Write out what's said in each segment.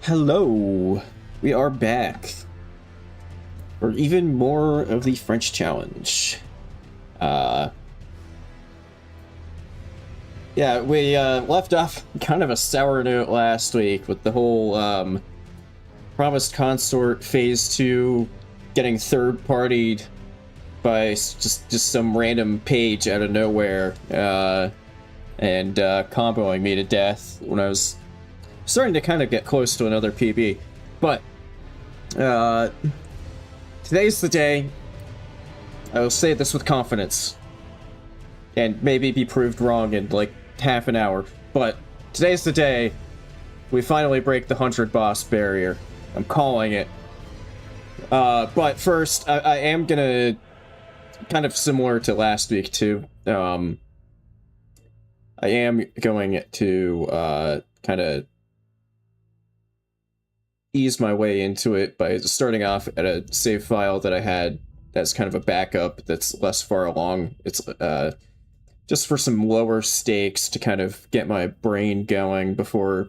Hello, we are back for even more of the French challenge. Yeah, we left off kind of a sour note last week with the whole Promised Consort Phase 2 getting third-partied by just some random page out of nowhere and comboing me to death when I was starting to kind of get close to another PB. But today's the day. I will say this with confidence and maybe be proved wrong in like half an hour, but today's the day we finally break the 100 boss barrier. I'm calling it. But first, I am gonna, kind of similar to last week too, I am going to kind of ease my way into it by starting off at a save file that I had that's kind of a backup that's less far along. It's just for some lower stakes to kind of get my brain going before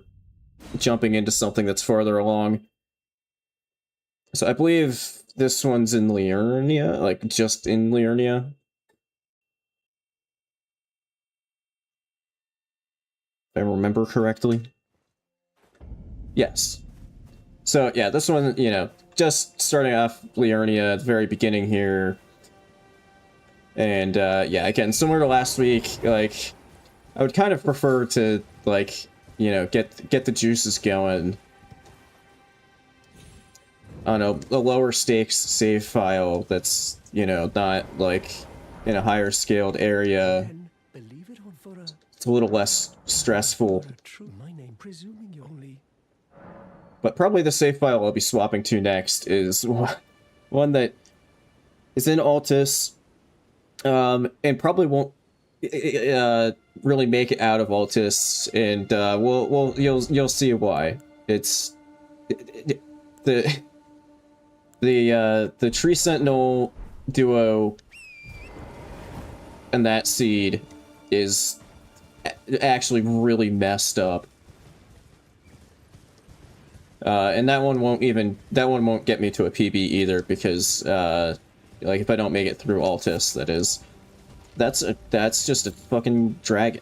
jumping into something that's farther along. So I believe this one's in Liurnia, like just in Liurnia. If I remember correctly. Yes. So yeah, this one, you know, just starting off Liurnia at the very beginning here. And yeah, again, similar to last week, like, I would kind of prefer to, like, you know, get the juices going on a lower stakes save file that's, you know, not, like, in a higher scaled area. It's a little less stressful. But probably the save file I'll be swapping to next is one that is in Altus, and probably won't really make it out of Altus, and you'll see why. It's the Tree Sentinel duo and that seed is actually really messed up. And that one won't get me to a PB either, because like, if I don't make it through Altus, that is, that's just a fucking dragon.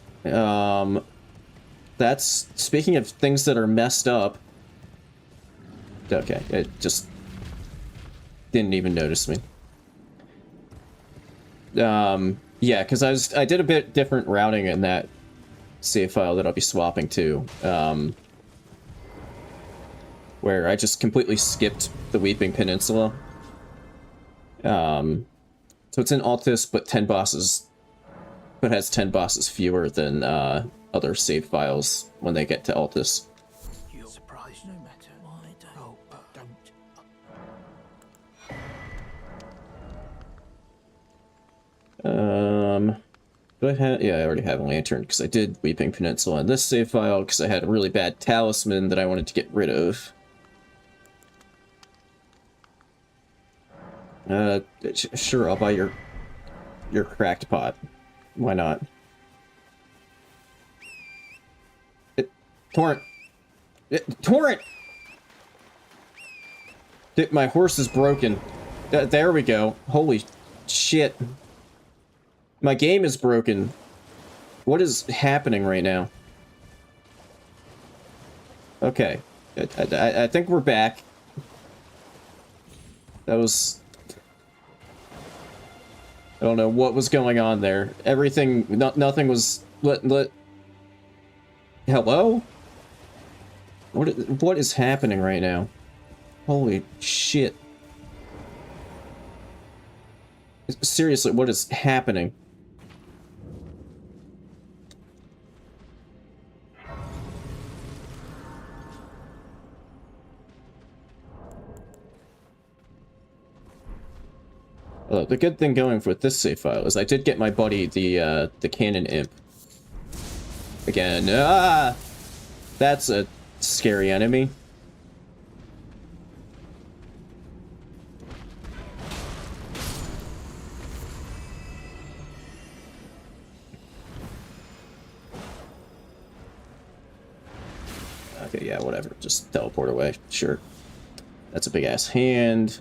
That's, speaking of things that are messed up. Okay, it just didn't even notice me. Yeah, because I did a bit different routing in that save file that I'll be swapping to. Where I just completely skipped the Weeping Peninsula. So it's in Altus, but 10 bosses, but has 10 bosses fewer than other save files when they get to Altus. You're surprised no matter. Why don't? Oh, don't. Do I have? Yeah, I already have a lantern because I did Weeping Peninsula in this save file because I had a really bad talisman that I wanted to get rid of. Sure, I'll buy your cracked pot. Why not? Torrent! Torrent! My horse is broken. There we go. Holy shit. My game is broken. What is happening right now? Okay. I think we're back. That was... I don't know what was going on there. Everything, nothing was Hello? What is happening right now? Holy shit. Seriously, what is happening? The good thing going with this save file is I did get my buddy, the Cannon Imp. Again, that's a scary enemy. Okay, yeah, whatever. Just teleport away. Sure. That's a big-ass hand.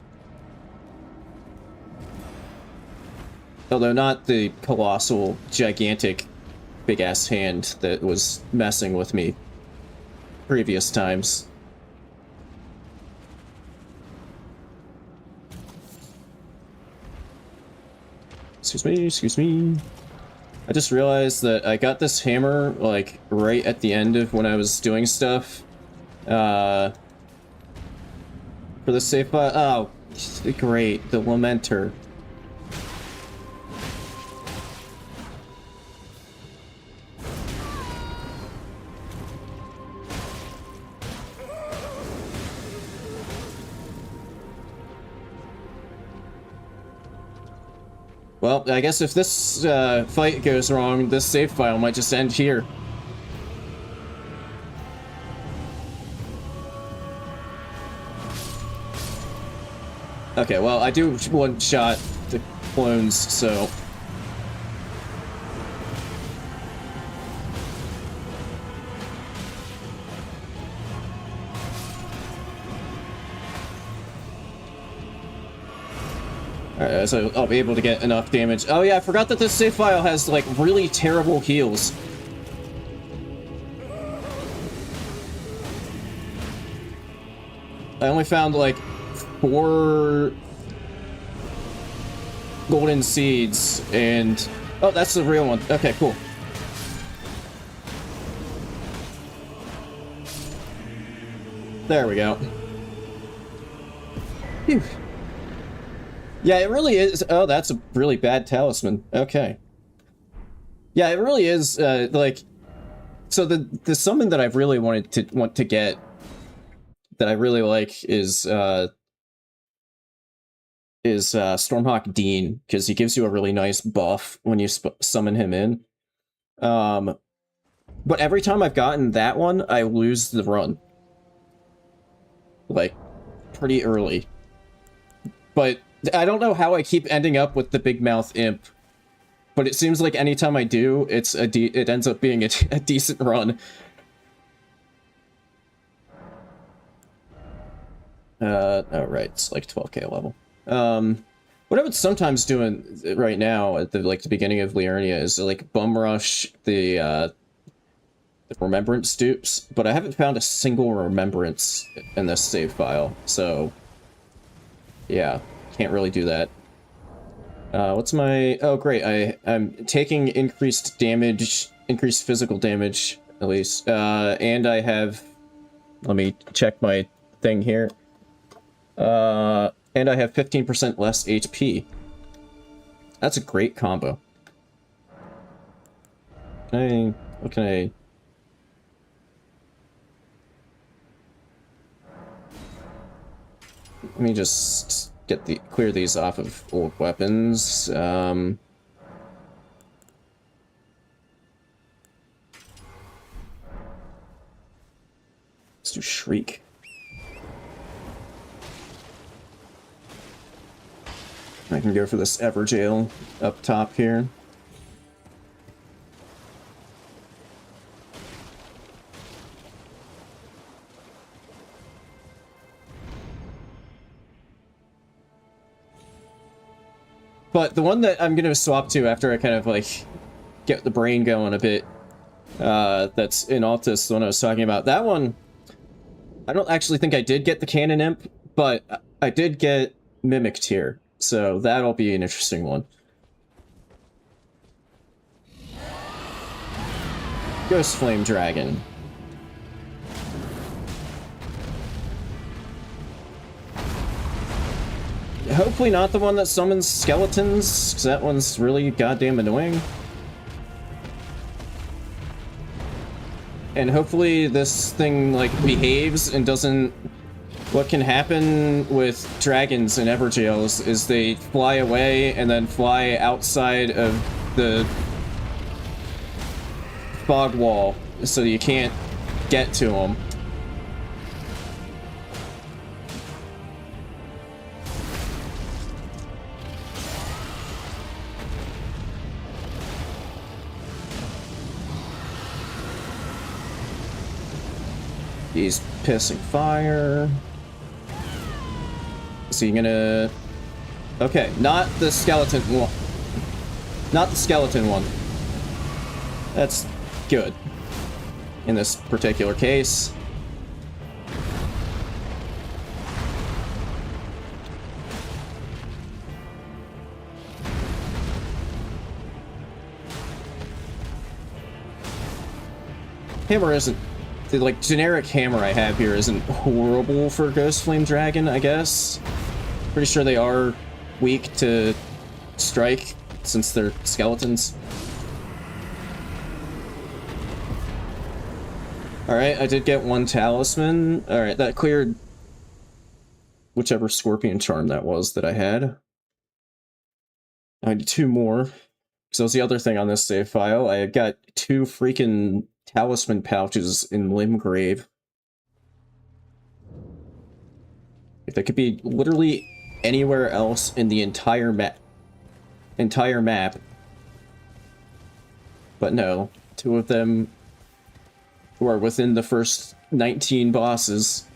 Although not the colossal, gigantic, big-ass hand that was messing with me previous times. Excuse me, excuse me. I just realized that I got this hammer, like, right at the end of when I was doing stuff. For the save file. Oh, great. The Lamenter. Well, I guess if this fight goes wrong, this save file might just end here. Okay, well, I do one-shot the clones, so... Alright, so I'll be able to get enough damage. Oh yeah, I forgot that this save file has, like, really terrible heals. I only found, like, 4 golden seeds, and... Oh, that's the real one. Okay, cool. There we go. Phew. Yeah, it really is. Oh, that's a really bad talisman. Okay. Yeah, it really is, like... So the summon that I really want to get, that I really like, is Stormhawk Dean, because he gives you a really nice buff when you summon him in. But every time I've gotten that one, I lose the run. Like, pretty early. But I don't know how I keep ending up with the Big Mouth Imp. But it seems like anytime I do, it ends up being a decent run. Oh, right, it's like 12k level. What I would sometimes do right now at the beginning of Liurnia is like bum rush the remembrance dupes, but I haven't found a single remembrance in this save file, so yeah, can't really do that. What's my... Oh, great, I'm taking increased damage, increased physical damage, at least, and I have... Let me check my thing here. And I have 15% less HP. That's a great combo. What can I... Let me just clear these off of old weapons. Let's do Shriek. I can go for this Everjail up top here. But the one that I'm going to swap to after I kind of, like, get the brain going a bit, that's in Altus, the one I was talking about, that one, I don't actually think I did get the Cannon Imp, but I did get Mimicked here, so that'll be an interesting one. Ghost Flame Dragon. Hopefully not the one that summons skeletons, because that one's really goddamn annoying. And hopefully this thing, like, behaves and doesn't... What can happen with dragons and Everjails is they fly away and then fly outside of the fog wall, so you can't get to them. He's pissing fire. Is he gonna... Okay, not the skeleton one. Not the skeleton one. That's good. In this particular case. Hammer isn't... The, like, generic hammer I have here isn't horrible for Ghost Flame Dragon, I guess. Pretty sure they are weak to strike, since they're skeletons. Alright, I did get one talisman. Alright, that cleared whichever scorpion charm that was that I had. I need 2 more. So that was the other thing on this save file. I got 2 freaking talisman pouches in Limgrave. If that could be literally anywhere else in the entire map. But no, 2 of them who are within the first 19 bosses.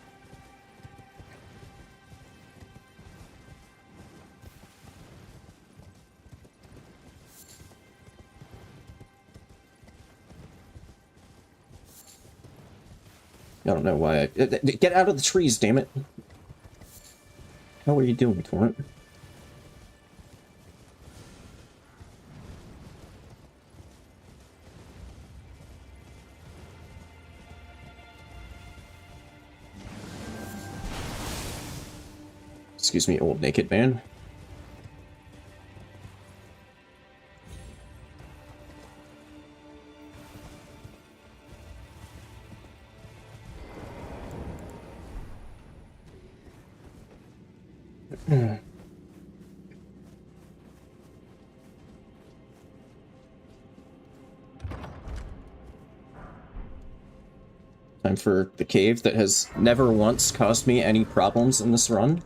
I don't know why get out of the trees, damn it. How are you doing, Torrent? Excuse me, old naked man. Time for the cave that has never once caused me any problems in this run.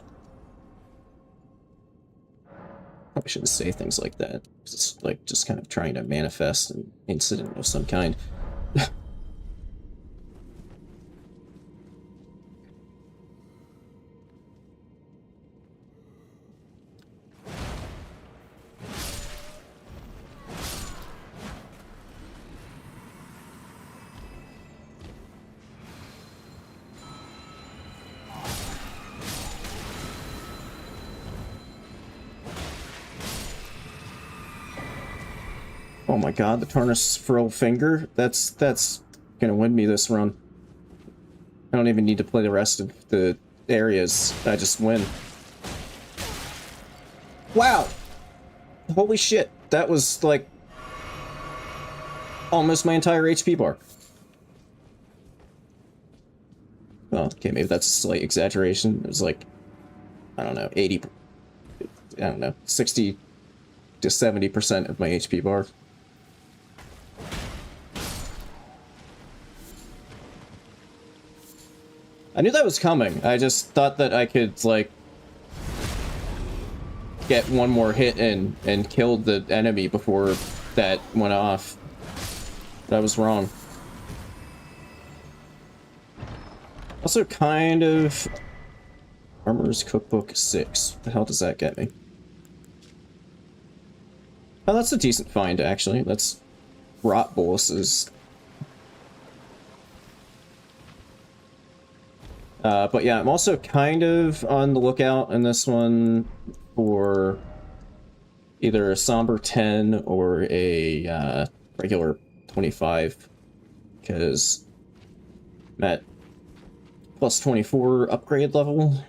Probably shouldn't say things like that. It's like just kind of trying to manifest an incident of some kind. Oh my god, the Tarnished Frill Finger? That's gonna win me this run. I don't even need to play the rest of the areas. I just win. Wow! Holy shit, that was like almost my entire HP bar. Oh, okay, maybe that's a slight exaggeration. It was like, I don't know, 80, I don't know, 60 to 70% of my HP bar. I knew that was coming. I just thought that I could, like, get one more hit in and kill the enemy before that went off. But I was wrong. Also, kind of... Armor's Cookbook 6. What the hell does that get me? Oh, that's a decent find, actually. That's Rot Bolus's. But yeah, I'm also kind of on the lookout in this one for either a Somber 10 or a regular 25, because I'm at plus 24 upgrade level.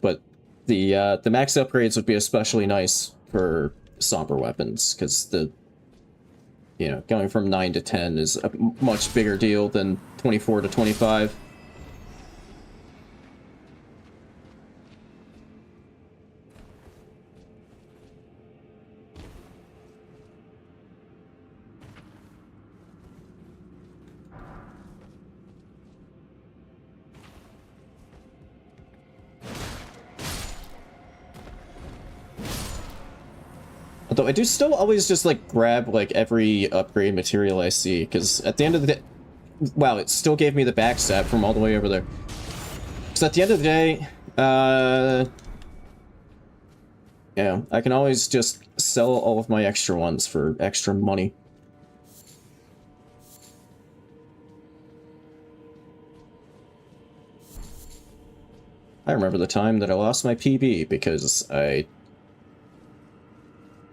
But the max upgrades would be especially nice for Somber weapons, because the going from 9 to 10 is a much bigger deal than 24 to 25. Although I do still always just like grab like every upgrade material I see, because at the end of the day, wow, it still gave me the backstab from all the way over there. So at the end of the day, yeah, I can always just sell all of my extra ones for extra money. I remember the time that I lost my PB because I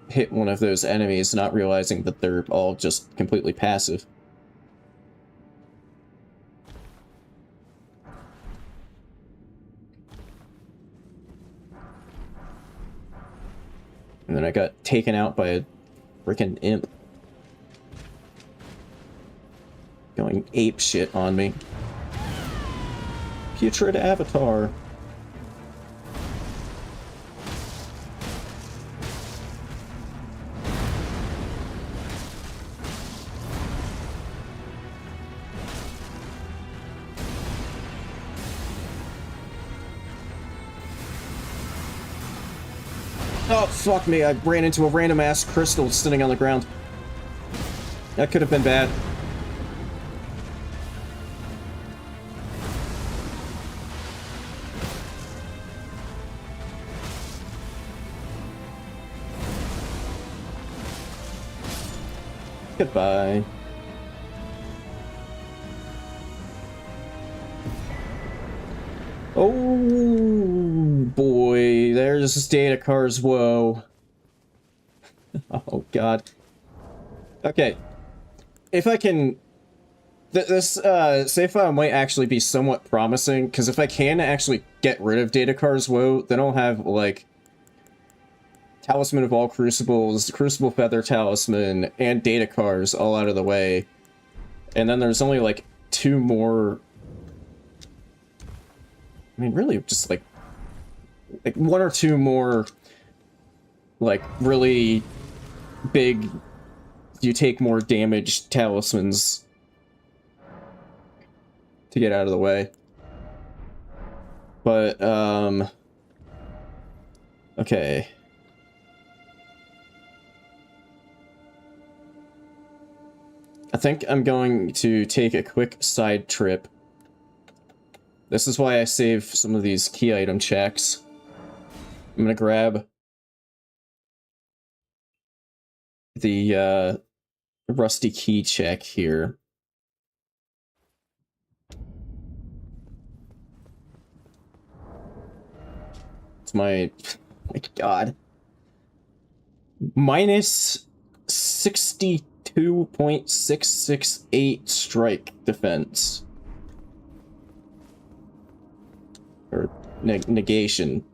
hit one of those enemies not realizing that they're all just completely passive. And then I got taken out by a freaking imp. Going ape shit on me. Putrid Avatar. Oh, fuck me, I ran into a random ass crystal sitting on the ground. That could have been bad. Goodbye. Oh boy, there's data cars, whoa. Oh god. Okay. If I can... This save file might actually be somewhat promising, because if I can actually get rid of data cars, whoa, then I'll have, like, Talisman of all Crucibles, Crucible Feather Talisman, and data cars all out of the way. And then there's only, like, 2 more... I mean, really, just, like 1 or 2 more, like, really big, you take more damage talismans to get out of the way. But, okay. I think I'm going to take a quick side trip. This is why I save some of these key item checks. I'm gonna grab the, rusty key check here. It's my god. Minus 62.668 strike defense. Or negation.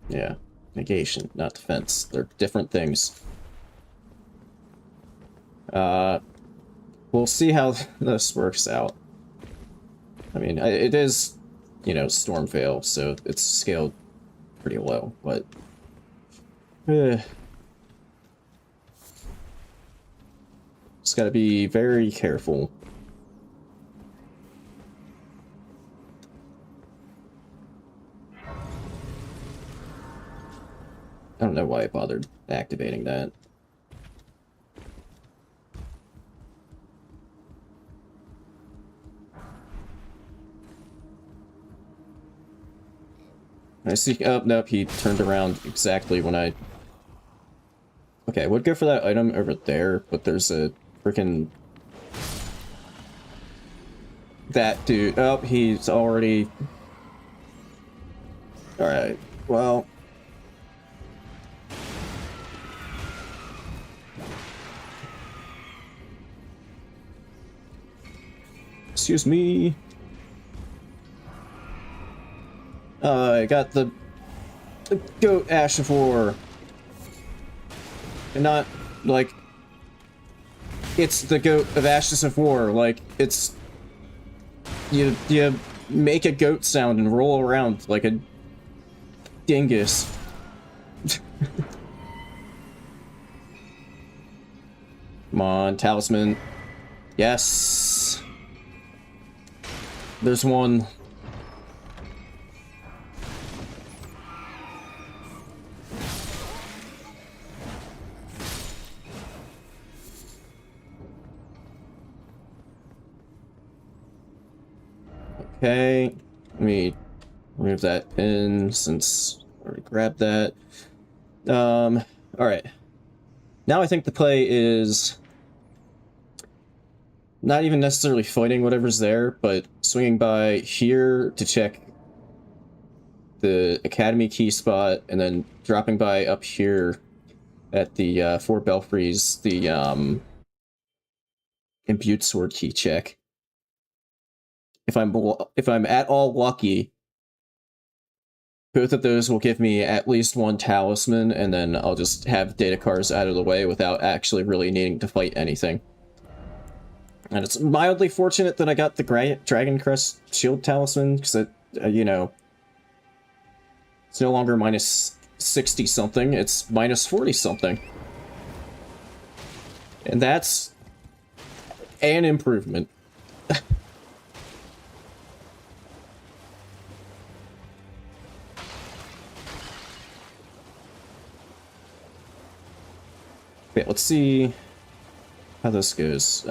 Yeah, negation, not defense. They're different things. We'll see how this works out. I mean, it is, you know, Stormveil, so it's scaled pretty low, but... Just gotta be very careful. I don't know why I bothered activating that. I see. Oh, nope, he turned around exactly when I... Okay, I would go for that item over there, but there's a freaking... That dude. Oh, he's already... Alright, well... Excuse me. I got the goat Ash of War. And not, like... It's the goat of Ashes of War, like, it's... You make a goat sound and roll around like a dingus. Come on, talisman. Yes. There's one. Okay, let me remove that pin since I already grabbed that. Alright. Now I think the play is not even necessarily fighting whatever's there, but swinging by here to check the Academy key spot, and then dropping by up here at the four belfries, the imbued sword key check. If I'm at all lucky, both of those will give me at least one talisman, and then I'll just have data cards out of the way without actually really needing to fight anything. And it's mildly fortunate that I got the Dragon Crest Shield Talisman, because it, you know, it's no longer minus 60-something, it's minus 40-something. And that's an improvement. Okay, let's see how this goes.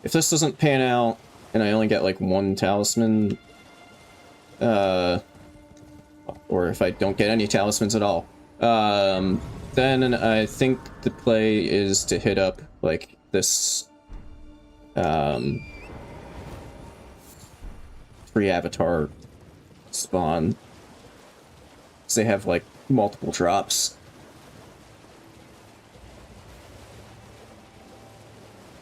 If this doesn't pan out, and I only get like one talisman, or if I don't get any talismans at all, then I think the play is to hit up like this free avatar spawn. So they have like multiple drops.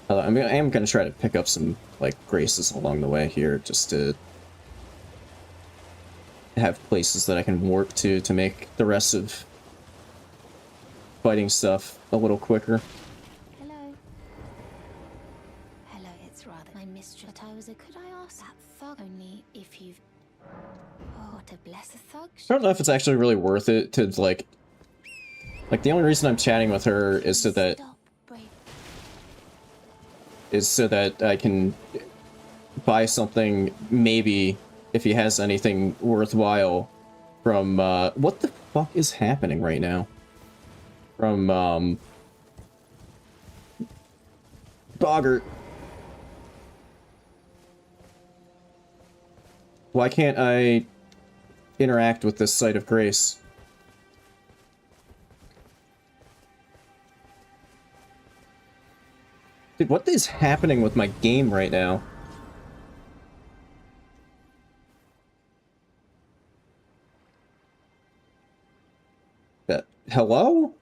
I am gonna try to pick up some like graces along the way here, just to have places that I can warp to make the rest of fighting stuff a little quicker. Hello. Hello, it's rather my mistress. But I was a. Could I ask that thug only if you've. Oh, to bless a thug. I don't know if it's actually really worth it to like the only reason I'm chatting with her is so that I can buy something, maybe, if he has anything worthwhile from, what the fuck is happening right now? From, Boggart. Why can't I interact with this Site of Grace? Dude, what is happening with my game right now? Hello?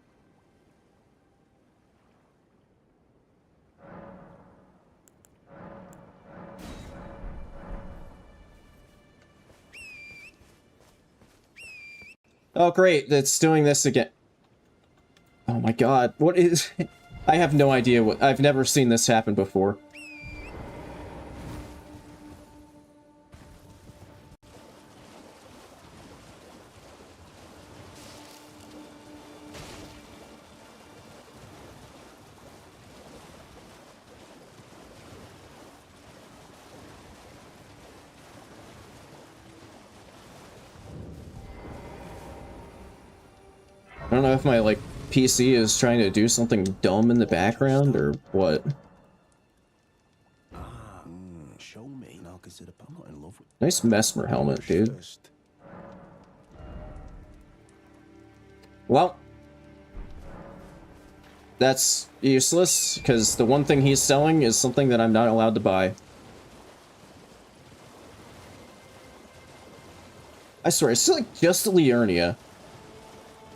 Oh great, it's doing this again. Oh my god, what is... I have no idea what... I've never seen this happen before. I don't know if my, like, PC is trying to do something dumb in the background, or what. Show me. Now consider I'm not in love with. Nice Mesmer helmet, dude. Well, that's useless, because the one thing he's selling is something that I'm not allowed to buy. I swear, it's like just Liurnia.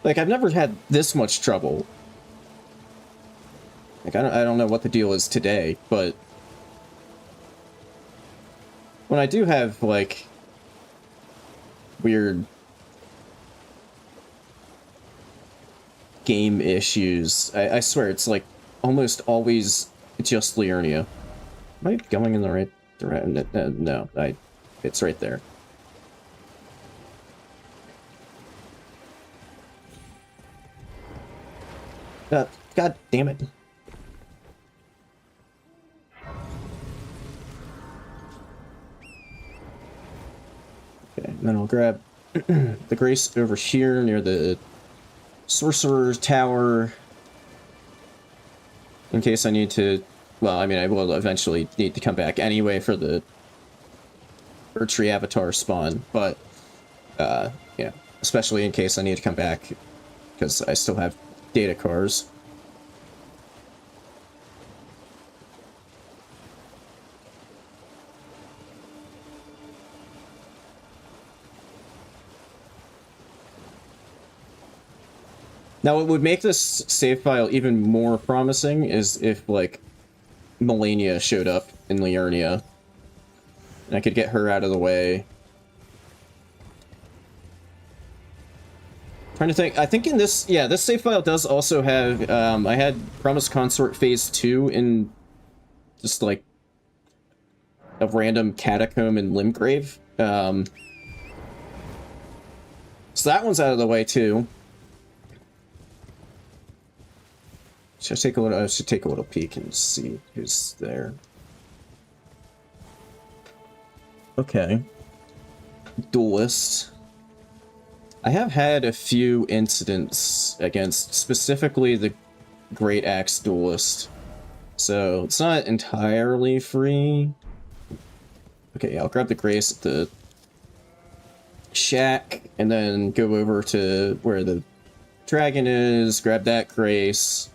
Like, I've never had this much trouble. Like, I don't know what the deal is today, but when I do have, like, weird game issues, I swear, it's, like, almost always just Liurnia. Am I going in the right direction? No, it's right there. God damn it. Okay, and then I'll grab the Grace over here near the Sorcerer's Tower in case I need to Well, I mean, I will eventually need to come back anyway for the Tree Avatar spawn, but, yeah, especially in case I need to come back, because I still have data cars. Now, what would make this save file even more promising is if, like, Melania showed up in Liurnia, and I could get her out of the way. Trying to think, I think in this, yeah, this save file does also have, I had Promised Consort Phase 2 in just, like, a random catacomb in Limgrave. So that one's out of the way, too. I should take a little peek and see who's there. Okay. Duelist. I have had a few incidents against specifically the Great Axe Duelist, so it's not entirely free. Okay, I'll grab the Grace at the shack, and then go over to where the dragon is, grab that Grace,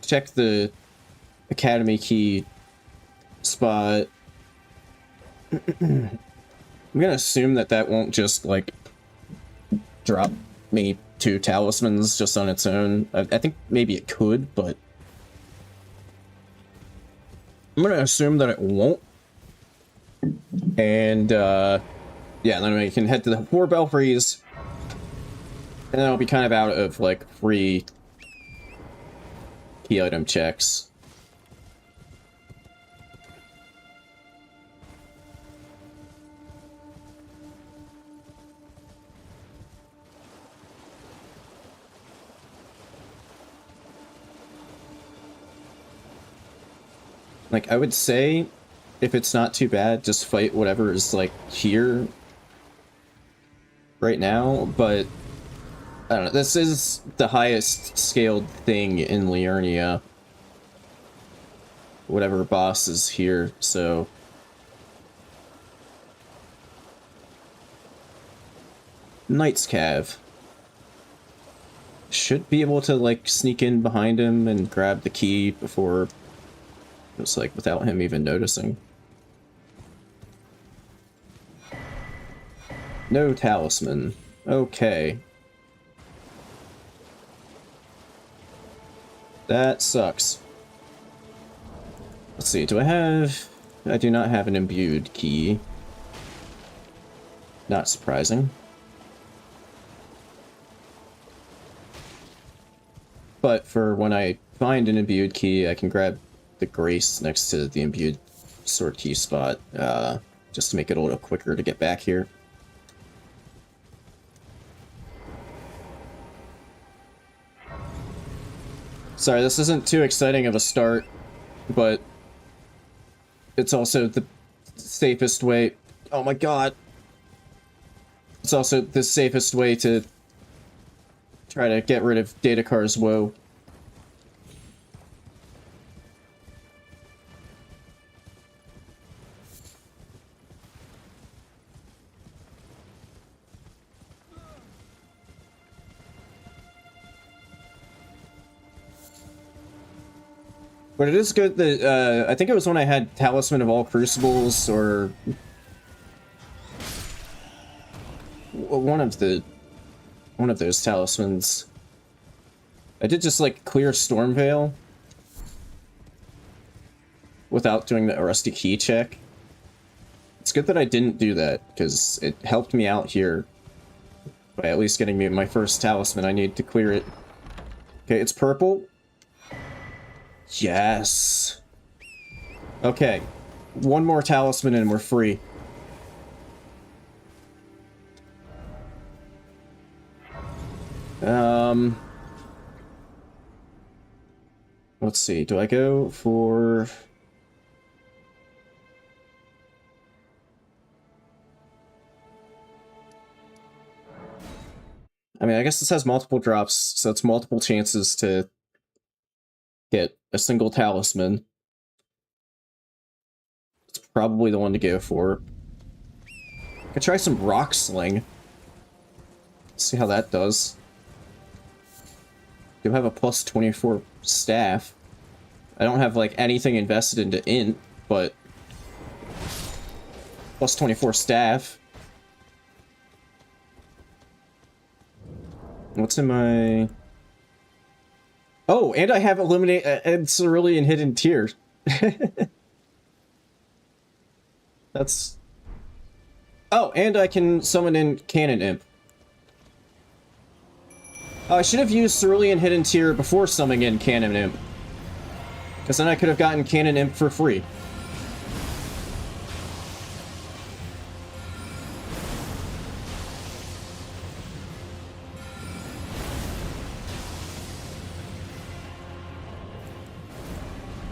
check the Academy key spot. I'm gonna assume that that won't just, like, drop me 2 talismans just on its own. I think maybe it could, but I'm gonna assume that it won't. And, yeah, then we can head to the 4 belfries, and then I'll be kind of out of, like, free key item checks. Like, I would say, if it's not too bad, just fight whatever is, like, here right now, but I don't know, this is the highest scaled thing in Liurnia. Whatever boss is here, so... Knight's Cav. Should be able to, like, sneak in behind him and grab the key before... Just, like, without him even noticing. No talisman. Okay. That sucks. Let's see, do I have... I do not have an imbued key. Not surprising. But for when I find an imbued key, I can grab the Grace next to the imbued sword key spot, just to make it a little quicker to get back here. Sorry, this isn't too exciting of a start, but it's also the safest way... Oh my god! It's also the safest way to try to get rid of Datakar's woe. But it is good that, I think it was when I had Talisman of All Crucibles, or... one of those talismans. I did just, like, clear Stormveil without doing the Rusty Key check. It's good that I didn't do that, because it helped me out here by at least getting me my first talisman. I need to clear it. Okay, it's purple. Yes. Okay. One more talisman and we're free. Let's see. Do I go for... I mean, I guess this has multiple drops, so it's multiple chances to get a single talisman. probably the one to go for. Could try some rock sling. See how that does. Do have a plus 24 staff. I don't have like anything invested into int, but plus 24 staff. What's in my... Oh, and I have eliminate and cerulean hidden tier. That's... Oh, and I can summon in Cannon Imp. Oh, I should have used cerulean hidden tier before summoning in Cannon Imp. Because then I could have gotten Cannon Imp for free.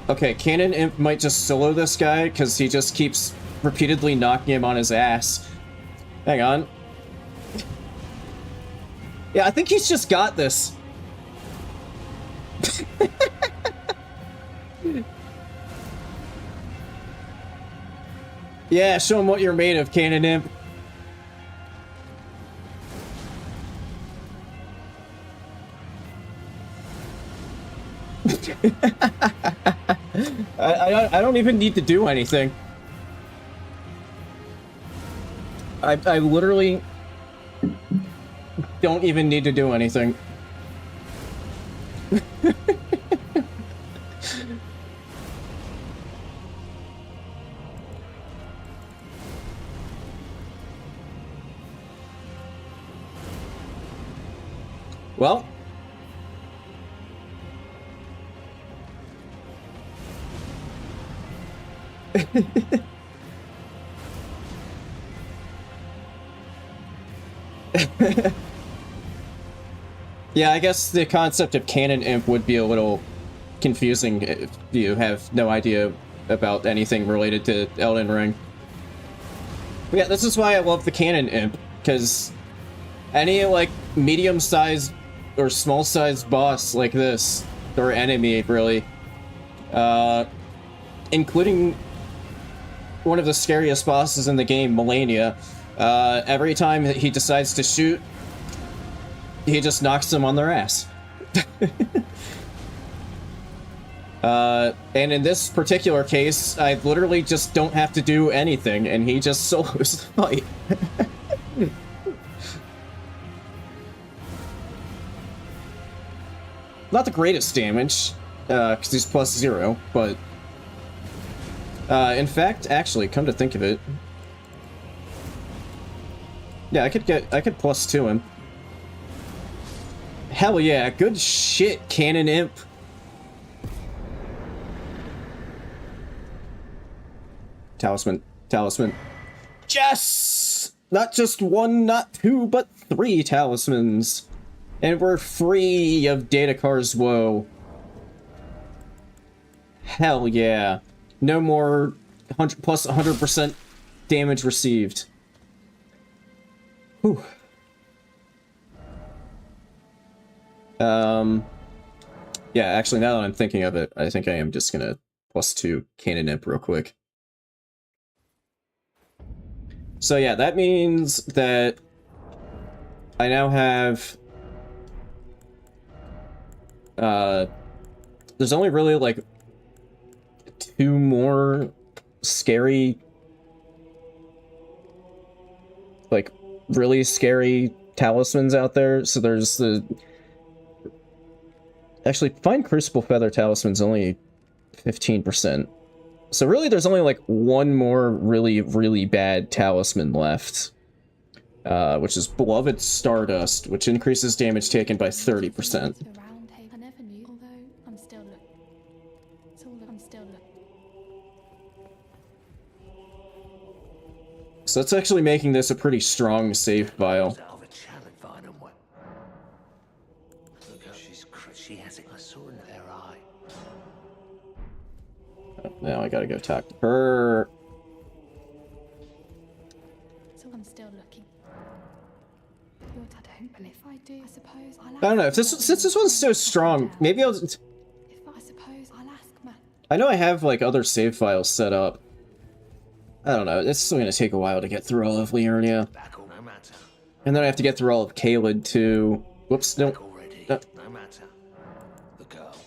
Okay, Cannon Imp might just solo this guy, because he just keeps repeatedly knocking him on his ass. Hang on. Yeah, I think he's just got this. Yeah, show him what you're made of, Cannon Imp. I don't even need to do anything. I literally don't even need to do anything. Well, yeah, I guess the concept of Cannon Imp would be a little confusing if you have no idea about anything related to Elden Ring. But yeah, this is why I love the Cannon Imp, because any, like, medium-sized or small-sized boss like this, or enemy, really, including one of the scariest bosses in the game, Melania, every time he decides to shoot, he just knocks them on their ass. And in this particular case, I literally just don't have to do anything, and he just solos the fight. Not the greatest damage, because he's +0, but... in fact, actually, come to think of it... Yeah, I could +2 him. Hell yeah, good shit, Cannon Imp. Talisman. Yes! Not just one, not two, but 3 talismans. And we're free of Datakar's woe. Hell yeah. No more plus 100% damage received. Whew. Yeah, actually, now that I'm thinking of it, I think I am just gonna +2 Cannon Imp real quick. So yeah, that means that I now have... there's only really, like, 2 more scary... like, really scary talismans out there. So there's the... Actually, Fine Crucible Feather Talisman's only 15%. So really, there's only, like, 1 more really, really bad talisman left. Which is Beloved Stardust, which increases damage taken by 30%. I never knew, although I'm still So that's actually making this a pretty strong save file. Now I gotta go talk to her. So I'm still looking. Your dad don't, but if I do, I suppose I'll I don't know, if since this one's so strong, maybe I'll... If I suppose I'll ask Matt. I know I have, like, other save files set up. I don't know, it's still gonna take a while to get through all of Liurnia. Back no matter. And then I have to get through all of Caelid too. Whoops, no. Already. No. No matter. The girl. So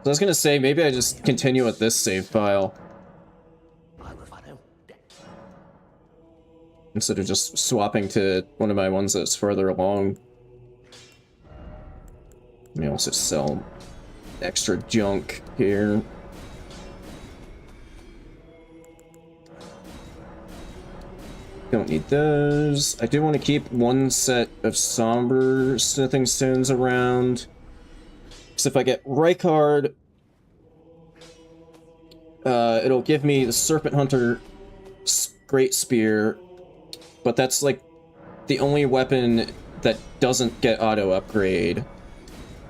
I was gonna say, maybe I just continue with this save file. I will find out. Instead of just swapping to one of my ones that's further along. Let me also sell extra junk here. Don't need those. I do want to keep one set of somber smithing stones around. Because if I get Rykard, it'll give me the Serpent Hunter Great Spear, but that's like the only weapon that doesn't get auto upgrade.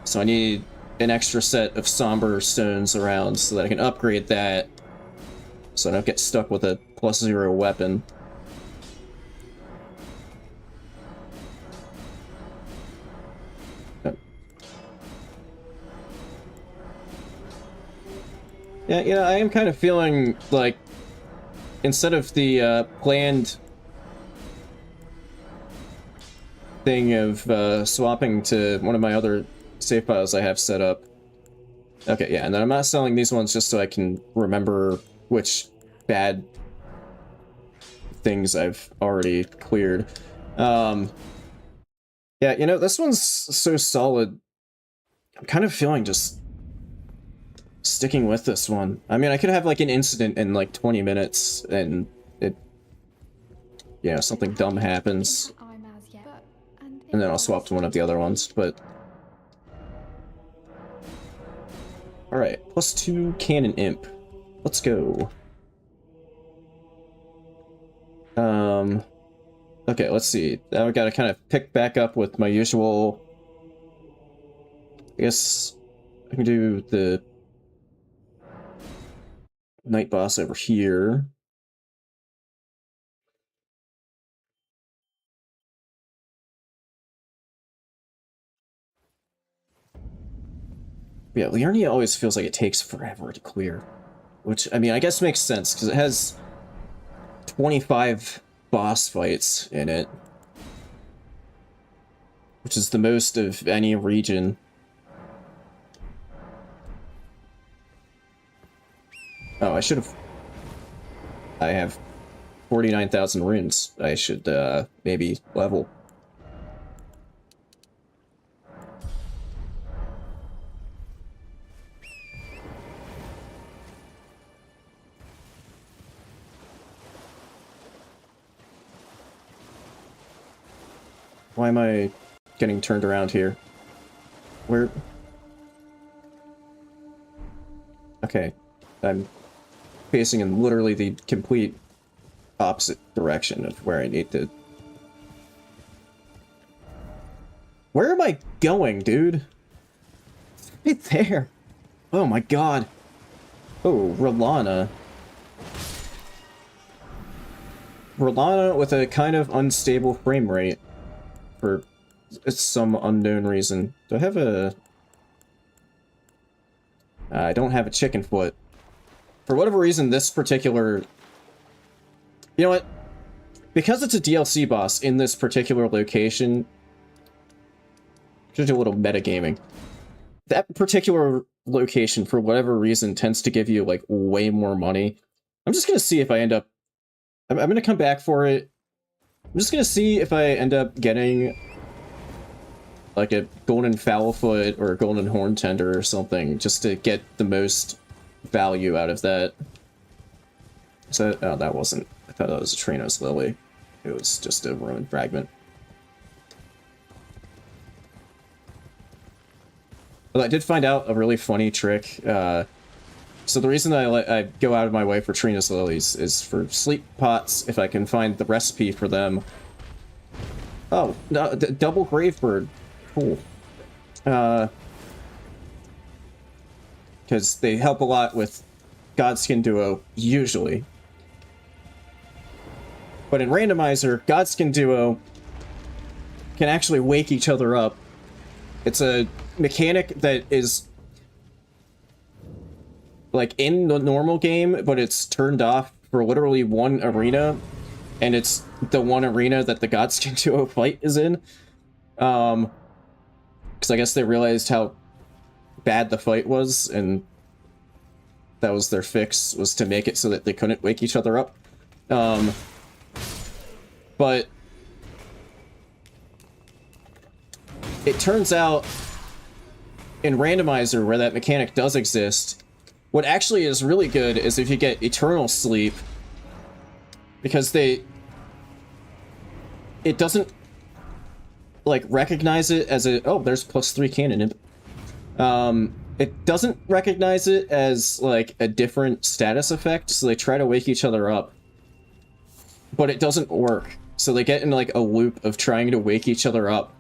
So I need an extra set of somber stones around so that I can upgrade that, so I don't get stuck with a +0 weapon. Yeah, you know, I am kind of feeling like, instead of the planned thing of swapping to one of my other save files I have set up. Okay, yeah, and then I'm not selling these ones just so I can remember which bad things I've already cleared. Yeah, you know, this one's so solid. I'm kind of feeling just sticking with this one. I mean, I could have like an incident in like 20 minutes and it, you know, something dumb happens. And then I'll swap to one of the other ones, but... Alright, +2 Cannon Imp. Let's go. Okay, let's see. Now I gotta kind of pick back up with my usual... I guess I can do the night boss over here. Yeah, Liurnia always feels like it takes forever to clear. Which, I mean, I guess makes sense, because it has 25 boss fights in it. Which is the most of any region. Oh, I should have... I have 49,000 runes. I should, maybe level. Why am I getting turned around here? Where... Okay. I'm facing in literally the complete opposite direction of where I need to... Where am I going, dude? It's right there. Oh my god. Oh, Rolana. Rolana with a kind of unstable frame rate. For some unknown reason. Do I have a... I don't have a chicken foot. For whatever reason, this particular... You know what? Because it's a DLC boss in this particular location... Just a little metagaming. That particular location, for whatever reason, tends to give you, like, way more money. I'm just gonna see if I end up... I'm gonna come back for it. I'm just gonna see if I end up getting... like a golden fowlfoot or a golden horn tender or something, just to get the most value out of that. So, oh, that wasn't... I thought that was a Trinos Lily. It was just a ruined fragment. Well, I did find out a really funny trick. So the reason I go out of my way for Trinos Lilies is for sleep pots, if I can find the recipe for them. Oh, no, double Gravebird. Cool. Because they help a lot with Godskin Duo, usually. But in Randomizer, Godskin Duo can actually wake each other up. It's a mechanic that is like in the normal game, but it's turned off for literally one arena, and it's the one arena that the Godskin Duo fight is in. Because I guess they realized how bad the fight was, and that was their fix, was to make it so that they couldn't wake each other up. But it turns out in Randomizer, where that mechanic does exist, what actually is really good is if you get Eternal Sleep, because it doesn't like recognize it as a, oh, there's +3 cannon. It doesn't recognize it as like a different status effect, so they try to wake each other up, but it doesn't work. So they get in like a loop of trying to wake each other up.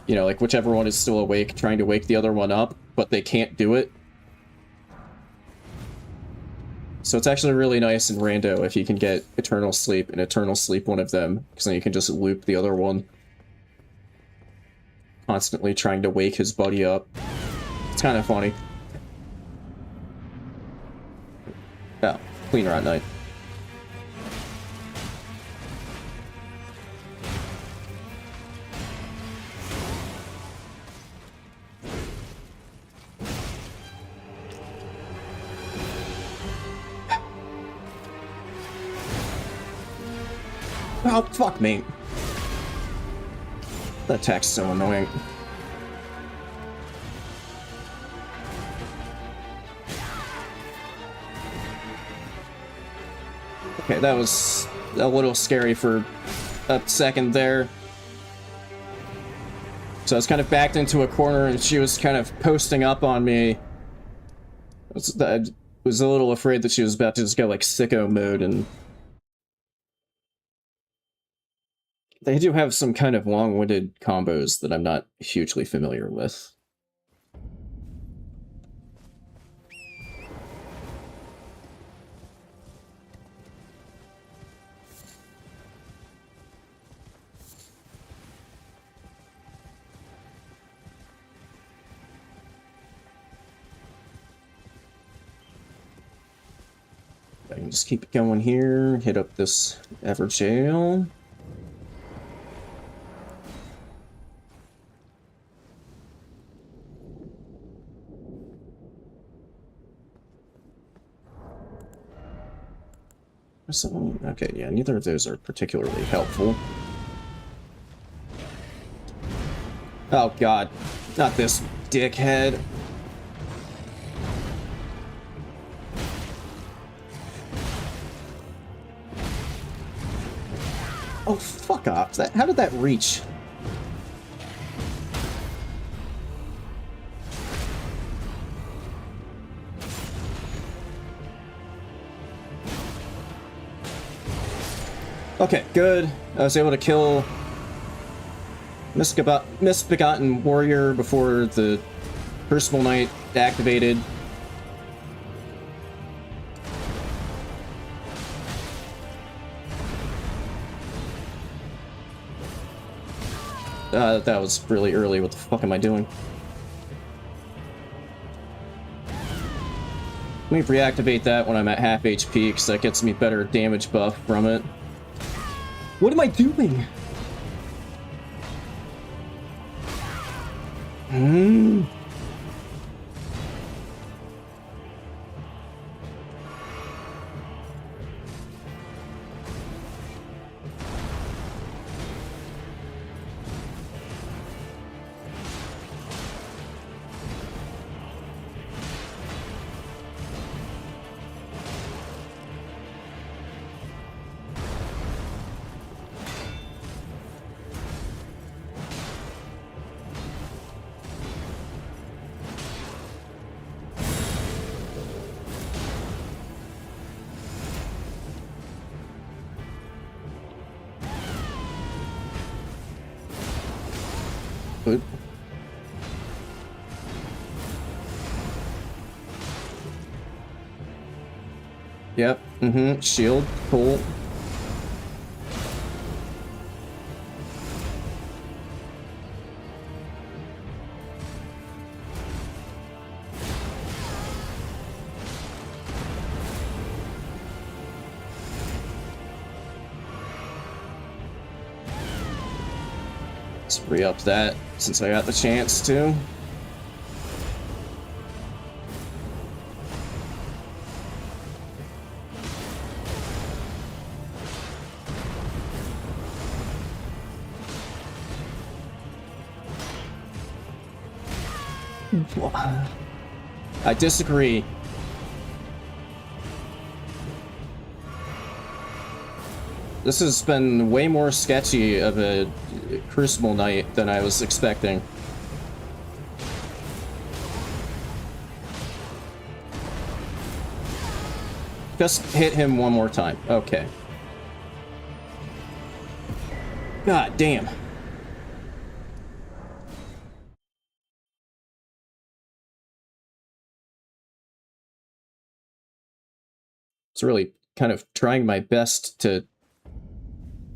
You know, like whichever one is still awake, trying to wake the other one up, but they can't do it. So it's actually really nice in Rando if you can get Eternal Sleep and Eternal Sleep one of them, because then you can just loop the other one. Constantly trying to wake his buddy up. It's kind of funny. Oh, cleaner at night. Oh, fuck me. That attack's so annoying. Okay, that was a little scary for a second there. So I was kind of backed into a corner and she was kind of posting up on me. I was a little afraid that she was about to just go like sicko mode, and they do have some kind of long-winded combos that I'm not hugely familiar with. I can just keep going here, hit up this Everjail. Okay, yeah, neither of those are particularly helpful. Oh god, not this dickhead. Oh, fuck off. How did that reach? Okay, good. I was able to kill Misbegotten Warrior before the Crucible Knight activated. That was really early. What the fuck am I doing? Let me reactivate that when I'm at half HP, because that gets me better damage buff from it. What am I doing? Oop. Yep, shield, cool. Let's re-up that since I got the chance to. I disagree. This has been way more sketchy of a Crucible night than I was expecting. Just hit him one more time. Okay. God damn. It's really kind of trying my best to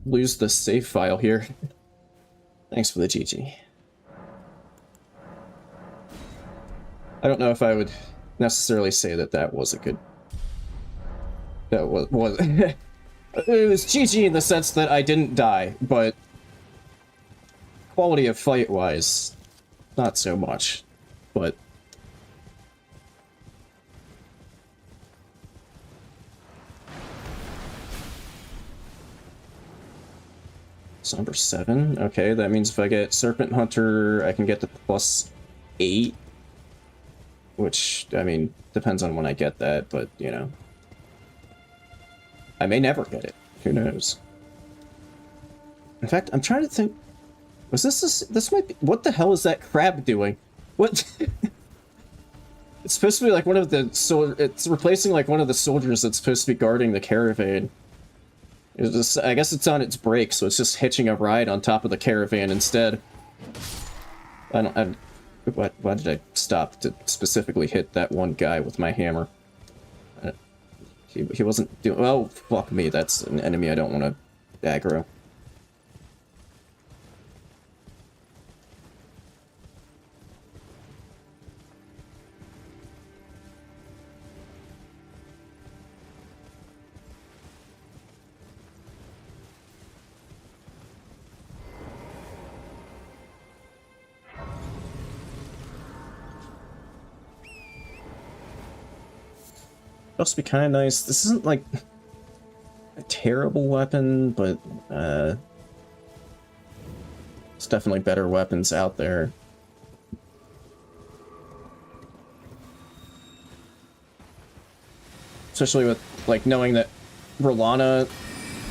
lose the save file here. Thanks for the GG. I don't know if I would necessarily say that that was a good... That was it was GG in the sense that I didn't die, but quality of fight-wise, not so much. But it's number 7. Okay, that means if I get Serpent Hunter, I can get the +8. Which, I mean, depends on when I get that, but, you know. I may never get it. Who knows? In fact, I'm trying to think... Was this might be... What the hell is that crab doing? What? It's supposed to be like one of the... It's replacing like one of the soldiers that's supposed to be guarding the caravan. It's just, I guess it's on its break, so it's just hitching a ride on top of the caravan instead. Why did I stop to specifically hit that one guy with my hammer? He wasn't doing... Well, fuck me, that's an enemy I don't want to aggro. Must be kind of nice. This isn't like a terrible weapon, but it's definitely better weapons out there. Especially with like knowing that Rolana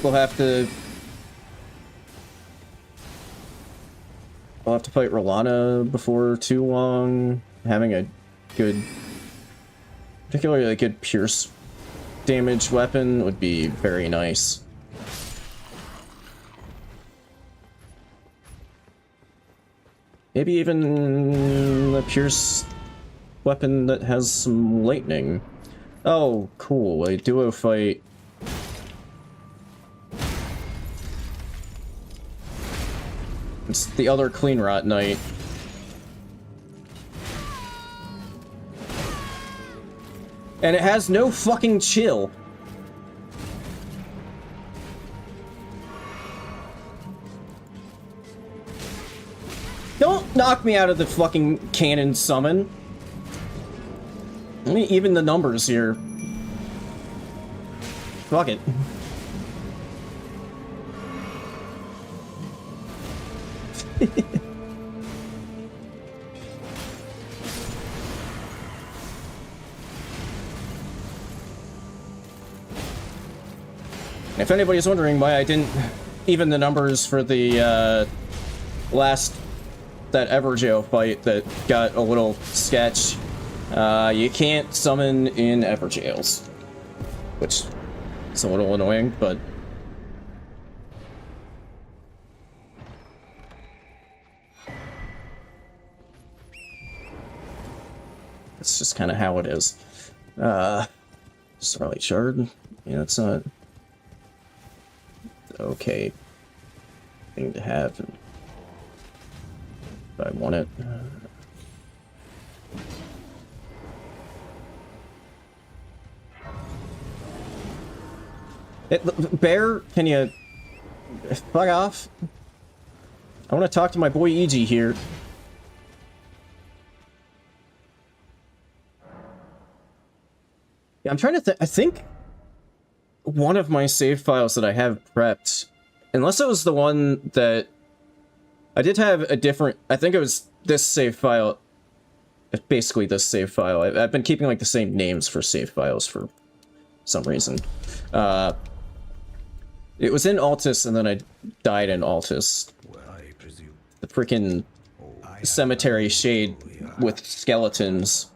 will have to... I'll have to fight Rolana before too long. Having a good... Particularly a good pierce damage weapon would be very nice. Maybe even a pierce weapon that has some lightning. Oh, cool. A duo fight. It's the other Clean Rot Knight. And it has no fucking chill. Don't knock me out of the fucking cannon summon. Let me even the numbers here. Fuck it. If anybody's wondering why I didn't even the numbers for the that Everjail fight that got a little sketch, you can't summon in Everjails, which is a little annoying, but it's just kind of how it is. Starlight Shard, yeah, it's not okay thing to have if I want it. Bear, can you fuck off? I want to talk to my boy EG here. Yeah, I'm trying to think. I think one of my save files that I have prepped, unless it was the one that I did have a different. I think it was this save file. Basically, this save file. I've been keeping like the same names for save files for some reason. It was in Altus, and then I died in Altus. Well, I presume. The freaking cemetery shade with skeletons.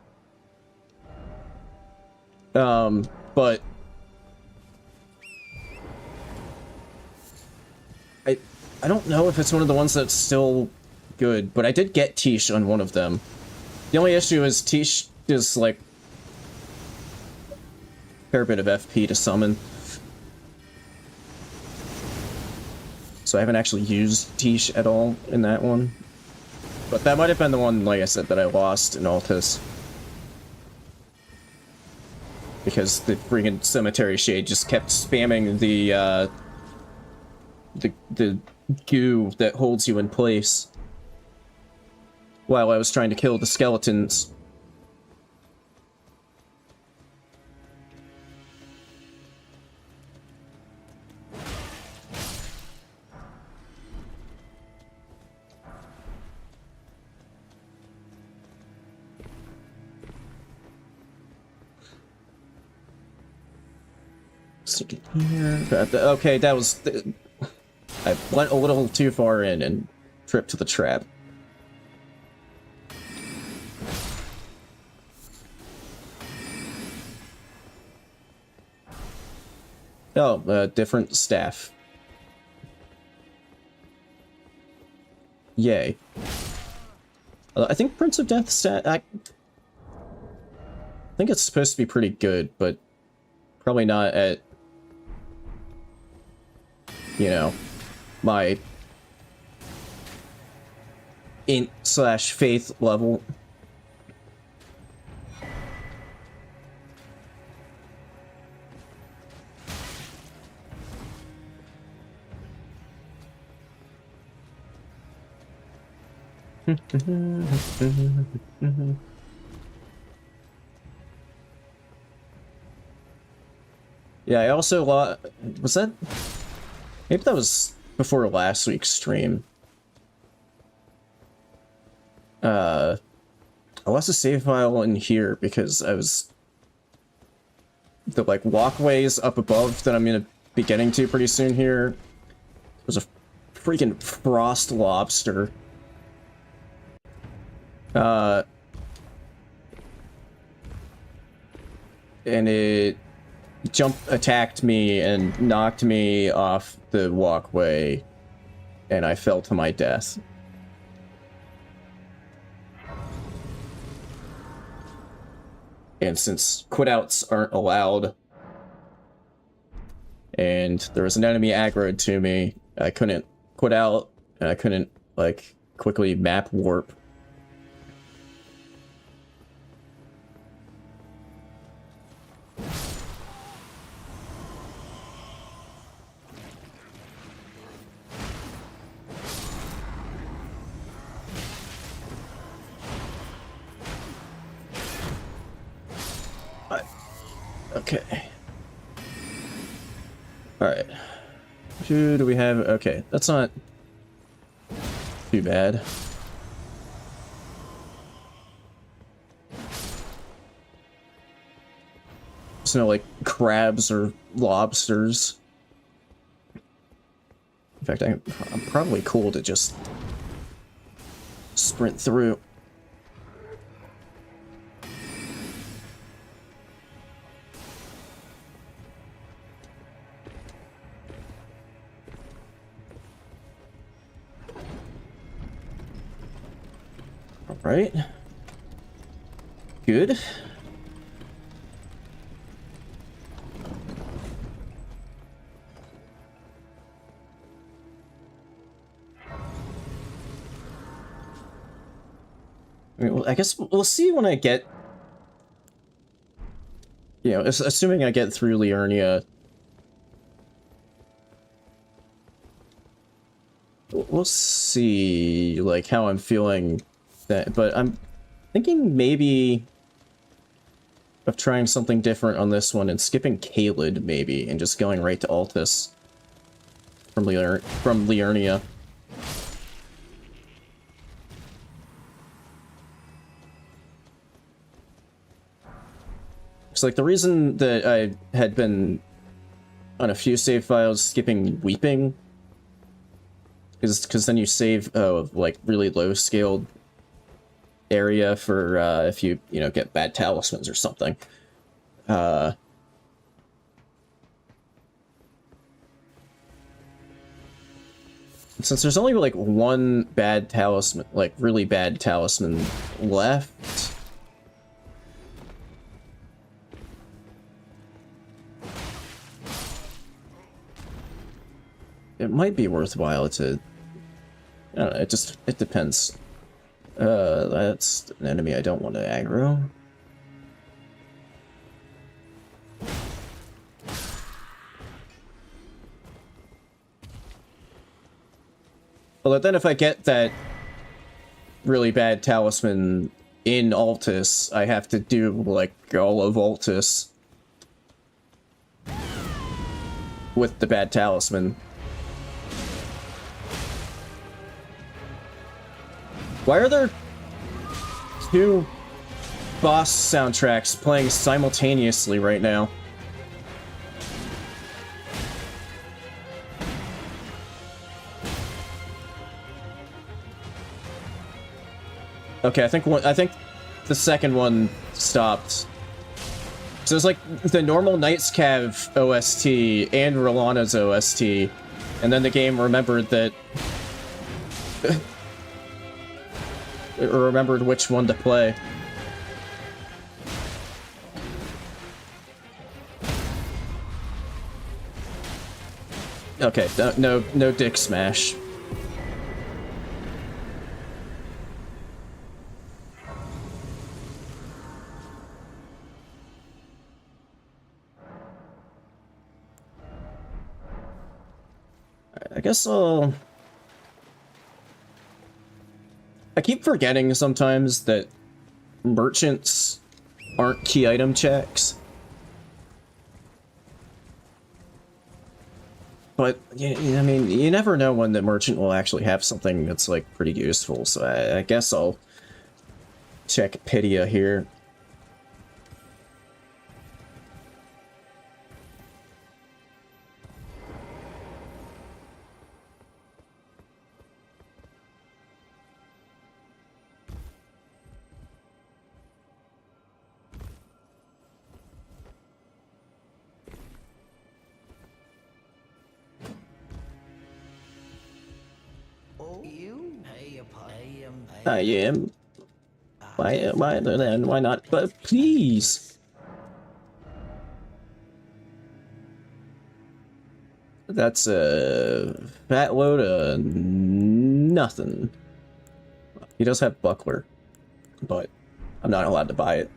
But I don't know if it's one of the ones that's still good, but I did get Tish on one of them. The only issue is Tish is like a fair bit of FP to summon. So I haven't actually used Tish at all in that one. But that might have been the one, like I said, that I lost in Altus. Because the freaking cemetery shade just kept spamming the goo that holds you in place while I was trying to kill the skeletons. Stick it here. Okay, that was... I went a little too far in and tripped to the trap. Oh, different staff. Yay. I think Prince of Death stat... I think it's supposed to be pretty good, but probably not at, you know, my int/faith level. Yeah, I also was that? Maybe that was before last week's stream. I lost a save file in here because I was... The, like, walkways up above that I'm gonna be getting to pretty soon here. There's a freaking frost lobster. And it attacked me and knocked me off the walkway, and I fell to my death. And since quit-outs aren't allowed, and there was an enemy aggroed to me, I couldn't quit out, and I couldn't, like, quickly map warp. Okay. Alright. Who do we have? Okay, that's not too bad. There's no, like, crabs or lobsters. In fact, I'm probably cool to just sprint through. Right. Good. Well, I guess we'll see when I get... You know, assuming I get through Liurnia. we'll see, like, how I'm feeling that, but I'm thinking maybe of trying something different on this one and skipping Caelid, maybe, and just going right to Altus from Liurnia. It's like the reason that I had been on a few save files skipping Weeping is because then you save like really low scaled area for if you get bad talismans or something. Since there's only like one bad talisman, like really bad talisman left. It might be worthwhile to, I don't know, it depends. That's an enemy I don't want to aggro. But then if I get that really bad talisman in Altus, I have to do, like, all of Altus with the bad talisman. Why are there two boss soundtracks playing simultaneously right now? Okay, I think the second one stopped. So it's like the normal Night's Cav OST and Rolana's OST, and then the game remembered that it remembered which one to play. Okay, no dick smash. I guess I keep forgetting sometimes that merchants aren't key item checks. But, I mean, you never know when the merchant will actually have something that's, like, pretty useful, so I guess I'll check Pydia here. I am. Why then? Why not? But please. That's a fat load of nothing. He does have Buckler, but I'm not allowed to buy it.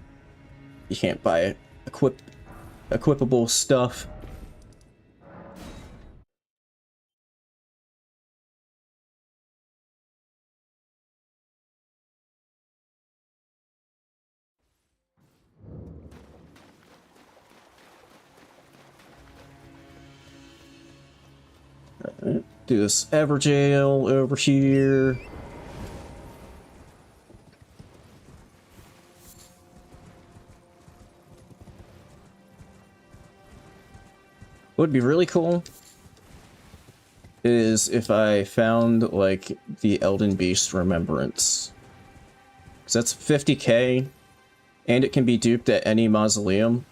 You can't buy equipable stuff. Alright, do this Everjail over here. What would be really cool is if I found, like, the Elden Beast Remembrance. Because that's 50k, and it can be duped at any mausoleum.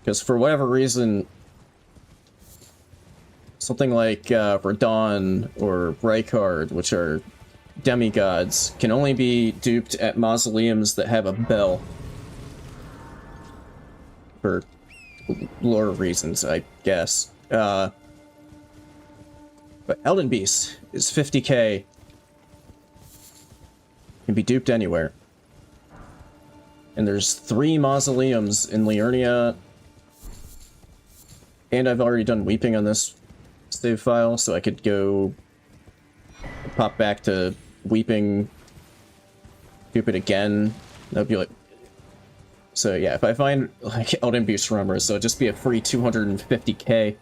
Because for whatever reason, something like Radon or Rykard, which are demigods, can only be duped at mausoleums that have a bell. For lore reasons, I guess. But Elden Beast is 50k. Can be duped anywhere. And there's 3 mausoleums in Liurnia, And I've already done weeping on this save file, so I could go pop back to weeping, dupe it again. That'd be like... So yeah, if I find like Elden Beast Remembers, so it'd just be a free 250k.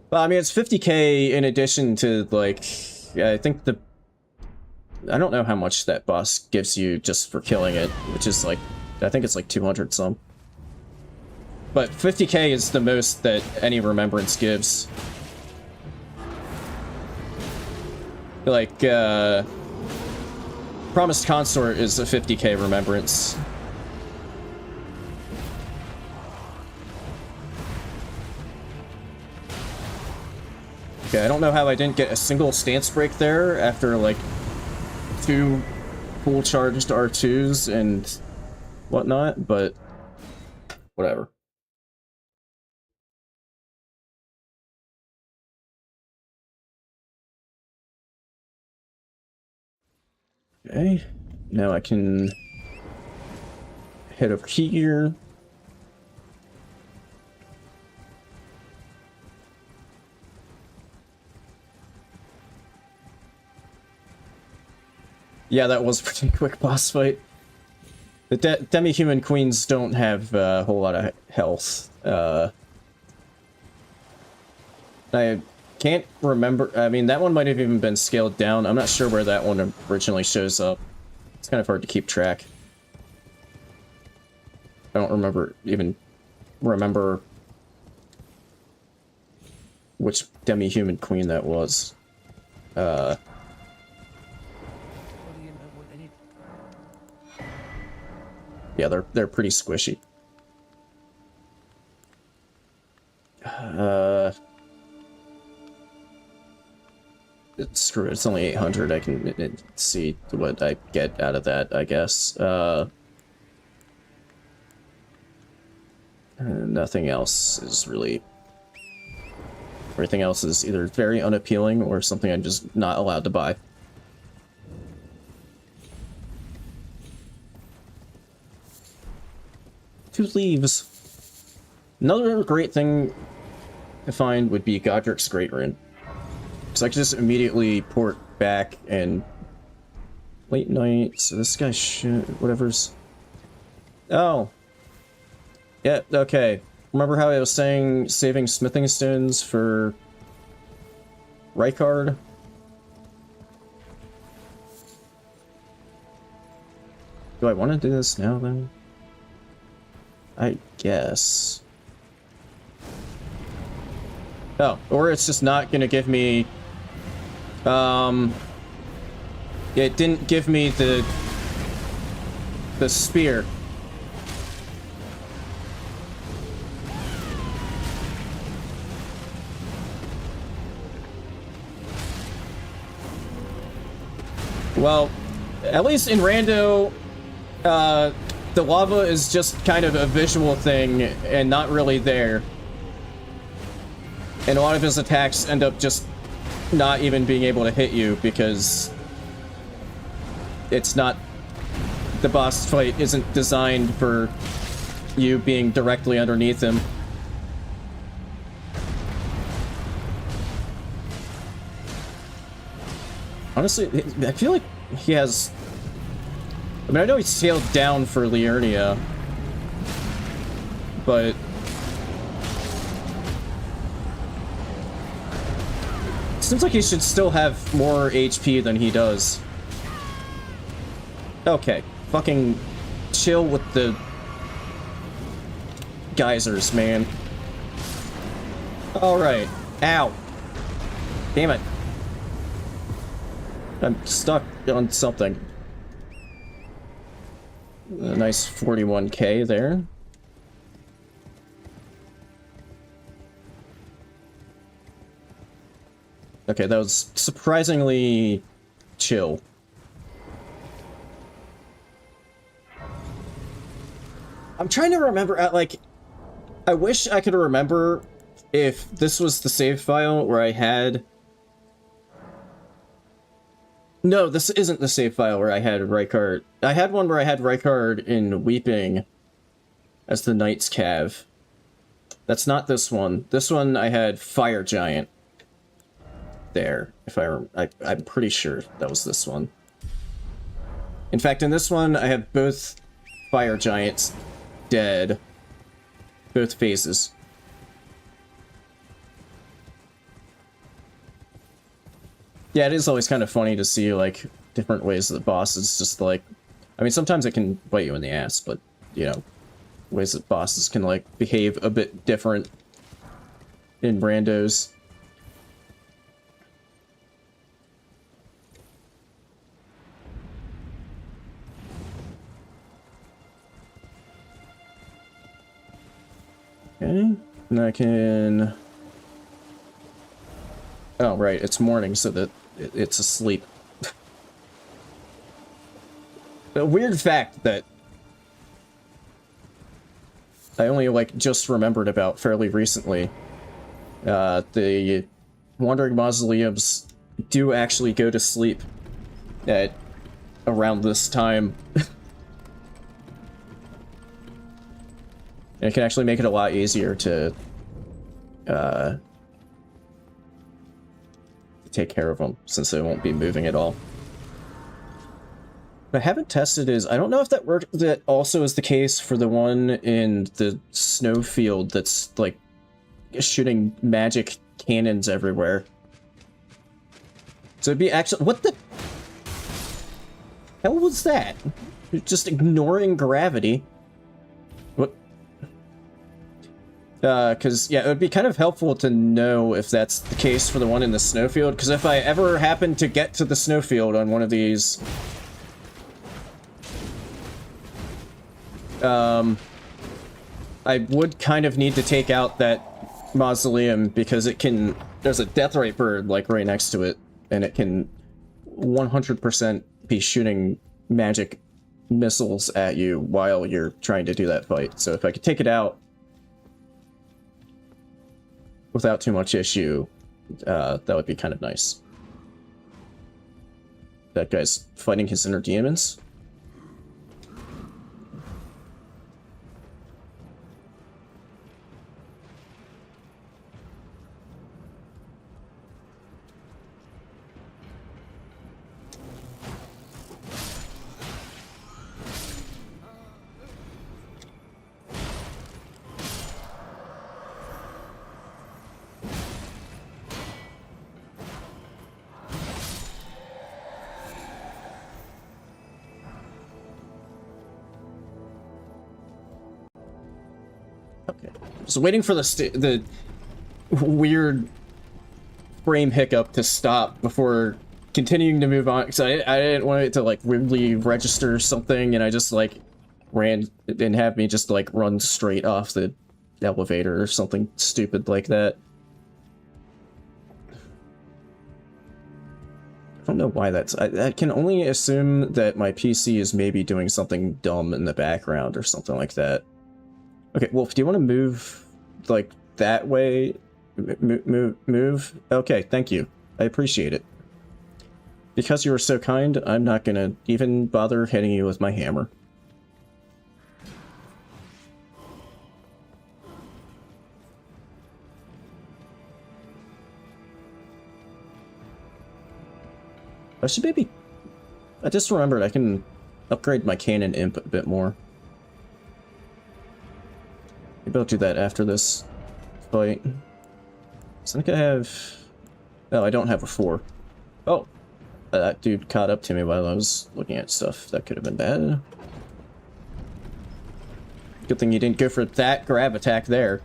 Well, I mean, it's 50k in addition to, like, I think the... I don't know how much that boss gives you just for killing it, which is like, I think it's like 200 some. But 50k is the most that any remembrance gives. Like, Promised Consort is a 50k remembrance. Okay, I don't know how I didn't get a single stance break there after, like, 2 full charged R2s and whatnot, but whatever. Okay, now I can head over here. Yeah, that was a pretty quick boss fight. The demi-human queens don't have a whole lot of health. I can't remember. I mean, that one might have even been scaled down. I'm not sure where that one originally shows up. It's kind of hard to keep track. I don't remember which demi-human queen that was. Yeah, they're pretty squishy. Screw it, it's only 800. I can see what I get out of that, I guess. Nothing else is really... Everything else is either very unappealing or something I'm just not allowed to buy. Two leaves. Another great thing to find would be Godric's Great Rune. So I could just immediately port back and... Late night, so this guy should... whatever's... Oh! Yeah, okay. Remember how I was saying saving smithing stones for... Rykard? Do I want to do this now, then? I guess. Oh, or it's just not gonna give me... It didn't give me the spear. Well, at least in Rando, the lava is just kind of a visual thing and not really there. And a lot of his attacks end up just not even being able to hit you because it's not... The boss fight isn't designed for you being directly underneath him. Honestly, I feel like he has... I mean, I know he's scaled down for Liurnia, but... Seems like he should still have more HP than he does. Okay, fucking chill with the geysers, man. Alright. Ow. Damn it. I'm stuck on something. A nice 41k there. Okay, that was surprisingly chill. I'm trying to remember, like, I wish I could remember if this was the save file where I had No, this isn't the save file where I had Rykard. I had one where I had Rykard in Weeping as the Knight's Cav. That's not this one. This one I had Fire Giant there. If I'm pretty sure that was this one. In fact, in this one, I have both Fire Giants dead. Both phases. Yeah, it is always kind of funny to see, like, different ways that the bosses just, like... I mean, sometimes it can bite you in the ass, but, you know, ways that bosses can, like, behave a bit different in randos. Okay, and I can... Oh, right, it's morning, so that it's asleep. A weird fact that I only, like, just remembered about fairly recently. The Wandering Mausoleums do actually go to sleep at around this time. And it can actually make it a lot easier to take care of them, since they won't be moving at all. What I haven't tested is, I don't know if that also is the case for the one in the snowfield that's, like, shooting magic cannons everywhere. So it'd be actually... What the hell was that? You're just ignoring gravity. What? Because, yeah, it would be kind of helpful to know if that's the case for the one in the snowfield, because if I ever happen to get to the snowfield on one of these... I would kind of need to take out that mausoleum, because it can... There's a Deathrite bird, like, right next to it, and it can 100% be shooting magic missiles at you while you're trying to do that fight. So if I could take it out without too much issue, that would be kind of nice. That guy's fighting his inner demons. So waiting for the weird frame hiccup to stop before continuing to move on, because I didn't want it to, like, weirdly register something, and I just, like, ran and have me just, like, run straight off the elevator or something stupid like that. I don't know why that's... I can only assume that my PC is maybe doing something dumb in the background or something like that. Okay, Wolf, do you want to move, like, that way? Move? Okay, thank you. I appreciate it. Because you were so kind, I'm not gonna even bother hitting you with my hammer. I should maybe... I just remembered I can upgrade my cannon imp a bit more. Maybe I'll do that after this fight. So I think I have... Oh, I don't have a 4. Oh! That dude caught up to me while I was looking at stuff. That could have been bad. Good thing you didn't go for that grab attack there.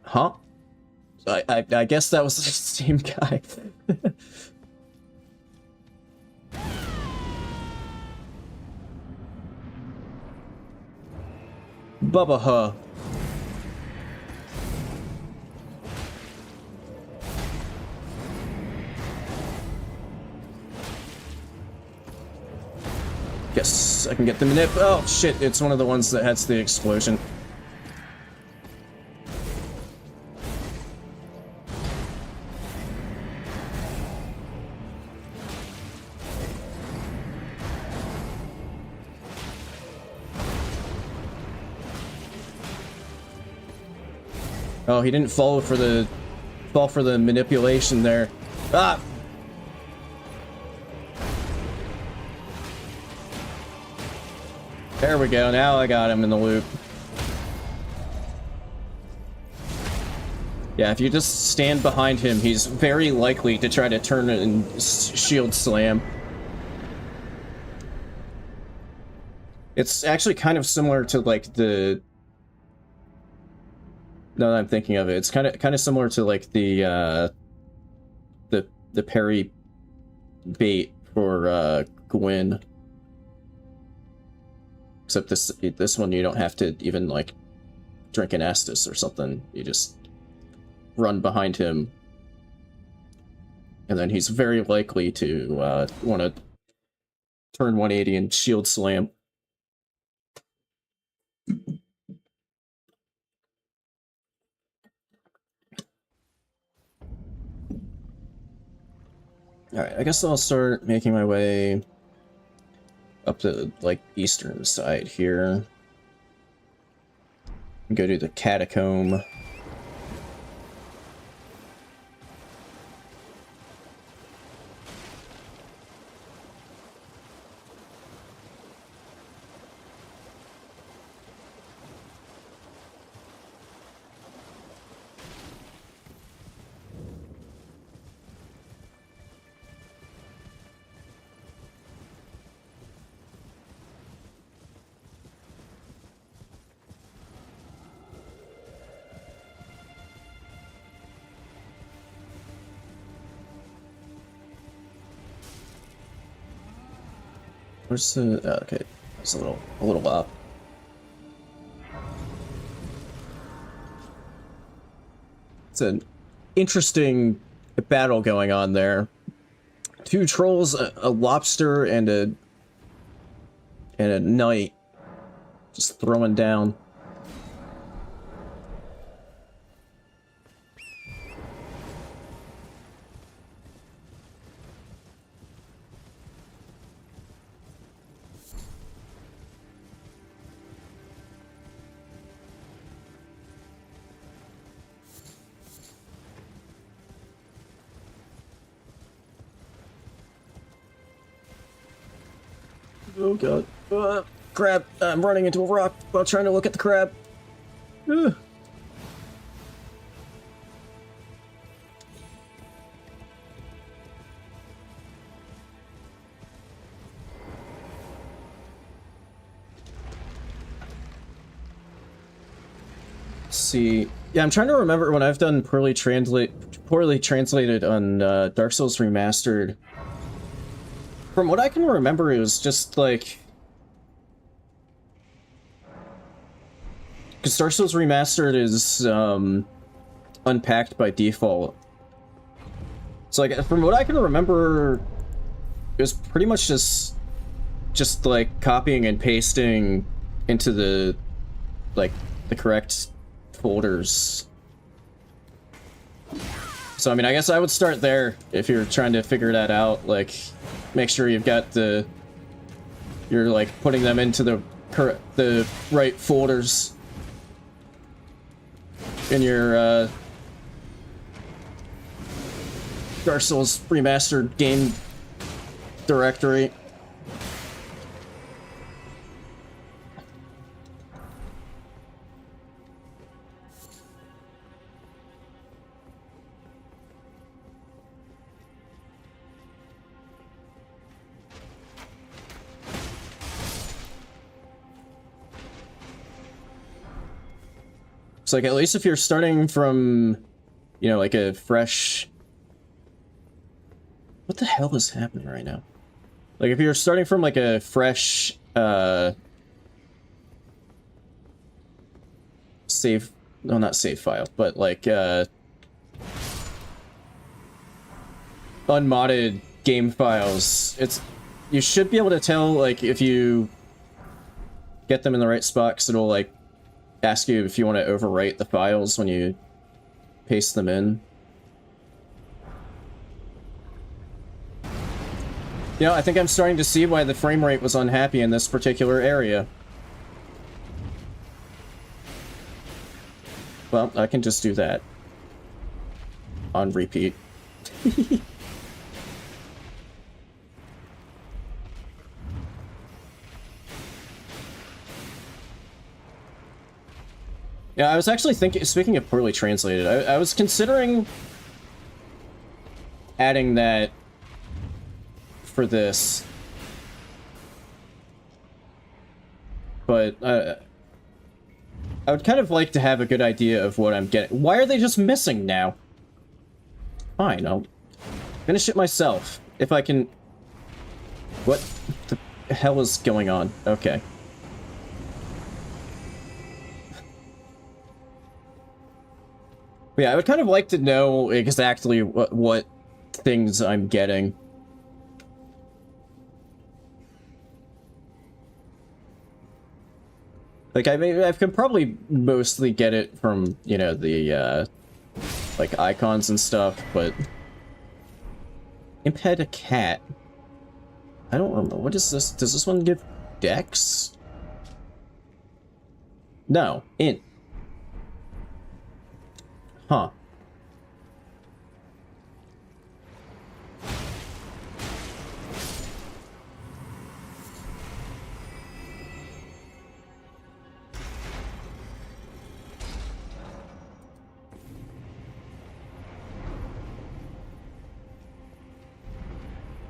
Huh? I guess that was the same guy. Bubba huh. Guess I can get the manip. Oh shit, it's one of the ones that has the explosion. Oh, he didn't fall for the manipulation there. Ah! There we go, now I got him in the loop. Yeah, if you just stand behind him, he's very likely to try to turn and shield slam. It's actually kind of similar to like the... Now that I'm thinking of it, it's kind of similar to like the parry bait for Gwyn. Except this one you don't have to even like drink an Estus or something. You just run behind him, and then he's very likely to want to turn 180 and shield slam. Alright, I guess I'll start making my way up the, like, eastern side here. Go to the catacomb. Where's the... Oh, okay, it's a little up. It's an interesting battle going on there. Two trolls, a lobster, and a knight just throwing down. Oh god. Crab! I'm running into a rock while trying to look at the crab. Ugh. Let's see. Yeah, I'm trying to remember when I've done poorly translated on Dark Souls Remastered. From what I can remember, it was just like... Because Dark Souls Remastered is unpacked by default. So like, from what I can remember, it was pretty much just like copying and pasting into the correct folders. So I mean, I guess I would start there if you're trying to figure that out. Like, make sure you've got you're like putting them into the right folders in your Dark Souls Remastered game directory. So like, at least if you're starting from, you know, like a fresh... What the hell is happening right now? Like, if you're starting from like a fresh, save... No, not save file, but like, unmodded game files, you should be able to tell, like, if you get them in the right spot, because it'll, like, ask you if you want to overwrite the files when you paste them in. You know, I think I'm starting to see why the frame rate was unhappy in this particular area. Well, I can just do that. On repeat. Yeah, I was actually thinking, speaking of poorly translated, I was considering adding that for this. But, I would kind of like to have a good idea of what I'm getting. Why are they just missing now? Fine, I'll finish it myself. If I can... What the hell is going on? Okay. Yeah, I would kind of like to know exactly what things I'm getting. Like, I can probably mostly get it from, you know, the, like, icons and stuff, but... Imp had a cat. I don't remember. What is this? Does this one give dex? No. Int. Huh.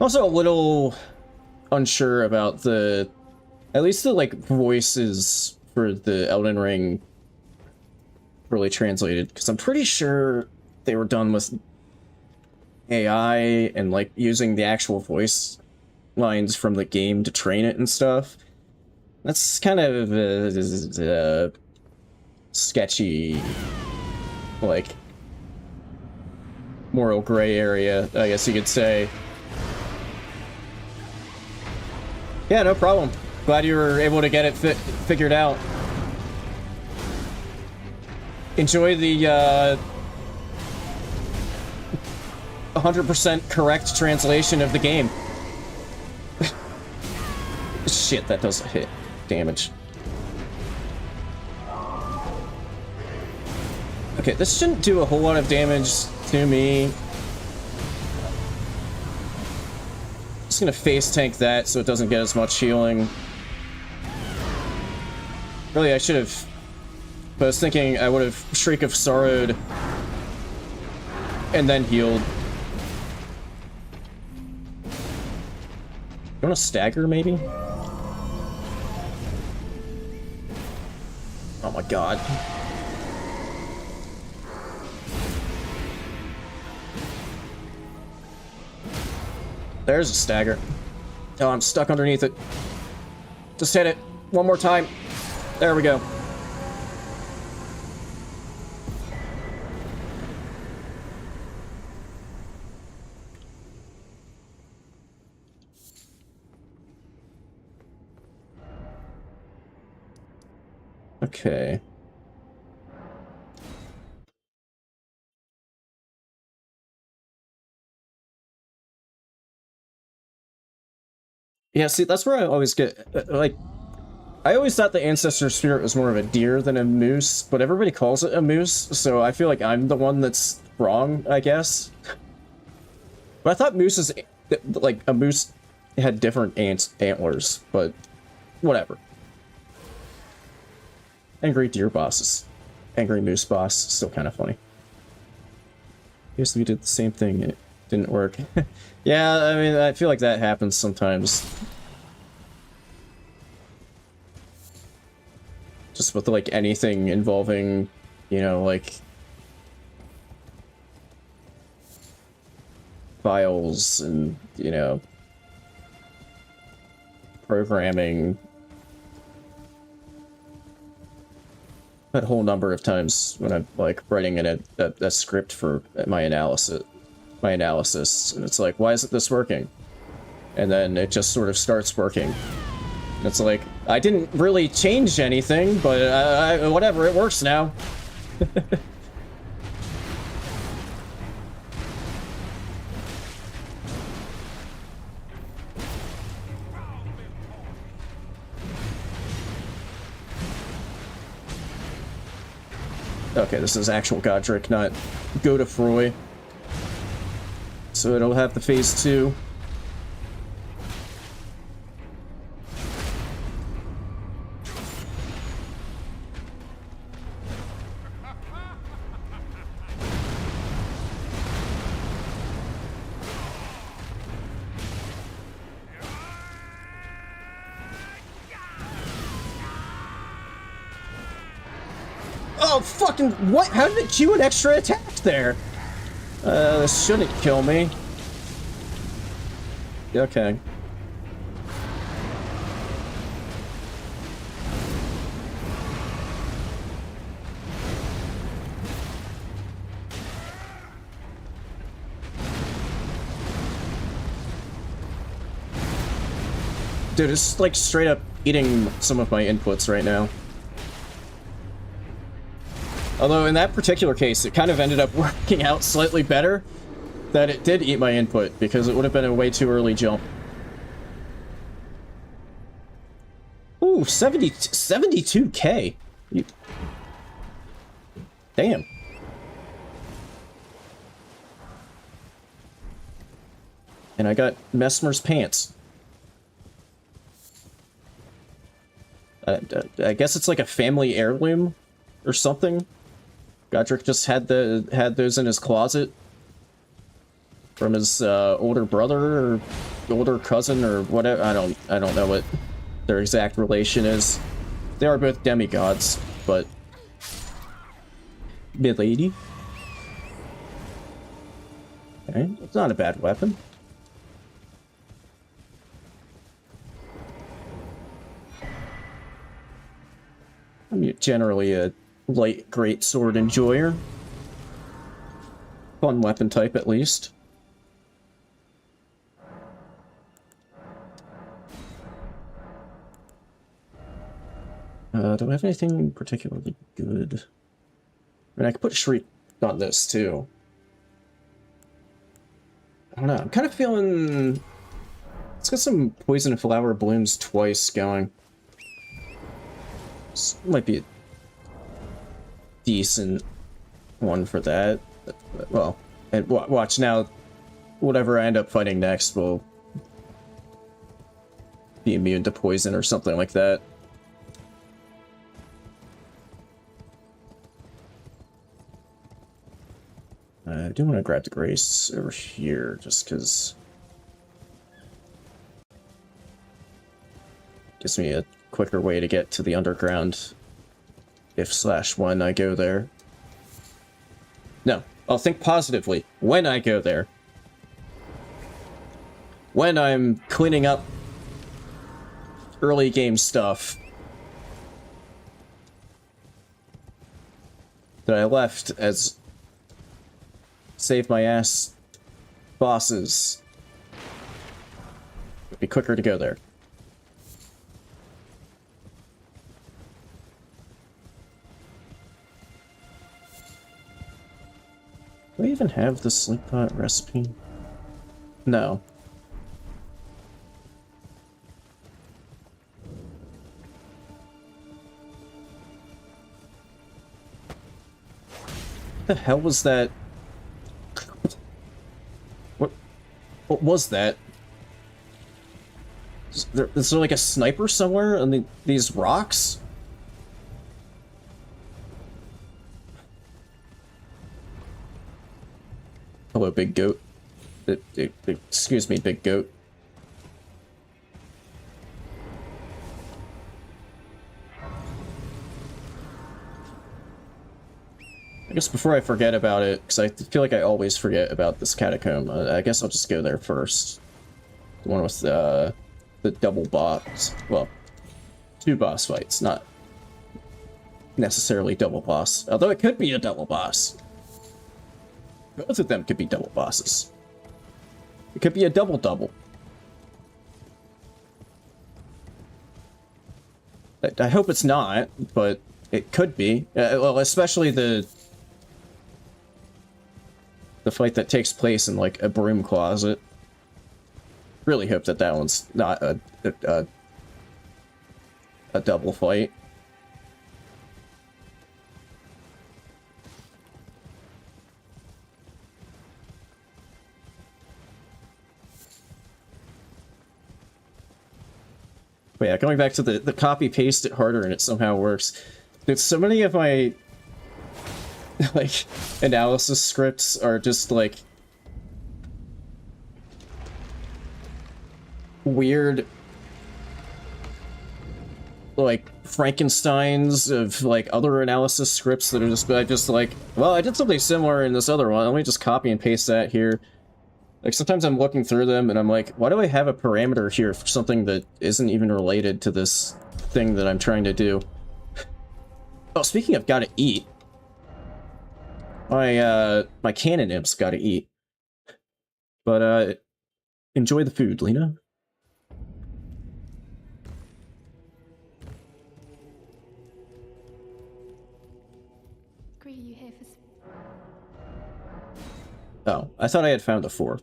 Also a little unsure about the, at least the, like, voices for the Elden Ring really translated, because I'm pretty sure they were done with AI and, like, using the actual voice lines from the game to train it and stuff. That's kind of sketchy, like, moral gray area, I guess you could say. Yeah, no problem. Glad you were able to get it figured out. Enjoy the 100% correct translation of the game. Shit, that does hit damage. Okay, this shouldn't do a whole lot of damage to me. Just gonna face tank that so it doesn't get as much healing. Really, I should have... But I was thinking I would have Shriek of Sorrowed and then healed. You want to stagger, maybe? Oh my god. There's a stagger. Oh, I'm stuck underneath it. Just hit it. One more time. There we go. Okay. Yeah, see, that's where I always get, like, I always thought the ancestor spirit was more of a deer than a moose, but everybody calls it a moose, so I feel like I'm the one that's wrong, I guess. But I thought mooses, like, a moose had different antlers, but whatever. Angry deer bosses. Angry moose boss, still kind of funny. Guess we did the same thing, it didn't work. Yeah, I mean, I feel like that happens sometimes. Just with, like, anything involving, you know, like... files and, you know... programming. A whole number of times when I'm, like, writing in a script for my analysis, and it's like, why isn't this working? And then it just sort of starts working. And it's like, I didn't really change anything, but whatever, it works now. Okay, this is actual Godric, not Godefroy. So it'll have the phase 2. Oh, fucking, what? How did it cue an extra attack there? This shouldn't kill me. Okay. Dude, it's like straight up eating some of my inputs right now. Although in that particular case, it kind of ended up working out slightly better that it did eat my input, because it would have been a way too early jump. Ooh, 72K. Damn. And I got Messmer's pants. I guess it's like a family heirloom or something. Godric just had those in his closet from his older brother or older cousin or whatever. I don't know what their exact relation is. They are both demigods, but milady. Okay, it's not a bad weapon. I'm generally a light greatsword enjoyer. Fun weapon type, at least. Do I have anything particularly good? I mean, I could put Shriek on this, too. I don't know, I'm kind of feeling... Let's get some Poison Flower Blooms twice going. This might be a decent one for that. Well, and watch now, whatever I end up fighting next will be immune to poison or something like that. I do want to grab the Grace over here, just because gives me a quicker way to get to the underground if/when I go there. No, I'll think positively when I go there. When I'm cleaning up early game stuff that I left as save my ass bosses. It'd be quicker to go there. Do I even have the sleep pot recipe? No. What the hell was that? What was that? Is there like a sniper somewhere on these rocks? Hello, big goat. Excuse me, big goat. I guess before I forget about it, because I feel like I always forget about this catacomb, I guess I'll just go there first. The one with the double boss. Well, 2 boss fights, not necessarily double boss. Although it could be a double boss. Both of them could be double bosses. It could be a double-double. I hope it's not, but it could be. Well, especially the fight that takes place in, like, a broom closet. Really hope that that one's not a double fight. But yeah, going back to the copy paste it harder and it somehow works. Dude, so many of my like analysis scripts are just like weird like Frankensteins of like other analysis scripts that are just like, well, I did something similar in this other one, let me just copy and paste that here. Like sometimes I'm looking through them and I'm like, why do I have a parameter here for something that isn't even related to this thing that I'm trying to do? Oh, speaking of gotta eat, my cannon imps gotta eat. But enjoy the food, Lena. Agree you here for... Oh, I thought I had found a 4.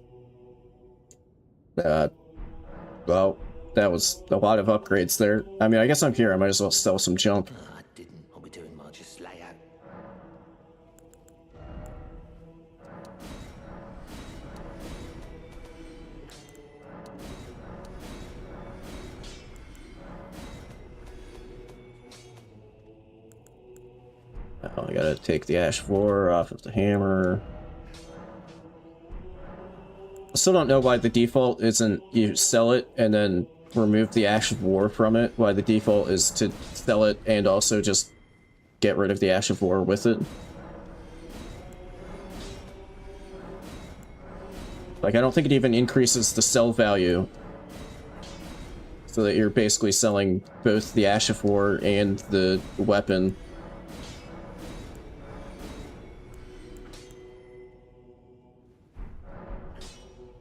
Well, that was a lot of upgrades there. I mean, I guess I'm here, I might as well sell some junk. I didn't. I'll be doing much. Just lay out. Oh, I gotta take the ash floor off of the hammer. I still don't know why the default isn't you sell it and then remove the Ash of War from it. Why the default is to sell it and also just get rid of the Ash of War with it. Like, I don't think it even increases the sell value. So that you're basically selling both the Ash of War and the weapon.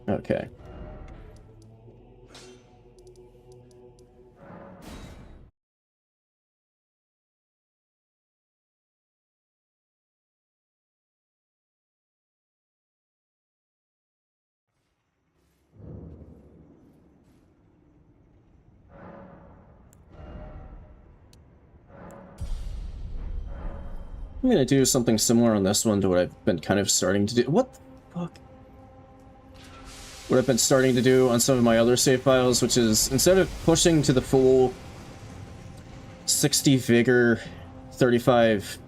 Okay. I'm gonna do something similar on this one to what I've been kind of starting to do. What the fuck? What I've been starting to do on some of my other save files, which is instead of pushing to the full 60 vigor, 35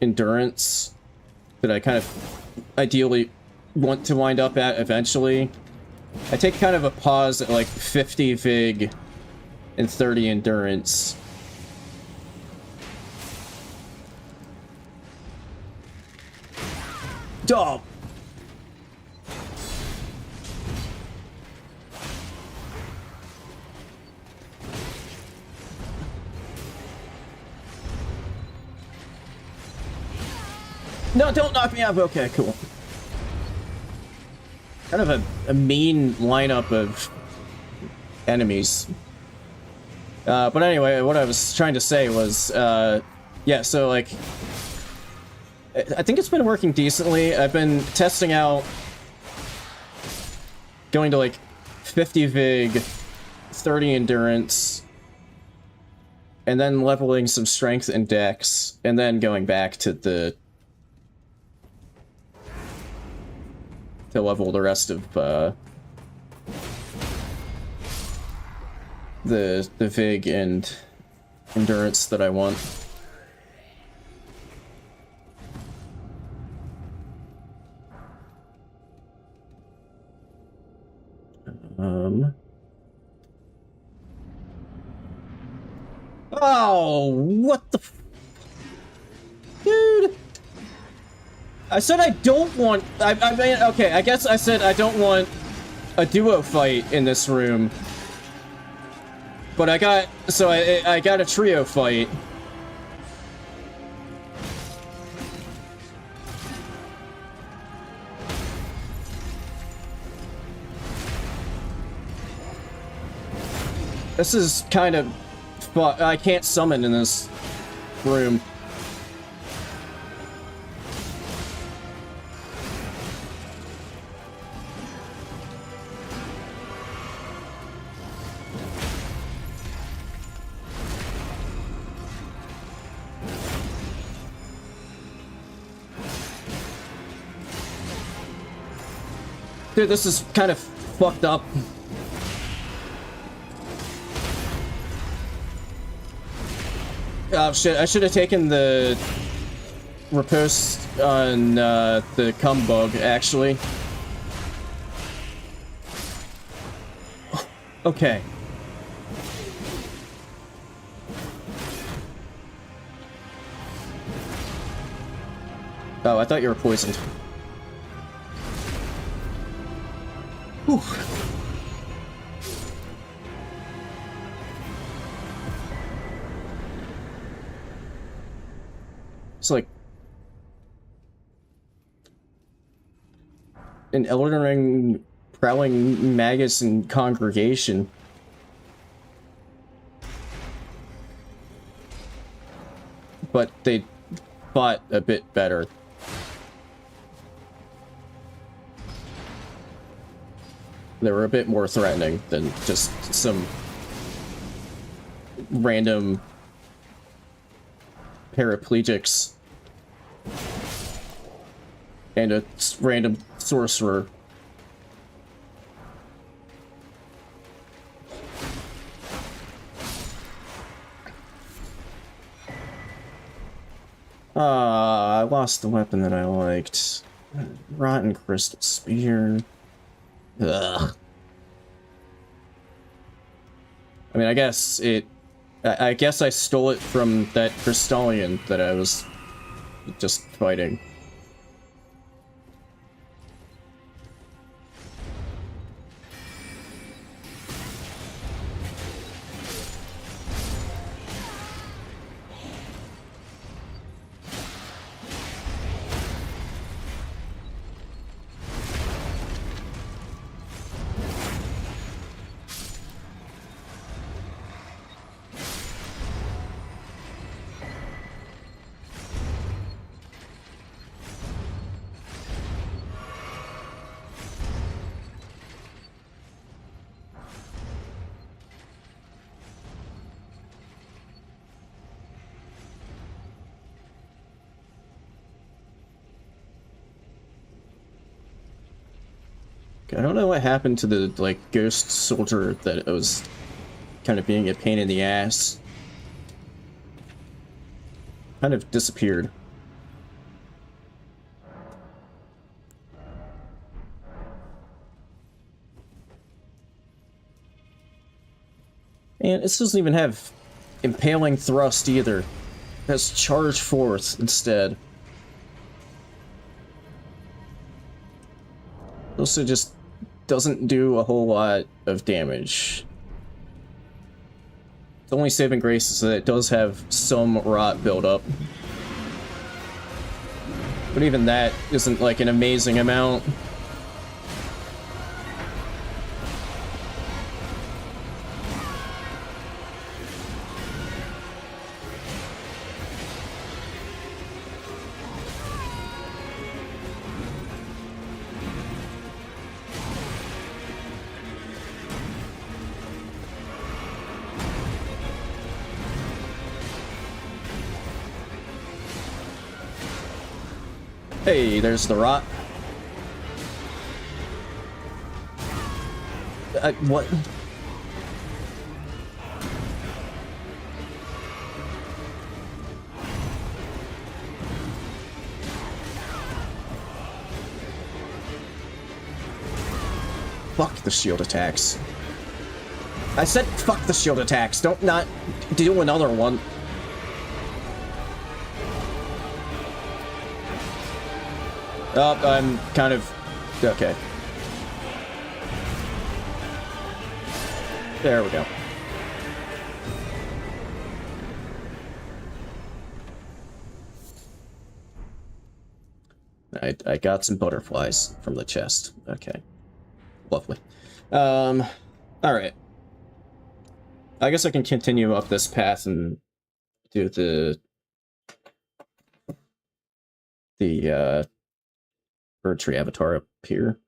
endurance that I kind of ideally want to wind up at eventually, I take kind of a pause at like 50 vig and 30 endurance. Dog. No, don't knock me off. Okay, cool. Kind of a mean lineup of enemies. But anyway, what I was trying to say was, yeah, so like, I think it's been working decently. I've been testing out going to like 50 vig, 30 endurance, and then leveling some strength and dex, and then going back to to level the rest of the vig and endurance that I want. Oh, what the dude? I said I don't want... I mean, okay, I guess I said I don't want a duo fight in this room. But I got... So I got a trio fight. This is kind of... I can't summon in this room. Dude, this is kind of fucked up. Oh shit, I should have taken the riposte on the cum bug, actually. Okay. Oh, I thought you were poisoned. Whew. It's like an Elden Ring prowling magus and congregation. But they fought a bit better. They were a bit more threatening than just some random paraplegics and a random sorcerer. I lost the weapon that I liked. Rotten crystal spear. Ugh. I mean, I guess I stole it from that Crystallian that I was just fighting. I don't know what happened to the, like, ghost soldier that was kind of being a pain in the ass. Kind of disappeared. And this doesn't even have impaling thrust either. It has charge force instead. Also just doesn't do a whole lot of damage. The only saving grace is that it does have some rot buildup. But even that isn't like an amazing amount. Hey, there's the rot. What? Fuck the shield attacks. I said fuck the shield attacks. Don't not do another one. Oh, I'm kind of... okay. There we go. I got some butterflies from the chest. Okay. Lovely. Alright. I guess I can continue up this path and do the bird tree avatar up here.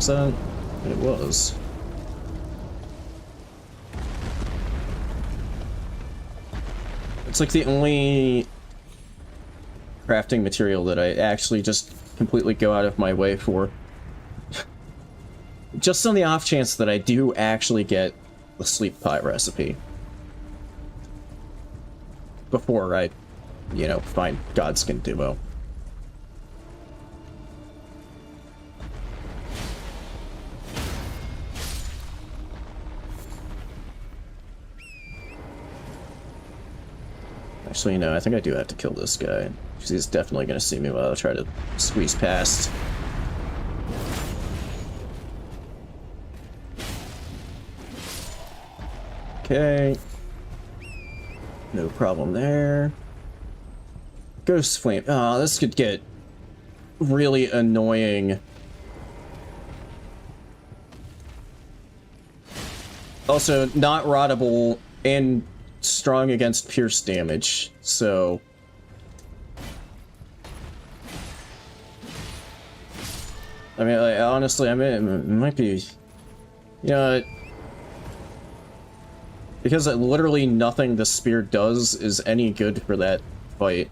that? It was. It's like the only crafting material that I actually just completely go out of my way for. Just on the off chance that I do actually get the sleep pie recipe. Before I, you know, find Godskin Duo. Actually, no, I think I do have to kill this guy. Because he's definitely going to see me while I try to squeeze past. Okay. No problem there. Ghost Flame. Oh, this could get really annoying. Also, not rottable and strong against pierce damage, so... I mean, like, honestly, I mean, it might be... You know, because literally nothing the spear does is any good for that fight.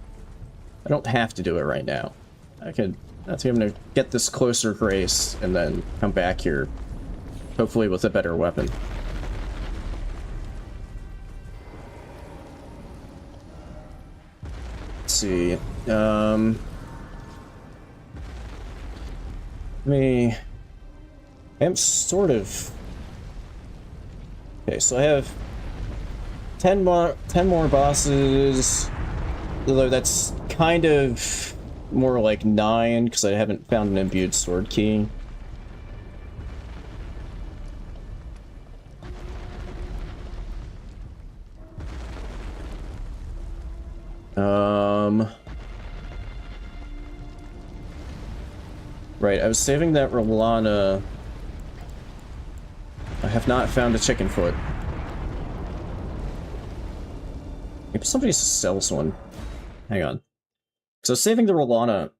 I don't have to do it right now. I think I'm gonna get this closer grace and then come back here, hopefully with a better weapon. Let's see. I'm sort of... Okay, so I have 10 more bosses, although that's kind of more like 9 because I haven't found an imbued sword key. Right, I was saving that Rolana. I have not found a chicken foot. Maybe somebody sells one. Hang on. So saving the Rolana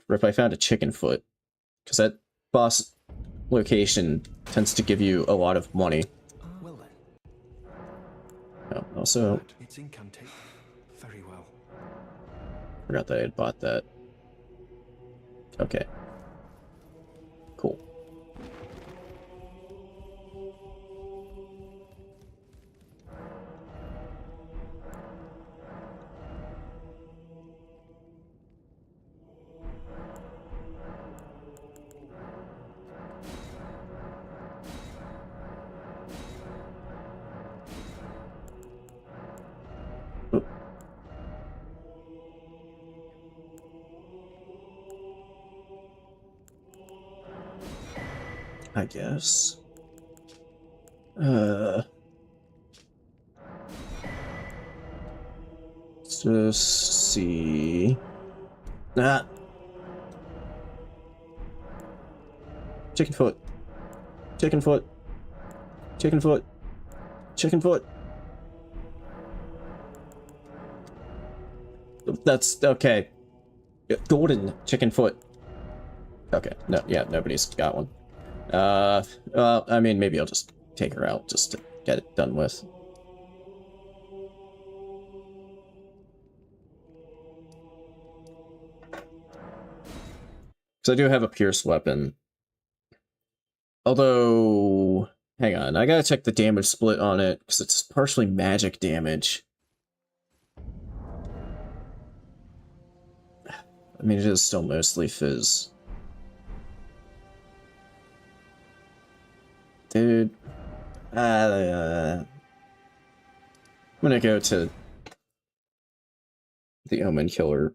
for if I found a chicken foot, because that boss location tends to give you a lot of money. Well then. Oh, also, It's incantate. Very well. forgot that I had bought that. Okay. Cool. Oop. I guess. Let's just see. Ah. Chicken foot. Chicken foot. Chicken foot. Chicken foot. That's okay. Golden chicken foot. Okay. No, yeah, nobody's got one. Well, I mean, maybe I'll just take her out just to get it done with. Because I do have a pierce weapon. Although, hang on, I gotta check the damage split on it, because it's partially magic damage. I mean, it is still mostly fizz. Dude. I'm gonna go to the Omen Killer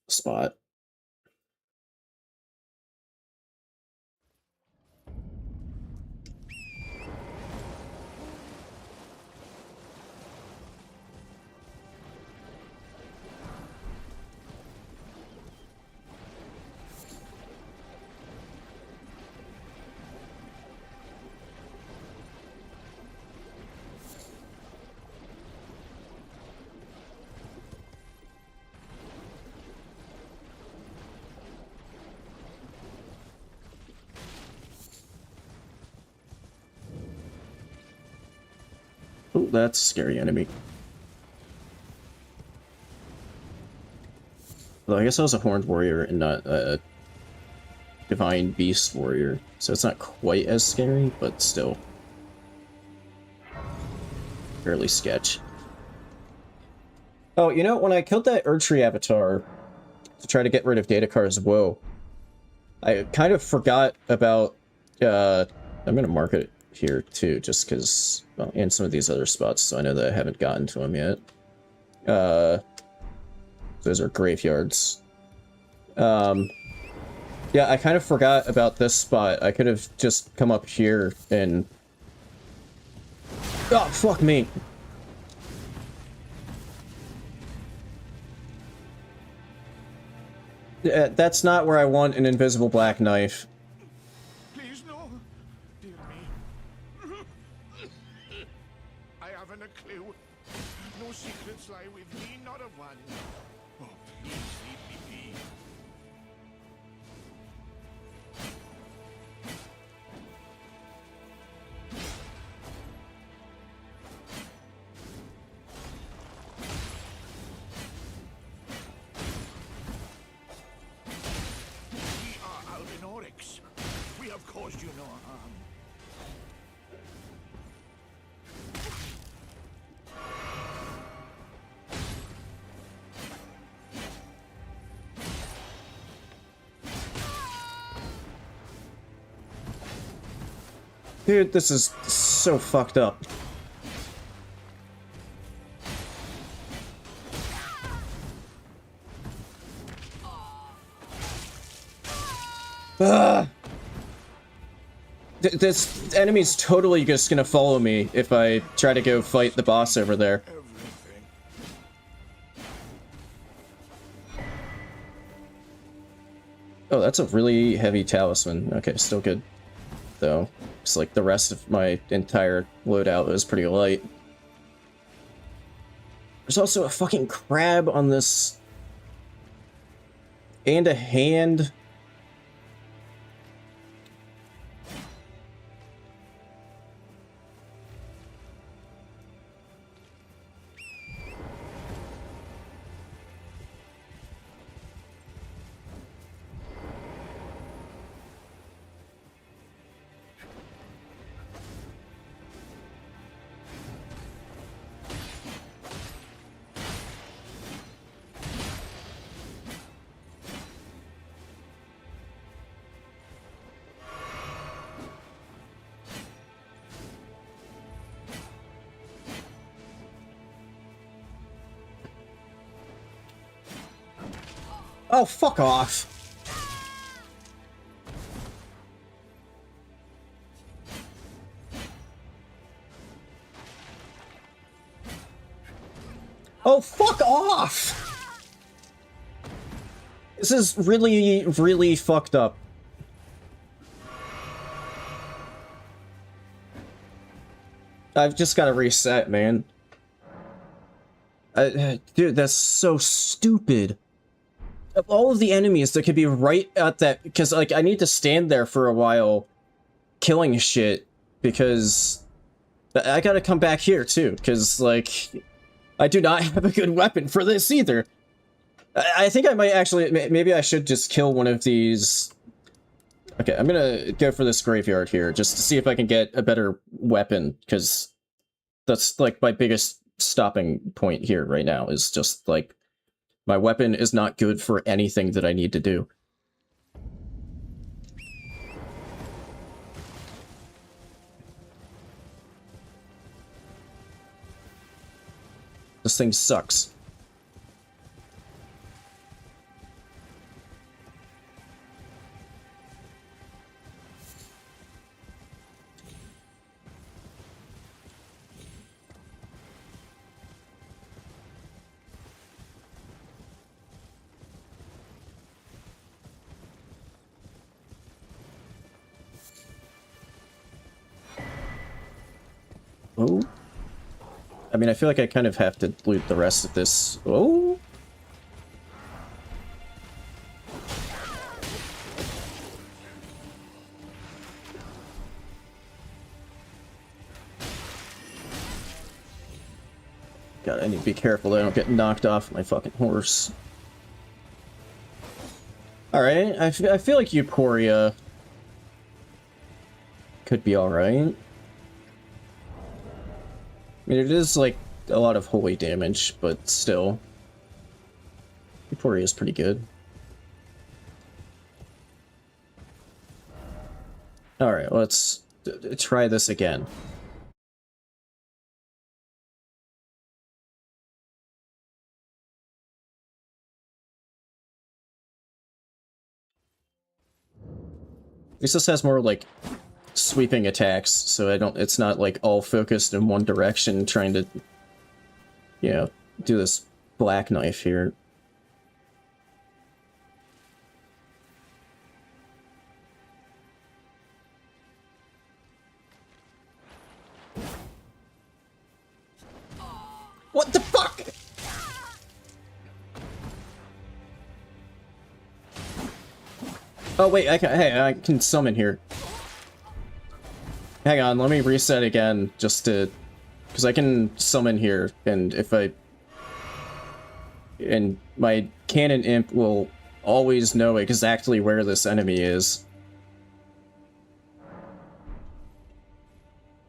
spot. Oh, that's a scary enemy. Well, I guess I was a horned warrior and not a divine beast warrior, so it's not quite as scary, but still fairly sketch. Oh, you know, when I killed that Erdtree avatar to try to get rid of Datakar's woe, I kind of forgot about, I'm gonna mark it here too, just because, well, and some of these other spots, so I know that I haven't gotten to them yet. Those are graveyards. Yeah, I kind of forgot about this spot. I could have just come up here and... Oh, fuck me! That's not where I want an invisible black knife. Please, no. Dear me. I haven't a clue. No secrets lie with me, not a one. Oh, please leave me be. We are Albinorics. We have caused you no harm. Dude, this is so fucked up. This enemy's totally just gonna follow me if I try to go fight the boss over there. Everything. Oh, that's a really heavy talisman. Okay, still good, though. It's like the rest of my entire loadout is pretty light. There's also a fucking crab on this... and a hand. Oh, fuck off. Oh, fuck off! This is really, really fucked up. I've just gotta reset, man. Dude, that's so stupid. Of all of the enemies that could be right at that, because like I need to stand there for a while killing shit, because I gotta come back here too, because like I do not have a good weapon for this either. I think I might actually, maybe I should just kill one of these. Okay, I'm gonna go for this graveyard here just to see if I can get a better weapon, because that's like my biggest stopping point here right now, is just like my weapon is not good for anything that I need to do. This thing sucks. Oh. I mean, I feel like I kind of have to loot the rest of this. Oh. God, I need to be careful that I don't get knocked off my fucking horse. Alright, I feel like Euphoria could be alright. I mean, it is, like, a lot of holy damage, but still. Euphoria is pretty good. Alright, let's try this again. At least this has more, like, sweeping attacks, so it's not, like, all focused in one direction trying to, you know, do this black knife here. What the fuck? Oh wait, I can summon here. Hang on, let me reset again, just to... Because I can summon here, and if I... And my cannon imp will always know exactly where this enemy is.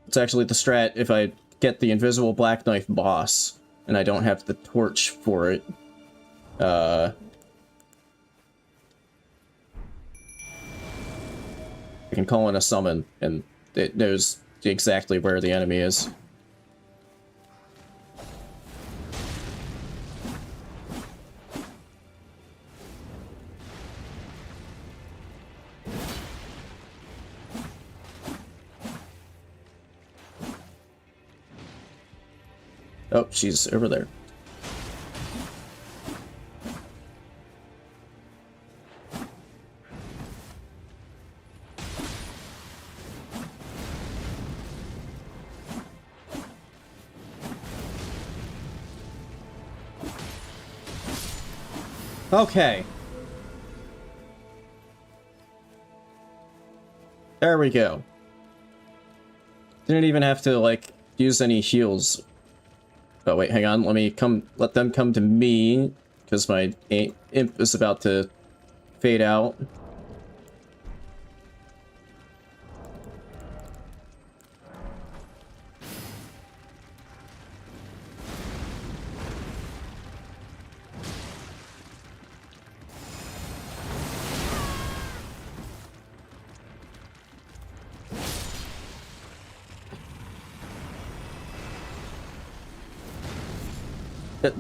It's actually the strat if I get the invisible black knife boss, and I don't have the torch for it. I can call in a summon, and it knows exactly where the enemy is. Oh, she's over there. Okay. There we go. Didn't even have to, like, use any heals. Oh, wait, hang on. Let them come to me, because my imp is about to fade out.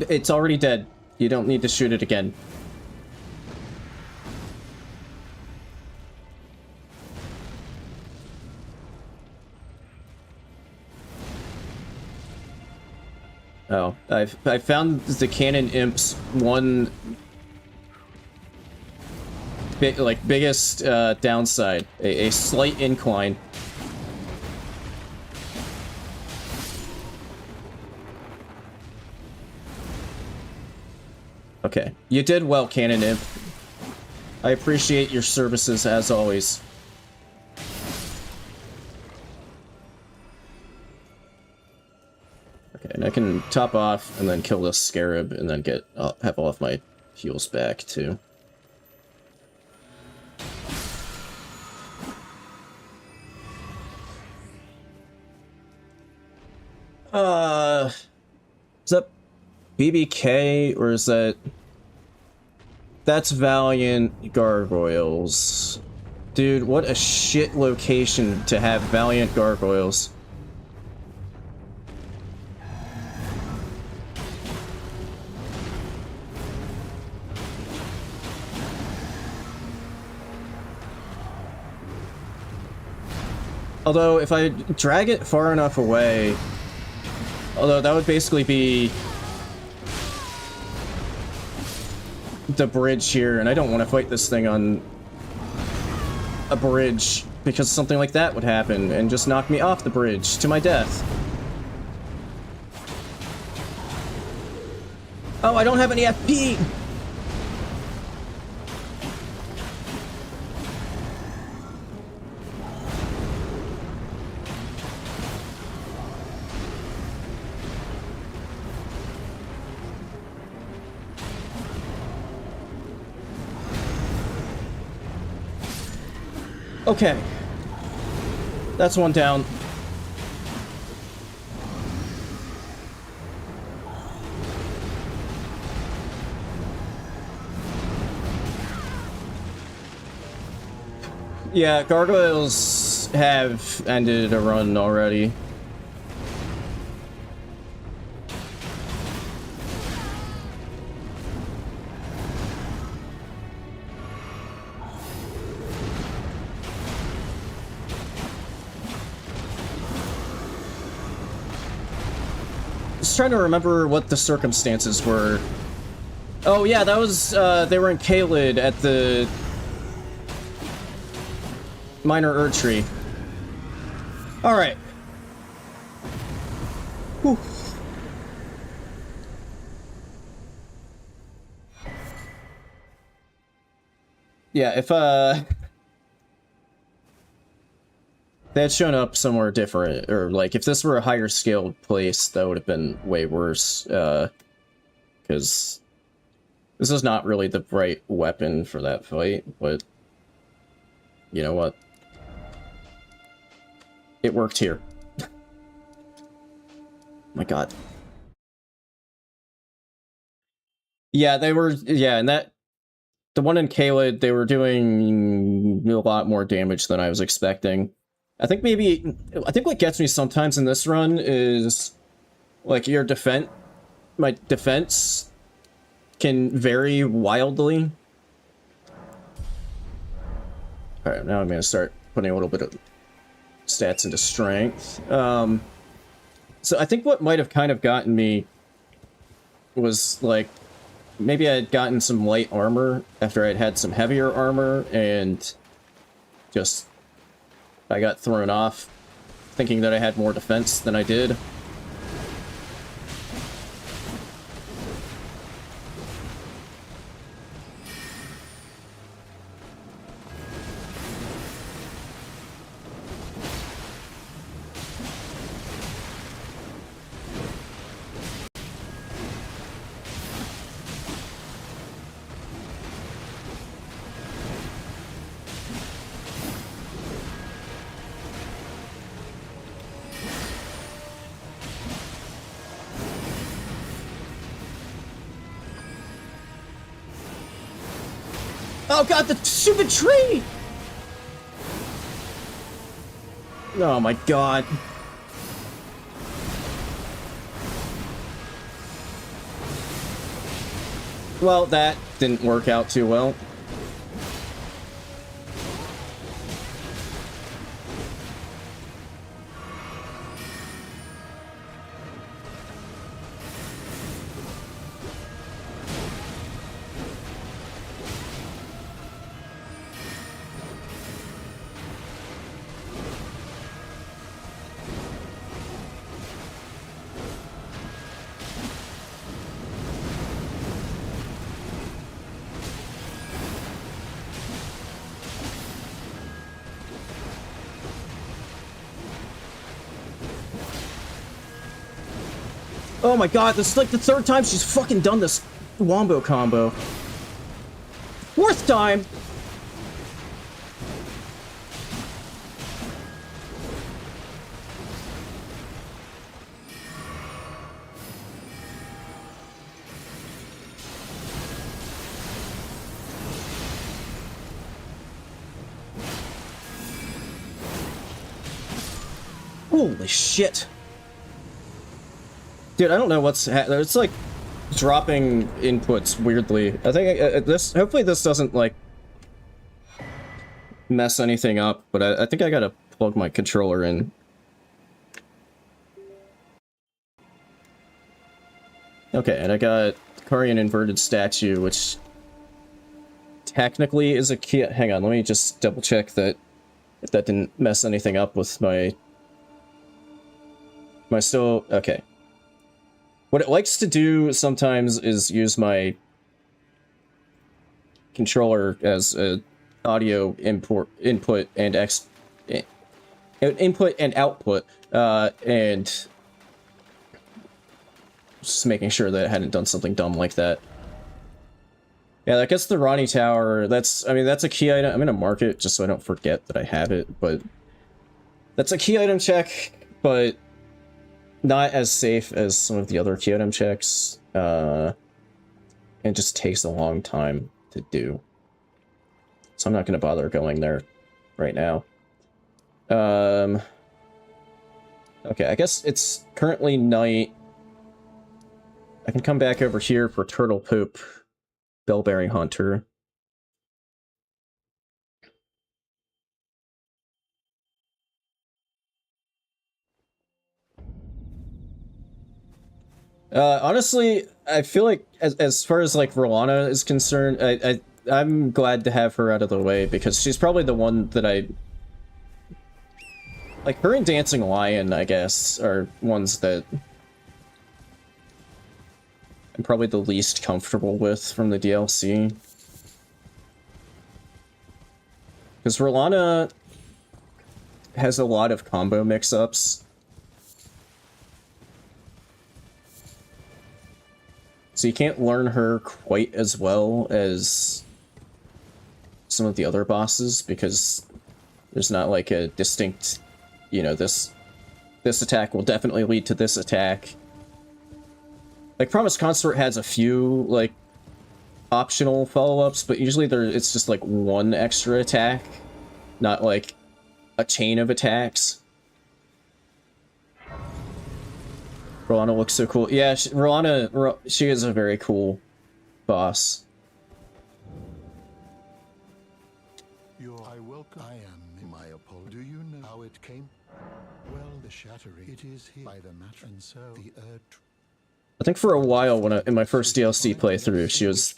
It's already dead. You don't need to shoot it again. Oh, I found the cannon imp's one biggest downside, a slight incline. Okay, you did well, Cannon Imp. I appreciate your services as always. Okay, and I can top off and then kill this scarab and then have all of my heals back too. Is that BBK or is that... That's Valiant Gargoyles. Dude, what a shit location to have Valiant Gargoyles. Although, if I drag it far enough away... Although, that would basically be... the bridge here, and I don't want to fight this thing on... a bridge, because something like that would happen, and just knock me off the bridge, to my death. Oh, I don't have any FP! Okay. That's one down. Yeah, gargoyles have ended a run already. Just trying to remember what the circumstances were. Oh yeah, that was, they were in Caelid at the Minor Erdtree. Alright. Whew. Yeah, if, they had shown up somewhere different, or, like, if this were a higher scaled place, that would have been way worse, because this is not really the right weapon for that fight, but you know what? It worked here. My god. Yeah, they were, yeah, and that, the one in Caelid, they were doing a lot more damage than I was expecting. I think what gets me sometimes in this run is, like, your my defense can vary wildly. Alright, now I'm gonna start putting a little bit of stats into strength. So I think what might have kind of gotten me was, like, maybe I had gotten some light armor after I'd had some heavier armor, and just I got thrown off thinking that I had more defense than I did. Oh god, the stupid tree! Oh my god. Well, that didn't work out too well. Oh my god, this is like the third time she's fucking done this wombo combo. Fourth time! Holy shit. Dude, I don't know what's it's like dropping inputs weirdly. I think hopefully this doesn't like mess anything up, but I think I gotta plug my controller in. Okay, and I got Karian inverted statue, which technically is a key. Hang on, let me just double check that if that didn't mess anything up with my still okay. What it likes to do sometimes is use my controller as a audio input and input and output, and just making sure that it hadn't done something dumb like that. Yeah, that gets the Ronnie Tower. That's, I mean, that's a key item. I'm gonna mark it just so I don't forget that I have it, but that's a key item check, but not as safe as some of the other key item checks. It just takes a long time to do. So I'm not gonna bother going there right now. Okay, I guess it's currently night. I can come back over here for Turtle Poop, Bellberry Hunter. Honestly, I feel like as far as like Rolana is concerned, I'm glad to have her out of the way because she's probably the one that I like. Her and Dancing Lion, I guess, are ones that I'm probably the least comfortable with from the DLC. Because Rolana has a lot of combo mix-ups. So you can't learn her quite as well as some of the other bosses because there's not like a distinct, you know, this attack will definitely lead to this attack. Like Promised Consort has a few like optional follow-ups, but usually it's just like one extra attack, not like a chain of attacks. Rolana looks so cool. Yeah, Rolana, she is a very cool boss. I welcome. I am my apology. Do you know how it came? Well, the shattering. It is here by the matter, and so the earth. I think for a while when in my first DLC playthrough, she was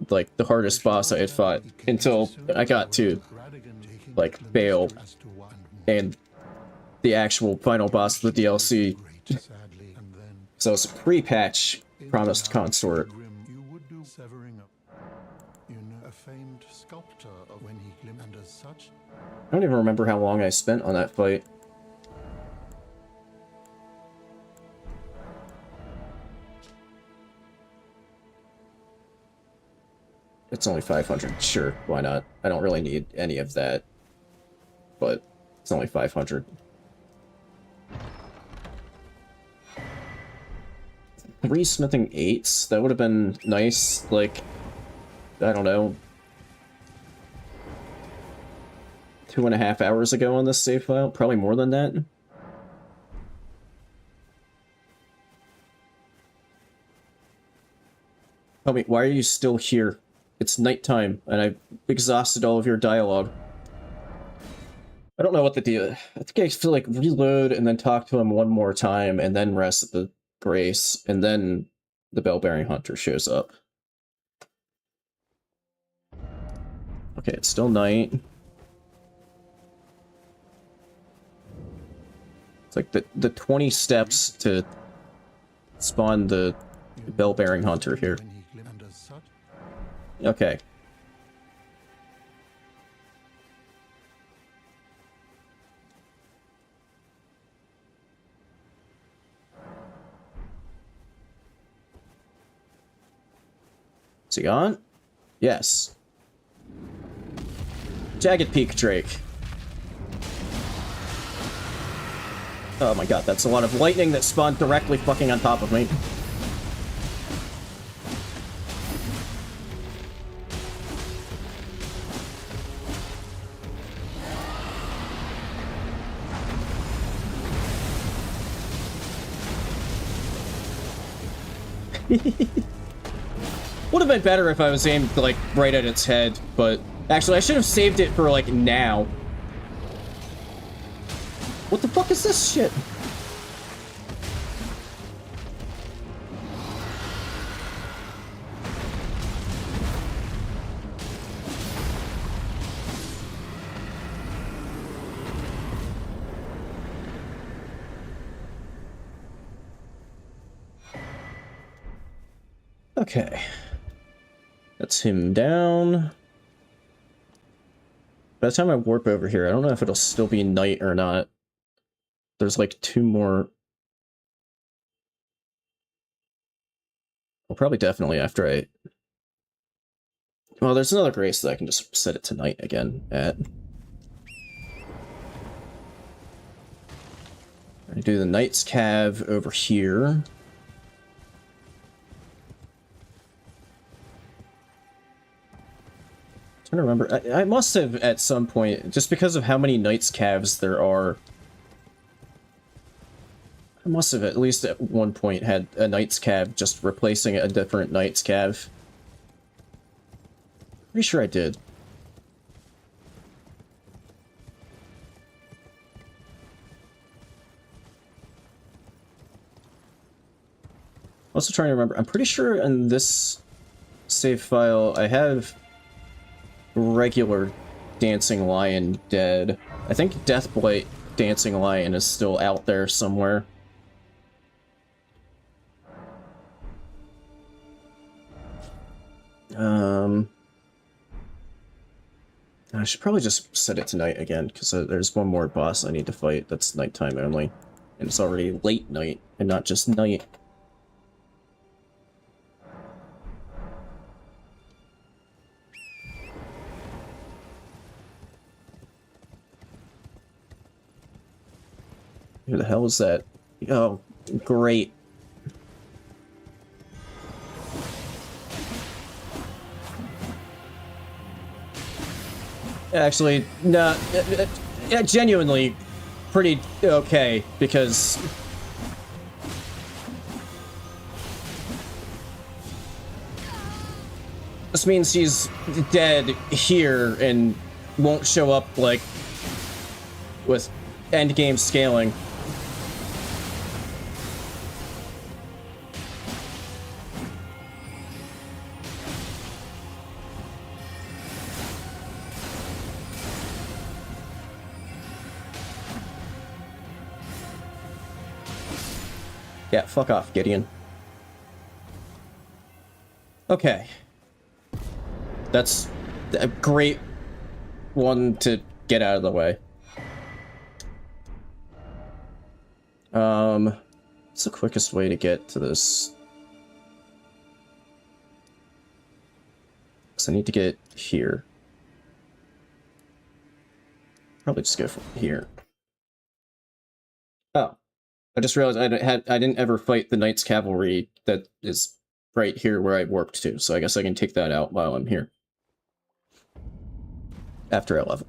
like the hardest boss I had fought until I got to like Bale and the actual final boss of the DLC. So it's a pre-patch Promised Consort. You would do severing up. You know, a famed sculptor of when he glimpsed, and as such. I don't even remember how long I spent on that fight. It's only 500. Sure, why not? I don't really need any of that. But it's only 500. Three smithing 8s? That would have been nice, like, I don't know, 2.5 hours ago on this save file? Probably more than that. Tell me, why are you still here? It's nighttime, and I've exhausted all of your dialogue. I don't know what the deal. I think I have to like reload and then talk to him one more time, and then rest at the Grace, and then the Bellbearing Hunter shows up. Okay, it's still night. It's like the 20 steps to spawn the Bellbearing Hunter here. Okay. Is he gone? Yes. Jagged Peak Drake. Oh my god, that's a lot of lightning that spawned directly fucking on top of me. Would have been better if I was aimed, like, right at its head, but... Actually, I should have saved it for, like, now. What the fuck is this shit? Okay. That's him down. By the time I warp over here, I don't know if it'll still be night or not. There's like 2 more. Well, probably definitely after I Well, there's another grace that I can just set it to night again at. I do the Knight's Cav over here. I'm trying to remember. I must have at some point, just because of how many Knight's Cavs there are, I must have at least at one point had a Knight's Cav just replacing a different Knight's Cav. Pretty sure I did. Also trying to remember, I'm pretty sure in this save file I have regular Dancing Lion dead. I think Deathblight Dancing Lion is still out there somewhere. I should probably just set it to night again, because there's one more boss I need to fight that's nighttime only. And it's already late night, and not just night. Who the hell is that? Oh, great. Actually, no, yeah, genuinely pretty okay, because this means she's dead here and won't show up, like, with endgame scaling. Yeah, fuck off, Gideon. Okay. That's a great one to get out of the way. What's the quickest way to get to this? Because I need to get here. Probably just go from here. Oh. I just realized I didn't ever fight the Knight's Cavalry that is right here where I warped to, so I guess I can take that out while I'm here. After I level.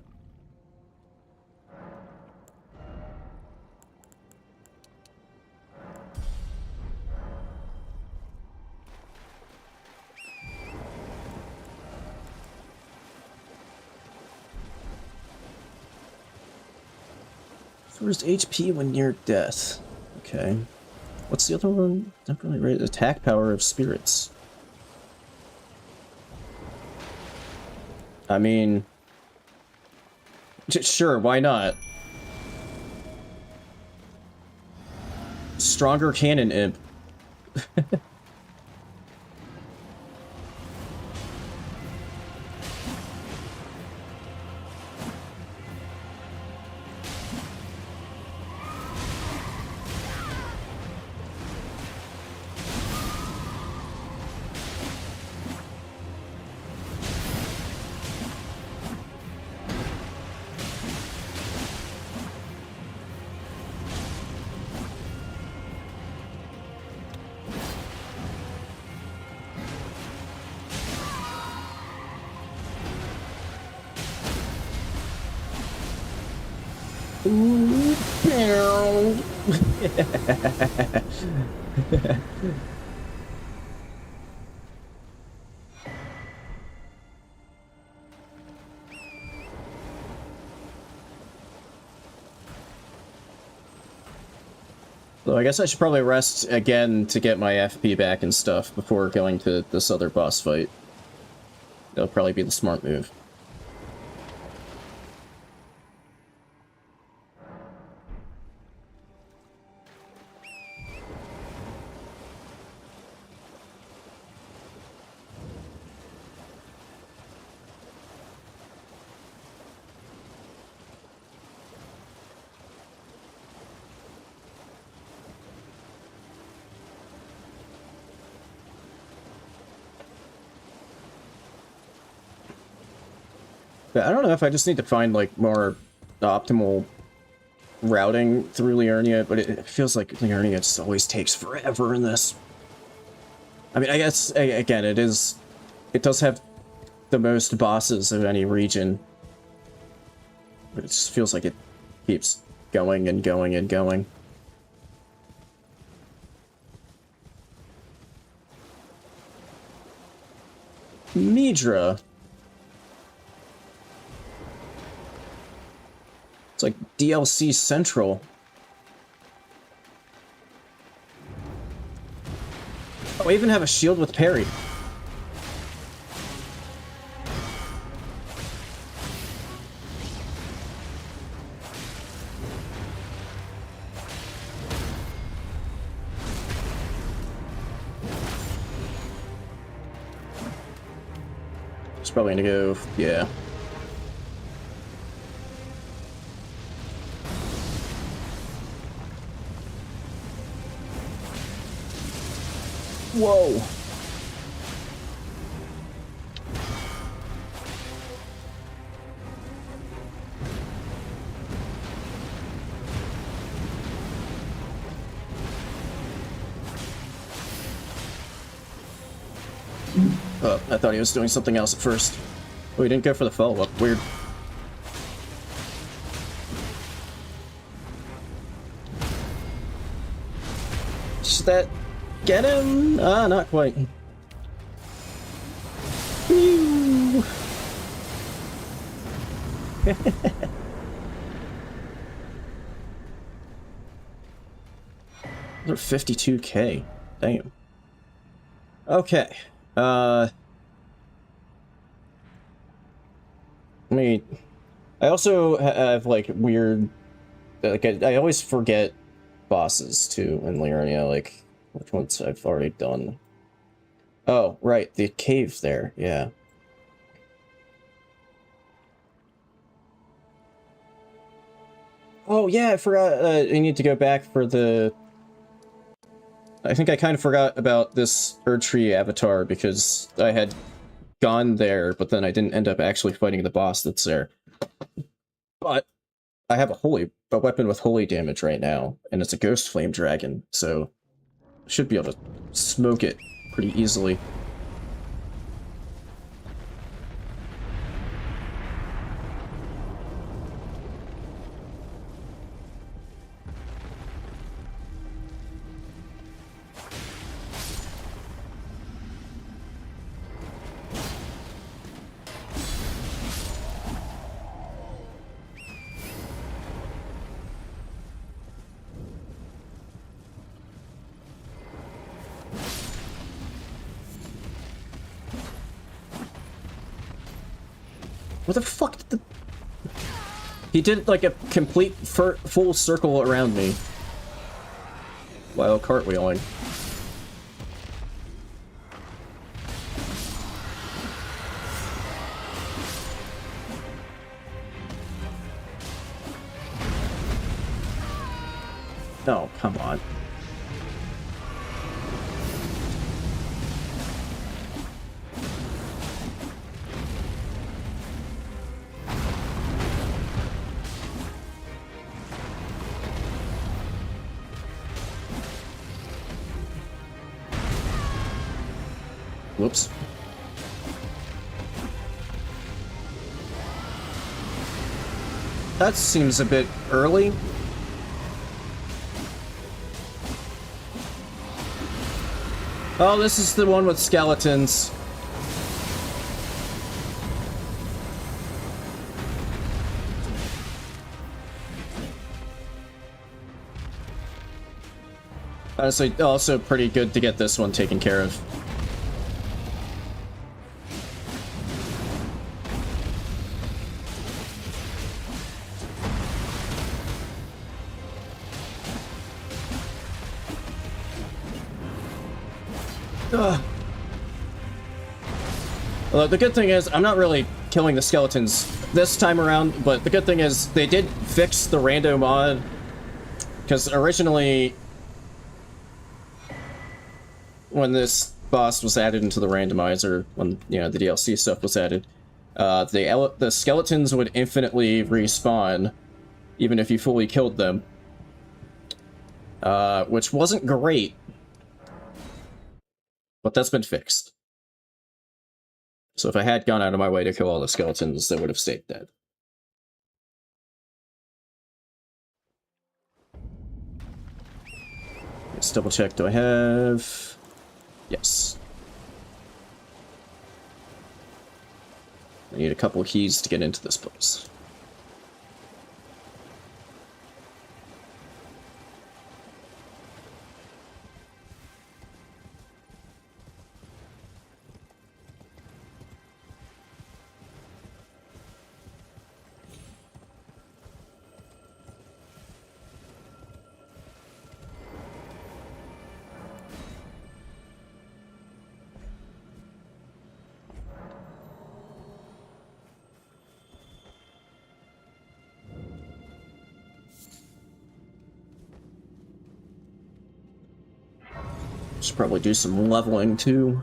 First HP when near death. Okay. What's the other one? Not really right. Attack power of spirits. I mean, sure, why not? Stronger cannon imp. So I guess I should probably rest again to get my FP back and stuff before going to this other boss fight. That'll probably be the smart move. But I don't know if I just need to find, like, more optimal routing through Liurnia, but it feels like Liurnia just always takes forever in this. I mean, I guess, again, it does have the most bosses of any region, but it just feels like it keeps going and going and going. Midra. It's like DLC Central. Oh, I even have a shield with parry. It's probably gonna go, yeah. Whoa. Oh, I thought he was doing something else at first. Oh, he didn't go for the follow-up. Weird. Should that get him? Ah, not quite. Whew. They're 52K. Damn. Okay. I mean, I also have, like, weird... Like, I always forget bosses, too, in Liurnia, like, which ones I've already done. Oh, right, the cave there, yeah. Oh, yeah, I forgot, I need to go back for the... I think I kind of forgot about this Erdtree avatar, because I had gone there, but then I didn't end up actually fighting the boss that's there. But I have a weapon with holy damage right now, and it's a Ghost Flame Dragon, so I should be able to smoke it pretty easily. What the fuck did the... He did, like, a complete full circle around me while cartwheeling. Oh, come on. Whoops. That seems a bit early. Oh, this is the one with skeletons. Honestly, also pretty good to get this one taken care of. Well, the good thing is, I'm not really killing the skeletons this time around, but the good thing is, they did fix the rando mod, because originally, when this boss was added into the randomizer, when, you know, the DLC stuff was added, The skeletons would infinitely respawn, even if you fully killed them. Which wasn't great. But that's been fixed. So if I had gone out of my way to kill all the skeletons, they would have stayed dead. Let's double check, do I have... Yes. I need a couple of keys to get into this place. Should probably do some leveling too.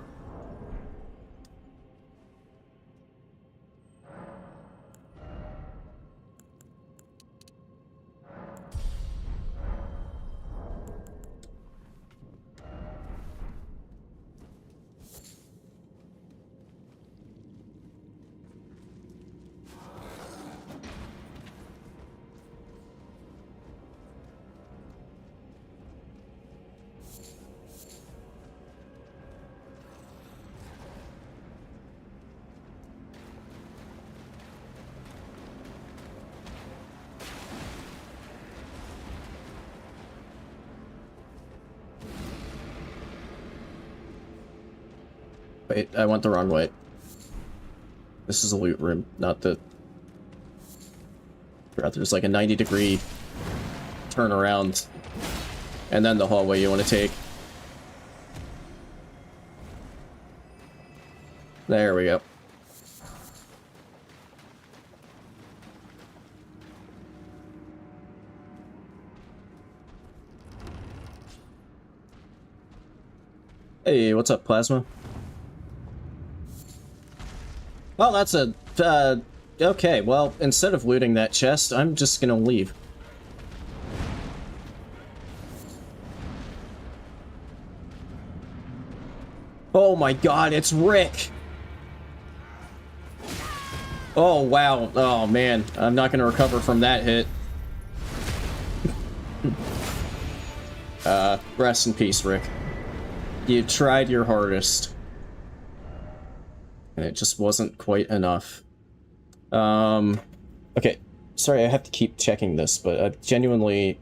Wait, I went the wrong way. This is a loot room, not the... There's like a 90-degree turnaround, and then the hallway you want to take. There we go. Hey, what's up, Plasma? Well, that's a... okay, well, instead of looting that chest, I'm just gonna leave. Oh my god, it's Rick! Oh, wow. Oh, man. I'm not gonna recover from that hit. Rest in peace, Rick. You tried your hardest. And it just wasn't quite enough. Okay. Sorry, I have to keep checking this, but I genuinely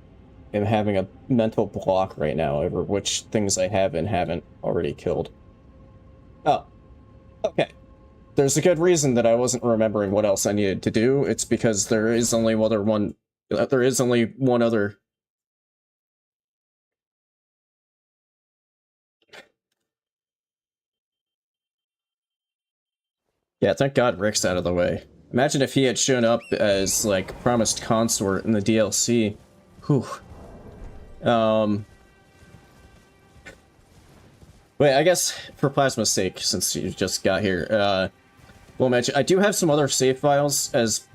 am having a mental block right now over which things I have and haven't already killed. Oh. Okay. There's a good reason that I wasn't remembering what else I needed to do. It's because there is only one other... Yeah, thank God Rick's out of the way. Imagine if he had shown up as, like, promised consort in the DLC. Whew. Wait, I guess for Plasma's sake, since you just got here, we'll mention, I do have some other save files as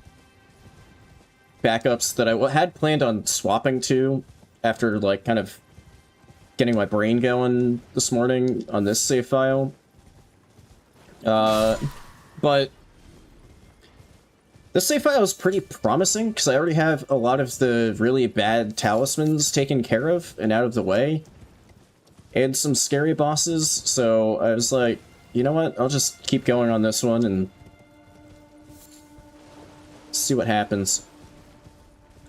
backups that I had planned on swapping to after, like, kind of getting my brain going this morning on this save file. But this save file is pretty promising, because I already have a lot of the really bad talismans taken care of and out of the way. And some scary bosses, so I was like, you know what, I'll just keep going on this one and see what happens.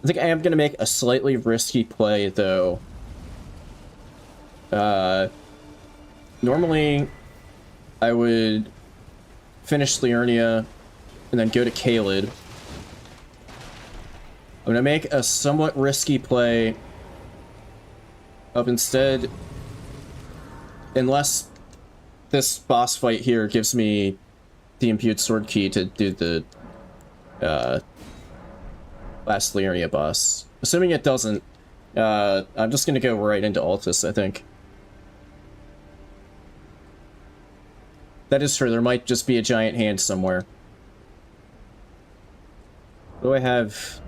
I think I am going to make a slightly risky play, though. Normally, I would finish Liurnia and then go to Caelid. I'm going to make a somewhat risky play of instead... Unless this boss fight here gives me the imbued sword key to do the last Liurnia boss. Assuming it doesn't, I'm just gonna go right into Altus, I think. That is true, there might just be a giant hand somewhere. What do I have?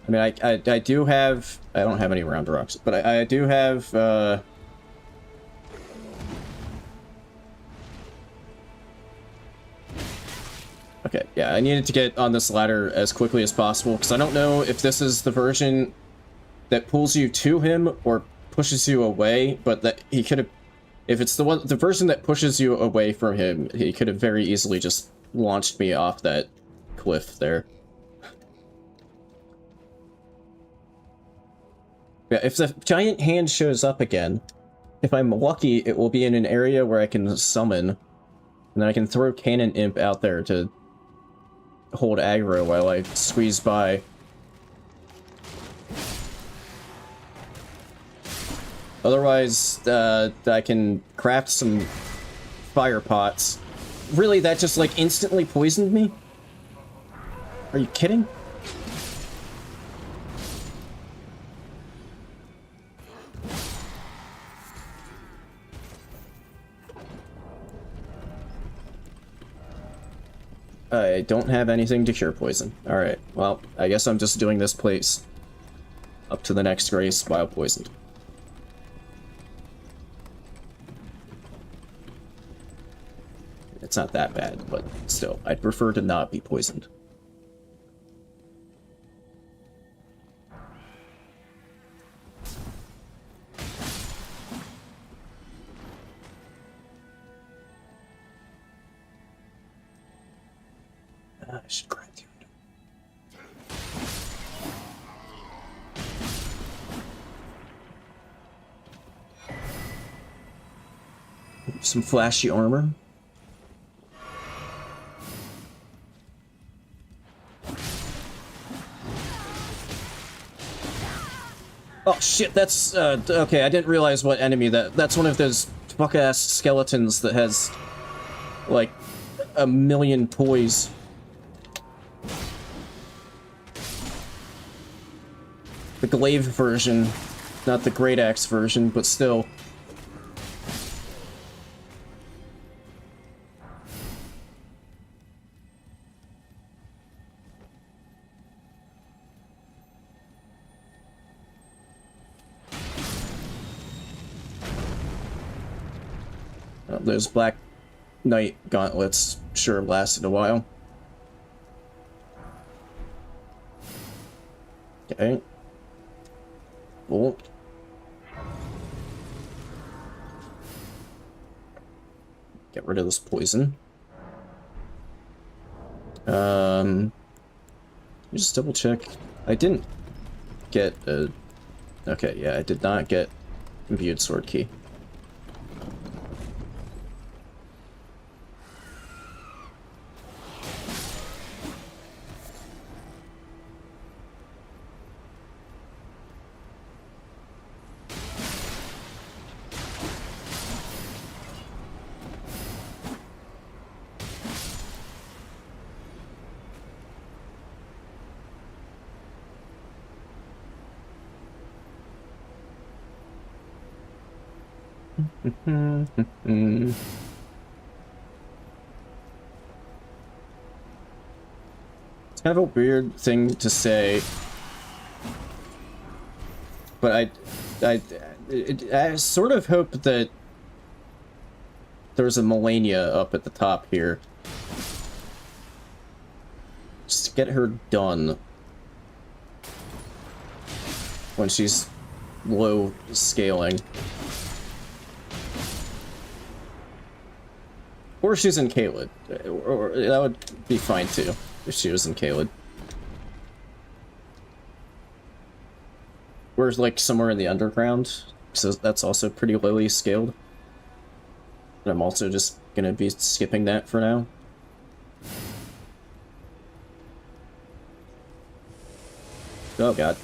I mean, I do have... I don't have any round rocks, but I do have, Okay, yeah, I needed to get on this ladder as quickly as possible, because I don't know if this is the version that pulls you to him or pushes you away, but that he could have... If it's the version that pushes you away from him, he could have very easily just launched me off that cliff there. Yeah, if the giant hand shows up again, if I'm lucky, it will be in an area where I can summon, and then I can throw Cannon Imp out there to hold aggro while I squeeze by. Otherwise, I can craft some fire pots. Really, that just, like, instantly poisoned me? Are you kidding? I don't have anything to cure poison. Alright, well, I guess I'm just doing this place up to the next race while poisoned. It's not that bad, but still, I'd prefer to not be poisoned. I should grab you. Some flashy armor. Oh shit, that's, okay, I didn't realize what enemy that's one of those fuck-ass skeletons that has, like, a million toys. The glaive version, not the great axe version, but still. Those Black Knight gauntlets sure lasted a while. Okay. Cool. Get rid of this poison. Just double check. I didn't get a... Okay, yeah, I did not get imbued sword key. It's kind of a weird thing to say, but I sort of hope that there's a Melania up at the top here. Just get her done when she's low scaling. Or she's in Caelid. Or that would be fine too, if she was in Caelid. Or like somewhere in the underground, so that's also pretty lowly scaled. But I'm also just gonna be skipping that for now. Oh god.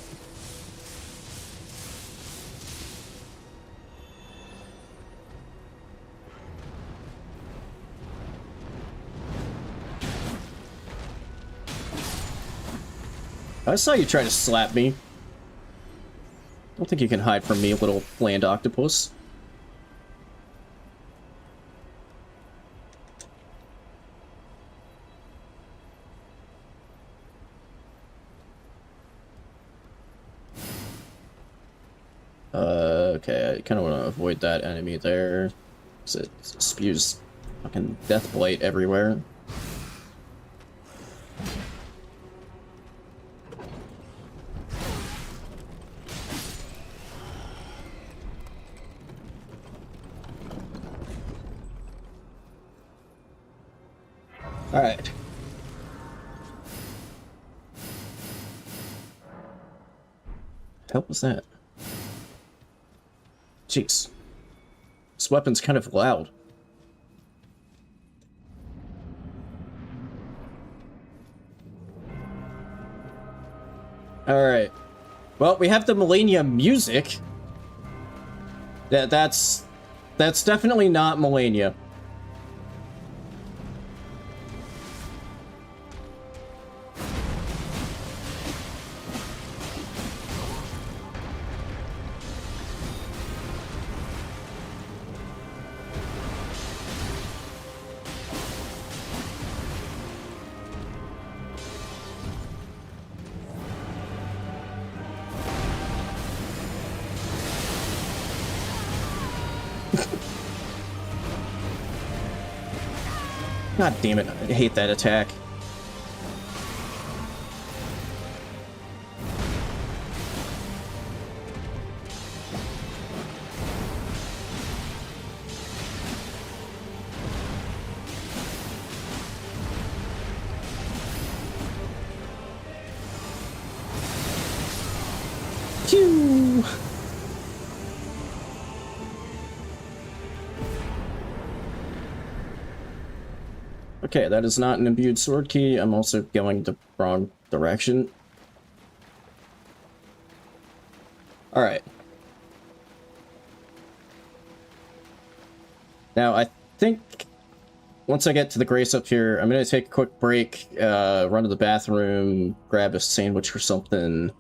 I saw you try to slap me. I don't think you can hide from me, little land octopus. Okay, I kind of want to avoid that enemy there. Because it spews fucking death blight everywhere. Alright. What the hell was that? Jeez. This weapon's kind of loud. Alright. Well, we have the Millennium music. That's definitely not Millennia. God damn it, I hate that attack. Phew. Okay, that is not an imbued sword key. I'm also going the wrong direction. Alright. Now, I think once I get to the Grace up here, I'm going to take a quick break, run to the bathroom, grab a sandwich or something,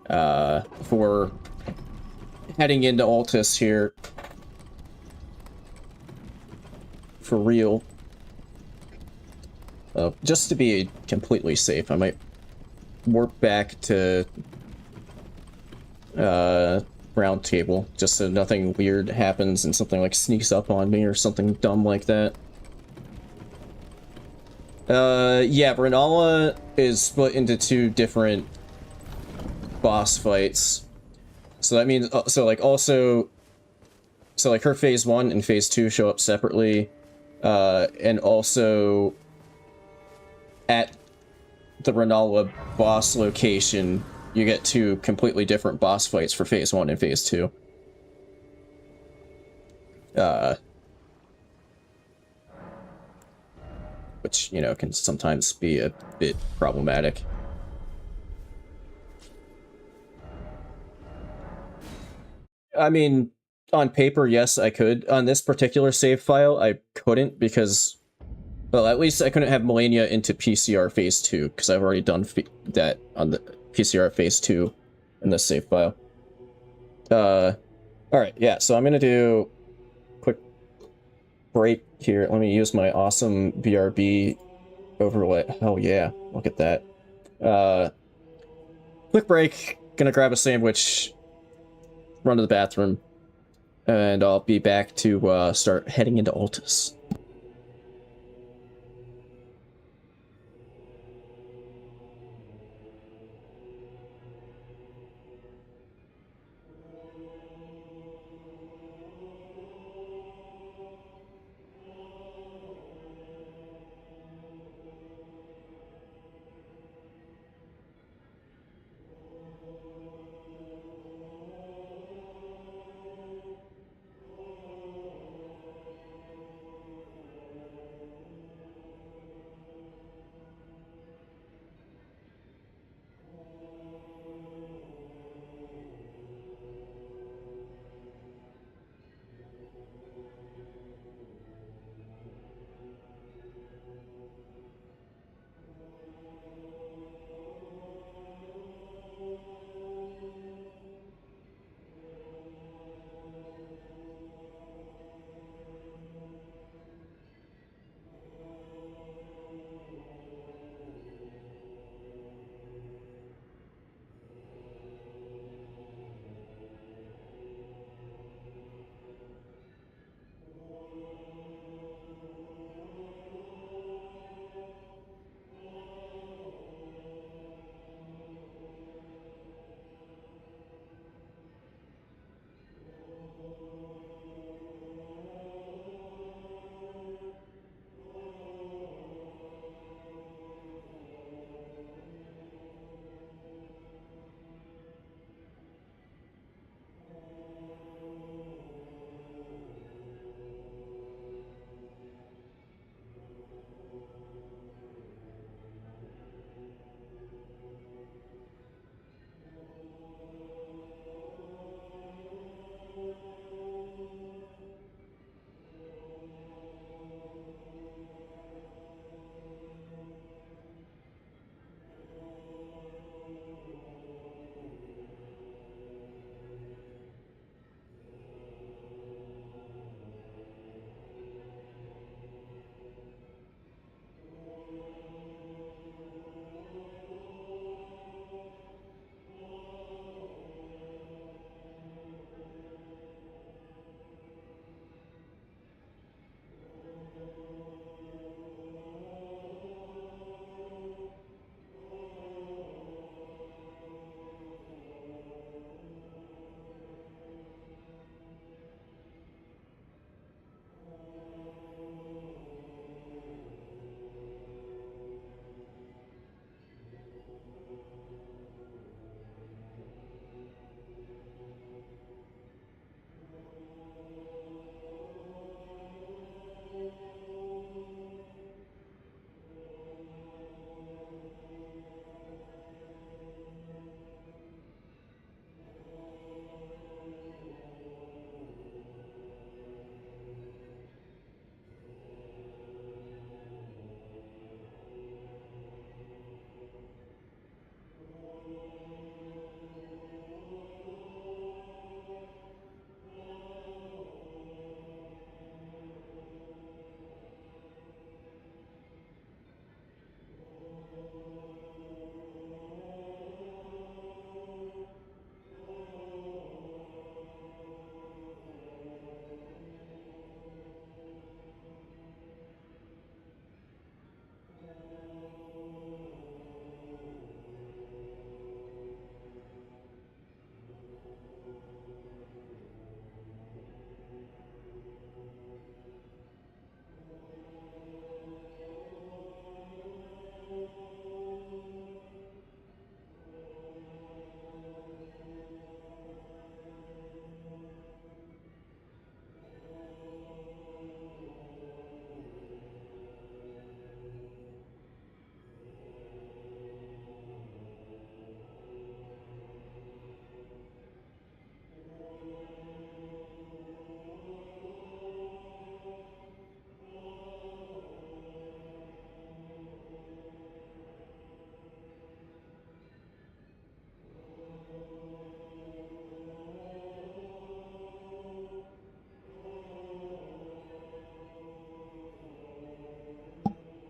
before heading into Altus here. For real. Just to be completely safe, I might warp back to round table, just so nothing weird happens and something like sneaks up on me or something dumb like that. Yeah, Renala is split into two different boss fights. So that means, so like her phase 1 and phase 2 show up separately, and also at the Renala boss location, you get two completely different boss fights for phase 1 and phase 2. Which, you know, can sometimes be a bit problematic. I mean, on paper, yes, I could. On this particular save file, I couldn't because, well, at least I couldn't have Millennia into PCR phase 2 because I've already done that on the PCR phase 2 in this save file. Alright, yeah, so I'm gonna do a quick break here. Let me use my awesome BRB overlay. Hell yeah, look at that. Quick break, gonna grab a sandwich, run to the bathroom, and I'll be back to start heading into Altus.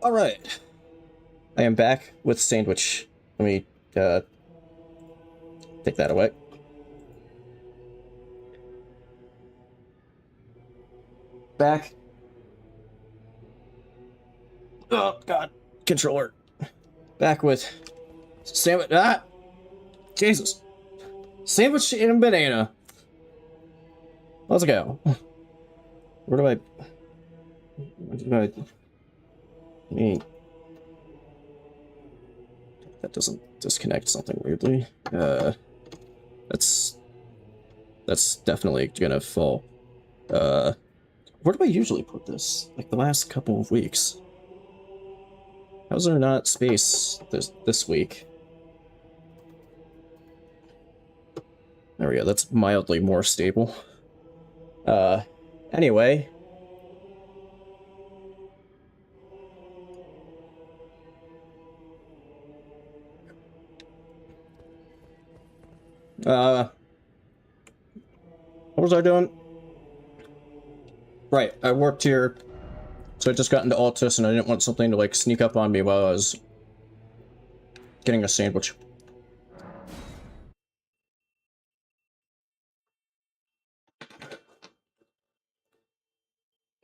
All right. I am back with sandwich. Let me take that away. Back. Oh god, controller. Back with sandwich. Ah, Jesus. Sandwich and banana. Let's go. Where do I? What do I? Me. That doesn't disconnect something weirdly. That's definitely gonna fall. Where do I usually put this? Like the last couple of weeks. How's there not space this week? There we go. That's mildly more stable. Anyway. What was I doing? Right, I worked here, so I just got into Altus, and I didn't want something to, like, sneak up on me while I was getting a sandwich.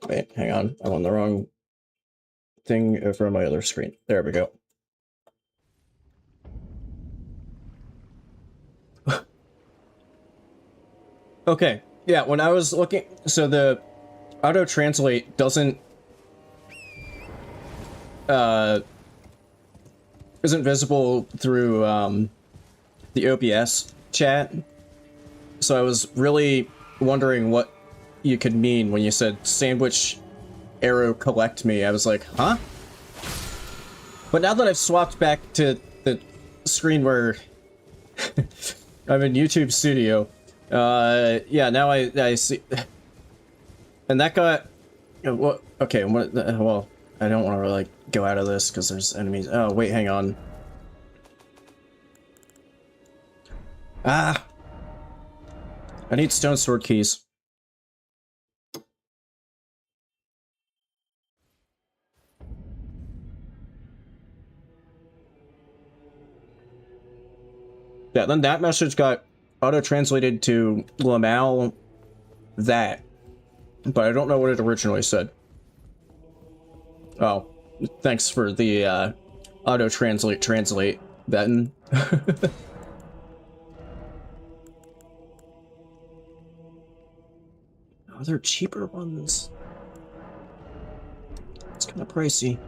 Wait, hang on. I'm on the wrong thing over on my other screen. There we go. Okay, yeah, when I was looking... So the auto-translate doesn't... isn't visible through, the OBS chat. So I was really wondering what you could mean when you said sandwich arrow collect me. I was like, huh? But now that I've swapped back to the screen where I'm in YouTube Studio, yeah, now I see. And that got, what? Okay, what? Well, I don't want to like go out of this because there's enemies. Oh wait, hang on. Ah, I need stone sword keys. Yeah, then that message got auto-translated to Lamal that, but I don't know what it originally said. Oh, thanks for the auto-translate button. Oh, they're cheaper ones. It's kind of pricey.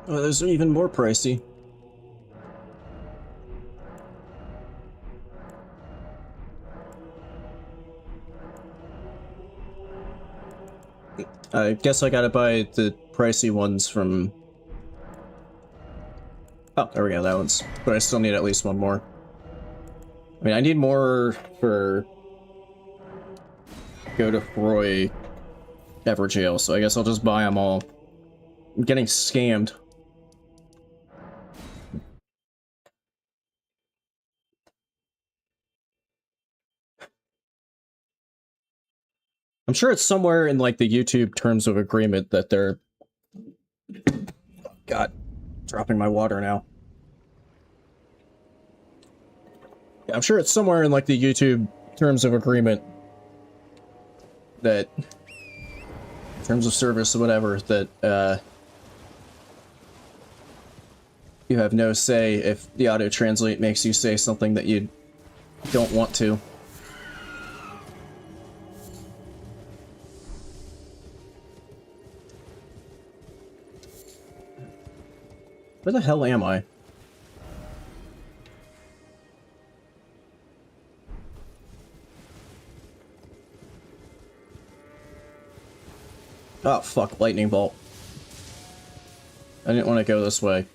Oh, those are even more pricey. I guess I gotta buy the pricey ones from... Oh, there we go, that one's... But I still need at least one more. I mean, I need more for... Go to Roy Everjail, so I guess I'll just buy them all. I'm getting scammed. I'm sure it's somewhere in, like, the YouTube terms of agreement that they're... God, dropping my water now. Yeah, I'm sure it's somewhere in, like, the YouTube terms of agreement that... terms of service or whatever, that, you have no say if the auto-translate makes you say something that you don't want to. Where the hell am I? Oh, fuck, lightning bolt. I didn't want to go this way.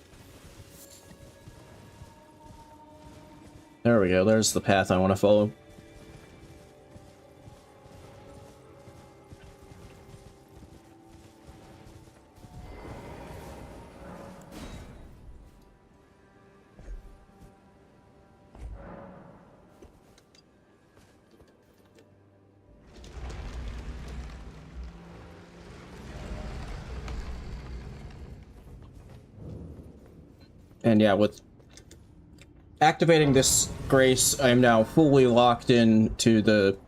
There we go, there's the path I want to follow. And yeah, with activating this grace, I am now fully locked in to the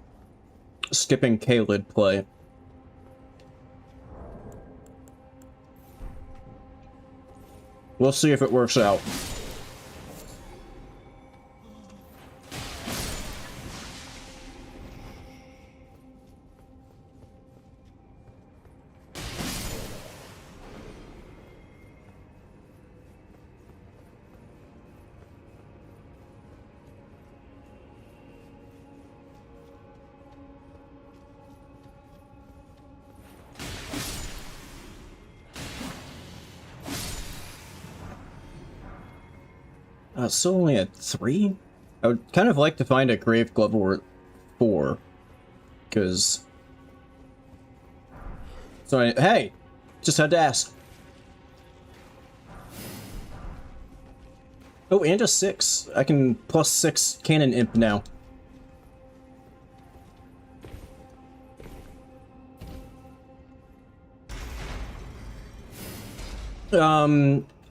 skipping Caelid play. We'll see if it works out. Still only at 3? I would kind of like to find a Grave level 4. Because... So, hey! Just had to ask. Oh, and a 6. I can plus 6 Cannon Imp now.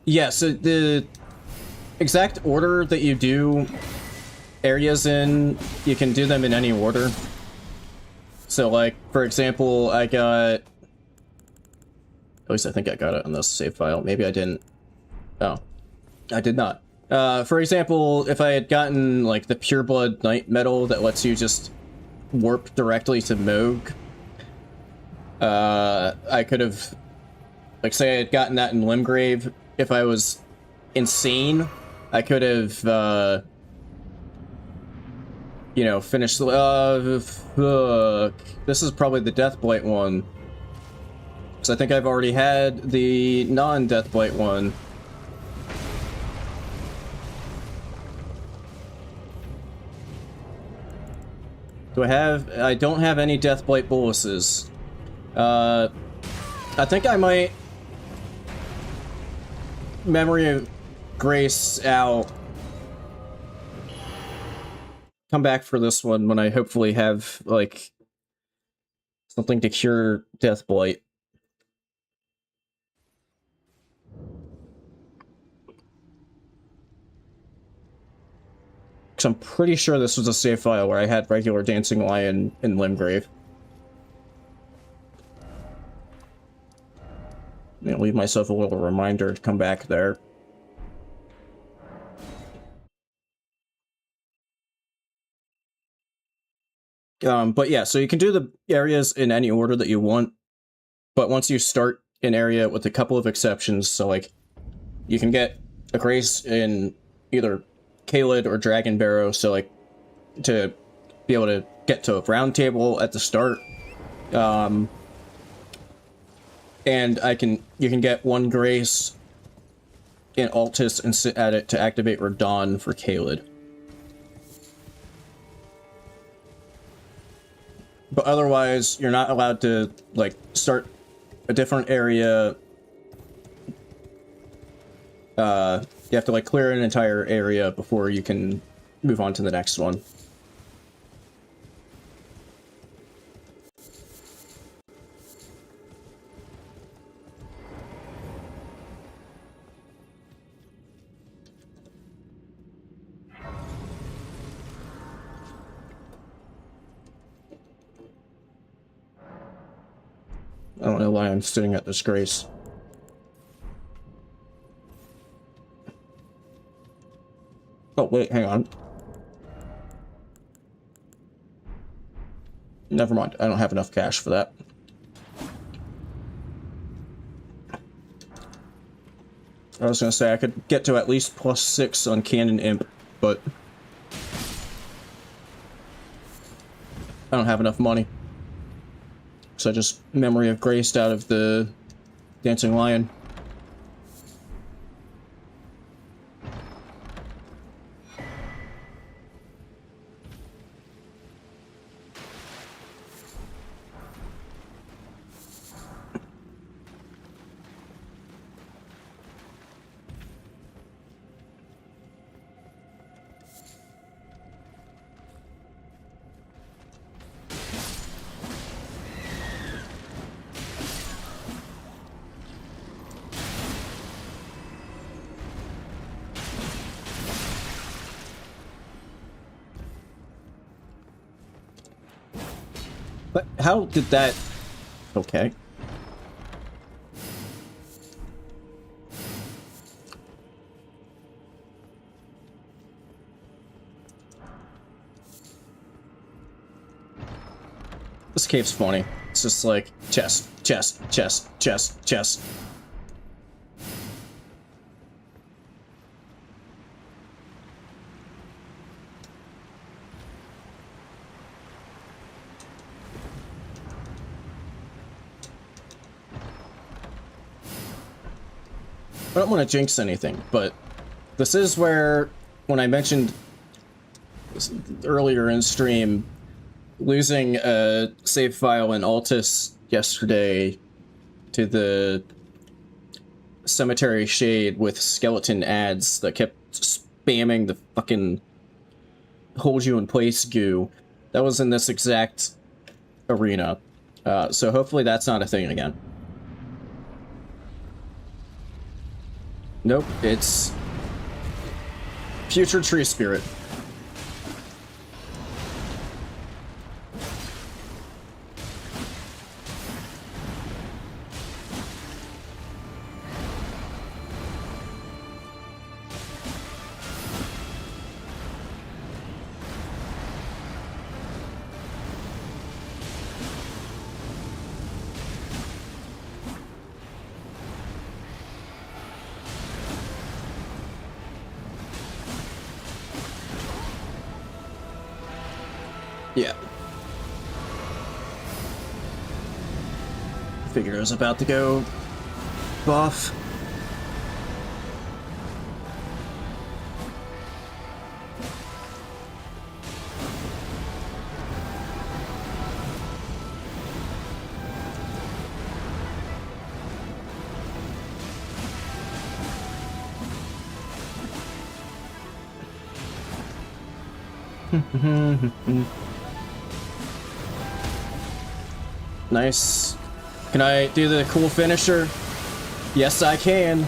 Yeah, so the exact order that you do areas in, you can do them in any order. So, like, for example, I got... At least I think I got it on this save file. Maybe I didn't. Oh. I did not. For example, if I had gotten, like, the Pureblood Knight medal that lets you just warp directly to Moog, I could have... Like, say I had gotten that in Limgrave, if I was insane, I could have, you know, finished the, fuck. This is probably the Deathblight one. Because I think I've already had the non-Deathblight one. Do I have... I don't have any Deathblight boluses. I think I might... Memory of Grace out. Come back for this one when I hopefully have, like, something to cure Deathblight. Because I'm pretty sure this was a save file where I had regular Dancing Lion in Limgrave. I'm gonna leave myself a little reminder to come back there. But yeah, so you can do the areas in any order that you want, but once you start an area with a couple of exceptions, so like, you can get a grace in either Caelid or Dragon Barrow, so like, to be able to get to a round table at the start, and you can get one grace in Altus and sit at it to activate Radon for Caelid. But otherwise, you're not allowed to, like, start a different area. You have to, like, clear an entire area before you can move on to the next one. I don't know why I'm sitting at this grace. Oh, wait, hang on. Never mind, I don't have enough cash for that. I was gonna say I could get to at least plus 6 on Cannon Imp, but I don't have enough money. So I just Memory of Graced out of the Dancing Lion. But how did that... Okay. This cave's funny. It's just like chest, chest, chest, chest, chest. I don't want to jinx anything, but this is where, when I mentioned earlier in stream, losing a save file in Altus yesterday to the cemetery shade with skeleton ads that kept spamming the fucking hold you in place goo. That was in this exact arena. So hopefully that's not a thing again. Nope, it's future tree spirit. Yeah. Figured I was about to go buff. Nice. Can I do the cool finisher? Yes, I can.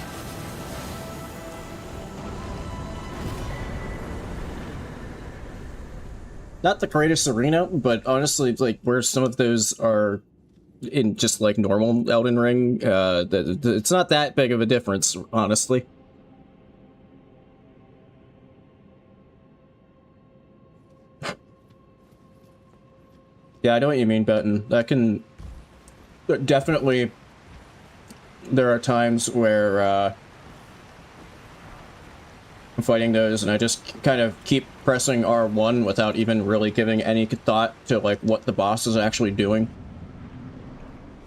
Not the greatest arena, but honestly, like, where some of those are in just, like, normal Elden Ring, it's not that big of a difference, honestly. Yeah, I know what you mean, Benton. That can... Definitely, there are times where I'm fighting those and I just kind of keep pressing R1 without even really giving any thought to like what the boss is actually doing.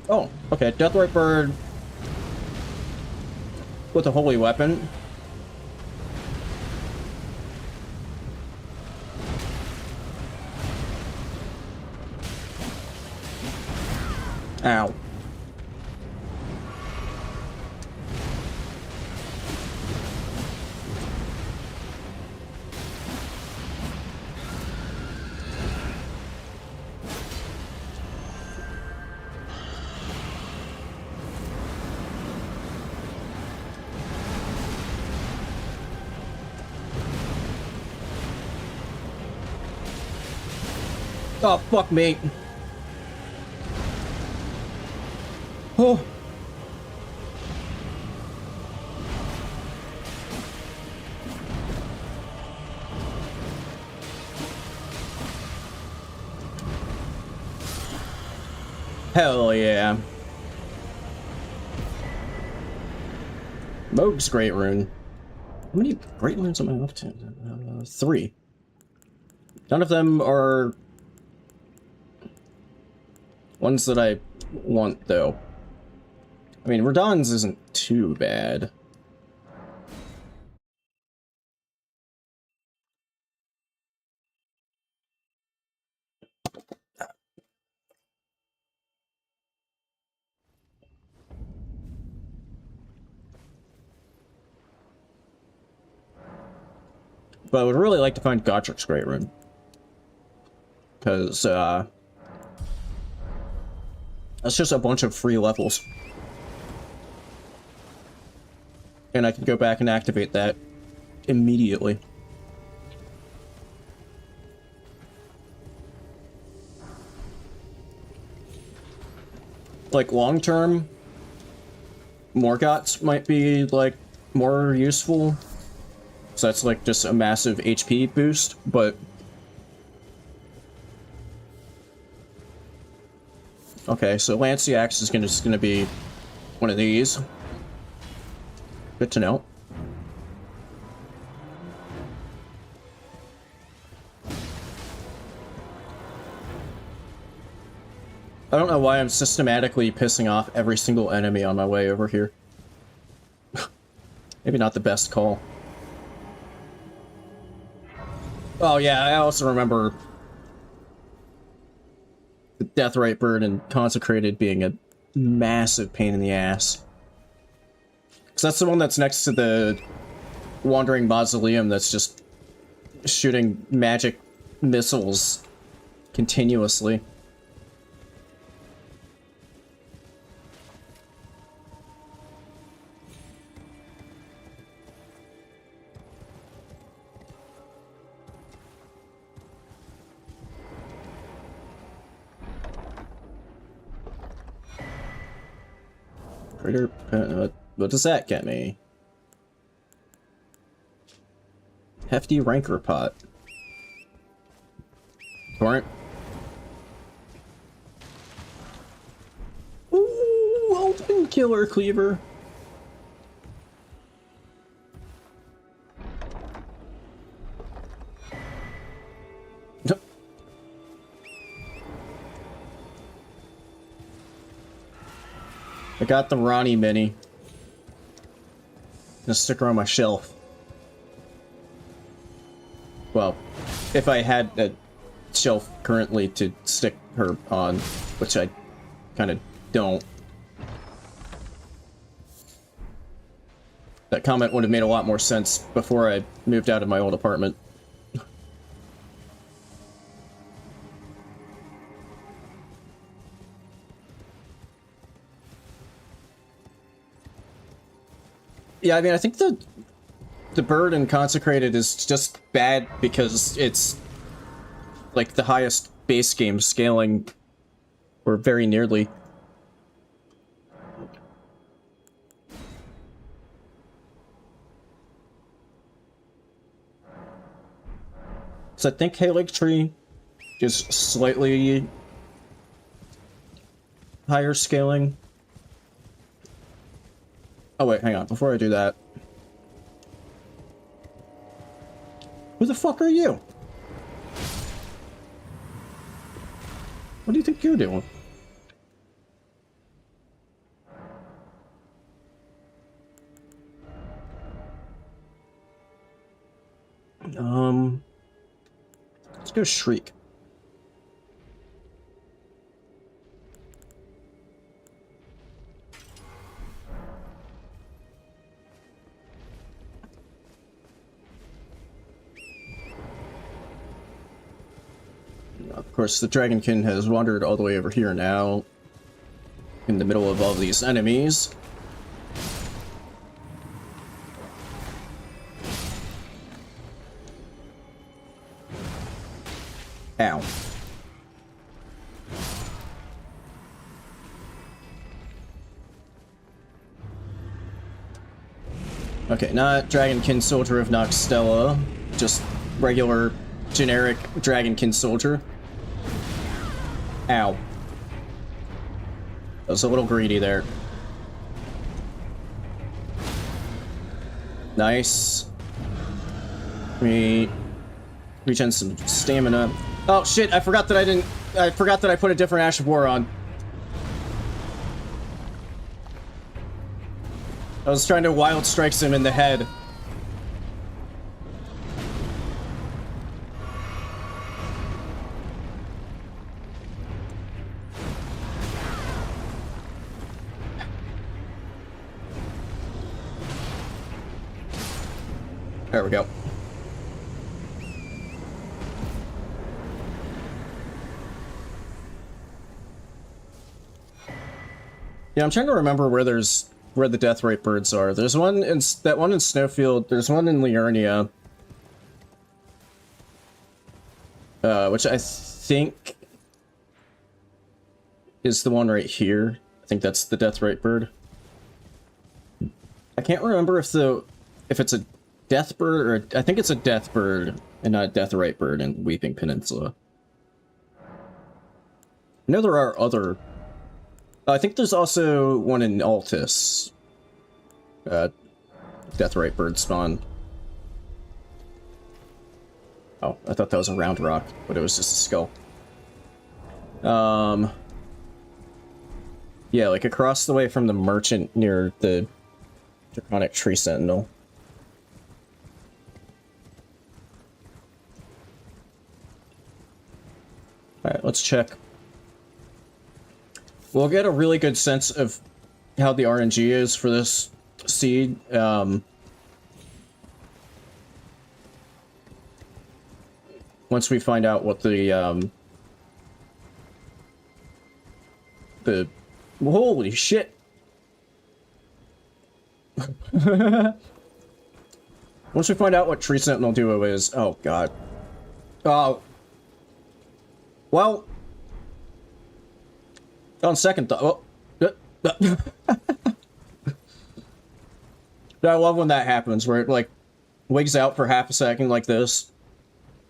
Oh, okay, Deathrite Bird with a holy weapon. Ow. Oh, fuck me. Oh. Hell yeah. Moog's Great Rune. How many Great Runes am I up to? 3. None of them are ones that I want, though. I mean, Radahn's isn't too bad. But I would really like to find Gotrik's Great Rune. Because, that's just a bunch of free levels. And I can go back and activate that immediately. like long term, Morgots might be like more useful. So that's like just a massive HP boost, but okay, so Lanciax is just gonna be one of these. Good to know. I don't know why I'm systematically pissing off every single enemy on my way over here. Maybe not the best call. Oh yeah, I also remember the Deathrite Bird and Consecrated being a massive pain in the ass. Because that's the one that's next to the Wandering Mausoleum that's just shooting magic missiles continuously. What does that get me? Hefty Rancor Pot. Torrent. Ooh, Ultimate Killer Cleaver. I got the Ronnie Mini. Gonna stick her on my shelf. Well, if I had a shelf currently to stick her on, which I kind of don't. That comment would have made a lot more sense before I moved out of my old apartment. Yeah, I mean, I think the bird in Consecrated is just bad because it's like the highest base game scaling, or very nearly. So I think Halig Tree is slightly higher scaling. Oh wait, hang on, before I do that. Who the fuck are you? What do you think you're doing? Let's go Shriek. Of course, the Dragonkin has wandered all the way over here now, in the middle of all these enemies. Ow. Okay, not Dragonkin Soldier of Noxtella, just regular, generic Dragonkin Soldier. Ow. That was a little greedy there. Nice. Me regen some stamina. Oh shit, I forgot that I put a different Ash of War on. I was trying to Wild Strikes him in the head. There we go. Yeah, I'm trying to remember where the Deathrite Birds are. There's one in Snowfield. There's one in Liurnia, which I think is the one right here. I think that's the death rate bird. I can't remember if it's a death bird or I think it's a death bird and not a death rate bird in Weeping Peninsula. I know there are other. I think there's also one in Altus. Death rate bird spawn. Oh, I thought that was a round rock, but it was just a skull. Yeah, like across the way from the merchant near the Draconic Tree Sentinel. Alright, let's check. We'll get a really good sense of how the RNG is for this seed. Once we find out what the holy shit. Once we find out what Tree Sentinel Duo is, oh god. Oh. Well. On second thought, I love when that happens, where it like wigs out for half a second like this,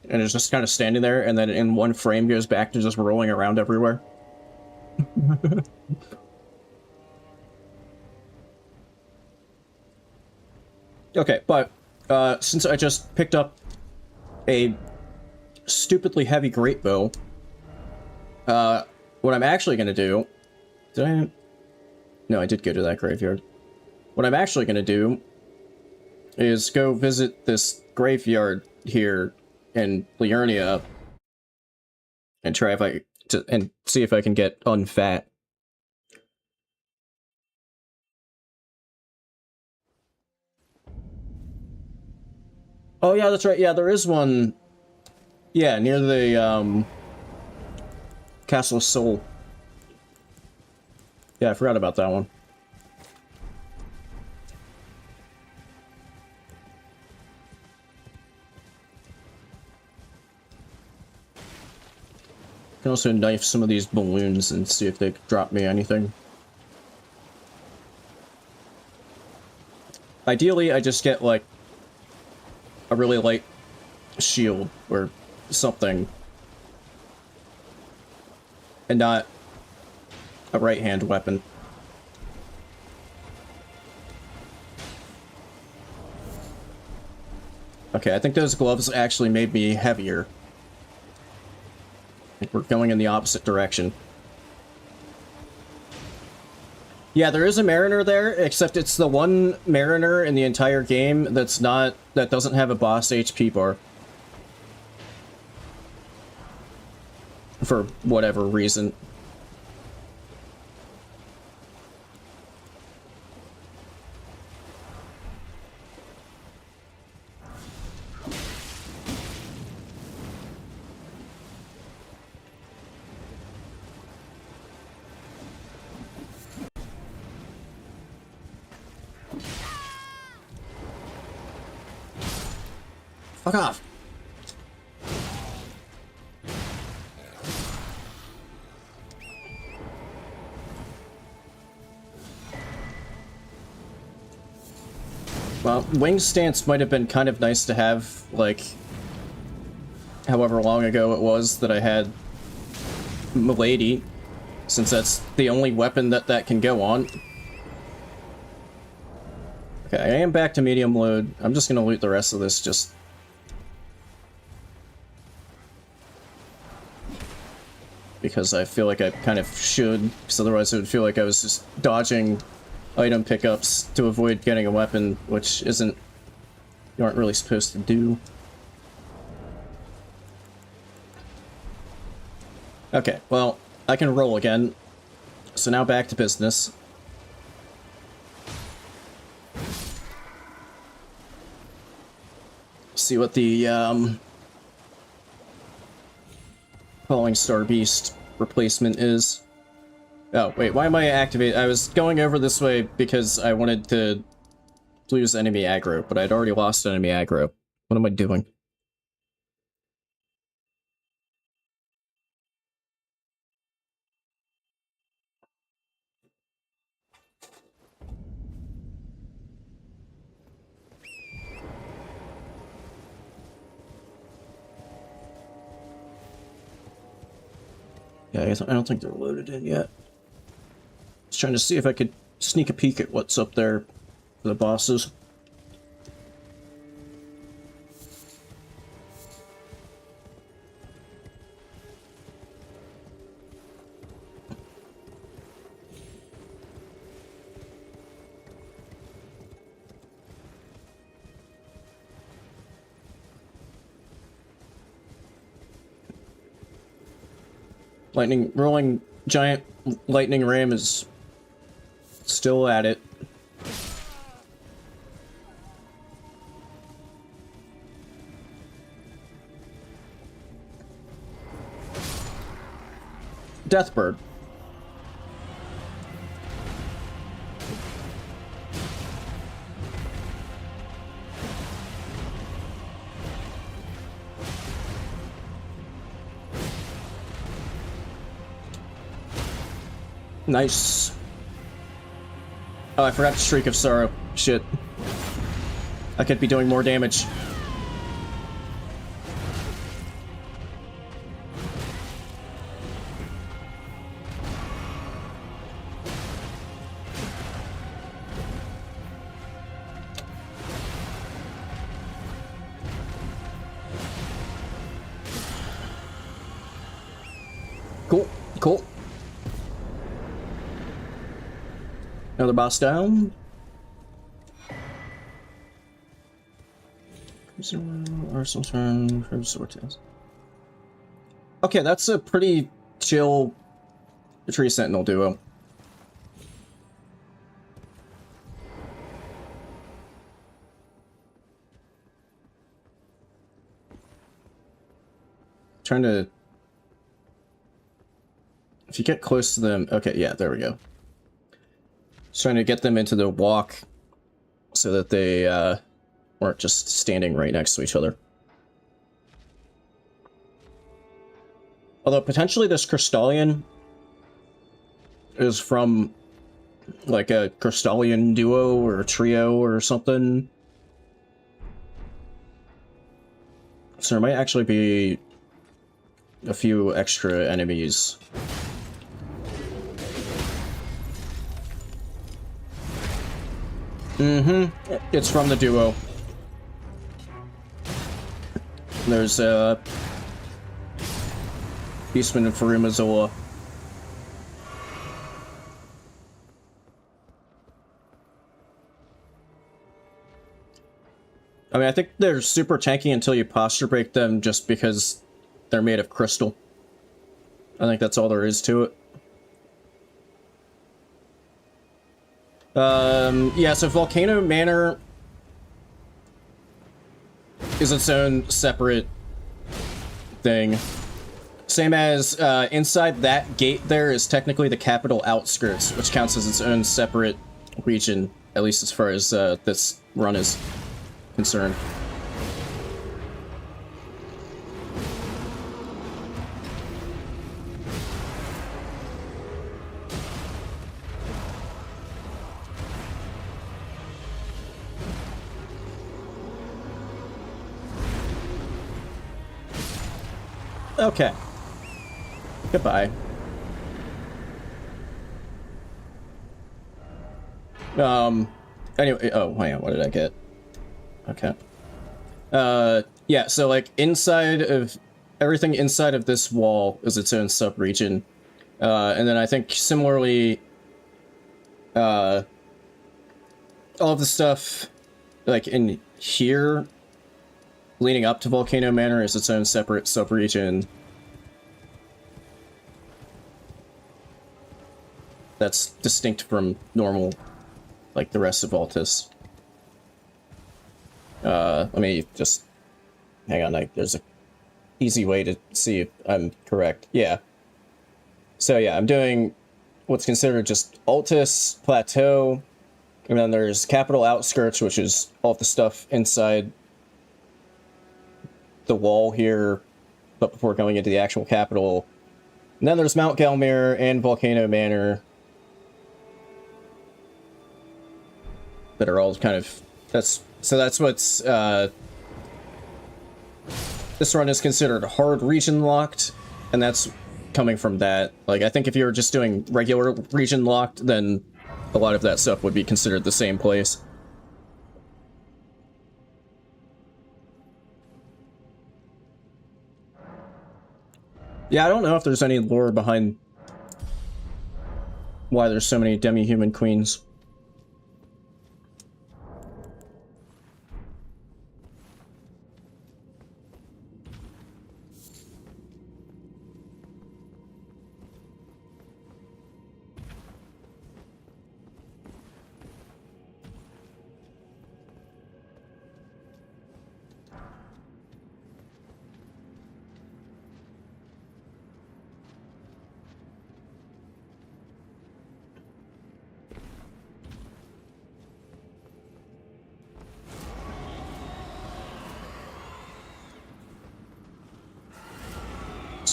and it's just kind of standing there, and then in one frame goes back to just rolling around everywhere. Okay, but since I just picked up a stupidly heavy great bow, what I'm actually gonna do... Did I... No, I did go to that graveyard. What I'm actually gonna do is go visit this graveyard here in Liurnia and try if I... and see if I can get unfat. Oh yeah, that's right. Yeah, there is one... Yeah, near the, Castle of Soul. Yeah, I forgot about that one. I can also knife some of these balloons and see if they drop me anything. Ideally, I just get, like, a really light shield or something. And not a right-hand weapon. Okay, I think those gloves actually made me heavier. I think we're going in the opposite direction. Yeah, there is a Mariner there, except it's the one Mariner in the entire game that doesn't have a boss HP bar. For whatever reason. Fuck off. Well, wing stance might have been kind of nice to have, like, however long ago it was that I had Milady, since that's the only weapon that can go on. Okay, I am back to medium load. I'm just gonna loot the rest of this just... because I feel like I kind of should, because otherwise it would feel like I was just dodging item pickups to avoid getting a weapon, which you aren't really supposed to do. Okay, well, I can roll again. So now back to business. See what the, Falling Star Beast replacement is. Oh, wait, why am I activated? I was going over this way because I wanted to lose enemy aggro, but I'd already lost enemy aggro. What am I doing? Yeah, I don't think they're loaded in yet. Just trying to see if I could sneak a peek at what's up there for the bosses. Rolling giant lightning ram is still at it. Deathbird. Nice. Oh, I forgot to Shriek of Sorrow. Shit. I could be doing more damage. Cool, cool. Another boss down. Arsenal turn, sword tails. Okay, that's a pretty chill tree sentinel duo. Trying to... If you get close to them... Okay, yeah, there we go. Just trying to get them into the walk so that they weren't just standing right next to each other. Although potentially this Crystallian is from like a Crystallian duo or trio or something. So there might actually be a few extra enemies. Mm-hmm. It's from the duo. There's Beastman and Farumazola. I mean, I think they're super tanky until you posture break them just because they're made of crystal. I think that's all there is to it. Yeah, so Volcano Manor is its own separate thing. Same as inside that gate there is technically the capital outskirts, which counts as its own separate region, at least as far as this run is concerned. Okay. Goodbye. Anyway, oh, hang on, what did I get? Okay. Yeah, so, like, inside of... Everything inside of this wall is its own sub-region. And then I think, similarly, all of the stuff, like, in here, leading up to Volcano Manor is its own separate sub-region. That's distinct from normal, like, the rest of Altus. Let me just... Hang on, there's a easy way to see if I'm correct. Yeah. So yeah, I'm doing what's considered just Altus, Plateau, and then there's Capital Outskirts, which is all of the stuff inside the wall here, but before going into the actual capital. And then there's Mount Gelmir and Volcano Manor that are all kind of... That's what's... this run is considered hard region locked, and that's coming from that. Like, I think if you were just doing regular region locked, then a lot of that stuff would be considered the same place. Yeah, I don't know if there's any lore behind why there's so many demi-human queens.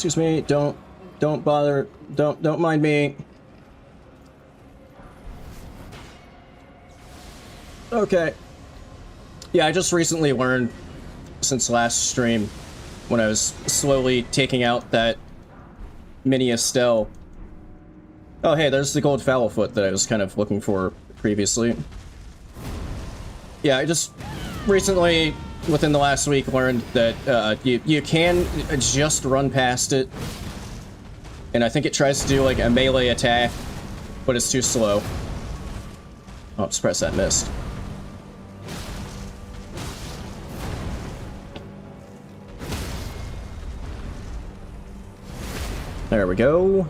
Excuse me, don't bother, don't mind me. Okay. Yeah, I just recently learned, since last stream, when I was slowly taking out that mini Estelle. Oh hey, there's the gold Fowlfoot that I was kind of looking for previously. Yeah, I just recently, within the last week, learned that you can just run past it. And I think it tries to do like a melee attack, but it's too slow. Oh, I'm surprised that missed. There we go.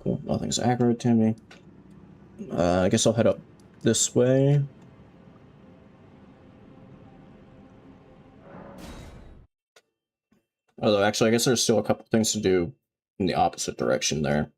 Cool, nothing's aggro to me. I guess I'll head up this way. Although, actually, I guess there's still a couple things to do in the opposite direction there.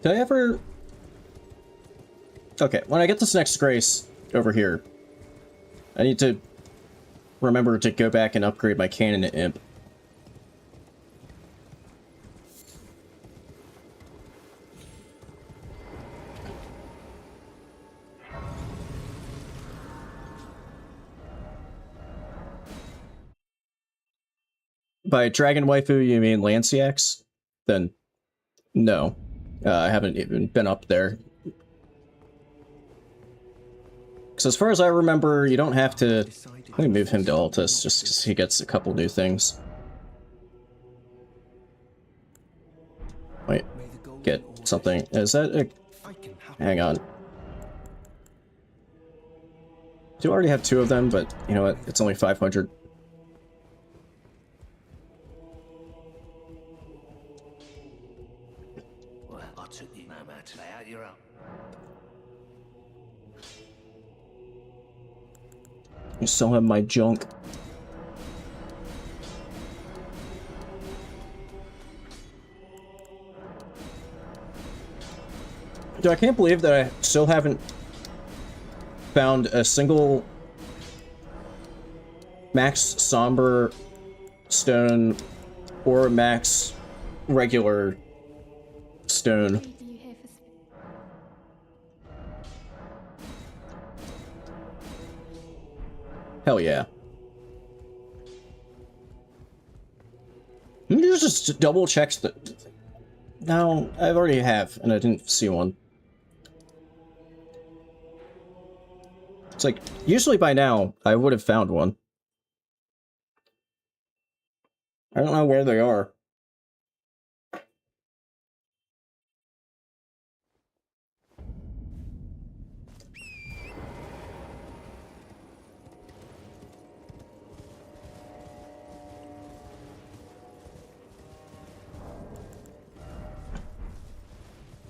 Did I ever... Okay, when I get this next grace over here, I need to remember to go back and upgrade my cannon to imp. By Dragon Waifu, you mean Lanciax? Then, no. I haven't even been up there. Because as far as I remember, you don't have to... Let me move him to Altus, just because he gets a couple new things. Wait, get something. Is that a... Hang on. I do already have 2 of them, but you know what? It's only 500. Well, I took you no matter. Lay out your own. You still have my junk. Dude, I can't believe that I still haven't found a single max somber stone or max regular stone. Do you hear for Hell yeah. Let me just double check the... No, I already have, and I didn't see one. It's like, usually by now, I would have found one. I don't know where they are.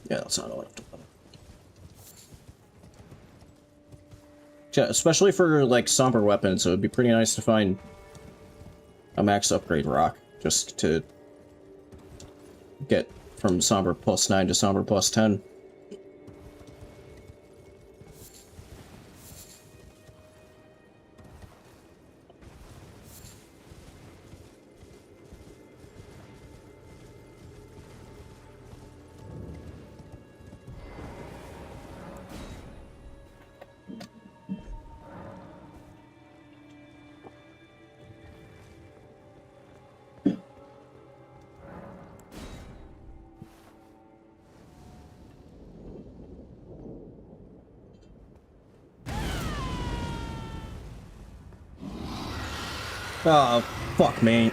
Yeah, that's not all I have to put. Yeah, especially for, like, somber weapons, it would be pretty nice to find a max upgrade rock, just to get from somber +9 to somber +10. Oh, fuck me.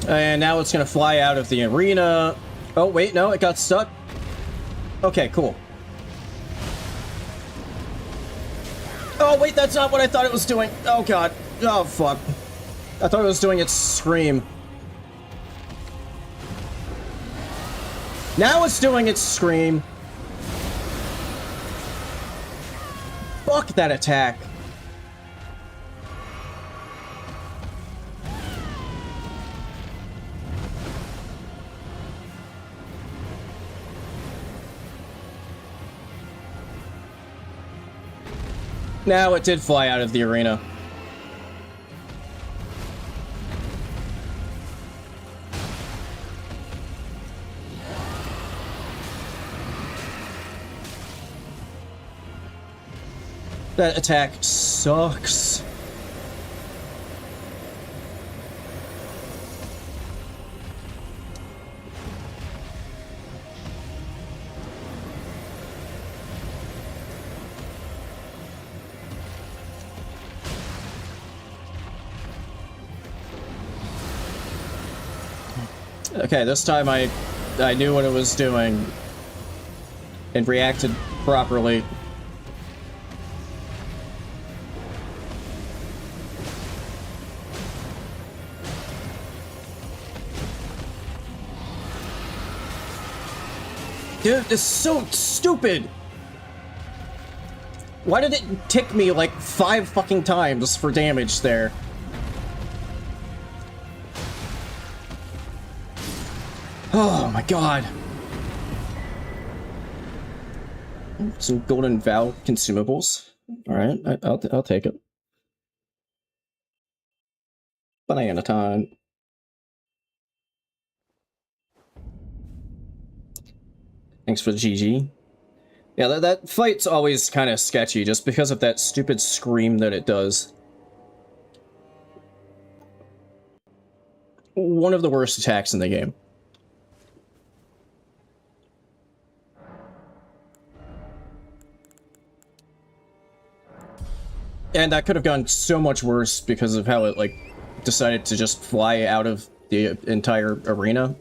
And now it's gonna fly out of the arena. Oh, wait, no, it got stuck. Okay, cool. Oh, wait, that's not what I thought it was doing. Oh, God. Oh, fuck. I thought it was doing its scream. Now it's doing its scream. Fuck that attack. Now it did fly out of the arena. That attack sucks. Okay, this time I knew what it was doing and reacted properly. Dude, this is so stupid! Why did it tick me like 5 fucking times for damage there? Oh my god. Some golden vow consumables. Alright, I'll take it. Banana time. Thanks for the GG. Yeah, that fight's always kind of sketchy just because of that stupid scream that it does. One of the worst attacks in the game. And that could have gone so much worse because of how it, like, decided to just fly out of the entire arena.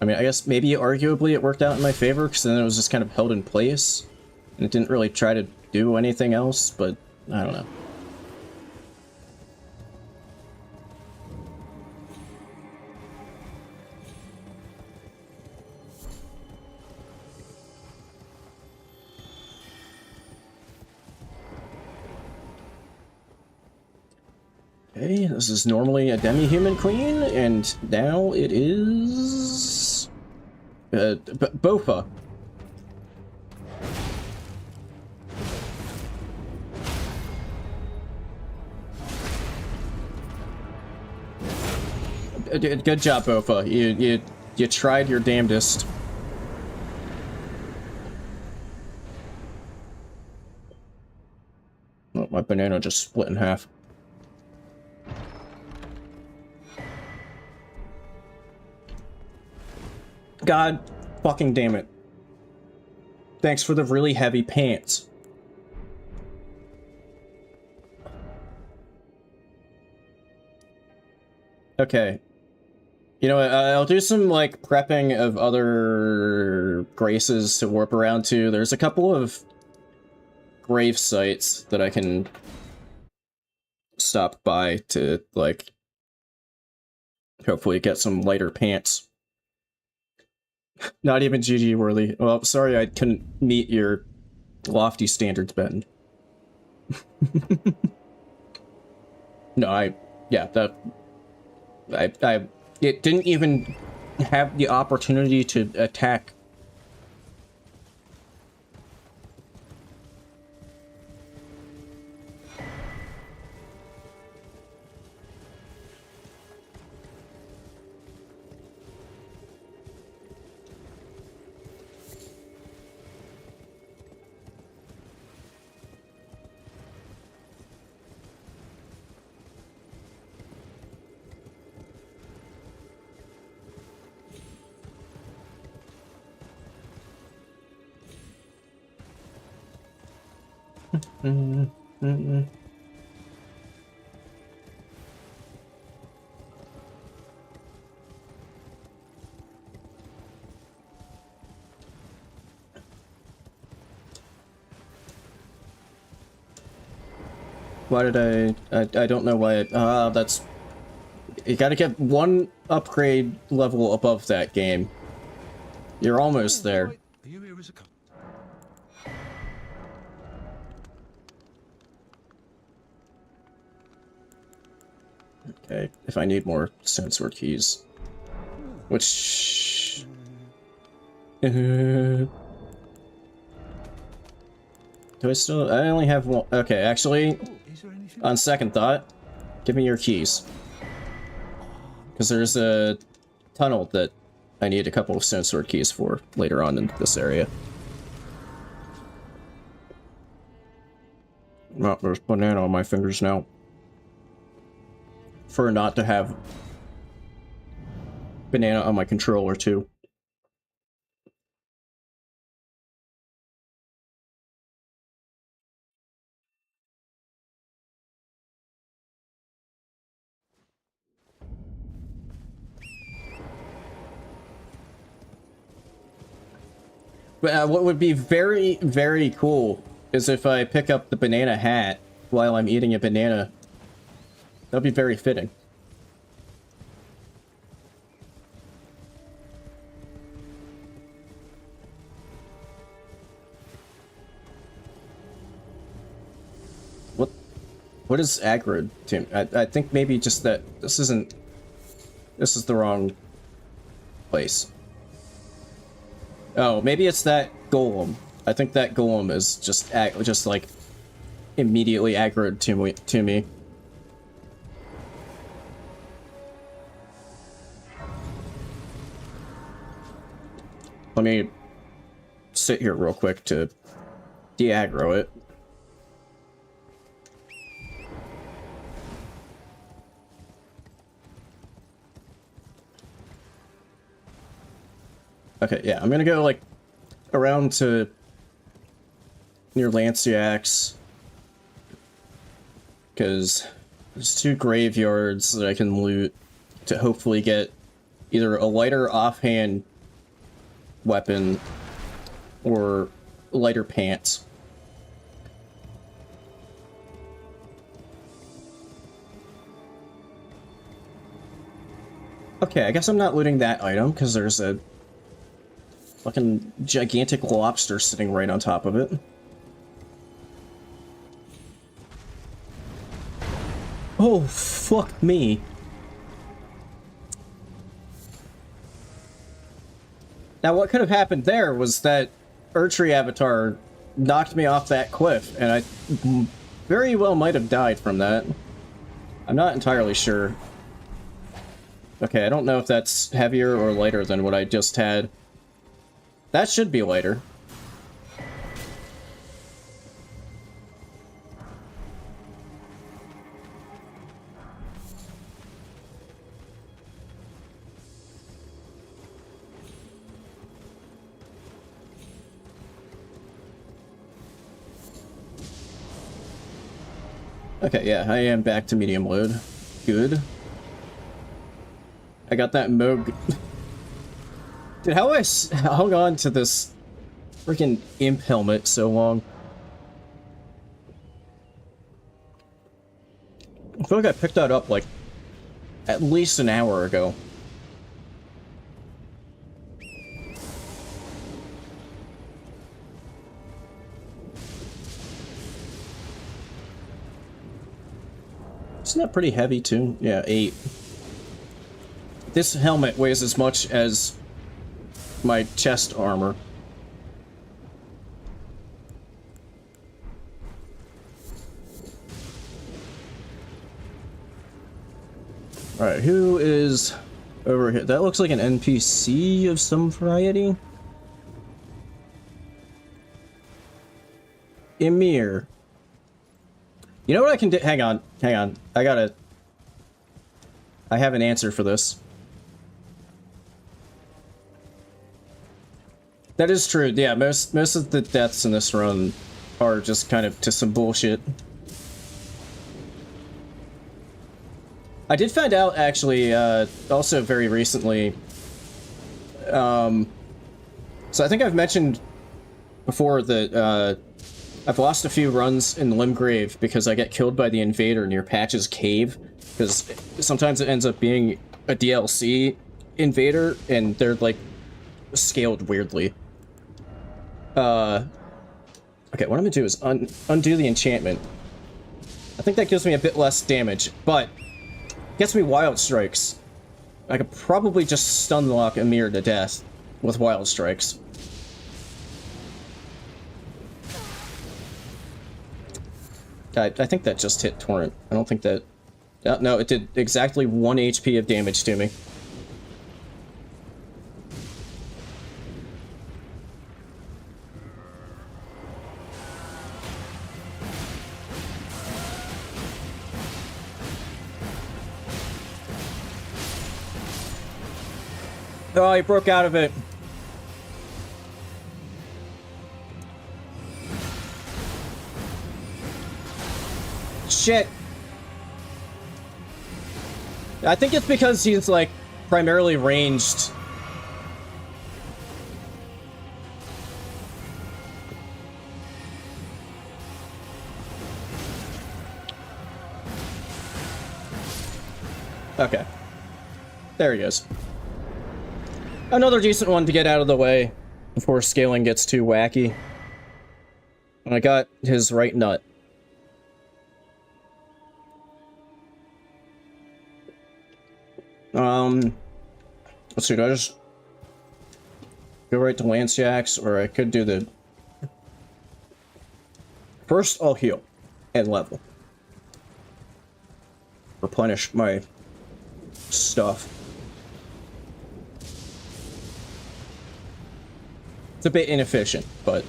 I mean, I guess maybe arguably it worked out in my favor, because then it was just kind of held in place, and it didn't really try to do anything else, but I don't know. Okay, this is normally a demi-human queen, and now it is... Bofa. Good job, Bofa. You tried your damnedest. Oh, my banana just split in half. God fucking damn it. Thanks for the really heavy pants. Okay. You know what, I'll do some, like, prepping of other graces to warp around to. There's a couple of grave sites that I can stop by to, like, hopefully get some lighter pants. Not even GG worthy. Well, sorry I couldn't meet your lofty standards, Ben. No, it didn't even have the opportunity to attack. Why did I don't know why that's... You gotta get one upgrade level above that game. You're almost there. Are you here as a Okay, if I need more sensor keys. Which... do I still... I only have one... Okay, actually, is there anything? on second thought, give me your keys. Because there's a tunnel that I need a couple of sensor keys for later on in this area. Oh, there's banana on my fingers now. For not to have banana on my controller too. But what would be very, very cool is if I pick up the banana hat while I'm eating a banana. That'd be very fitting. What is aggro, Tim? I think maybe just that this isn't... This is the wrong place. Oh, maybe it's that golem. I think that golem is just like immediately aggroed to me. Let me sit here real quick to de-aggro it. Okay, yeah, I'm gonna go, like, around to near Lanciax, because there's 2 graveyards that I can loot to hopefully get either a lighter offhand weapon or lighter pants. Okay, I guess I'm not looting that item, because there's a fucking gigantic lobster sitting right on top of it. Oh, fuck me. Now, what could have happened there was that Erdtree avatar knocked me off that cliff, and I very well might have died from that. I'm not entirely sure. Okay, I don't know if that's heavier or lighter than what I just had. That should be lighter. Okay, yeah, I am back to medium load. Good. I got that Moog. Dude, how I hung on to this freaking imp helmet so long? I feel like I picked that up like at least an hour ago. Isn't that pretty heavy too? Yeah, 8. This helmet weighs as much as my chest armor. Alright, who is over here? That looks like an NPC of some variety. Emir. You know what I can do? Hang on, hang on. I have an answer for this. That is true. Yeah, most of the deaths in this run are just kind of to some bullshit. I did find out, actually, also very recently, so I think I've mentioned before that, I've lost a few runs in Limgrave because I get killed by the invader near Patch's cave, because sometimes it ends up being a DLC invader, and they're, like, scaled weirdly. Okay, what I'm gonna do is undo the enchantment. I think that gives me a bit less damage, but gets me Wild Strikes. I could probably just stun lock Emir to death with Wild Strikes. I think that just hit Torrent. I don't think that... no, it did exactly 1 HP of damage to me. Oh, he broke out of it. Shit. I think it's because he's, like, primarily ranged. Okay. There he goes. Another decent one to get out of the way before scaling gets too wacky. And I got his right nut. Let's see, do I just go right to Lance Yaks, or I could do the... First, I'll heal and level. Replenish my stuff. It's a bit inefficient, but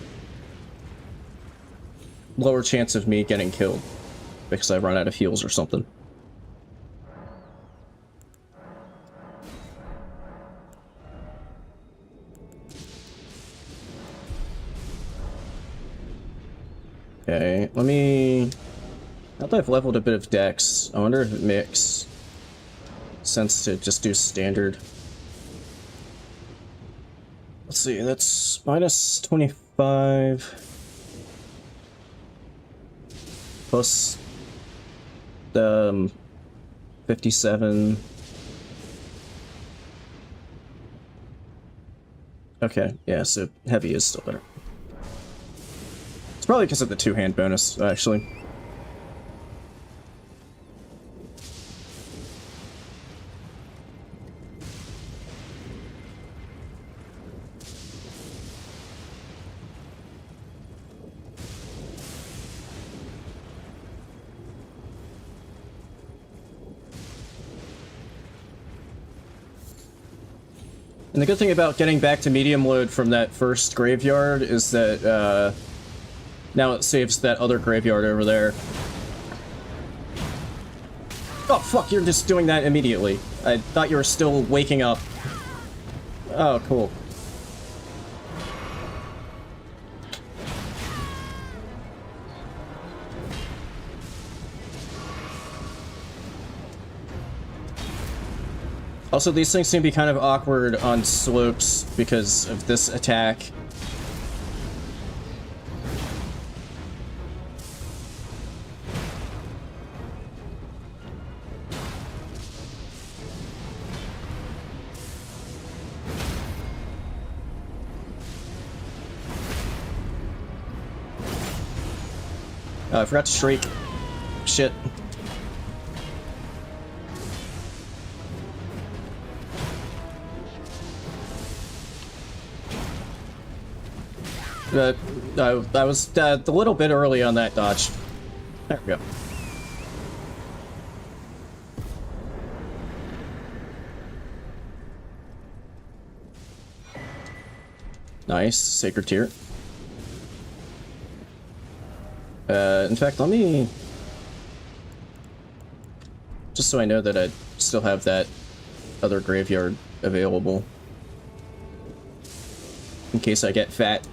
lower chance of me getting killed because I run out of heals or something. Okay, let me... Now that I've leveled a bit of dex, I wonder if it makes sense to just do standard. Let's see, that's minus 25 plus the 57. Okay, yeah, so heavy is still better. It's probably because of the two-hand bonus, actually. And the good thing about getting back to medium load from that first graveyard is that, now it saves that other graveyard over there. Oh, fuck, you're just doing that immediately. I thought you were still waking up. Oh, cool. Also, these things seem to be kind of awkward on slopes because of this attack. I forgot to shriek. Shit. I was a little bit early on that dodge. There we go. Nice, Sacred Tear. In fact, let me... just so I know that I still have that other graveyard available. In case I get fat.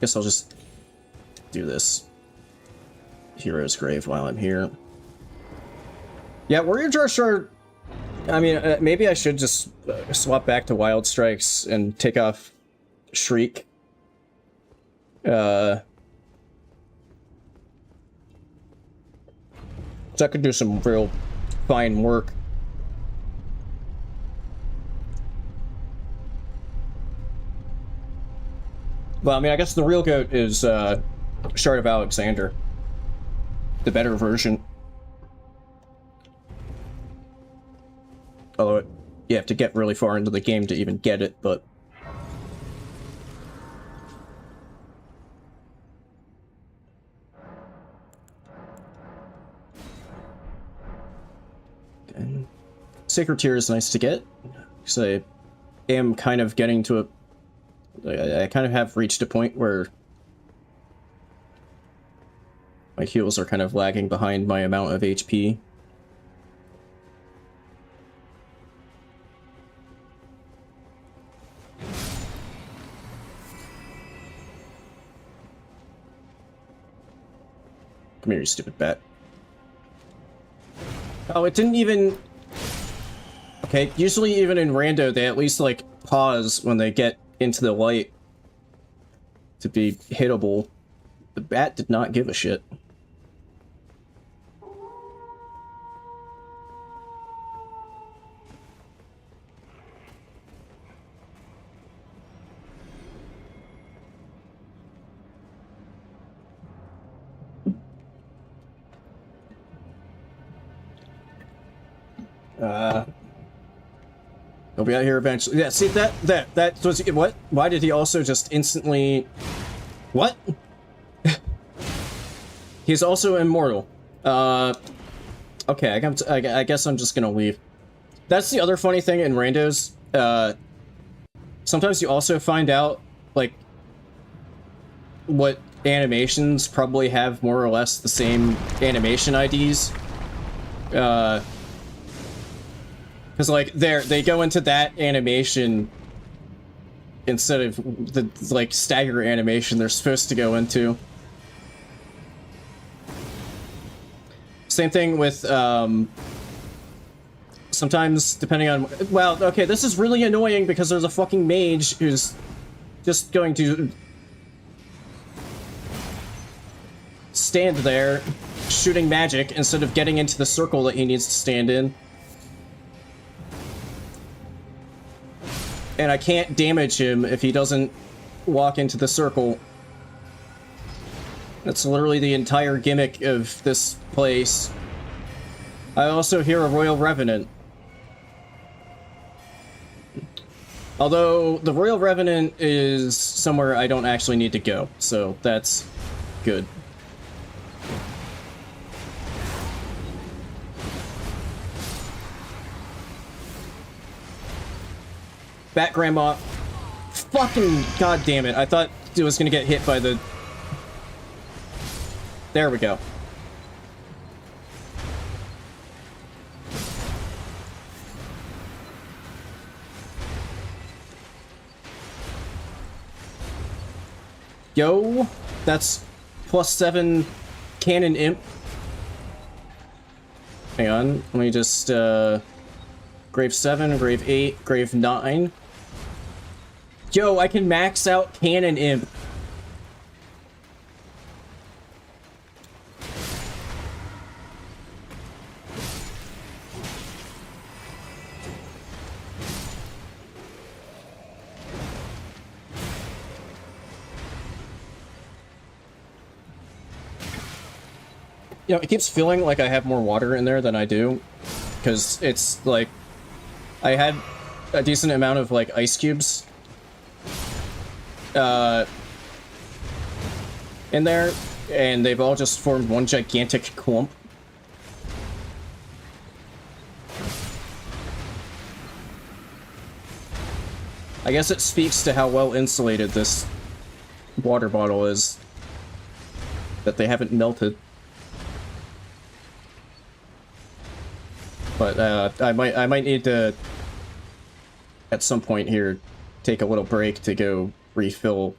Guess I'll just do this Hero's Grave while I'm here. Yeah, Warrior Jar Shard... I mean, maybe I should just swap back to Wild Strikes and take off Shriek. So I could do some real fine work. Well, I mean, I guess the real GOAT is Shard of Alexander. The better version. Although you have to get really far into the game to even get it, but... okay. Sacred Tear is nice to get, because I am kind of getting to a... I kind of have reached a point where my heals are kind of lagging behind my amount of HP. Come here, you stupid bat. Oh, it didn't even... okay, usually even in rando, they at least, like, pause when they get into the light to be hittable. The bat did not give a shit. He'll be out here eventually. Yeah, see, that was... what? Why did he also just instantly... what? He's also immortal. Okay, I guess I'm just gonna leave. That's the other funny thing in randos. Sometimes you also find out, like, what animations probably have more or less the same animation IDs. Because, like, they go into that animation instead of the, like, stagger animation they're supposed to go into. Same thing with, sometimes, depending on... well, okay, this is really annoying because there's a fucking mage who's just going to stand there shooting magic instead of getting into the circle that he needs to stand in. And I can't damage him if he doesn't walk into the circle. That's literally the entire gimmick of this place. I also hear a Royal Revenant. Although, the Royal Revenant is somewhere I don't actually need to go, so that's good. Bat Grandma. Fucking goddamn it. I thought it was gonna get hit by the... there we go. Yo, that's +7 Cannon Imp. Hang on, let me just, Grave 7, Grave 8, Grave 9. Yo, I can max out Cannon Imp. You know, it keeps feeling like I have more water in there than I do, because it's like I had a decent amount of like ice cubes in there, and they've all just formed one gigantic clump. I guess it speaks to how well insulated this water bottle is, that they haven't melted. But I might need to, at some point here, take a little break to go refill.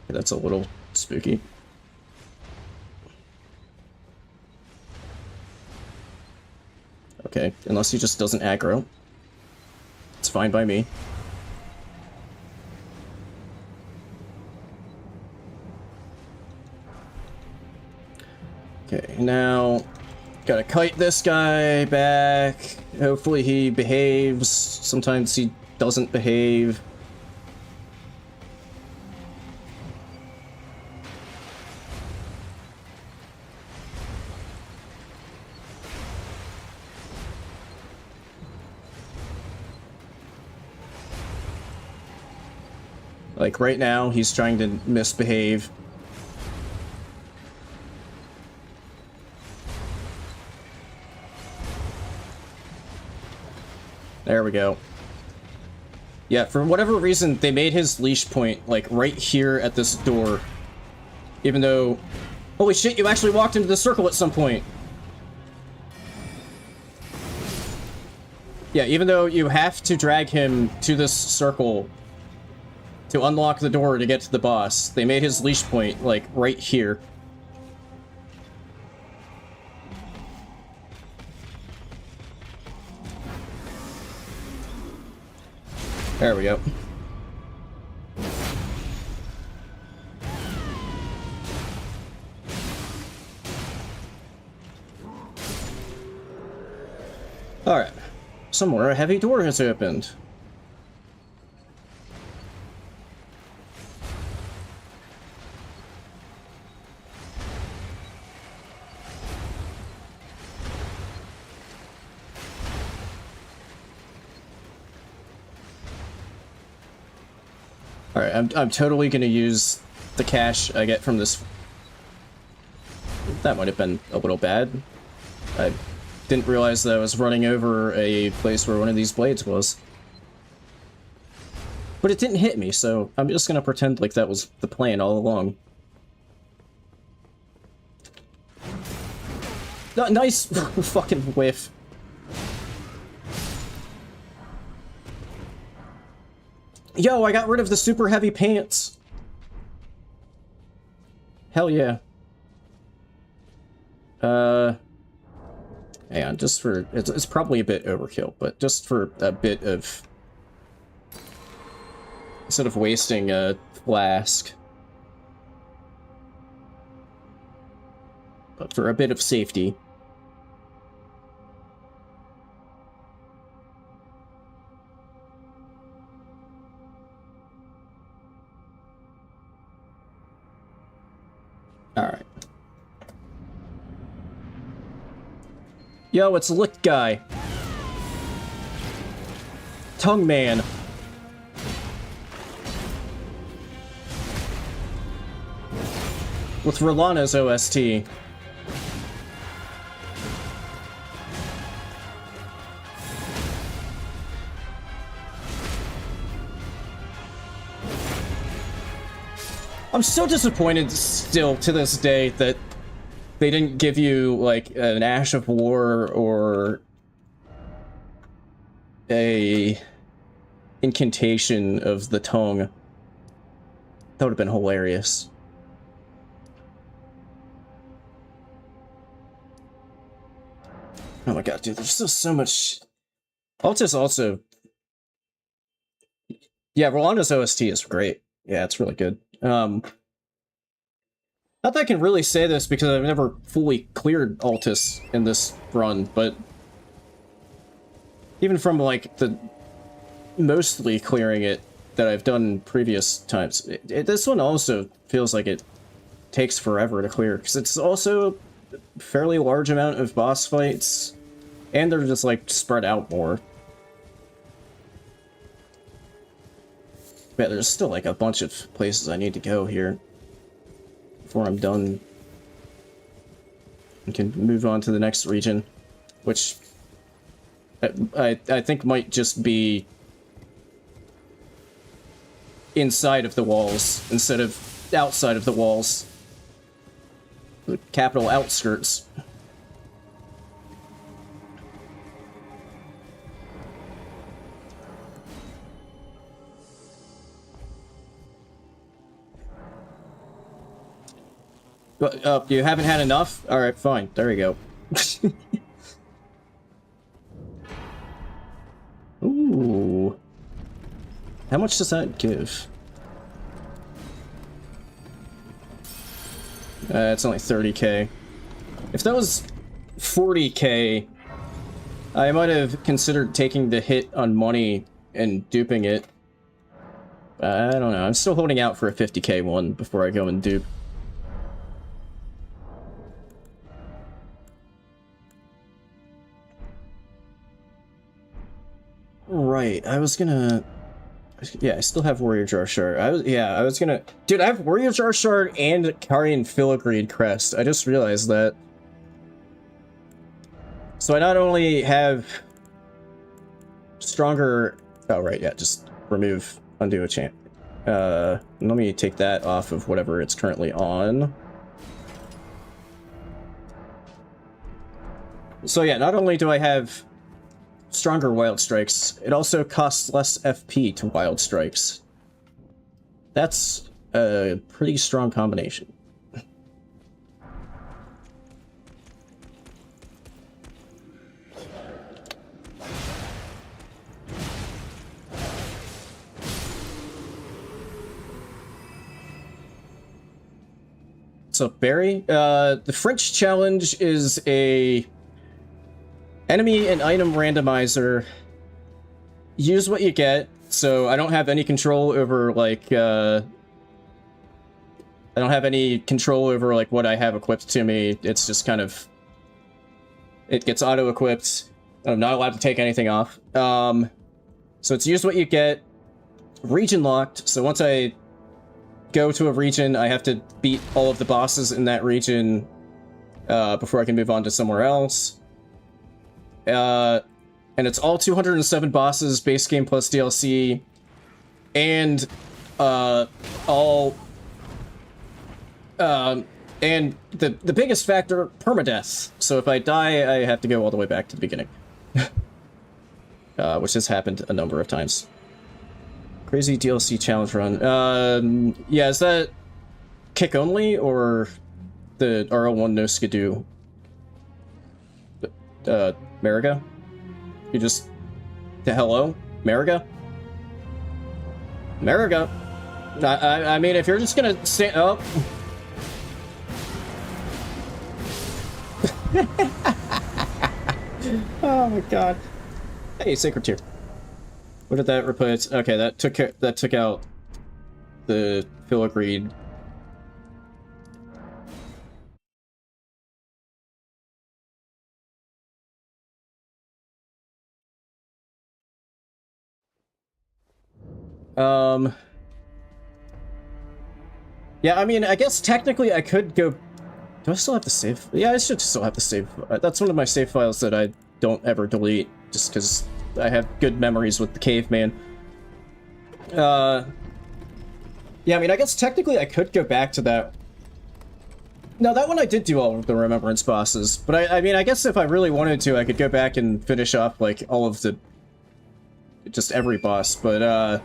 That's a little spooky. Okay, unless he just doesn't aggro. It's fine by me. Okay, now gotta kite this guy back. Hopefully he behaves. Sometimes he doesn't behave. Like right now, he's trying to misbehave. There we go. Yeah, for whatever reason, they made his leash point, like, right here at this door. Even though... Holy shit, you actually walked into the circle at some point! Yeah, even though you have to drag him to this circle to unlock the door to get to the boss, they made his leash point, like, right here. There we go. Alright. Somewhere a heavy door has opened. Alright, I'm totally gonna use the cash I get from this. That might have been a little bad. I didn't realize that I was running over a place where one of these blades was. But it didn't hit me, so I'm just gonna pretend like that was the plan all along. Nice fucking whiff. Yo, I got rid of the super heavy pants. Hell yeah. Hang on, just for... It's probably a bit overkill, but just for a bit of... Instead of wasting a flask. But for a bit of safety. Alright. Yo, it's Lick Guy. Tongue Man. With Rolana's OST. I'm so disappointed still to this day that they didn't give you like an Ash of War or a incantation of the tongue. That would have been hilarious. Oh my god, dude, there's still so much. Altus also. Yeah, Rolando's OST is great. Yeah, it's really good. Not that I can really say this because I've never fully cleared Altus in this run, but even from like the mostly clearing it that I've done previous times, this one also feels like it takes forever to clear because it's also a fairly large amount of boss fights, and they're just like spread out more. But there's still like a bunch of places I need to go here before I'm done and can move on to the next region, which I think might just be inside of the walls instead of outside of the walls. The capital outskirts. But, you haven't had enough? Alright, fine. There you go. Ooh. How much does that give? It's only 30k. If that was 40k, I might have considered taking the hit on money and duping it. I don't know. I'm still holding out for a 50k one before I go and dupe. Right, I was gonna... Yeah, I still have Warrior Jar Shard. I was gonna... Dude, I have Warrior Jar Shard and Carian Filigree Crest. I just realized that. So I not only have stronger... Oh, right, yeah, just remove, undo a chant. Let me take that off of whatever it's currently on. So yeah, not only do I have stronger Wild Strikes, it also costs less FP to Wild Strikes. That's a pretty strong combination. What's up, Barry? The French challenge is a enemy and item randomizer. Use what you get, so I don't have any control over, like, I don't have any control over, like, what I have equipped to me. It's just kind of... It gets auto-equipped. I'm not allowed to take anything off. So it's use what you get. Region locked, so once I go to a region, I have to beat all of the bosses in that region before I can move on to somewhere else. And it's all 207 bosses, base game plus DLC, and and the biggest factor, permadeath. So if I die, I have to go all the way back to the beginning. Which has happened a number of times. Crazy DLC challenge run. Yeah, is that kick only, or the RL1 no skidoo? Mariga? You just... Hello? Mariga? Mariga? I mean, if you're just gonna stand up... Oh my god. Hey, Sacred Tear. What did that replace? Okay, that took out the filigree. Yeah, I mean, I guess technically I could go... Do I still have the save? Yeah, I should still have the save. That's one of my save files that I don't ever delete, just because I have good memories with the caveman. Yeah, I mean, I guess technically I could go back to that. No, that one I did do all of the Remembrance bosses, but I mean, I guess if I really wanted to, I could go back and finish off, like, all of the... Just every boss, but,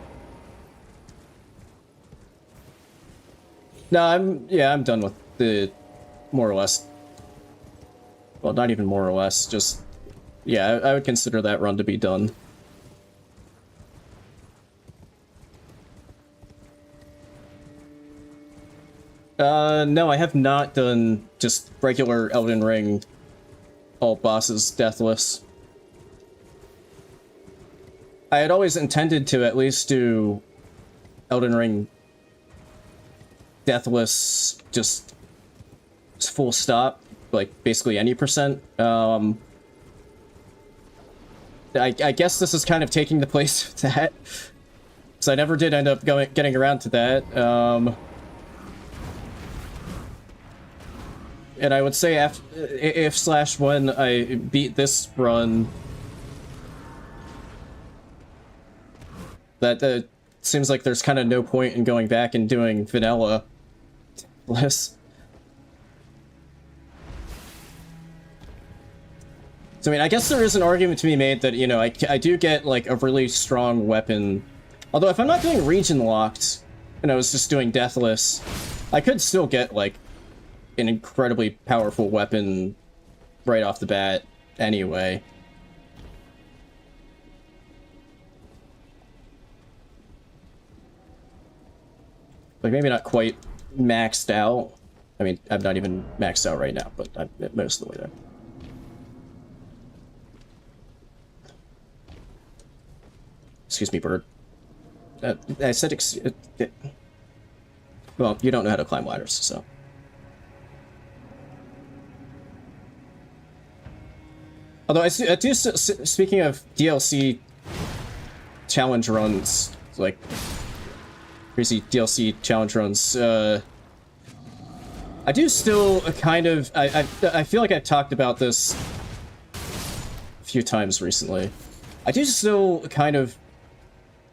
no, I'm done with the... More or less. Well, not even more or less, just yeah, I would consider that run to be done. No, I have not done just regular Elden Ring, all bosses deathless. I had always intended to at least do Elden Ring deathless, just full stop, like basically any percent. I guess this is kind of taking the place of that, so I never did end up getting around to that. And I would say if / when I beat this run, that seems like there's kind of no point in going back and doing vanilla less. So I mean, I guess there is an argument to be made that, you know, I do get like a really strong weapon. Although if I'm not doing region locked and I was just doing deathless, I could still get like an incredibly powerful weapon right off the bat anyway. Like, maybe not quite maxed out. I mean, I'm not even maxed out right now, but I'm most of the way there. Excuse me, bird. I said well, you don't know how to climb ladders, so... Although I do, speaking of DLC challenge runs, like crazy DLC challenge runs, I do still kind of, I feel like I've talked about this a few times recently. I do still kind of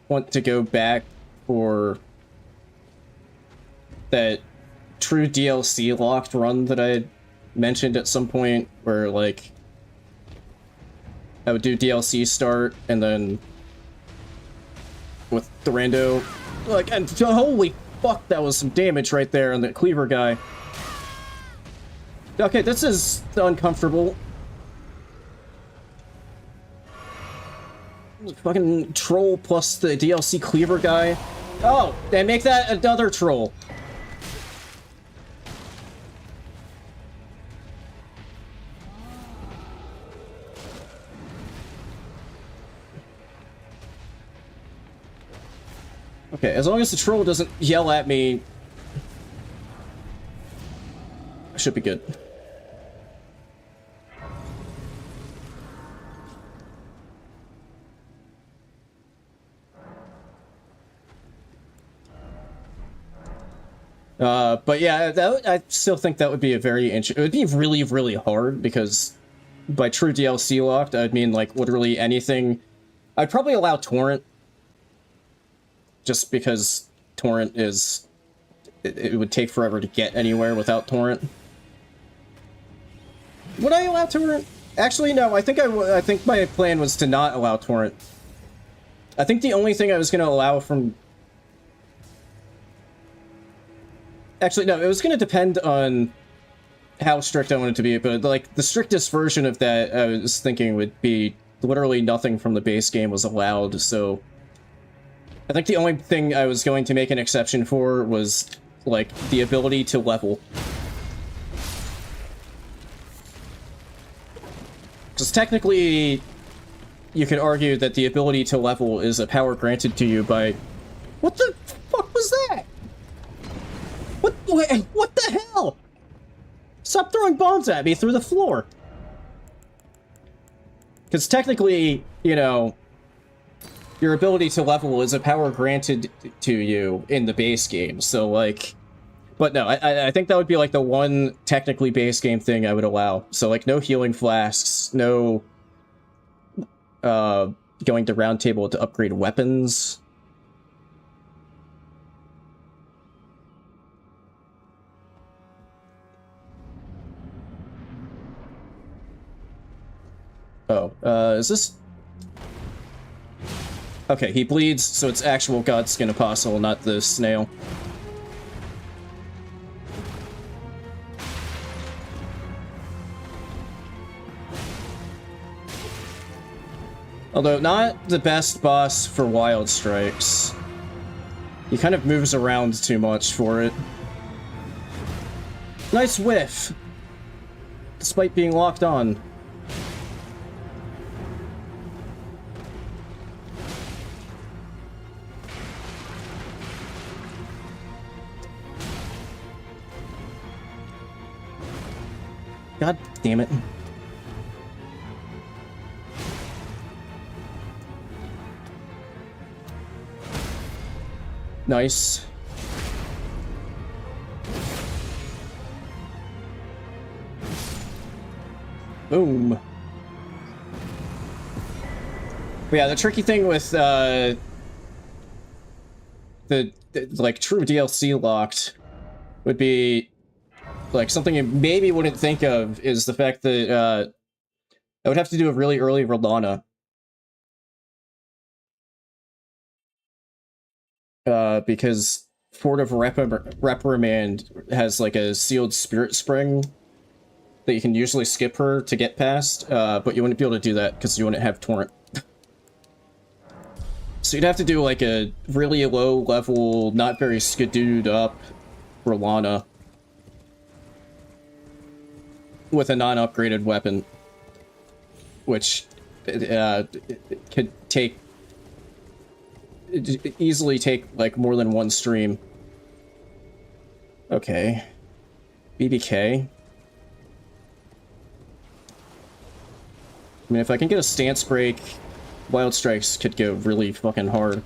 want to go back for that true DLC locked run that I mentioned at some point, where like I would do DLC start, and then with the rando, like, and holy fuck, that was some damage right there on the cleaver guy. Okay, this is uncomfortable. Fucking troll plus the DLC cleaver guy. Oh, they make that another troll. Okay, as long as the troll doesn't yell at me, I should be good. But yeah, I still think that would be a very it would be really, really hard, because by true DLC locked, I'd mean like literally anything. I'd probably allow torrent, just because torrent is, it would take forever to get anywhere without torrent. Would I allow torrent? Actually, no. I think my plan was to not allow torrent. I think the only thing I was going to allow from... Actually, no. It was going to depend on how strict I wanted to be, but like the strictest version of that, I was thinking would be literally nothing from the base game was allowed. So I think the only thing I was going to make an exception for was like the ability to level. Because technically, you could argue that the ability to level is a power granted to you by... What the fuck was that? What the hell? Stop throwing bombs at me through the floor. Because technically, you know, your ability to level is a power granted to you in the base game. So, like... But no, I think that would be, like, the one technically base game thing I would allow. So, like, no healing flasks, no... going to round table to upgrade weapons. Oh, is this... Okay, he bleeds, so it's actual Godskin Apostle, not the snail. Although not the best boss for Wild Strikes. He kind of moves around too much for it. Nice whiff! Despite being locked on. God damn it. Nice. Boom. But yeah, the tricky thing with the like true DLC locked would be like something you maybe wouldn't think of is the fact that I would have to do a really early Rolana. Because Fort of Reprimand has like a sealed spirit spring that you can usually skip her to get past, but you wouldn't be able to do that because you wouldn't have Torrent. So you'd have to do like a really low level, not very skidooed up Rolana with a non-upgraded weapon, which could take easily take like more than one stream. Okay. BBK. I mean, if I can get a stance break, Wild Strikes could go really fucking hard.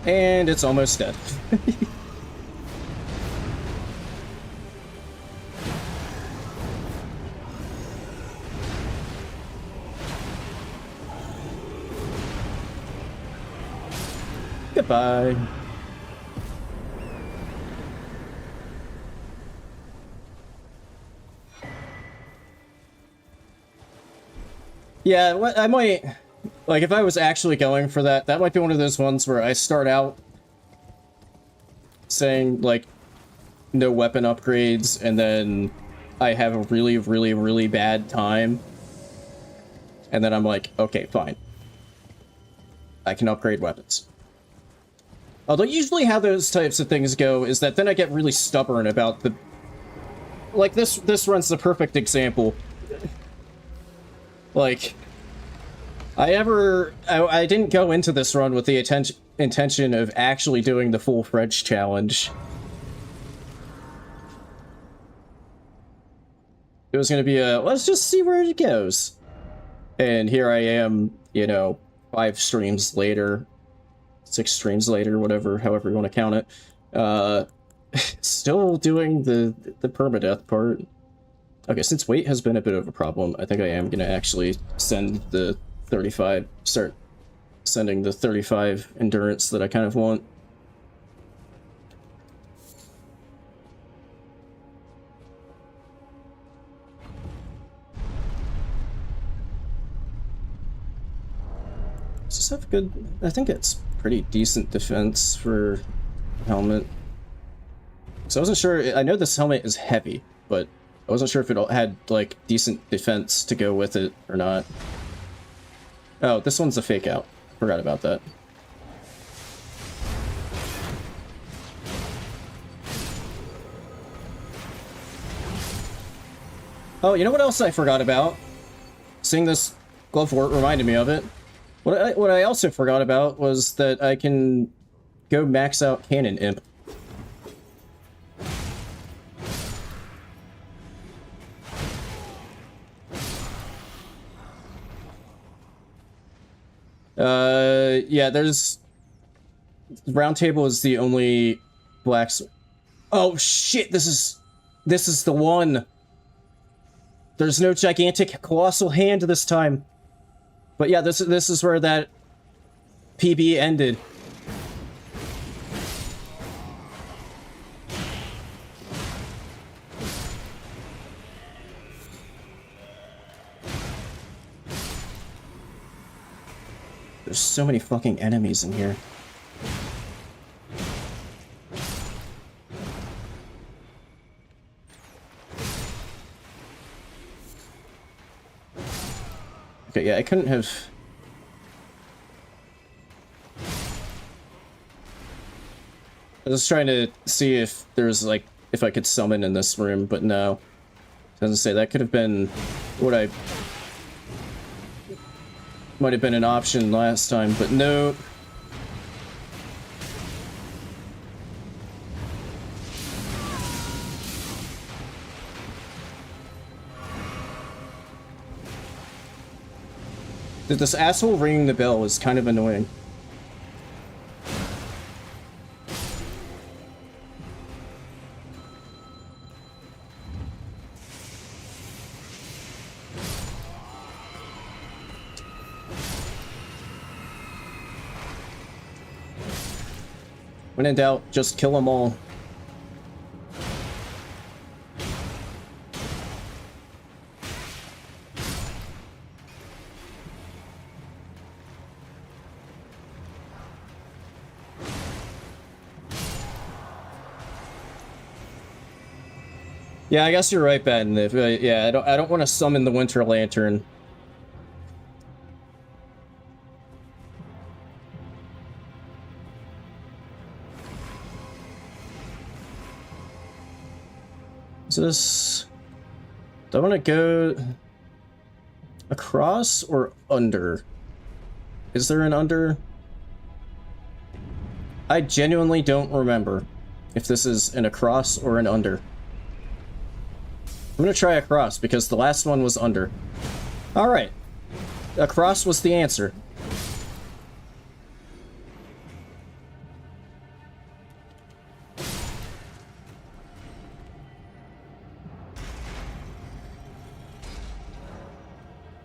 And it's almost dead. Goodbye. Yeah, what I might... Like, if I was actually going for that, that might be one of those ones where I start out saying, like, no weapon upgrades, and then I have a really, really, really bad time. And then I'm like, okay, fine. I can upgrade weapons. Although usually how those types of things go is that then I get really stubborn about the... Like, this run's the perfect example. Like... I didn't go into this run with the intention of actually doing the full French challenge. It was going to be a, let's just see where it goes. And here I am, you know, 5 streams later, 6 streams later, whatever, however you want to count it. Still doing the permadeath part. Okay, since weight has been a bit of a problem, I think I am going to actually send the 35, start sending the 35 endurance that I kind of want. Does this have good... I think it's pretty decent defense for helmet. So I wasn't sure... I know this helmet is heavy, but I wasn't sure if it had, like, decent defense to go with it or not. Oh, this one's a fake out. Forgot about that. Oh, you know what else I forgot about? Seeing this glove wart reminded me of it. What I also forgot about was that I can go max out Cannon Imp. Yeah, there's... Round Table is the only blacks... Oh, shit, this is the one! There's no gigantic colossal hand this time. But yeah, this is where that PB ended. There's so many fucking enemies in here. Okay, yeah, I couldn't have... I was trying to see if there's, like, if I could summon in this room, but no. Doesn't say. That could have been what I... might have been an option last time, but no. This asshole ringing the bell is kind of annoying. When in doubt, just kill them all. Yeah, I guess you're right, Ben. If, yeah, I don't want to summon the Winter Lantern. Is this... do I want to go across or under? Is there an under? I genuinely don't remember if this is an across or an under. I'm gonna try across because the last one was under. Alright. Across was the answer.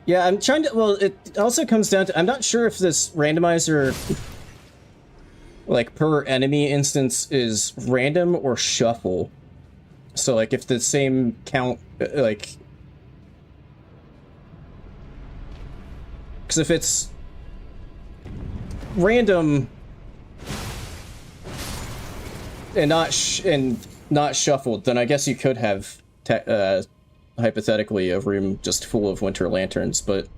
Yeah, I'm trying to... well, it also comes down to... I'm not sure if this randomizer, like, per enemy instance is random or shuffle. So, like, if the same count, like... because if it's random and not shuffled, then I guess you could have hypothetically a room just full of Winter Lanterns. But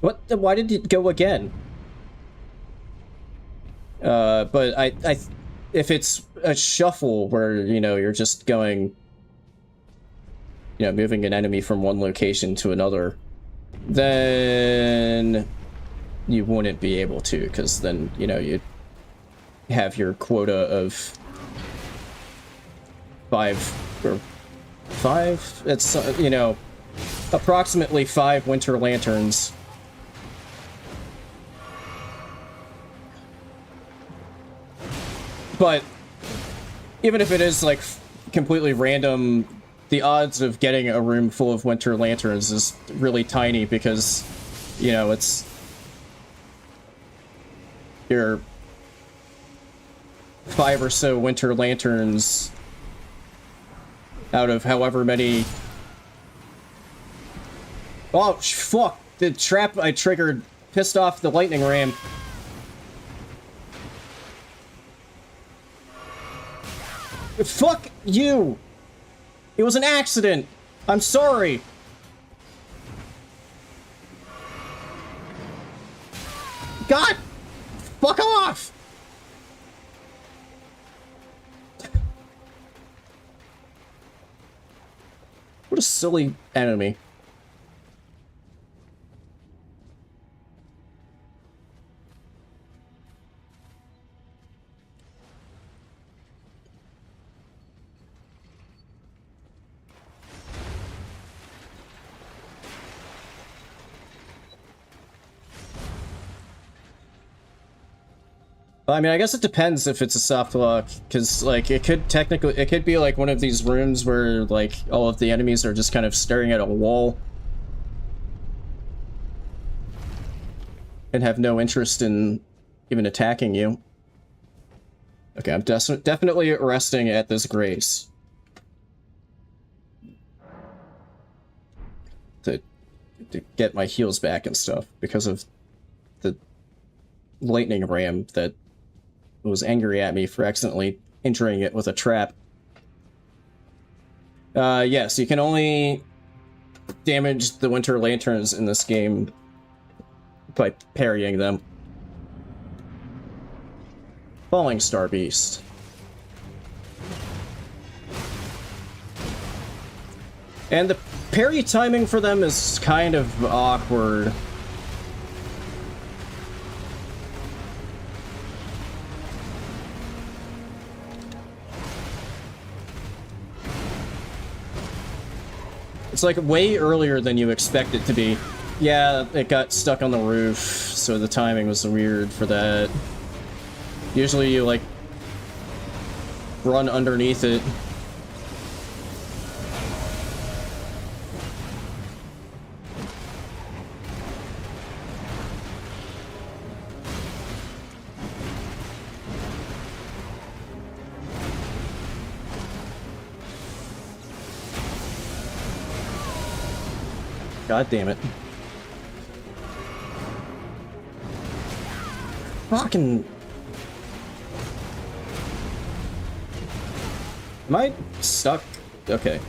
why did it go again? But I if it's a shuffle where, you know, you're just going, you know, moving an enemy from one location to another, then you wouldn't be able to, because then, you know, you'd have your quota of 5 it's, you know, approximately 5 Winter Lanterns. But even if it is, like, completely random, the odds of getting a room full of Winter Lanterns is really tiny because, you know, it's... your 5 or so Winter Lanterns out of however many... oh, fuck! The trap I triggered pissed off the lightning ram. Fuck you! It was an accident! I'm sorry! God! Fuck off! What a silly enemy. I mean, I guess it depends if it's a soft lock, because, like, it could be, like, one of these rooms where, like, all of the enemies are just kind of staring at a wall and have no interest in even attacking you. Okay, I'm definitely resting at this grace. To get my heals back and stuff, because of the lightning ram that was angry at me for accidentally injuring it with a trap. Yes, you can only damage the winter lanterns in this game by parrying them. Falling Star Beast. And the parry timing for them is kind of awkward. It's like way earlier than you expect it to be. Yeah, it got stuck on the roof, so the timing was weird for that. Usually you, like, run underneath it. God damn it. Fucking... Am I stuck? Okay.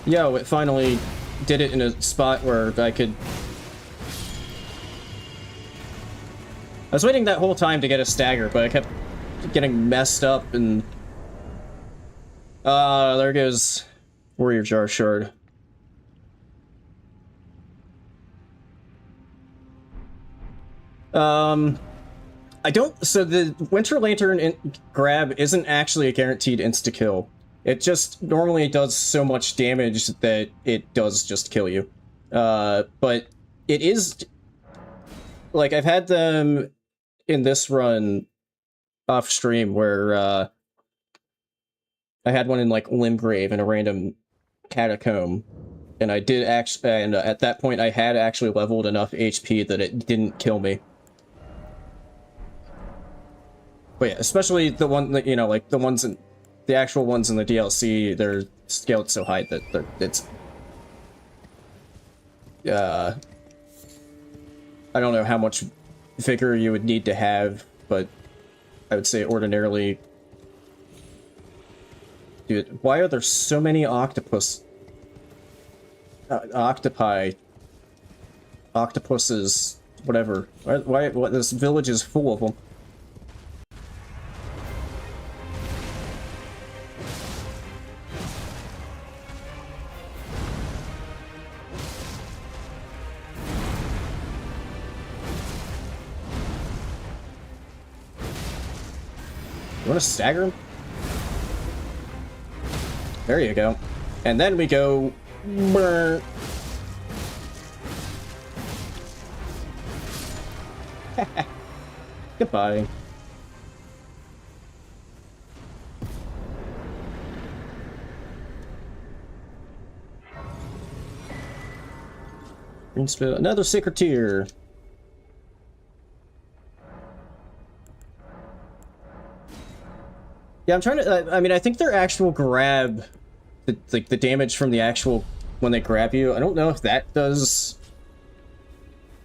Yo, it finally did it in a spot where I could... I was waiting that whole time to get a stagger, but I kept getting messed up and... there goes Warrior Jar Shard. I don't... So the Winter Lantern grab isn't actually a guaranteed insta-kill. It just normally does so much damage that it does just kill you. But it is... Like, I've had them in this run off stream where, I had one in, like, Limgrave in a random catacomb. And I did actually... And at that point, I had actually leveled enough HP that it didn't kill me. But yeah, especially the one that, you know, like, the ones in... The actual ones in the DLC, they're scaled so high that it's... I don't know how much vigor you would need to have, but I would say ordinarily... Dude, why are there so many octopuses? Whatever. Why this village is full of them. You want to stagger him? There you go. And then we go... Brr. Goodbye. Green spill. Another sacred tier. Yeah, I'm trying to... I mean, I think their actual grab... the damage from the actual... When they grab you, I don't know if that does...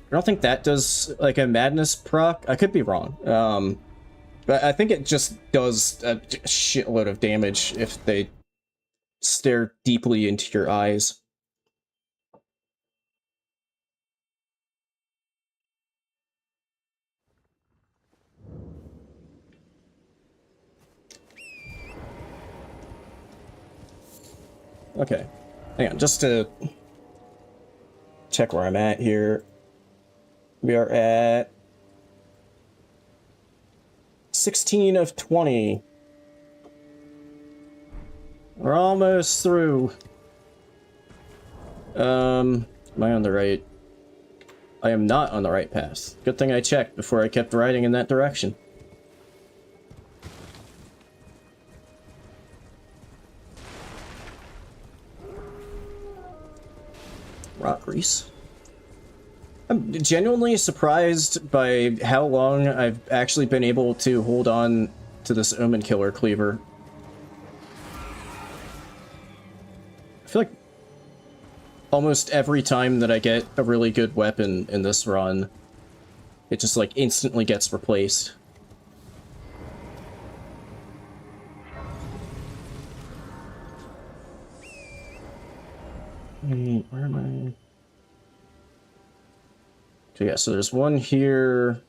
I don't think that does, like, a madness proc. I could be wrong. But I think it just does a shitload of damage if they stare deeply into your eyes. Okay. Hang on, just to check where I'm at here. We are at 16 of 20. We're almost through. Am I on the right? I am not on the right path. Good thing I checked before I kept riding in that direction. Rock grease. I'm genuinely surprised by how long I've actually been able to hold on to this Omen Killer Cleaver. I feel like almost every time that I get a really good weapon in this run, it just like instantly gets replaced. Wait, where am I? So yeah, so there's one here,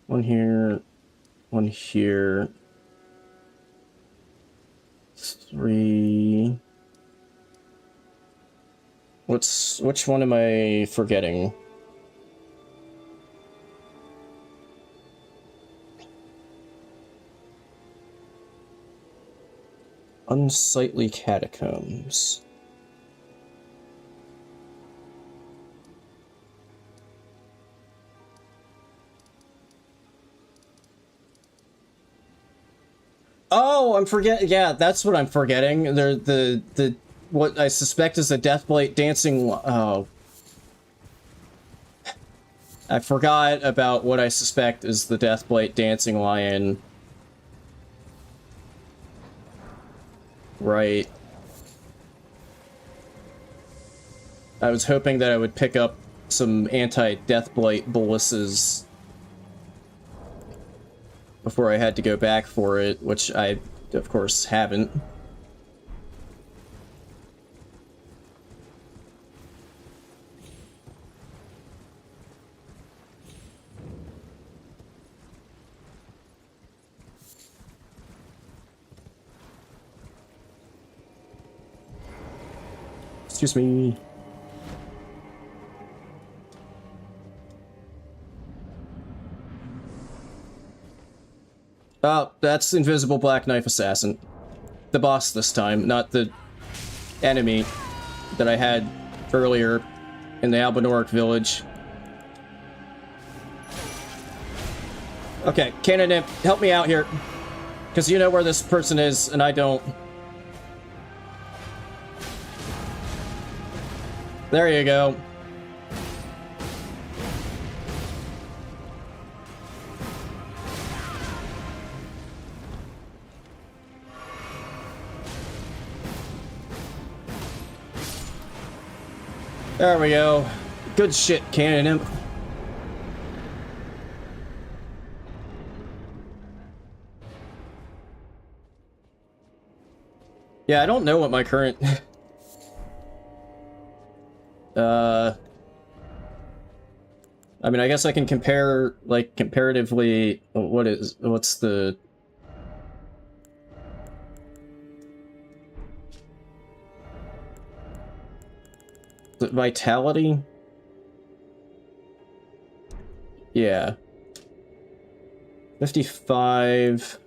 one here, one here, 3. Which one am I forgetting? Unsightly catacombs. Oh, I'm forgetting. Yeah, that's what I'm forgetting. The what I suspect is a Deathblade dancing. Oh, I forgot about what I suspect is the Deathblade dancing lion. Right. I was hoping that I would pick up some anti-Deathblight boluses before I had to go back for it, which I, of course, haven't. Excuse me. Oh, that's Invisible Black Knife Assassin. The boss this time, not the enemy that I had earlier in the Albinoric village. Okay, Cannon Imp, help me out here. Because you know where this person is, and I don't. There you go. There we go. Good shit, Cannon Imp. Yeah, I don't know what my current... I mean, I guess I can compare, like, comparatively... What's the... The vitality? Yeah. 55...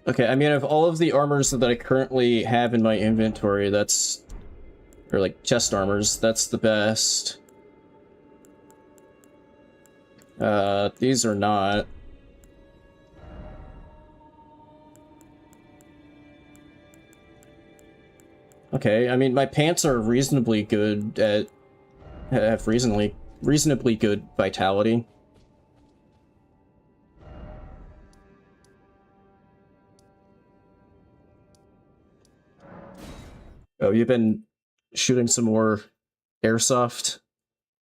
Okay, I mean, of all of the armors that I currently have in my inventory, that's... Or, like, chest armors, that's the best. These are not. Okay, I mean, my pants are reasonably good at... have reasonably good vitality. Oh, you've been shooting some more airsoft?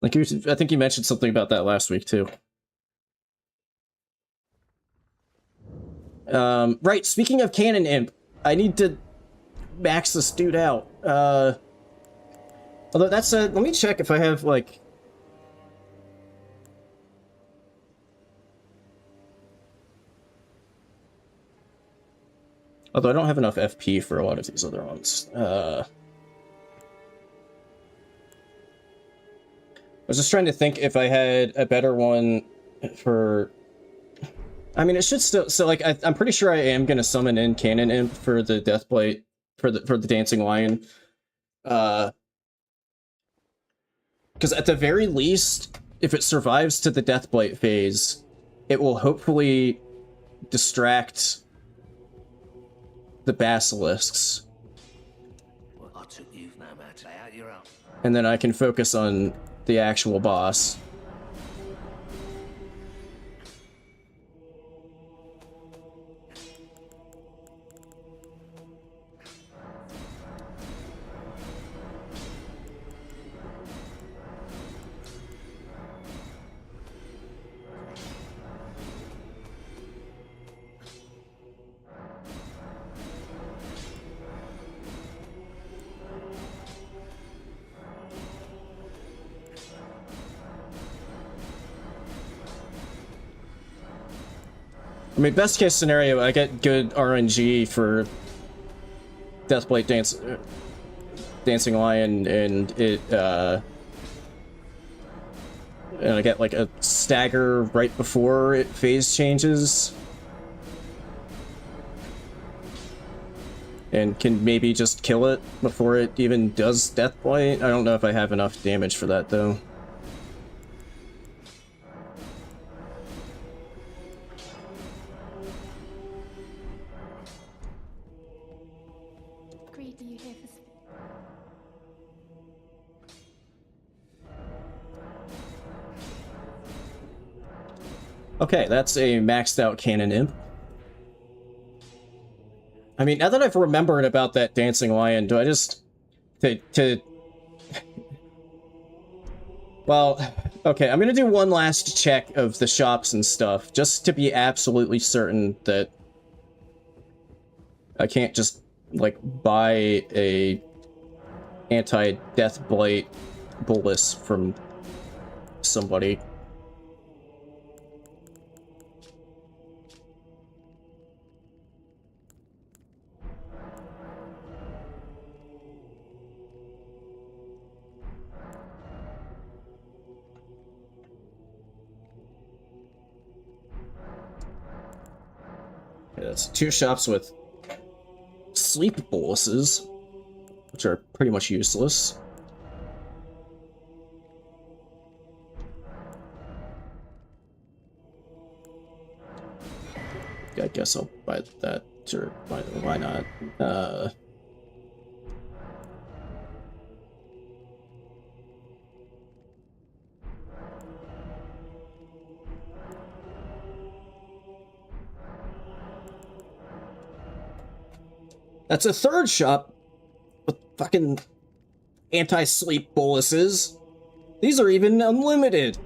Like, I think you mentioned something about that last week, too. Right, speaking of Cannon Imp, I need to max this dude out. Although that said, let me check if I have, like... Although I don't have enough FP for a lot of these other ones. I was just trying to think if I had a better one for... I mean, it should still... So, like, I'm pretty sure I am going to summon in Cannon Imp for the Deathblade, for the Dancing Lion. Because at the very least, if it survives to the Deathblight phase, it will hopefully distract the basilisks. Well, I took you no matter. Lay out your own. and then I can focus on the actual boss. I mean, best case scenario, I get good RNG for Deathblade Dancing Lion, and and I get like a stagger right before it phase changes. And can maybe just kill it before it even does Deathblight. I don't know if I have enough damage for that, though. Agreed, are you here for... Okay, that's a maxed out Cannon Imp. I mean, now that I've remembered about that Dancing Lion, do I just... Well, okay, I'm gonna do one last check of the shops and stuff, just to be absolutely certain that I can't just, like, buy a anti-Deathblight bolus from somebody. Okay, that's 2 shops with sleep boluses, which are pretty much useless. I guess I'll buy that, or why not? That's a 3rd shop with fucking anti-sleep boluses. These are even unlimited.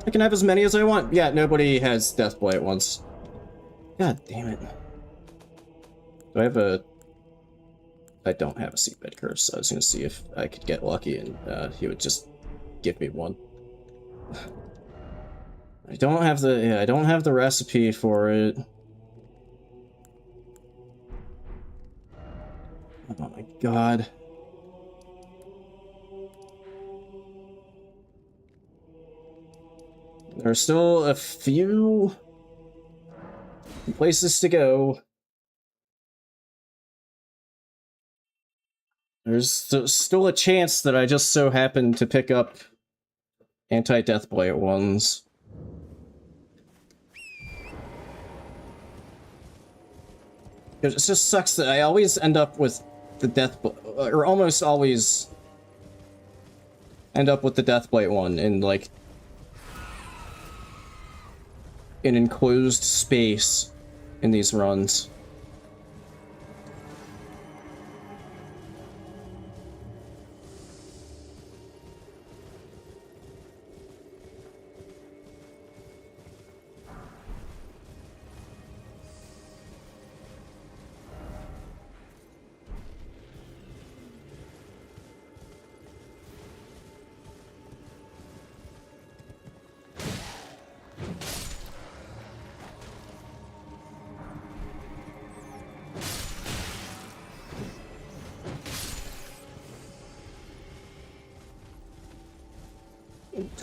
I can have as many as I want. Yeah, nobody has Deathblight once. God damn it. Do I have a... I don't have a seatbed curse. I was gonna see if I could get lucky and he would just give me one. I don't have the... Yeah, I don't have the recipe for it. Oh my god. There are still a few places to go. There's still a chance that I just so happen to pick up anti-Deathblight ones. It just sucks that I always end up with the Deathblight, or almost always end up with the Deathblight one in, like, an enclosed space in these runs.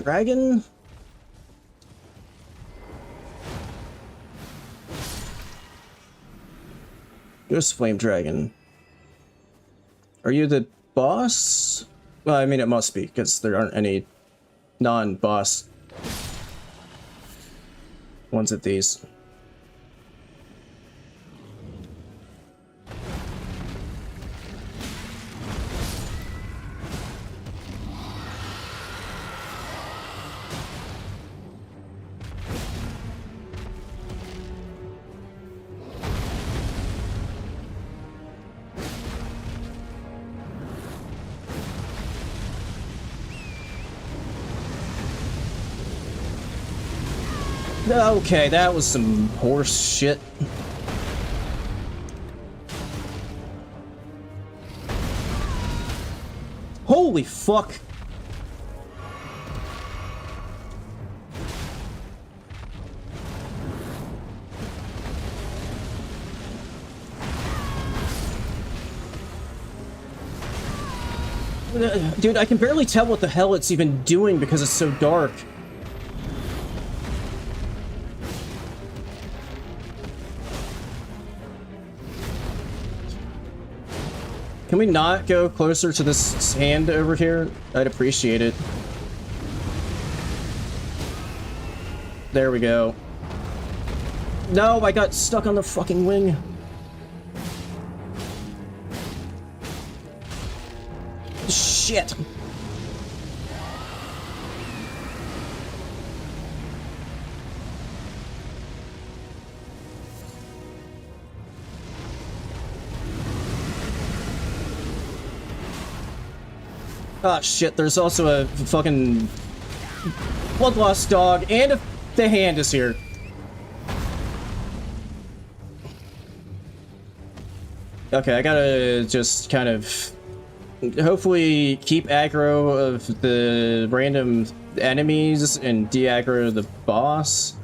Dragon? Ghost Flame Dragon. Are you the boss? Well, I mean, it must be, because there aren't any non-boss ones at these. Okay, that was some horse shit. Holy fuck! Dude, I can barely tell what the hell it's even doing because it's so dark. Can we not go closer to this hand over here? I'd appreciate it. There we go. No, I got stuck on the fucking wing. Shit. Ah, shit, there's also a fucking bloodlust dog, and the hand is here. Okay, I gotta just kind of hopefully keep aggro of the random enemies and de-aggro the boss.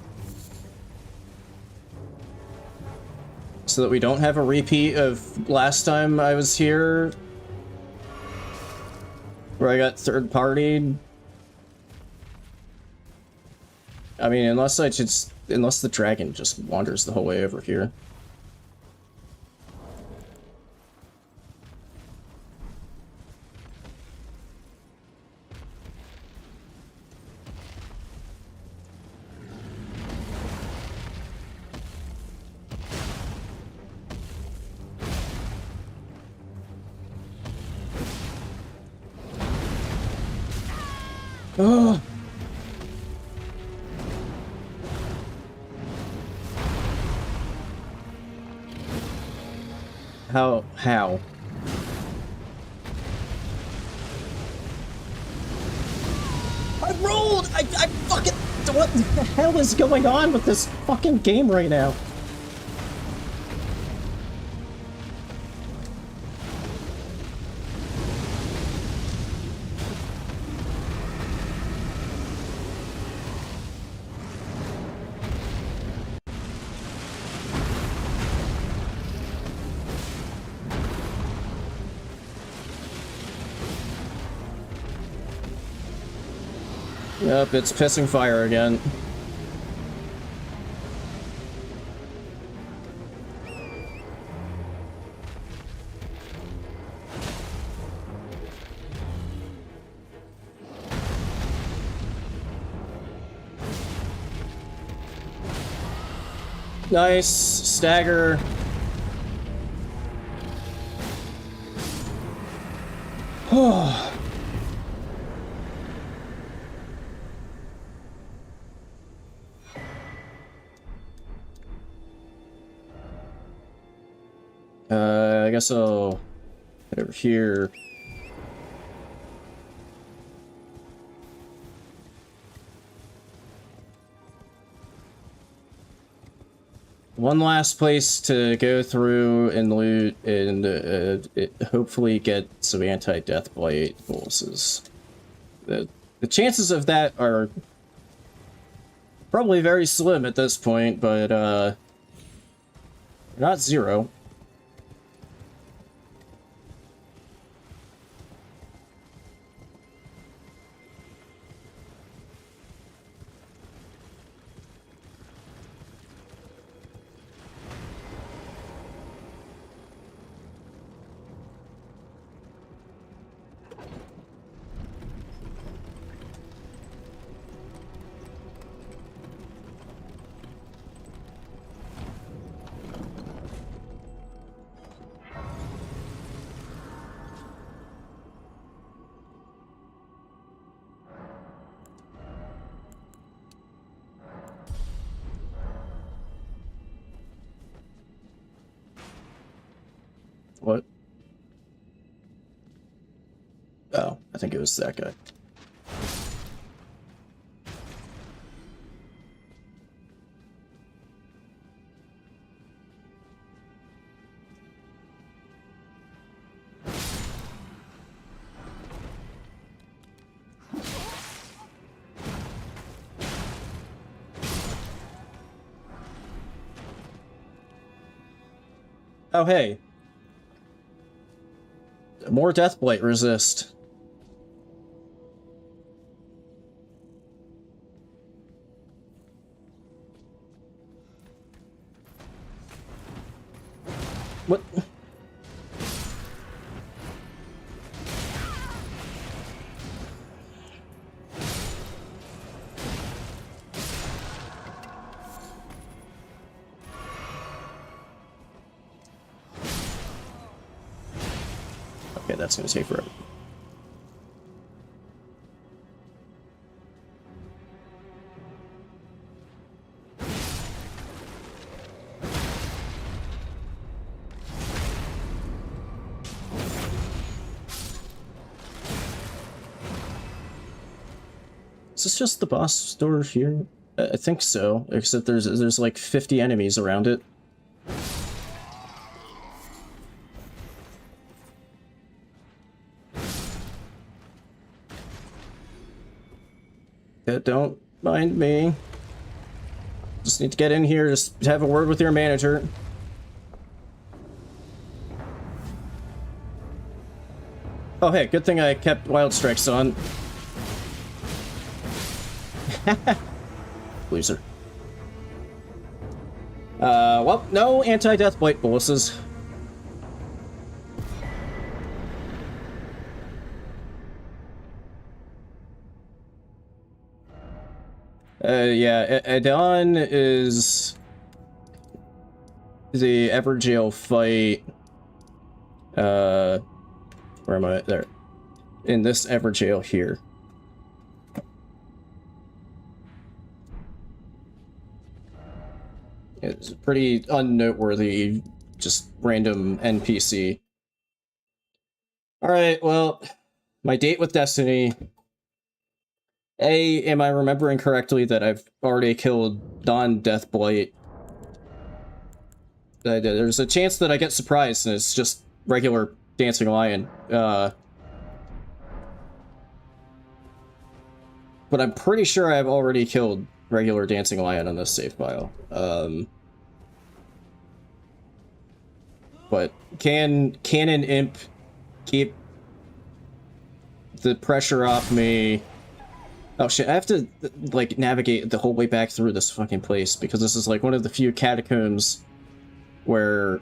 So that we don't have a repeat of last time I was here, where I got third-partied. I mean, unless the dragon just wanders the whole way over here. Oh. How? I rolled! I fucking... What the hell is going on with this fucking game right now? Yep, it's pissing fire again. Nice stagger. Oh. I guess I'll head over here. One last place to go through and loot and hopefully get some anti-death blight boluses. The chances of that are probably very slim at this point, but not zero. What? Oh, I think it was that guy. Oh, hey. More Deathblight resist. What? Okay, that's gonna take forever. Is this just the boss door here? I think so, except there's like 50 enemies around it. Don't mind me. Just need to get in here, just have a word with your manager. Oh hey, good thing I kept Wild Strikes on. Loser. Well, no anti-Deathblight boluses. Yeah, Adon is the Everjail fight. Where am I? There. In this Everjail here. It's a pretty unnoteworthy, just random NPC. Alright, well, my date with Destiny. A, am I remembering correctly that I've already killed non-Deathblight? There's a chance that I get surprised and it's just regular Dancing Lion. But I'm pretty sure I've already killed regular Dancing Lion on this save file. But can an imp keep the pressure off me? Oh shit, I have to, like, navigate the whole way back through this fucking place, because this is, like, one of the few catacombs where...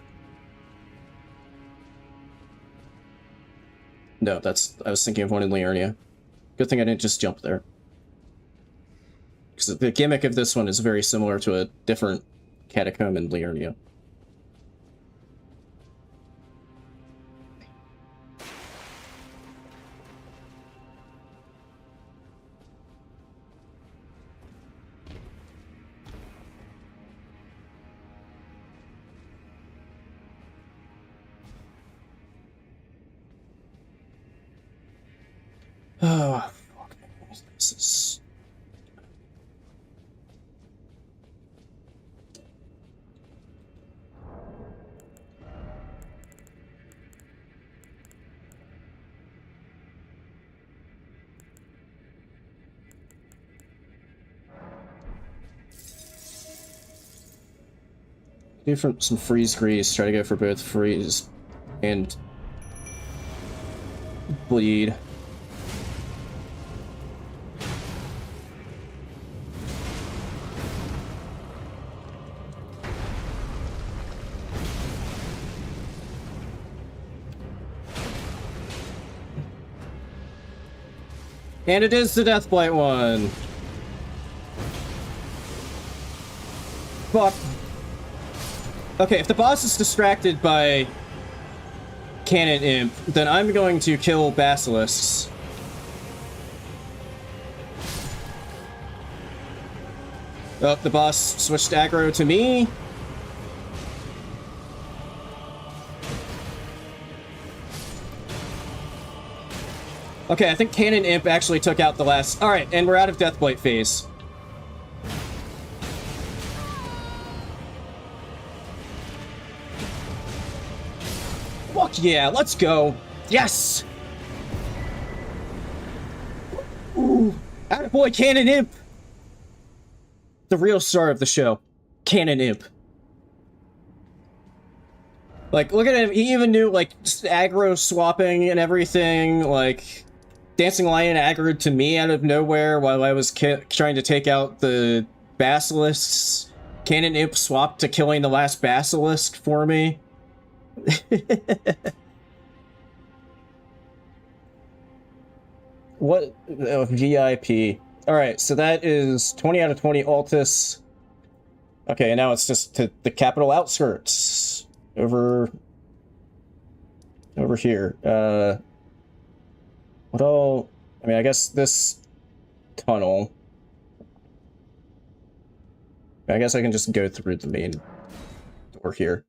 No, I was thinking of one in Liurnia. Good thing I didn't just jump there. Because the gimmick of this one is very similar to a different catacomb in Liurnia. Oh, fuck. This is... Do some freeze grease, try to go for both freeze and bleed. And it is the Deathblight one! Fuck. Okay, if the boss is distracted by Cannon Imp, then I'm going to kill Basilisks. Oh, the boss switched aggro to me. Okay, I think Cannon Imp actually took out the last... Alright, and we're out of Deathblight phase. Fuck yeah, let's go. Yes! Ooh, attaboy Cannon Imp! The real star of the show. Cannon Imp. Like, look at him. He even knew, like, just aggro swapping and everything. Like, Dancing Lion aggroed to me out of nowhere while I was trying to take out the basilisks. Cannon Imp swapped to killing the last basilisk for me. What? Oh, VIP. Alright, so that is 20 out of 20 Altus. Okay, and now it's just to the capital outskirts. Over here. What all... I mean, I guess this tunnel. I guess I can just go through the main door here.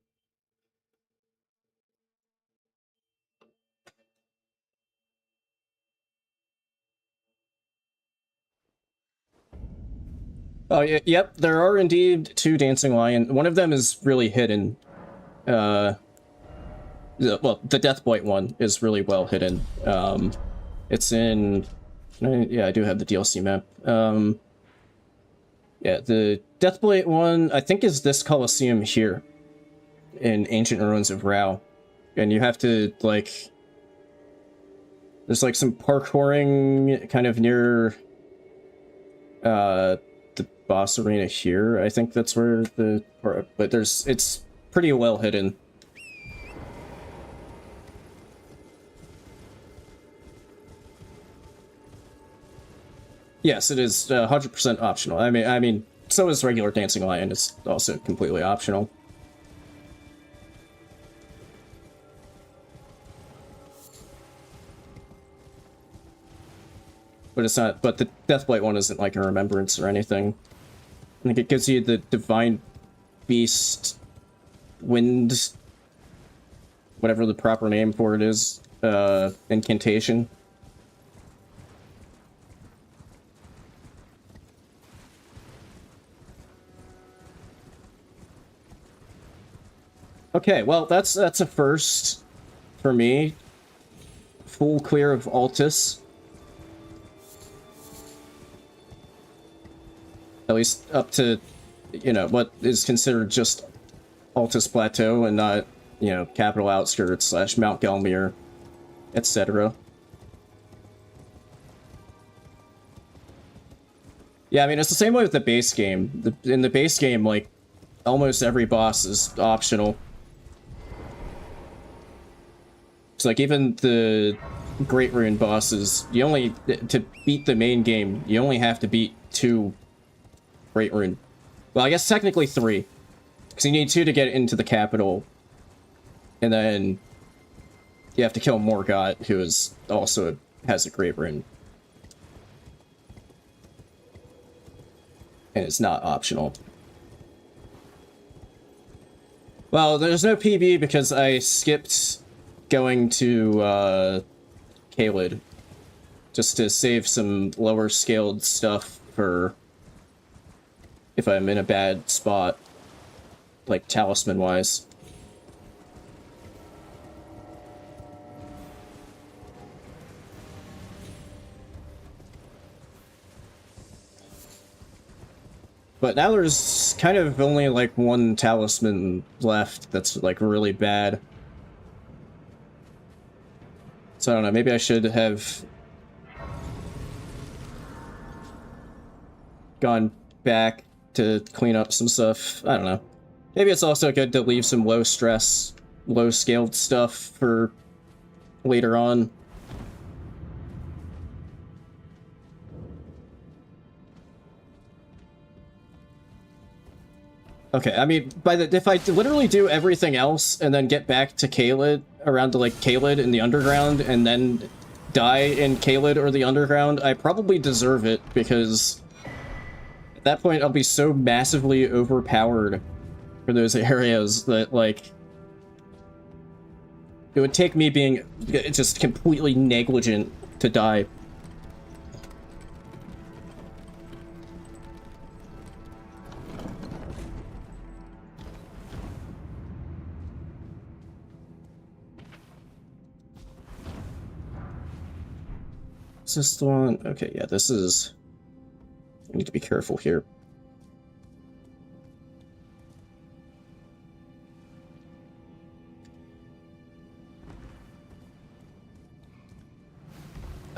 Oh, yeah, yep, there are indeed 2 Dancing Lion. One of them is really hidden. Well, the Deathblight one is really well hidden. It's in... Yeah, I do have the DLC map. Yeah, the Deathblight one, I think, is this Colosseum here. In Ancient Ruins of Rao. And you have to, like... There's, like, some parkouring kind of near... the boss arena here. I think that's where the... But there's... It's pretty well hidden. Yes, it is 100% optional. I mean, so is regular Dancing Lion. It's also completely optional. But it's not. But the Deathblight one isn't like a remembrance or anything. I think it gives you the Divine Beast Wind, whatever the proper name for it is, incantation. Okay, well, that's a first for me. Full clear of Altus. At least up to, you know, what is considered just Altus Plateau and not, you know, Capital Outskirts / Mount Gelmir, etc. Yeah, I mean, it's the same way with the base game. In the base game, like, almost every boss is optional. It's like, even the Great Rune bosses, you only, to beat the main game, you only have to beat 2 Great Rune. Well, I guess technically 3. Because you need 2 to get into the capital. And then you have to kill Morgott, who is also has a Great Rune. And it's not optional. Well, there's no PB because I skipped going to Caelid just to save some lower scaled stuff for if I'm in a bad spot, like talisman wise. But now there's kind of only like 1 talisman left that's like really bad. So I don't know, maybe I should have gone back to clean up some stuff. I don't know. Maybe it's also good to leave some low stress, low scaled stuff for later on. Okay, I mean, if I literally do everything else and then get back to Caelid, around to like Caelid in the underground, and then die in Caelid or the underground, I probably deserve it, because at that point I'll be so massively overpowered for those areas that, like, it would take me being just completely negligent to die. Is this the one? Okay, yeah, this is... I need to be careful here.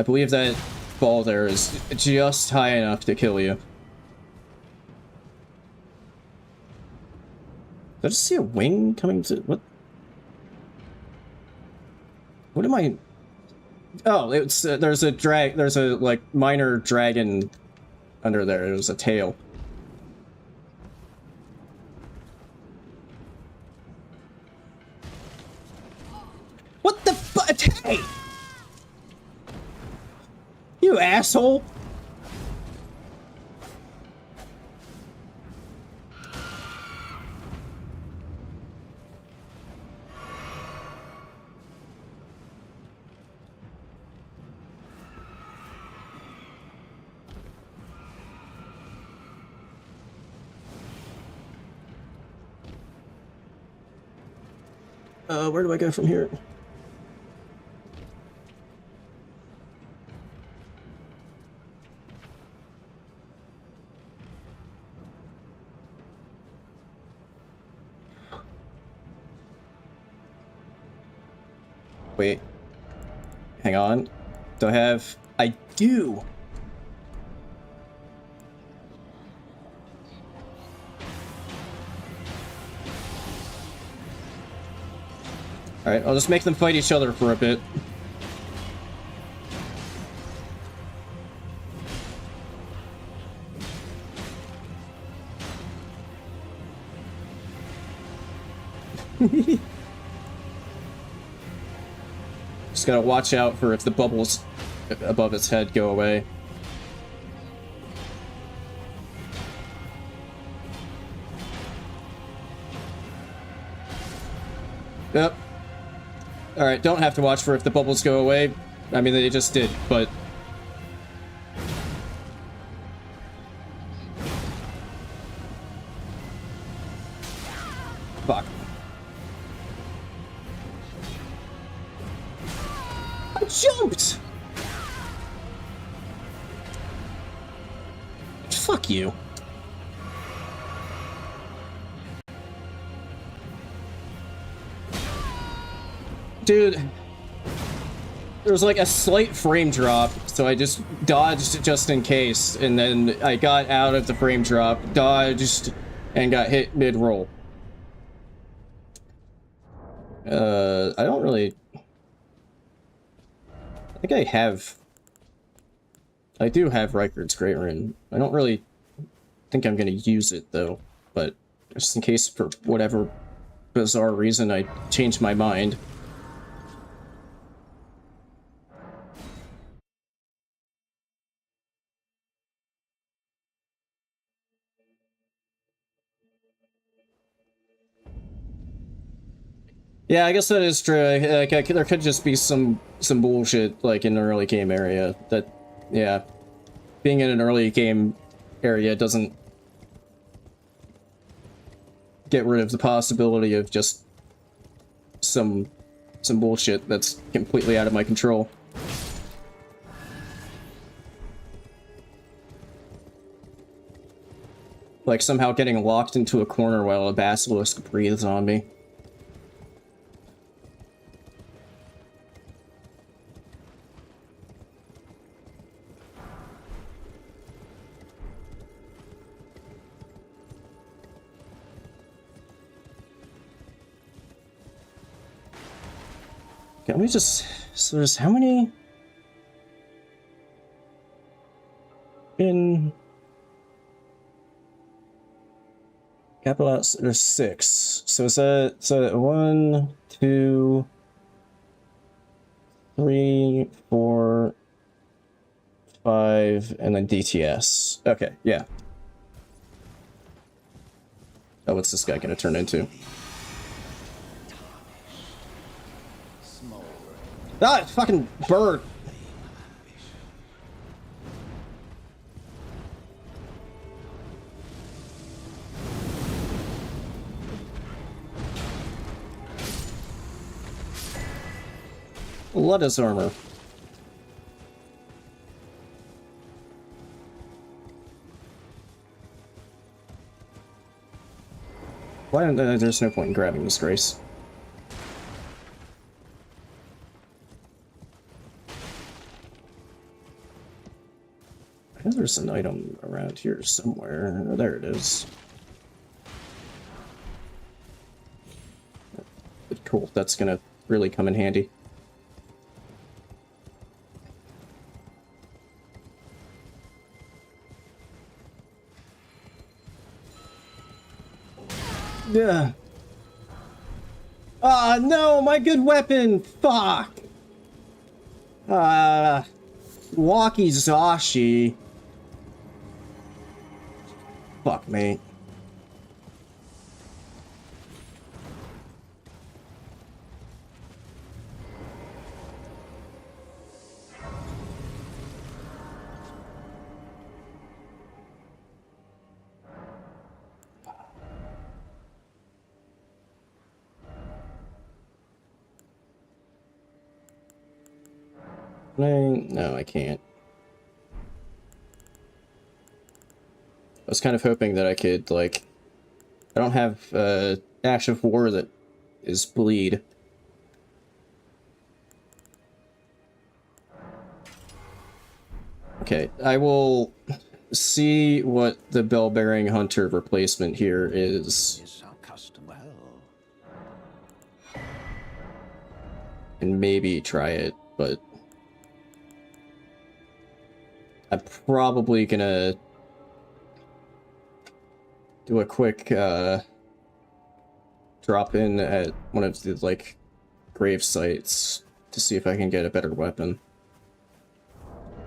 I believe that ball there is just high enough to kill you. Did I just see a wing coming to... What? What am I... Oh, it's there's a like minor dragon under there. It was a tail. What the fu- Hey! You asshole! Where do I go from here? Wait. Hang on. Do I have... I do! Alright, I'll just make them fight each other for a bit. Just gotta watch out for if the bubbles above its head go away. Yep. Alright, don't have to watch for if the bubbles go away. I mean, they just did, but... Fuck. I jumped! Fuck you. Dude, there was like a slight frame drop, so I just dodged just in case, and then I got out of the frame drop, dodged, and got hit mid-roll. I don't really... I think I have... I do have Reichard's Great Rune. I don't really think I'm gonna use it, though, but just in case, for whatever bizarre reason, I changed my mind. Yeah, I guess that is true. Like, there could just be some bullshit, like, in the early game area. That, yeah. Being in an early game area doesn't get rid of the possibility of just some bullshit that's completely out of my control. Like, somehow getting locked into a corner while a basilisk breathes on me. Can we just... So there's how many... In... Capital outs, there's 6. So is that... So 1, 2... 3, 4... 5, and then DTS. Okay, yeah. Oh, what's this guy gonna turn into? Ah, it's fucking bird. Lettuce armor. Why don't there's no point in grabbing this race. I know there's an item around here somewhere. Oh, there it is. Cool, that's gonna really come in handy. Yeah. Ah, no, my good weapon! Fuck! Wakizashi. Fuck me. No, I can't. I was kind of hoping that I could, like... I don't have, Ash of War that is bleed. Okay, I will see what the bell-bearing hunter replacement here is. Is our custom well? And maybe try it, but... I'm probably gonna... do a quick, drop in at one of the, like, grave sites to see if I can get a better weapon.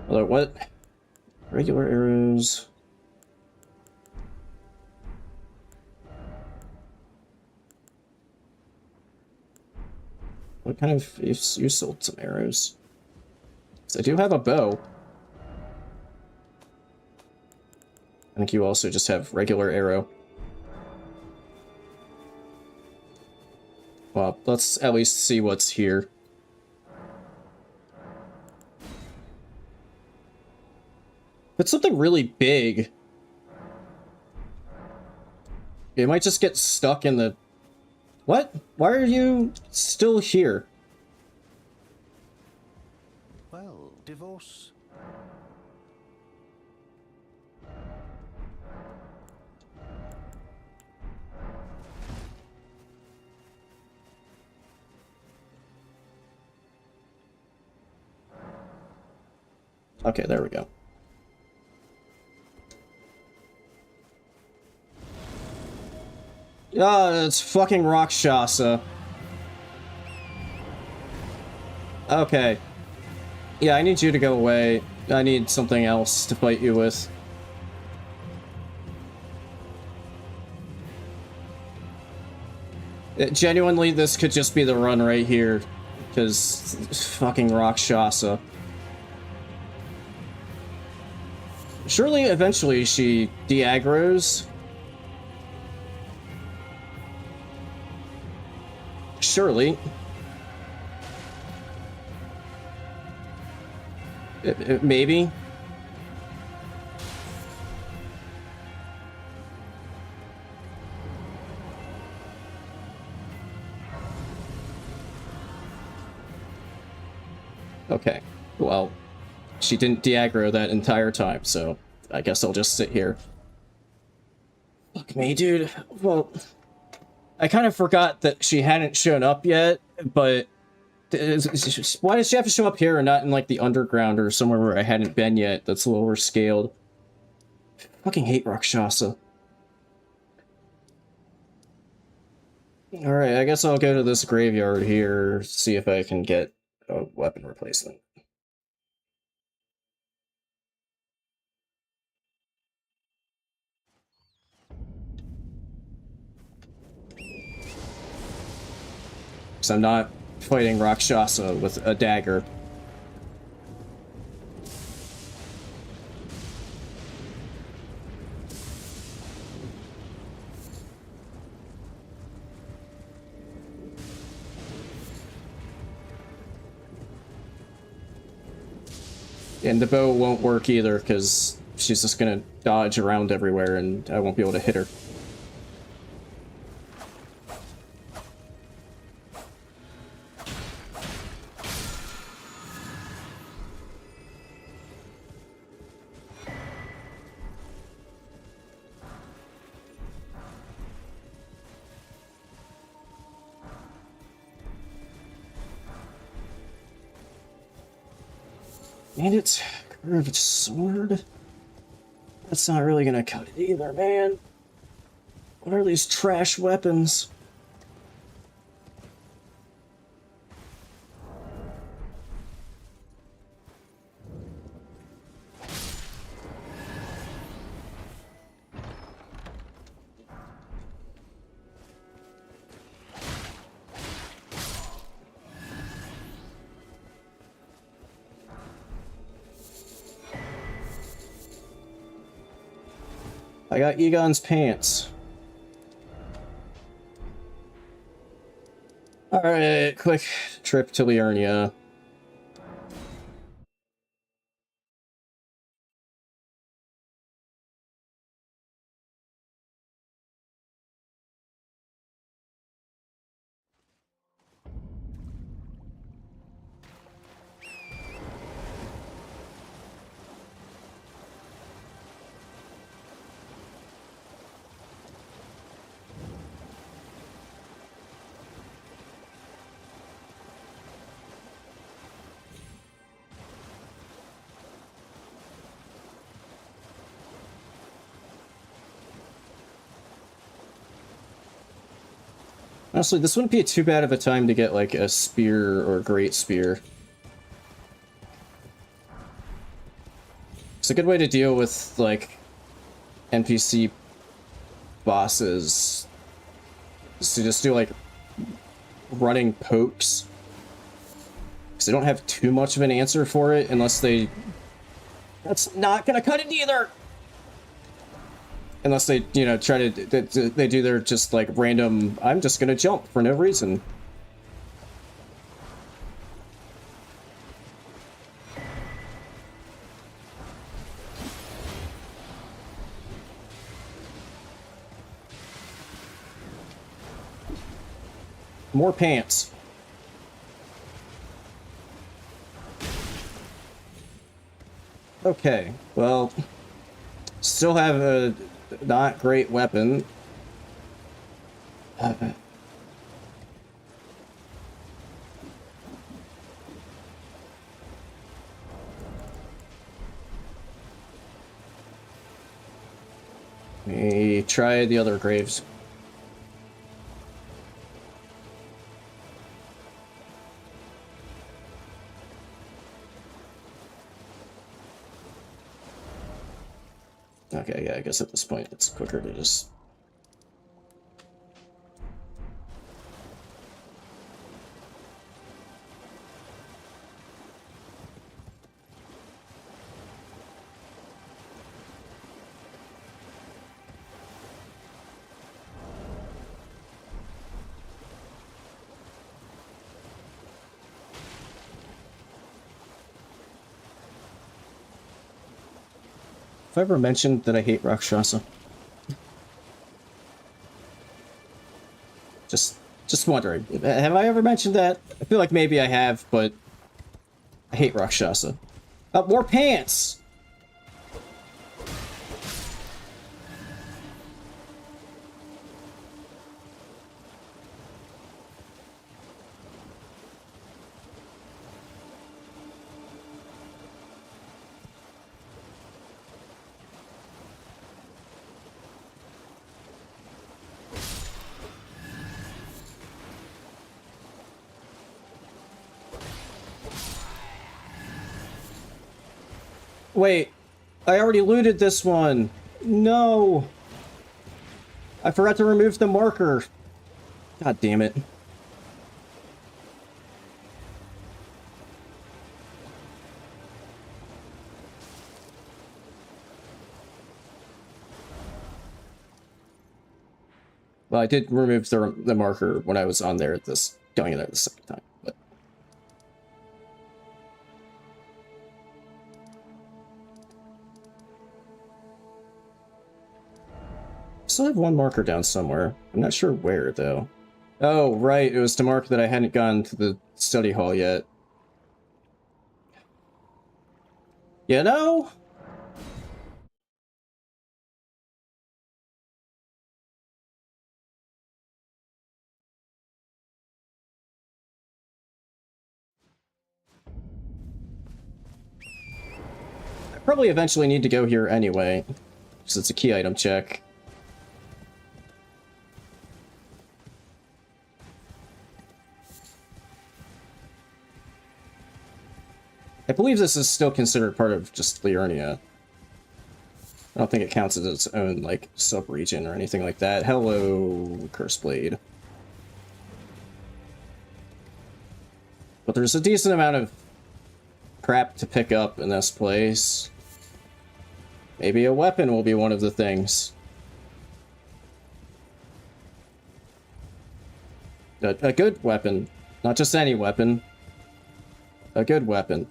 Although, what? Regular arrows... What kind of... You sold some arrows. So I do have a bow. I think you also just have regular arrow. Well, let's at least see what's here. But something really big. It might just get stuck in the... What? Why are you still here? Well, divorce. Okay, there we go. Ah, it's fucking Rakshasa. Okay. Yeah, I need you to go away. I need something else to fight you with. Genuinely, this could just be the run right here. Because fucking Rakshasa. Surely, eventually, she de-aggroes. Surely. Maybe. Okay. Well, she didn't de-aggro that entire time, so I guess I'll just sit here. Fuck me, dude. Well, I kind of forgot that she hadn't shown up yet, but why does she have to show up here and not in, like, the underground or somewhere where I hadn't been yet that's lower scaled? Fucking hate Rakshasa. Alright, I guess I'll go to this graveyard here, see if I can get a weapon replacement. Because I'm not fighting Rakshasa with a dagger. And the bow won't work either, because she's just gonna dodge around everywhere and I won't be able to hit her. And it's curved sword. That's not really gonna cut it either, man. What are these trash weapons? I got Egon's pants. Alright, quick trip to Liurnia. Honestly, this wouldn't be too bad of a time to get, like, a spear or a great spear. It's a good way to deal with, like, NPC bosses. Is to just do, like, running pokes. Because they don't have too much of an answer for it unless they... That's not gonna cut it either! Unless they, you know, try to... They do their just, like, random... I'm just gonna jump for no reason. More pants. Okay, well... Still have a not great weapon. Let me try the other graves. Okay, yeah, I guess at this point it's quicker to just... Have I ever mentioned that I hate Rakshasa? Just wondering. Have I ever mentioned that? I feel like maybe I have, but I hate Rakshasa. More pants! Wait, I already looted this one. No. I forgot to remove the marker. God damn it. Well, I did remove the marker when I was on there going in there the second time, but... I still have one marker down somewhere. I'm not sure where, though. Oh, right, it was to mark that I hadn't gone to the study hall yet. You know? probably eventually need to go here anyway, because it's a key item check. I believe this is still considered part of just Liurnia. I don't think it counts as its own, like, sub-region or anything like that. Hello, Curseblade. But there's a decent amount of crap to pick up in this place. Maybe a weapon will be one of the things. A good weapon. Not just any weapon. A good weapon.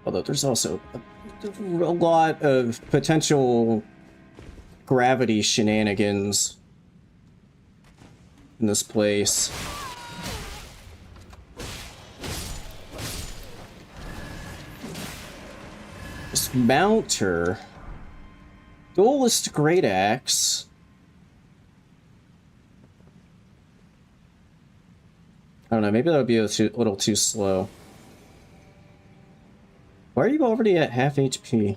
Although there's also a lot of potential gravity shenanigans in this place. Dismounter. Duelist Great Axe. I don't know, maybe that would be a little too slow. Why are you already at half HP?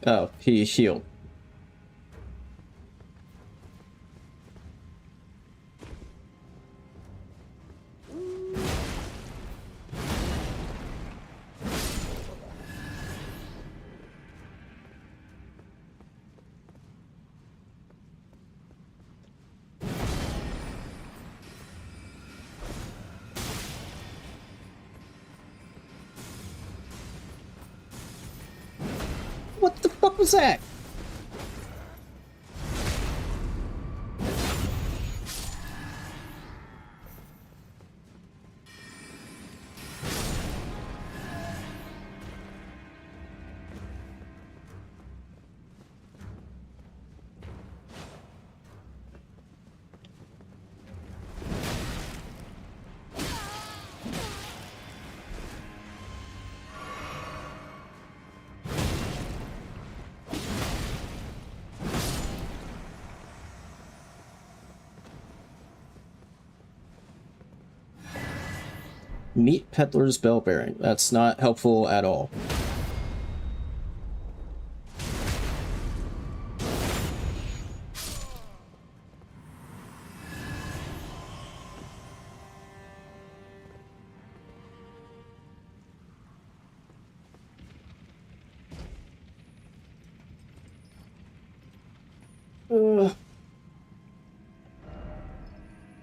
Oh, he healed. What the fuck was that? Meat Peddler's Bell Bearing. That's not helpful at all.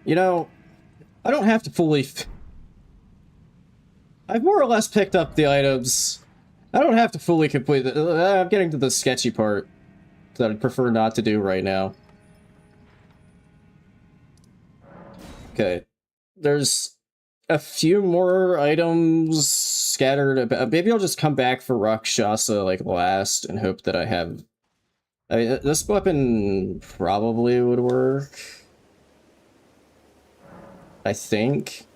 You know, I don't have to fully... I've more or less picked up the items. I don't have to fully complete the... I'm getting to the sketchy part that I'd prefer not to do right now. Okay. There's a few more items scattered about. Maybe I'll just come back for Rakshasa like last and hope that I have... I mean, this weapon probably would work. I think.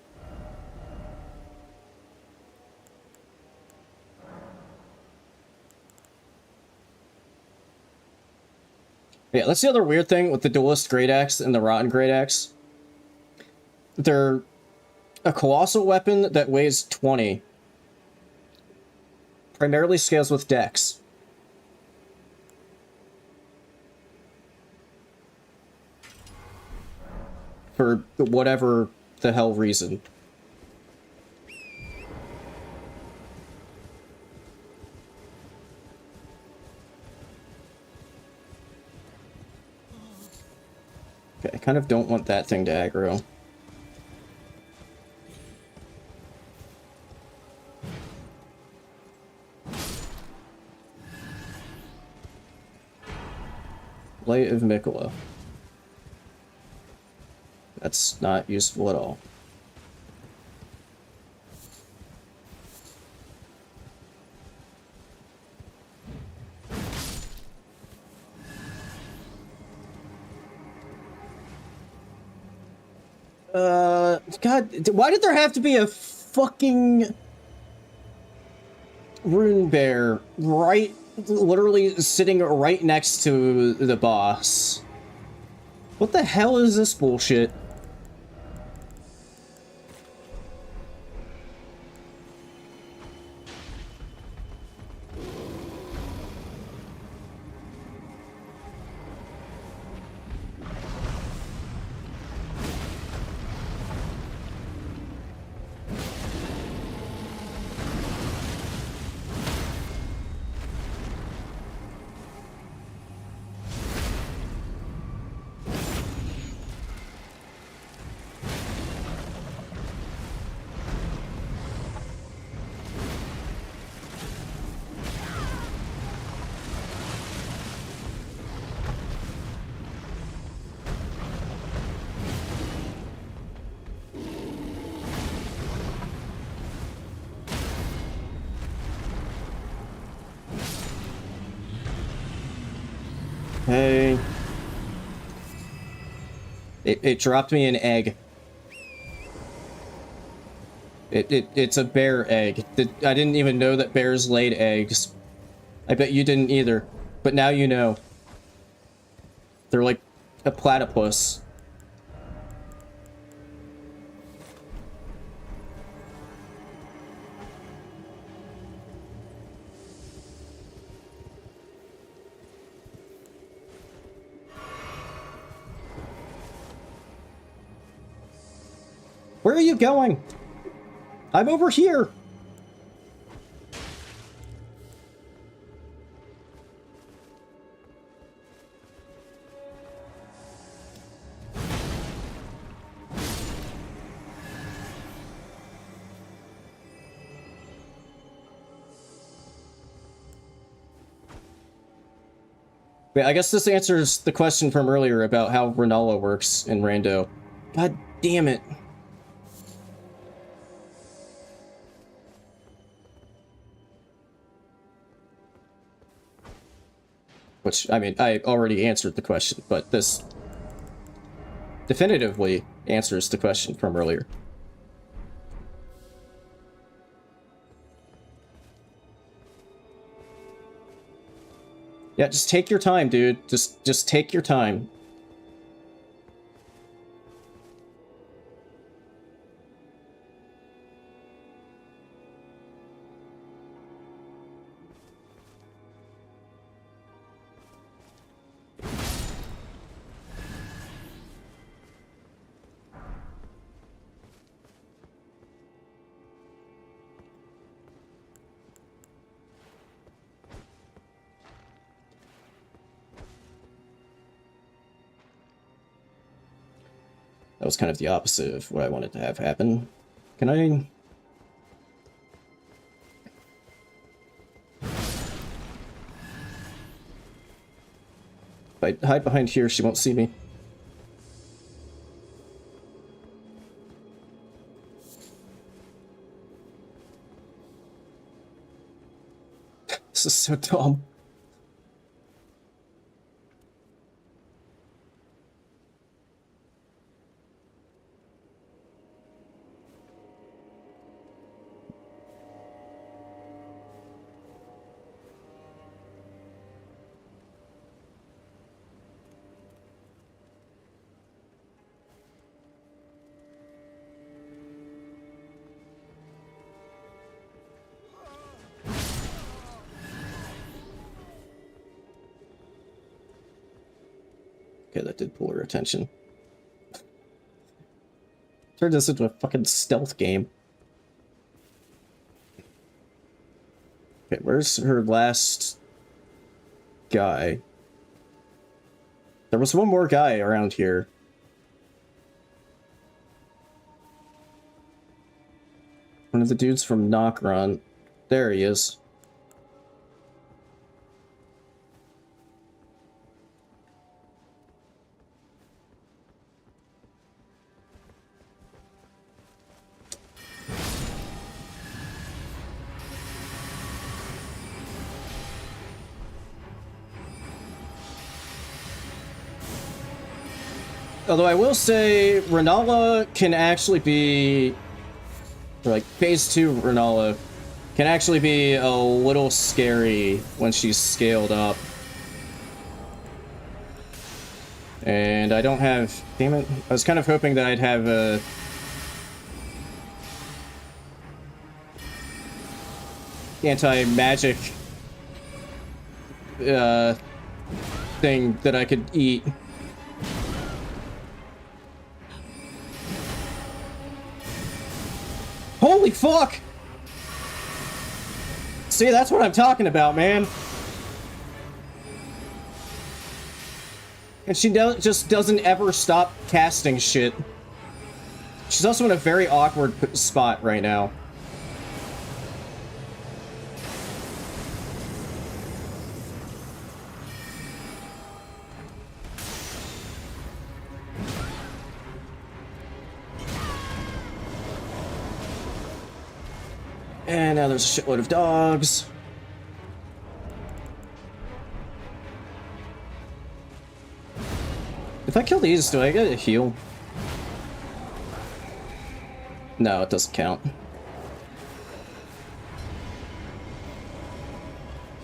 Yeah, that's the other weird thing with the Duelist Great Axe and the Rotten Great Axe. They're a colossal weapon that weighs 20. Primarily scales with dex. For whatever the hell reason. Okay, I kind kind of don't want that thing to aggro. Light of Mikola. That's not useful at all. God, why did there have to be a fucking rune bear right, literally sitting right next to the boss? What the hell is this bullshit? Hey. It dropped me an egg. It's a bear egg. I didn't even know that bears laid eggs. I bet you didn't either. But now you know. They're like a platypus. Where are you going? I'm over here. Wait, I guess this answers the question from earlier about how Renala works in Rando. God damn it. Which, I mean, I already answered the question, but this definitively answers the question from earlier. Yeah, just take your time, dude. Just take your time. That was kind of the opposite of what I wanted to have happen. Can I... If I hide behind here, she won't see me. This is so dumb. Okay, that did pull her attention. Turned this into a fucking stealth game. Okay, where's her last guy? There was one more guy around here. one of the dudes from Nokron. There he is. Although I will say, Renala can actually be, or like phase 2 Renala can actually be a little scary when she's scaled up. And I don't have, damn it, I was kind of hoping that I'd have a anti-magic thing that I could eat. Holy fuck! See, that's what I'm talking about, man. And she just doesn't ever stop casting shit. She's also in a very awkward spot right now. And now there's a shitload of dogs. If I kill these, do I get a heal? No, it doesn't count.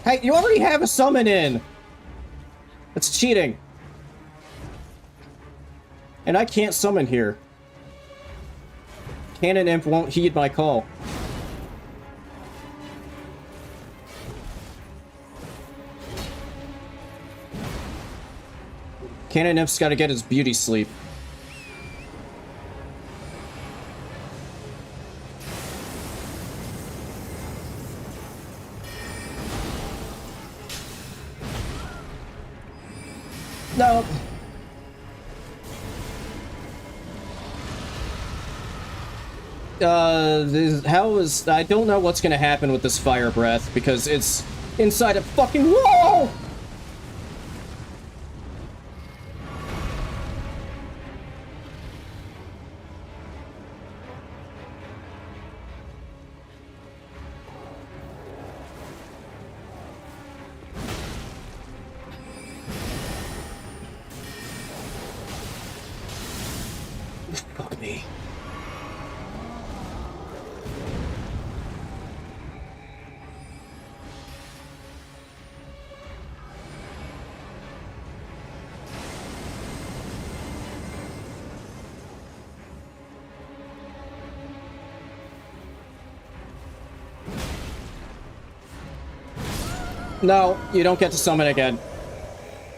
Hey, you already have a summon in! That's cheating. And I can't summon here. Cannon Imp won't heed my call. Cannon Imp's gotta get his beauty sleep. No. I don't know what's gonna happen with this fire breath because it's inside a fucking wall! Fuck me. No, you don't get to summon again.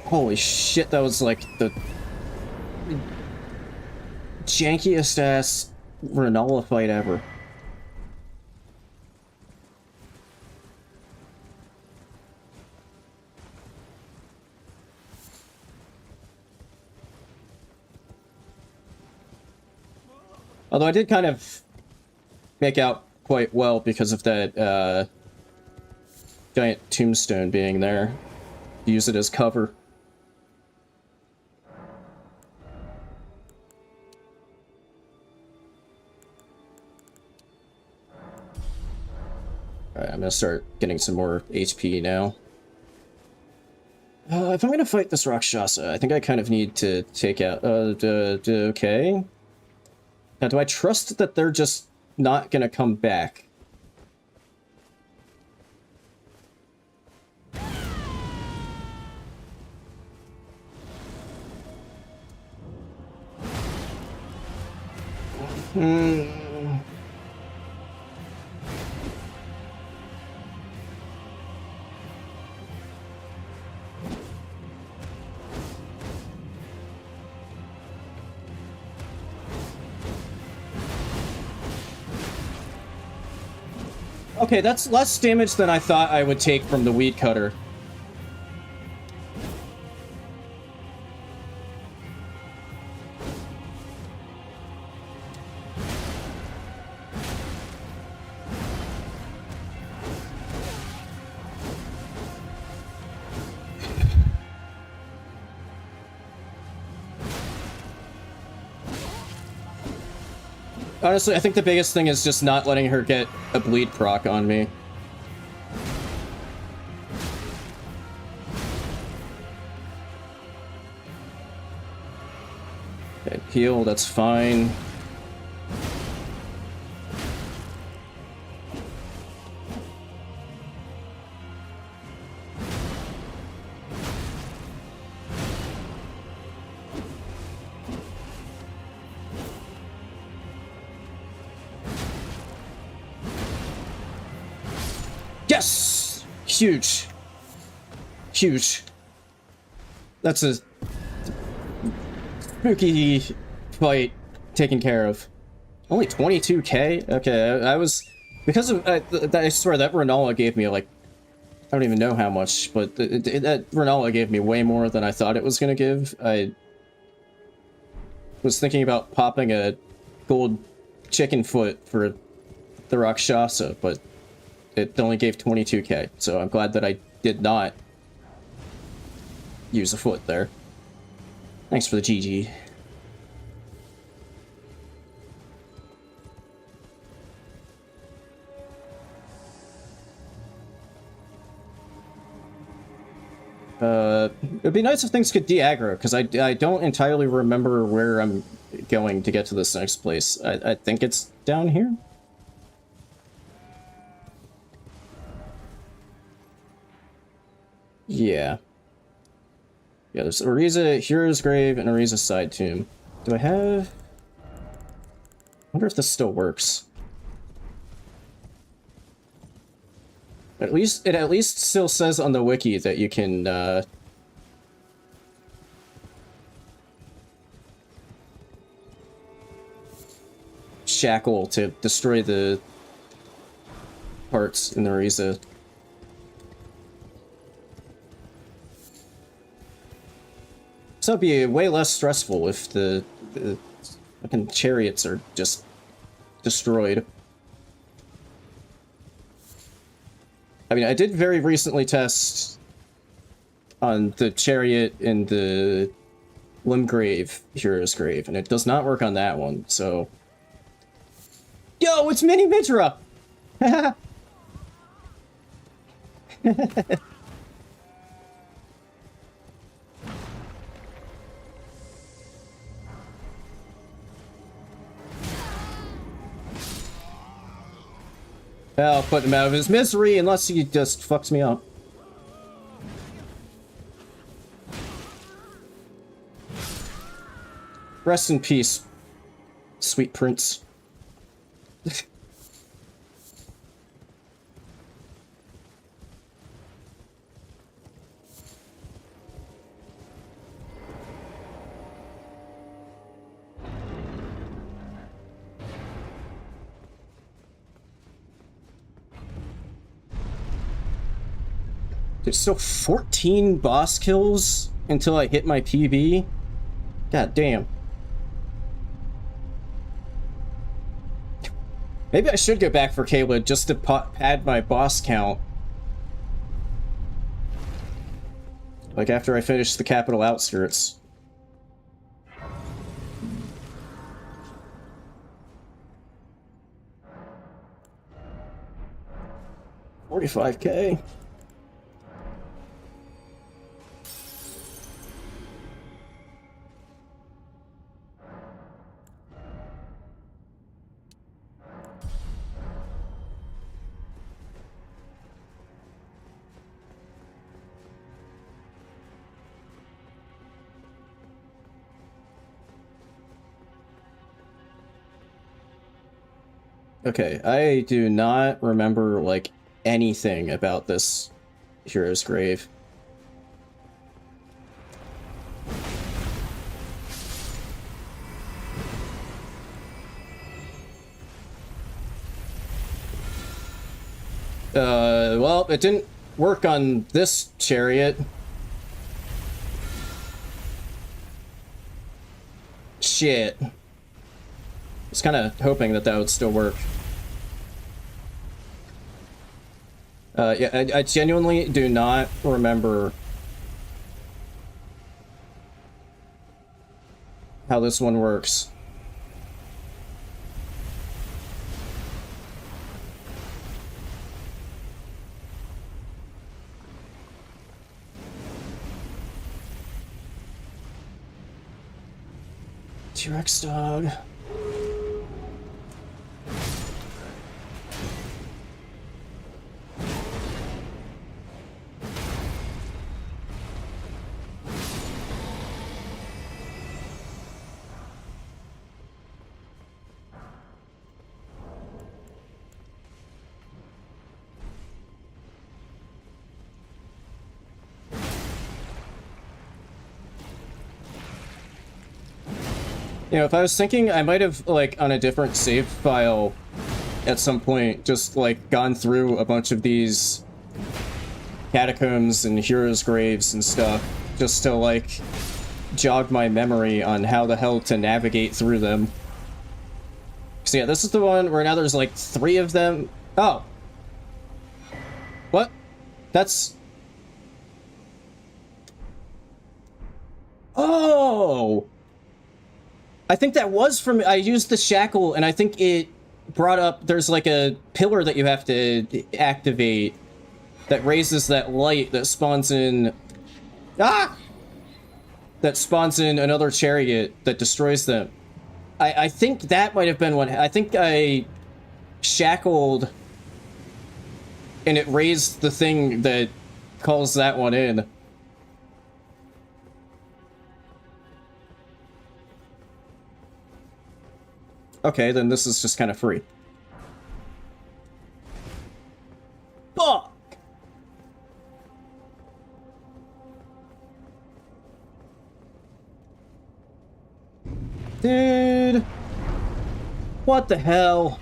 Holy shit, that was like the jankiest ass Renala fight ever. Although I did kind of make out quite well because of that giant tombstone being there. Use it as cover. Alright, I'm gonna start getting some more HP now. If I'm gonna fight this Rakshasa, I think I kind of need to take out... okay. Now, do I trust that they're just not gonna come back? Okay, that's less damage than I thought I would take from the weed cutter. Honestly, I think the biggest thing is just not letting her get a bleed proc on me. Okay, heal, that's fine. Yes! Huge. Huge. That's a spooky fight taken care of. Only 22k? Okay, I was... Because of... I swear, that Renala gave me, like... I don't even know how much, but that Renala gave me way more than I thought it was gonna give. I was thinking about popping a gold chicken foot for the Rakshasa, but it only gave 22k, so I'm glad that I did not use a foot there. Thanks for the GG. It'd be nice if things could de-aggro, because I don't entirely remember where I'm going to get to this next place. I think it's down here? Yeah. Yeah, there's Ariza, Hero's Grave, and Ariza Side Tomb. Do I have... I wonder if this still works. It at least still says on the wiki that you can, shackle to destroy the parts in the Ariza. So it'd be way less stressful if the fucking chariots are just destroyed. I mean, I did very recently test on the chariot in the Limgrave Hero's Grave, and it does not work on that one, so... Yo, it's Mini Mitra! I'll put him out of his misery unless he just fucks me up. Rest in peace, sweet prince. There's still 14 boss kills until I hit my PB? God damn. Maybe I should go back for Kayla just to pad my boss count. Like after I finish the Capital Outskirts. $45K. Okay, I do not remember, like, anything about this Hero's Grave. Well, it didn't work on this chariot. Shit. I was kind of hoping that that would still work. Yeah, I genuinely do not remember how this one works. T-Rex dog. You know, if I was thinking, I might have, like, on a different save file at some point, just, like, gone through a bunch of these catacombs and heroes' graves and stuff, just to, like, jog my memory on how the hell to navigate through them. So yeah, this is the one where now there's, like, 3 of them. Oh. What? That's... Oh! I think that was from... I used the shackle, and I think it brought up... There's, like, a pillar that you have to activate that raises that light that spawns in... Ah! That spawns in another chariot that destroys them. I think that might have been one... I think I shackled... and it raised the thing that calls that one in. Okay, then this is just kind of free. Fuck! Dude! What the hell?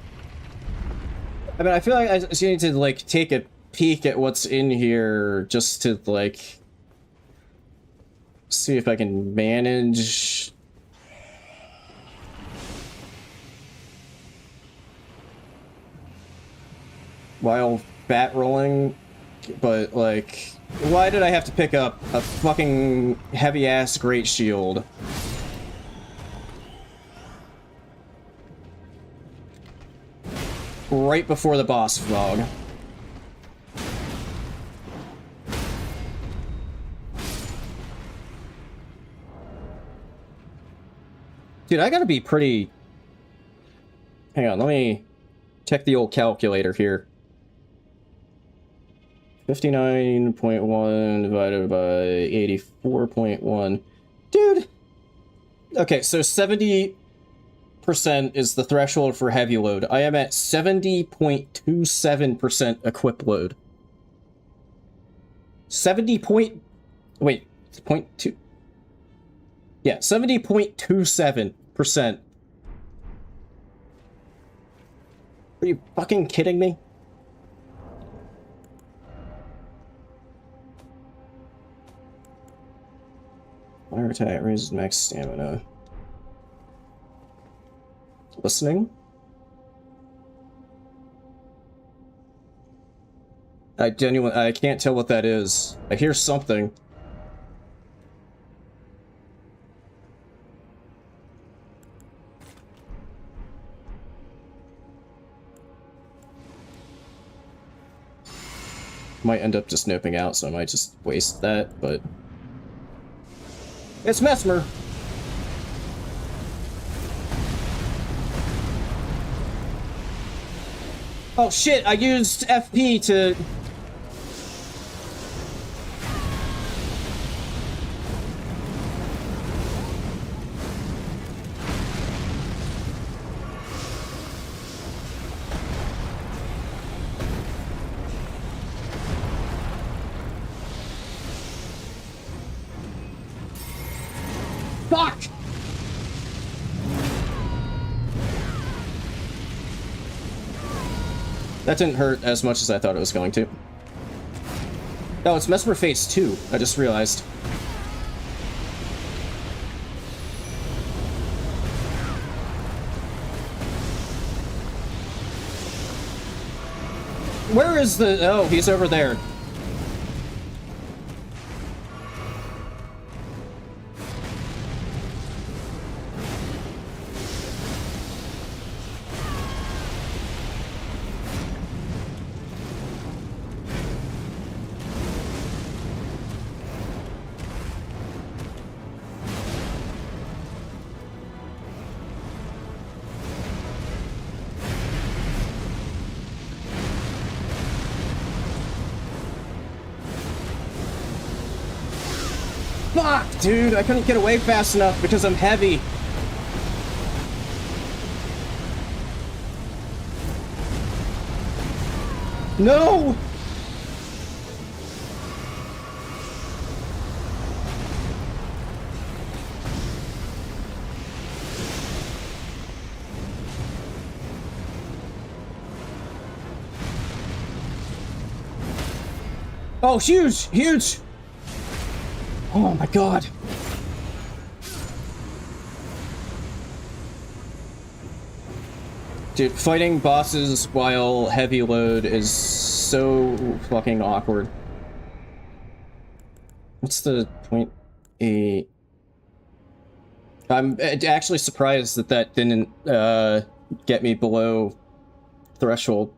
I mean, I feel like I just need to, like, take a peek at what's in here just to, like... see if I can manage... while bat rolling, but, like, why did I have to pick up a fucking heavy-ass great shield? Right before the boss vlog. Dude, I gotta be pretty... Hang on, let me check the old calculator here. 59.1 divided by 84.1. Dude! Okay, so 70% is the threshold for heavy load. I am at 70.27% equip load. 70 point... Wait, 0.2... Yeah, 70.27%. Are you fucking kidding me? Fire attack raises max stamina. Listening? I can't tell what that is. I hear something. Might end up just noping out, so I might just waste that, but... It's Mesmer! Oh shit, I used FP to... Fuck! That didn't hurt as much as I thought it was going to. Oh, it's Mesmer Phase 2, I just realized. Where is the... Oh, he's over there. Fuck, dude, I couldn't get away fast enough because I'm heavy. No! Oh, huge! Huge! Oh my god. Dude, fighting bosses while heavy load is so fucking awkward. What's the point? I'm actually surprised that that didn't get me below threshold.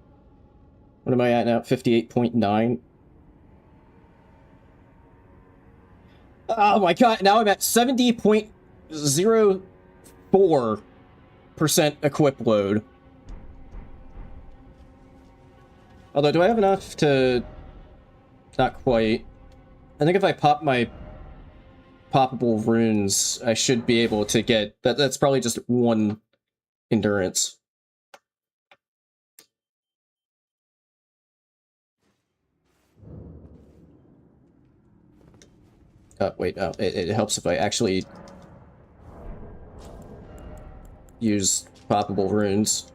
What am I at now? 58.9? Oh my god, now I'm at 70.04% equip load. Although, do I have enough to... Not quite. I think if I pop my poppable runes, I should be able to get... That's probably just one endurance. Wait, it helps if I actually use poppable runes.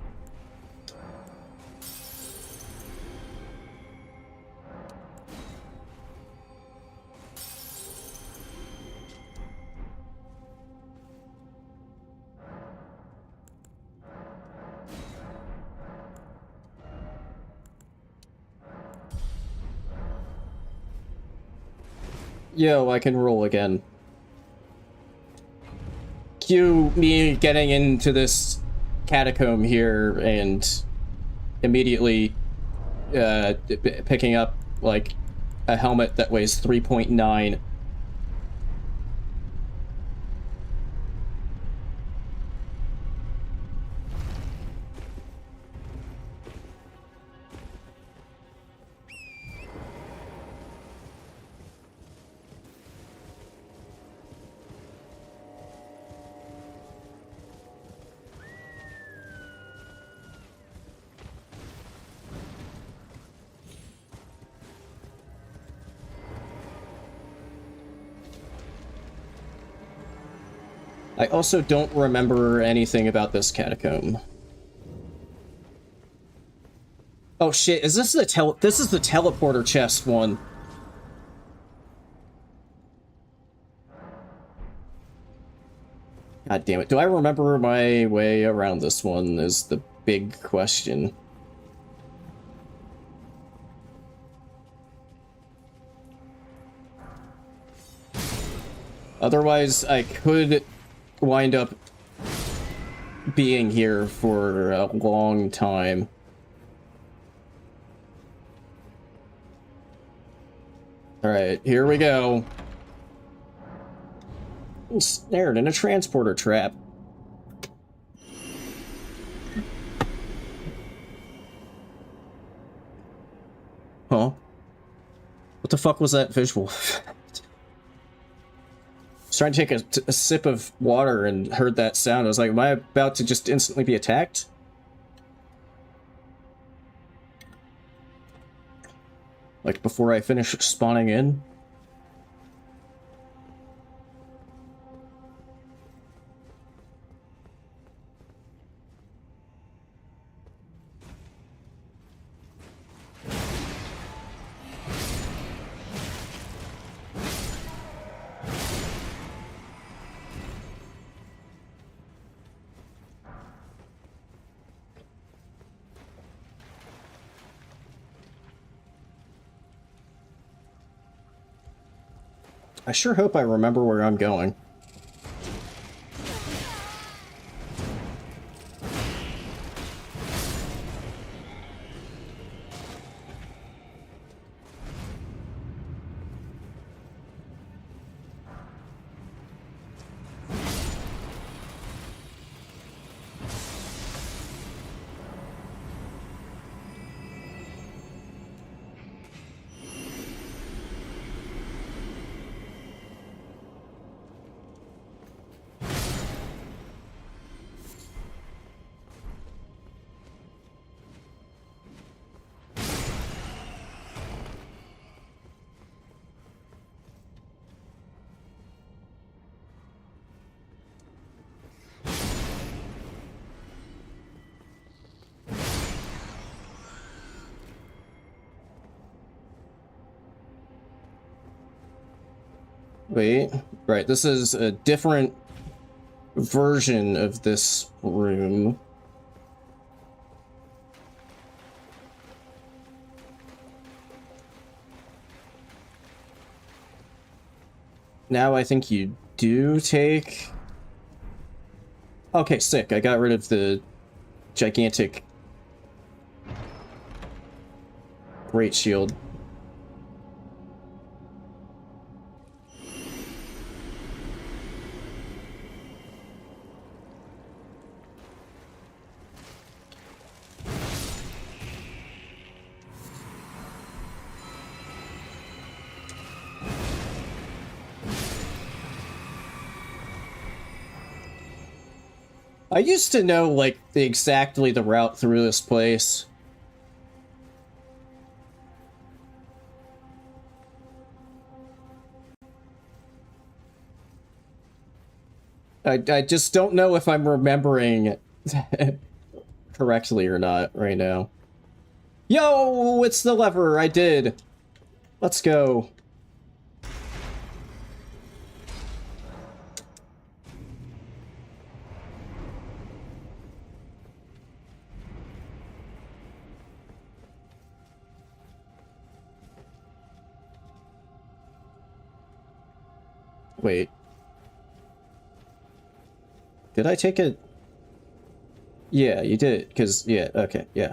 Yo, I can roll again. Cue me getting into this catacomb here and immediately picking up, like, a helmet that weighs 3.9. I also don't remember anything about this catacomb. Oh shit, is this the this is the teleporter chest one. God damn it, do I remember my way around this one is the big question. Otherwise, I could wind up being here for a long time. Alright, here we go. Snared in a transporter trap. Huh? What the fuck was that visual? I was trying to take a sip of water and heard that sound. I was like, am I about to just instantly be attacked? Like before I finish spawning in? I sure hope I remember where I'm going. Wait, right, this is a different version of this room. Now I think you do take... Okay, sick. I got rid of the gigantic great shield. I used to know, like, exactly the route through this place. I just don't know if I'm remembering correctly or not right now. Yo, it's the lever, I did. Let's go. Wait. Did I take it? Yeah, you did, because, yeah, okay, yeah.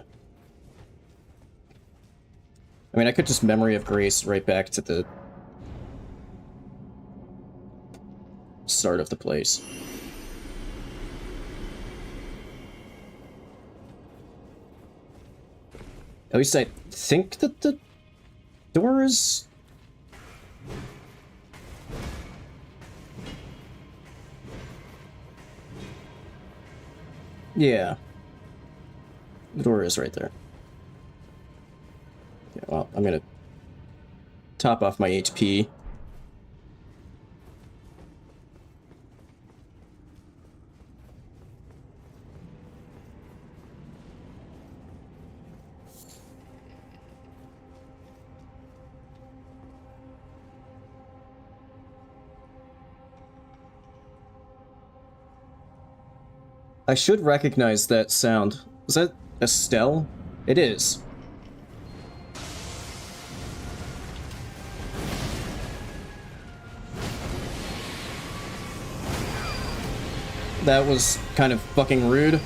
I mean, I could just memory of grace right back to the start of the place. At least I think that the door is... Yeah. The door is right there. Yeah, well, I'm gonna top off my HP. I should recognize that sound. Is that Estelle? It is. That was kind of fucking rude.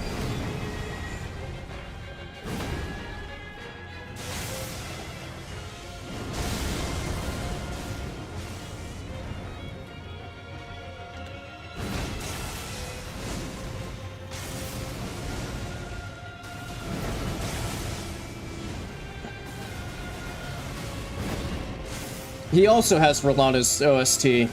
He also has Rolana's OST.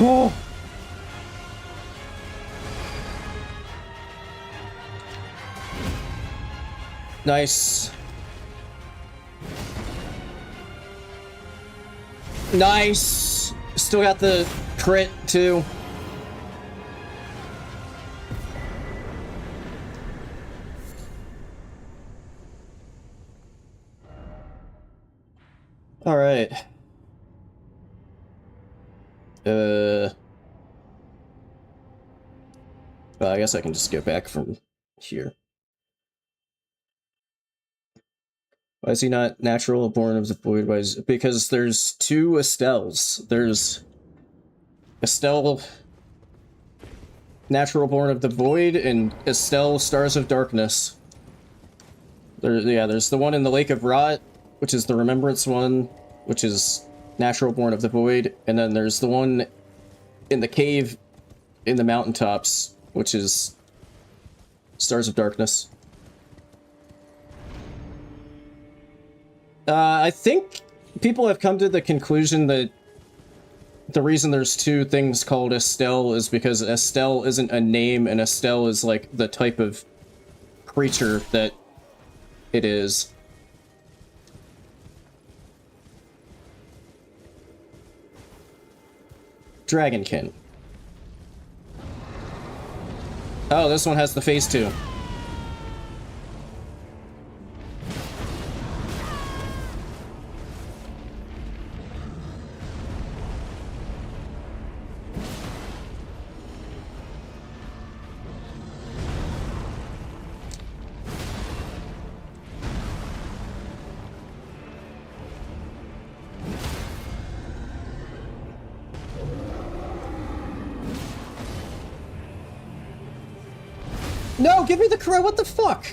Oh! Nice. Nice! Still got the crit, too. Alright. Well, I guess I can just go back from here. Why is he not natural, born of the void? Why is... Because there's two Estelles. There's Estelle, natural born of the void, and Estelle, stars of darkness. There's the one in the Lake of Rot, which is the remembrance one, which is natural born of the void, and then there's the one in the cave in the mountaintops, which is stars of darkness. I think people have come to the conclusion that the reason there's two things called Estelle is because Estelle isn't a name, and Estelle is like the type of creature that it is. Dragonkin. Oh, this one has the phase 2. No, give me the crow, what the fuck?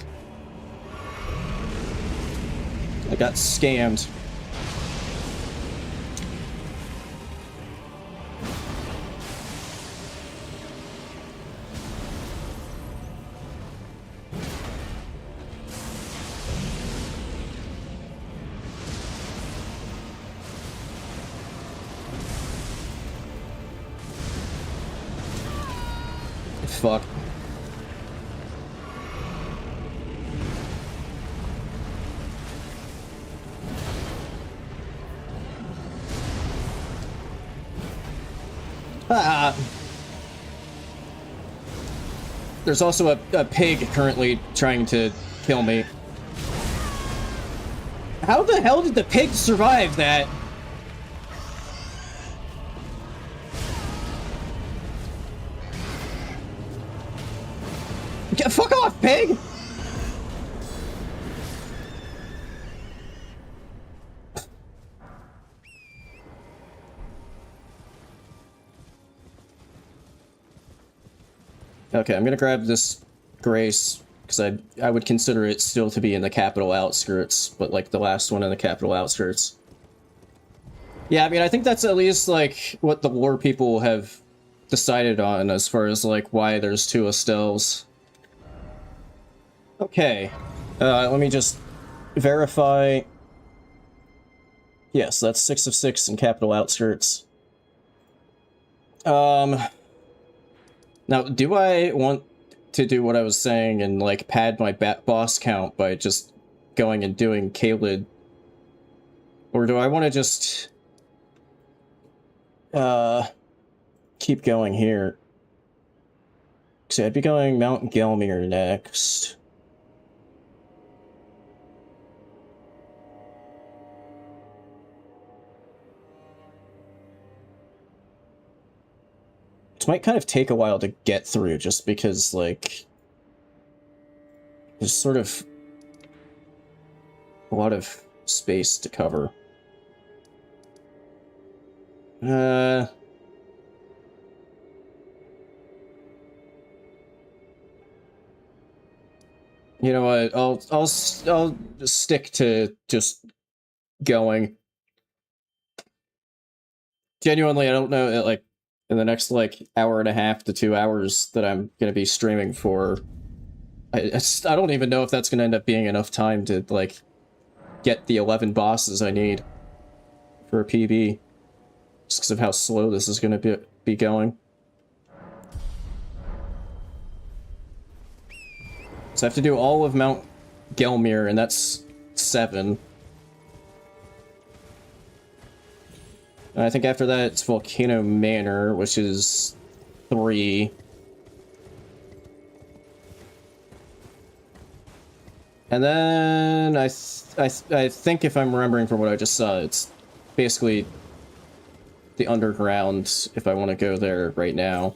I got scammed. Fuck. Ah. There's also a pig currently trying to kill me. How the hell did the pig survive that? Fuck off, pig! Okay, I'm gonna grab this Grace, because I would consider it still to be in the capital outskirts, but like the last one in the capital outskirts. Yeah, I mean, I think that's at least like what the lore people have decided on as far as like why there's 2 Estelles. Okay, let me just verify. Yes, that's 6 of 6 in capital outskirts. Now, do I want to do what I was saying and, like, pad my boss count by just going and doing Caelid? Or do I want to just, keep going here? See, I'd be going Mount Gelmir next. It might kind of take a while to get through, just because, like, there's sort of a lot of space to cover. You know what? I'll stick to just going. Genuinely, I don't know, like, in the next, like, hour and a half to 2 hours that I'm gonna be streaming for, I don't even know if that's gonna end up being enough time to, like, get the 11 bosses I need for a PB. Just because of how slow this is gonna be going. So I have to do all of Mount Gelmir, and that's 7. And I think after that, it's Volcano Manor, which is 3. And then I think if I'm remembering from what I just saw, it's basically the underground if I want to go there right now.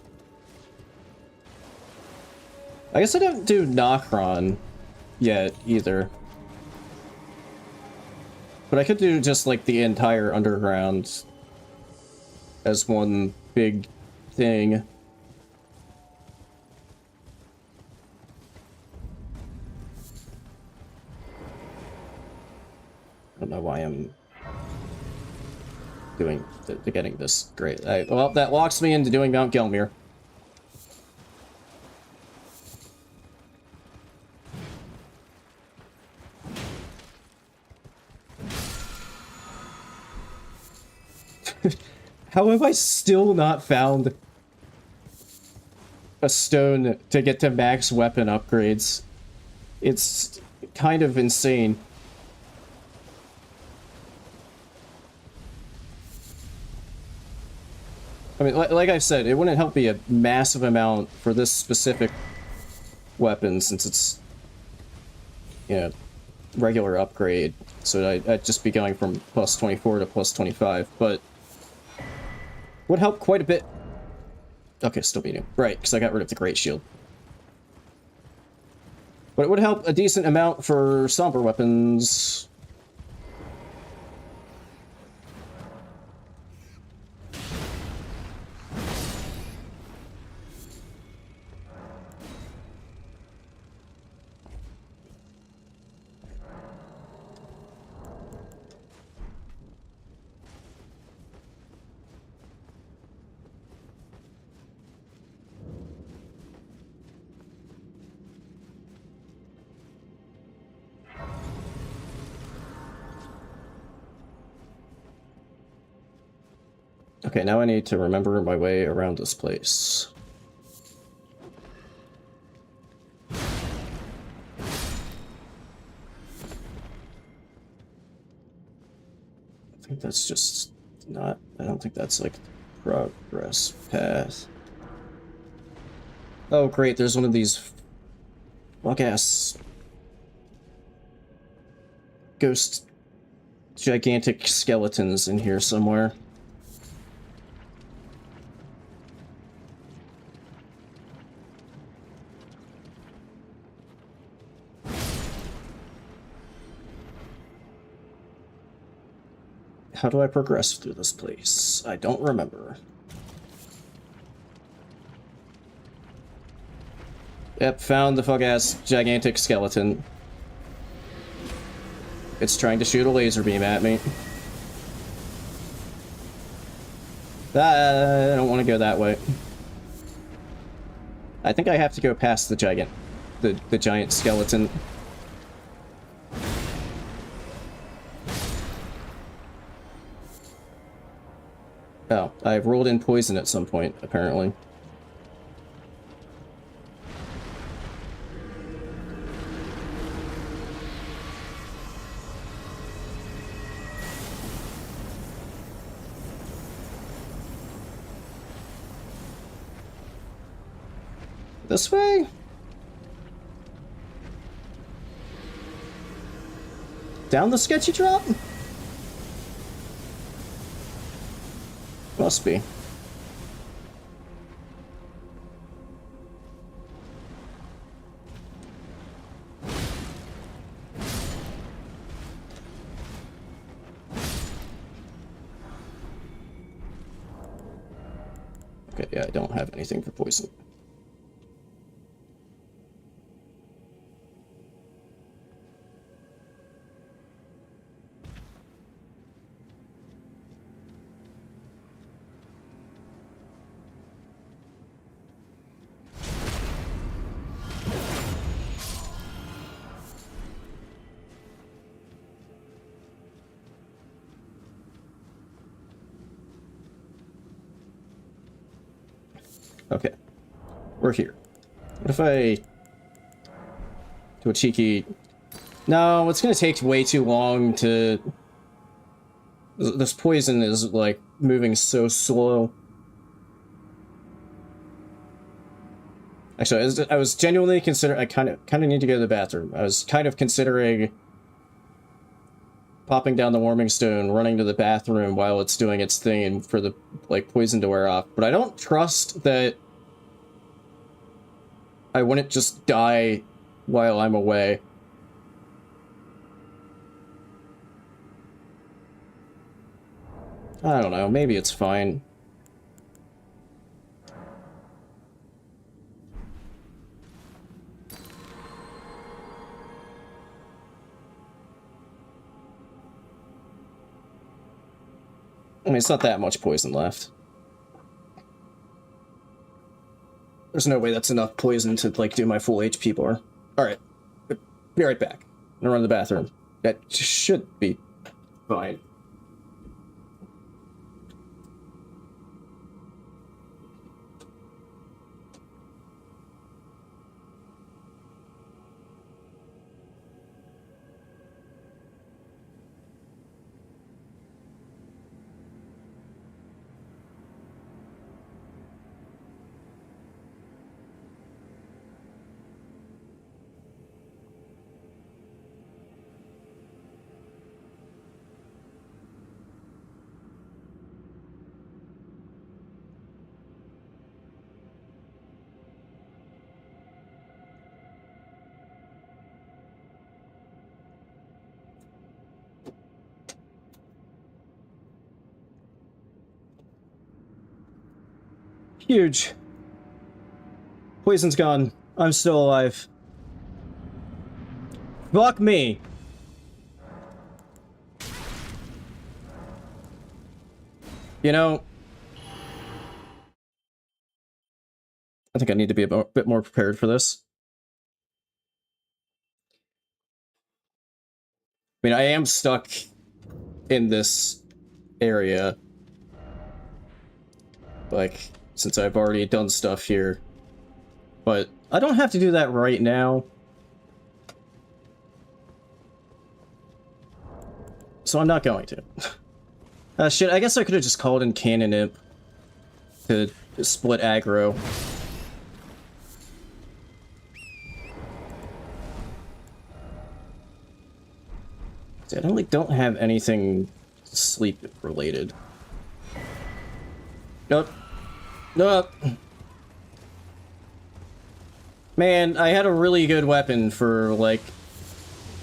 I guess I don't do Nokron yet either. But I could do just like the entire underground as one big thing. I don't know why I'm getting this. Great. Well, that locks me into doing Mount Gelmir. How have I still not found a stone to get to max weapon upgrades? It's kind of insane. I mean, like I said, it wouldn't help me a massive amount for this specific weapon since it's, you know, regular upgrade. So I'd just be going from plus 24 to plus 25, but would help quite a bit. Okay, still beating. Right, because I got rid of the Great Shield. But it would help a decent amount for somber weapons. Okay, now I need to remember my way around this place. I think that's just not... I don't think that's, like, progress path. Oh, great, there's one of these fuck-ass ghost gigantic skeletons in here somewhere. How do I progress through this place? I don't remember. Yep, found the fuck-ass gigantic skeleton. It's trying to shoot a laser beam at me. I don't want to go that way. I think I have to go past the giant skeleton. Oh, I've rolled in poison at some point, apparently. This way? Down the sketchy drop? Must be. Okay, yeah, I don't have anything for poison. Okay, we're here. What if I do a cheeky... No, it's gonna take way too long to... This poison is, like, moving so slow. Actually, I was genuinely considering... I kind of need to go to the bathroom. I was kind of considering popping down the warming stone, running to the bathroom while it's doing its thing and for the, like, poison to wear off. But I don't trust that I wouldn't just die while I'm away. I don't know, maybe it's fine. I mean, it's not that much poison left. There's no way that's enough poison to, like, do my full HP bar. Alright. Be right back. I'm gonna run to the bathroom. That should be fine. Huge. Poison's gone. I'm still alive. Fuck me. You know, I think I need to be a bit more prepared for this. I mean, I am stuck in this area. Like, since I've already done stuff here. But I don't have to do that right now. So I'm not going to. Shit, I guess I could have just called in Cannon Imp to split aggro. See, I don't have anything sleep related. Nope. Nope. Man, I had a really good weapon for like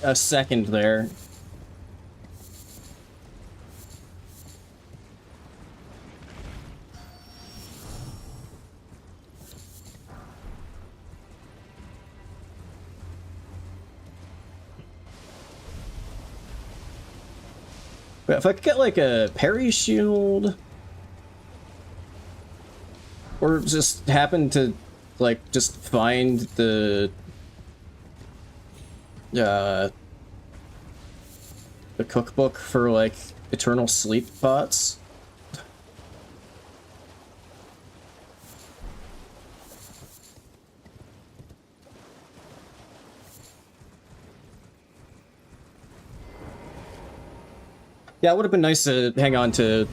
a second there. If I could get like a parry shield, or just happen to like just find the cookbook for like eternal sleep bots. Yeah, it would have been nice to hang on to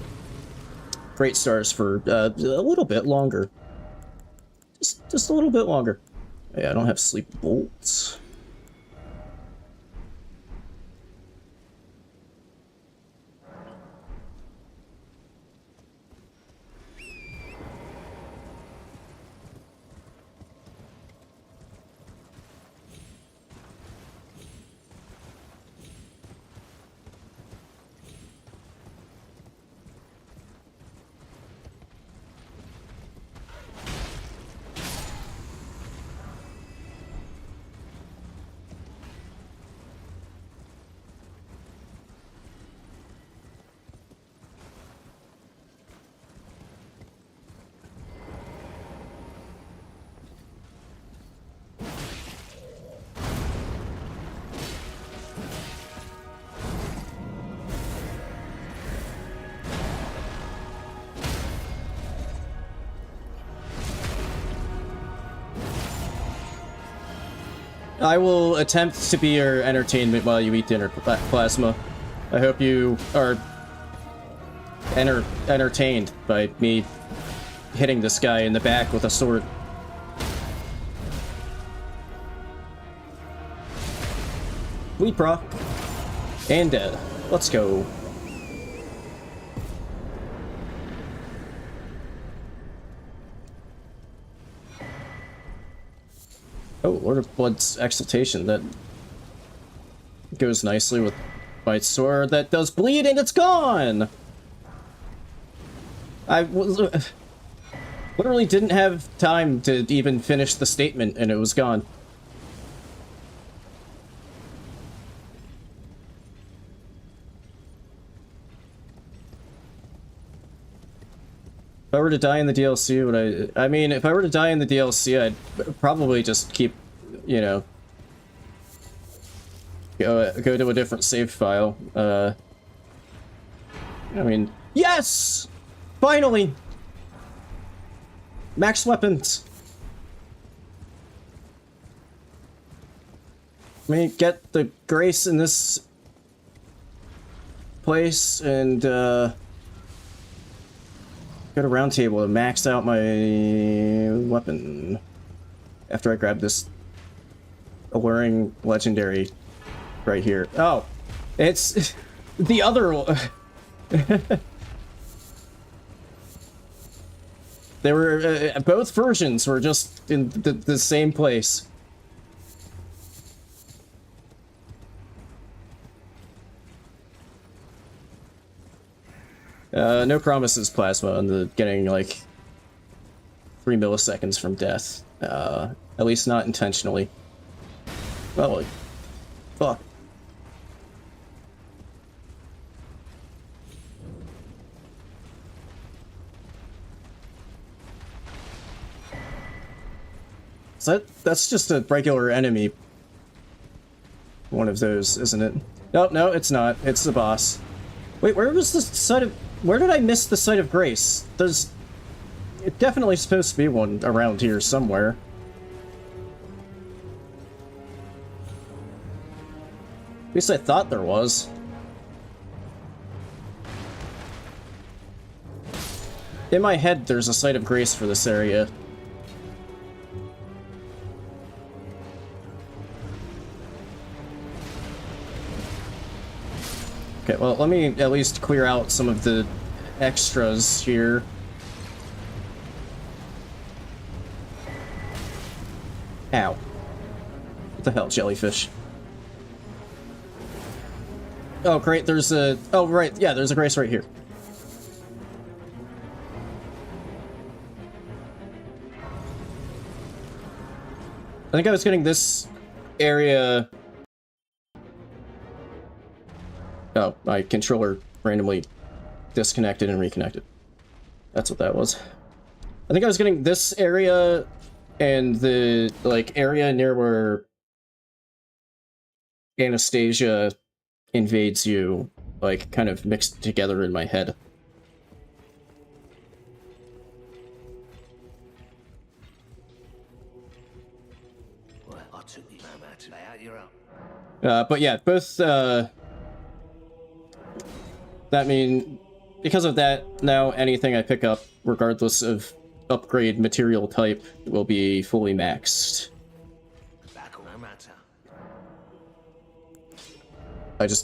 Great Stars for a little bit longer. Just a little bit longer. Yeah, I don't have sleep bolts. I will attempt to be your entertainment while you eat dinner, Plasma. I hope you are entertained by me hitting this guy in the back with a sword. Bleed proc. And dead. Let's go. Oh, Lord of Blood's Exaltation. That goes nicely with my sword that does bleed, and it's gone! I literally didn't have time to even finish the statement, and it was gone. If I were to die in the DLC, would I mean, if I were to die in the DLC, I'd probably just keep, you know, go to a different save file. I mean, yes! Finally! Max weapons! Let me get the grace in this place and, go to round table to max out my weapon after I grab this alluring legendary right here. Oh, it's the other one. They were both versions were just in the same place. No promises, Plasma, on the getting, like, 3 milliseconds from death. At least not intentionally. Well, fuck. So that's just a regular enemy. One of those, isn't it? No, no, it's not. It's the boss. Wait, where was the site of... Where did I miss the site of grace? There's... It's definitely supposed to be one around here somewhere. At least I thought there was. In my head, there's a site of grace for this area. Okay, well, let me at least clear out some of the extras here. Ow. What the hell, jellyfish? Oh, great, there's a... Oh, right, yeah, there's a grace right here. I think I was getting this area... Oh, my controller randomly disconnected and reconnected. That's what that was. I think I was getting this area and the, like, area near where Anastasia invades you, like, kind of mixed together in my head. Well, I took you no matter. Lay out your own. But yeah, both, that mean, because of that, now anything I pick up, regardless of upgrade material type, will be fully maxed. Back no matter.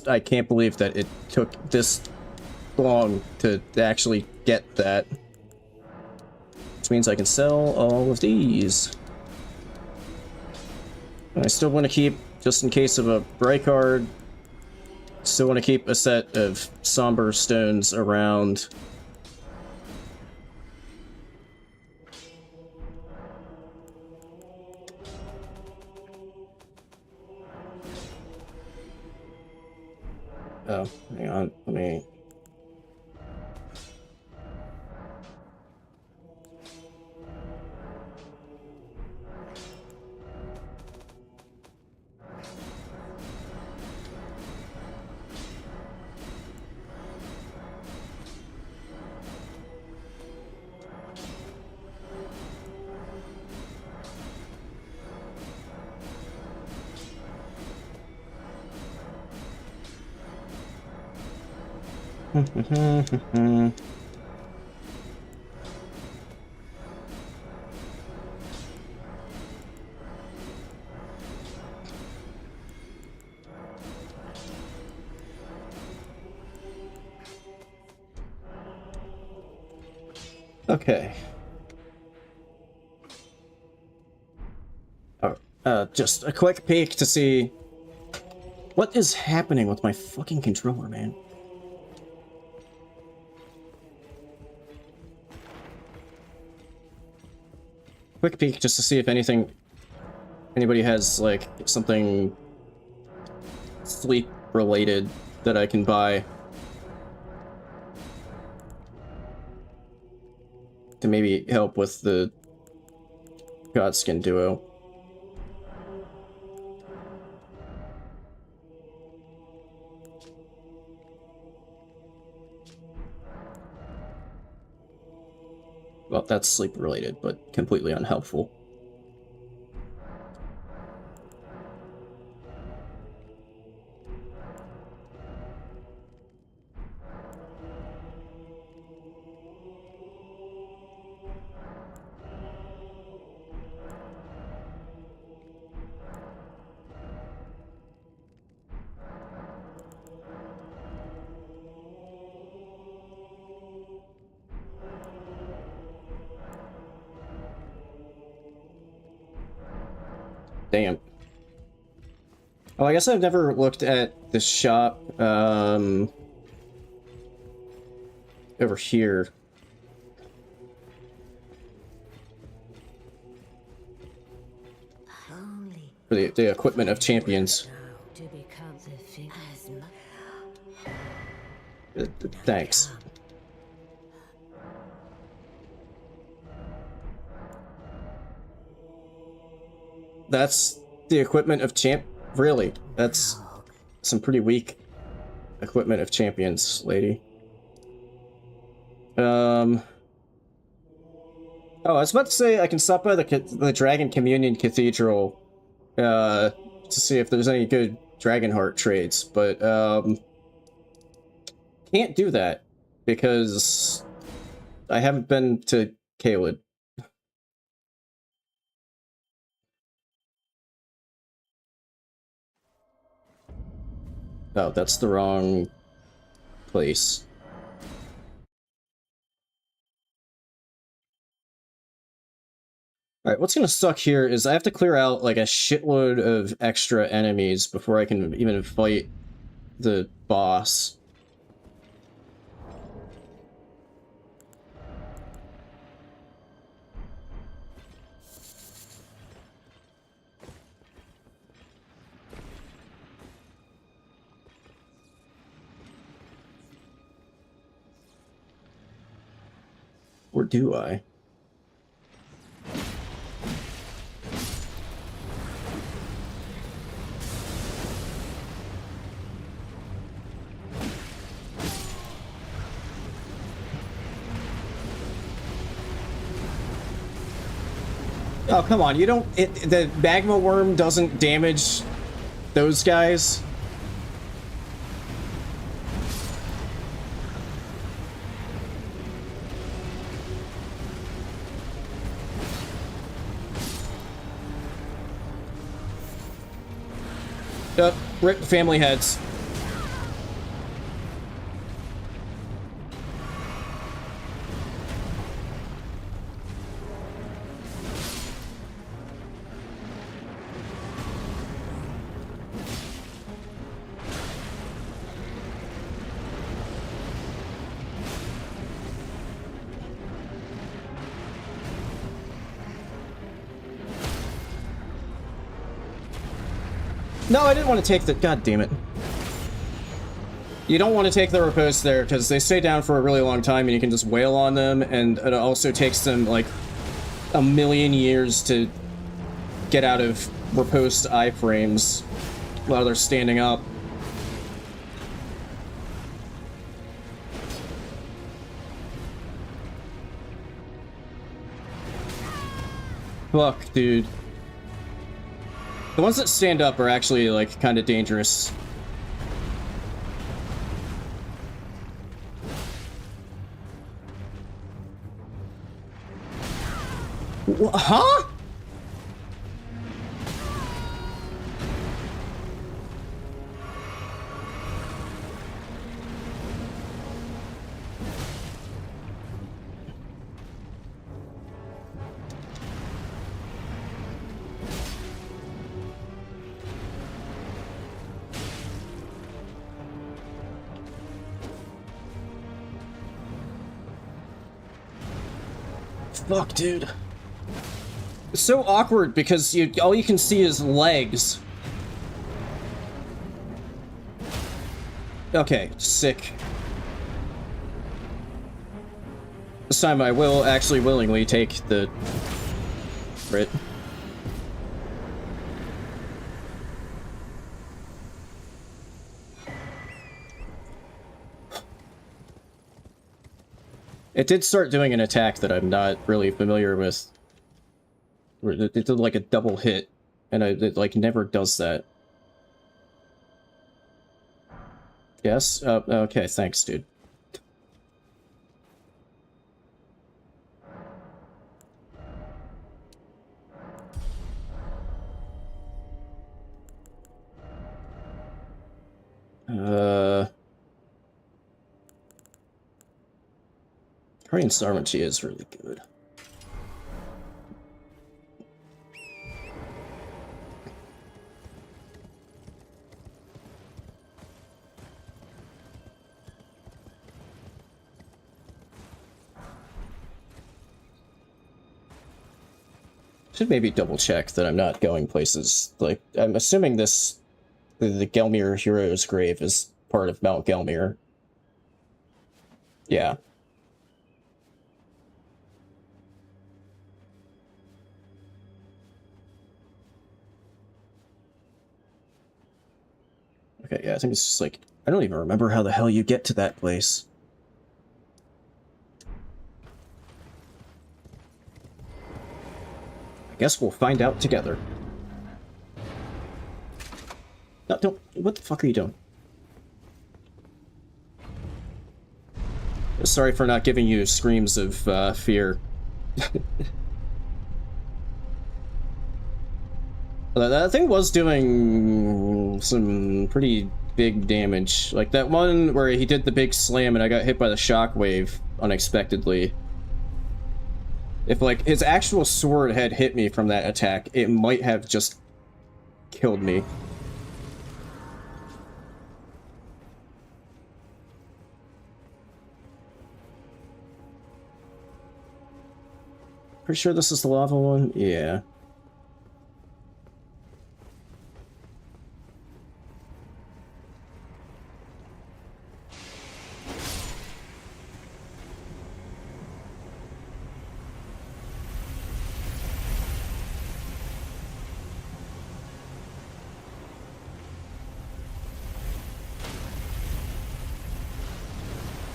I can't believe that it took this long to actually get that. Which means I can sell all of these. And I still want to keep, just in case of a bright card, still want to keep a set of somber stones around. Oh, hang on, let me... Okay. Just a quick peek to see what is happening with my fucking controller, man. Quick peek just to see if anybody has, like, something sleep related that I can buy to maybe help with the Godskin duo. Well, that's sleep related, but completely unhelpful. Damn. Oh, I guess I've never looked at the shop, over here. For the equipment of champions. To become the figures. Thanks. That's the equipment of champ. Really? That's some pretty weak equipment of champions, lady. Oh, I was about to say I can stop by the Dragon Communion Cathedral to see if there's any good Dragonheart trades, but can't do that because I haven't been to Caelid. Oh, that's the wrong place. Alright, what's gonna suck here is I have to clear out like a shitload of extra enemies before I can even fight the boss. Or do I? Oh, come on, you don't... the magma worm doesn't damage those guys? Rip family heads. No, I didn't want to take the... God damn it. You don't want to take the riposte there, because they stay down for a really long time, and you can just wail on them, and it also takes them, like, a million years to get out of riposte iframes while they're standing up. Fuck, dude. The ones that stand up are actually, like, kind of dangerous. Huh? Fuck, dude. It's so awkward because all you can see is legs. Okay, sick. This time I will actually willingly take the crit. It did start doing an attack that I'm not really familiar with. It did like a double hit, and it like never does that. Yes? Okay, thanks, dude. Guardian Sovereignty is really good. Should maybe double check that I'm not going places. Like, I'm assuming this, the Gelmir hero's grave is part of Mount Gelmir. Yeah. Okay, yeah, I think it's just like, I don't even remember how the hell you get to that place. I guess we'll find out together. No, don't, what the fuck are you doing? Sorry for not giving you screams of fear. That thing was doing some pretty big damage. Like that one where he did the big slam and I got hit by the shockwave unexpectedly. If like his actual sword had hit me from that attack, it might have just killed me. Pretty sure this is the lava one? Yeah.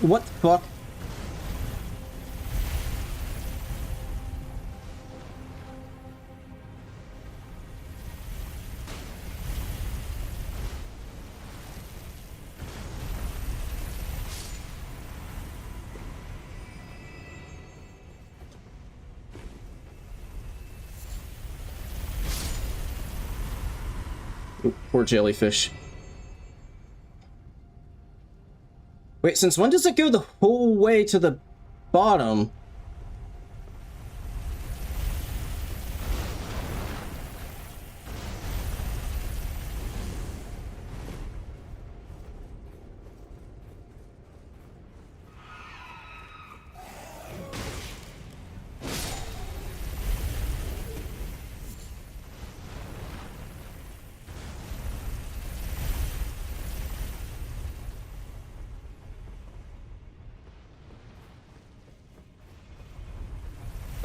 What the fuck? Ooh, poor jellyfish. Wait, since when does it go the whole way to the bottom?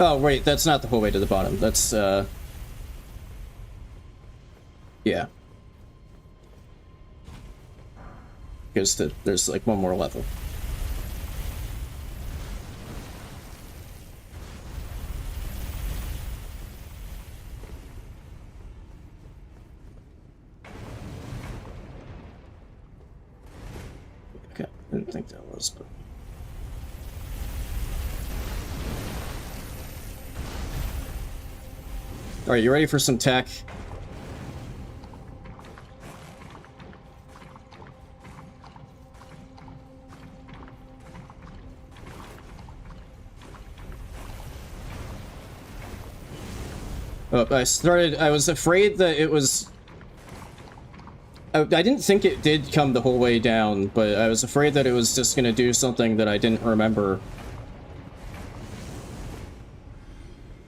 Oh, wait, that's not the whole way to the bottom. That's, yeah. Because there's, like, one more level. Okay, I didn't think that was, but... Alright, you ready for some tech? Oh, I was afraid that it was... I didn't think it did come the whole way down, but I was afraid that it was just gonna do something that I didn't remember.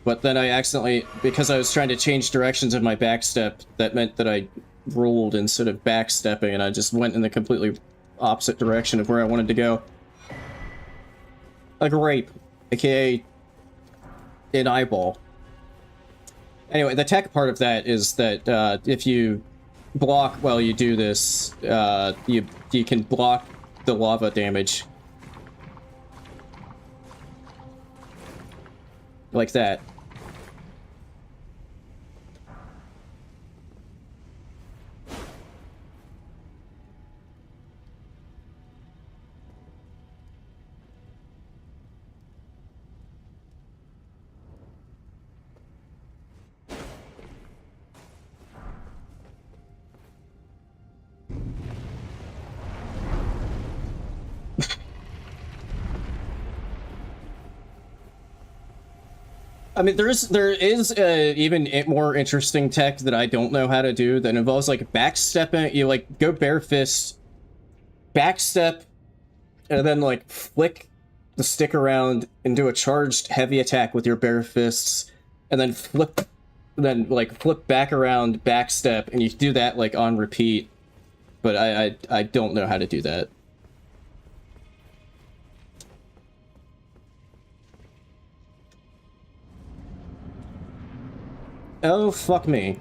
But then I accidentally, because I was trying to change directions of my backstep, that meant that I rolled instead of backstepping, and I just went in the completely opposite direction of where I wanted to go. A grape, aka an eyeball. Anyway, the tech part of that is that if you block while you do this, you can block the lava damage. Like that. I mean, there is even more interesting tech that I don't know how to do that involves like backstepping. You like go bare fist, backstep, and then like flick the stick around and do a charged heavy attack with your bare fists, and then flip and then like flip back around, backstep, and you do that like on repeat. But I don't know how to do that. Oh, fuck me.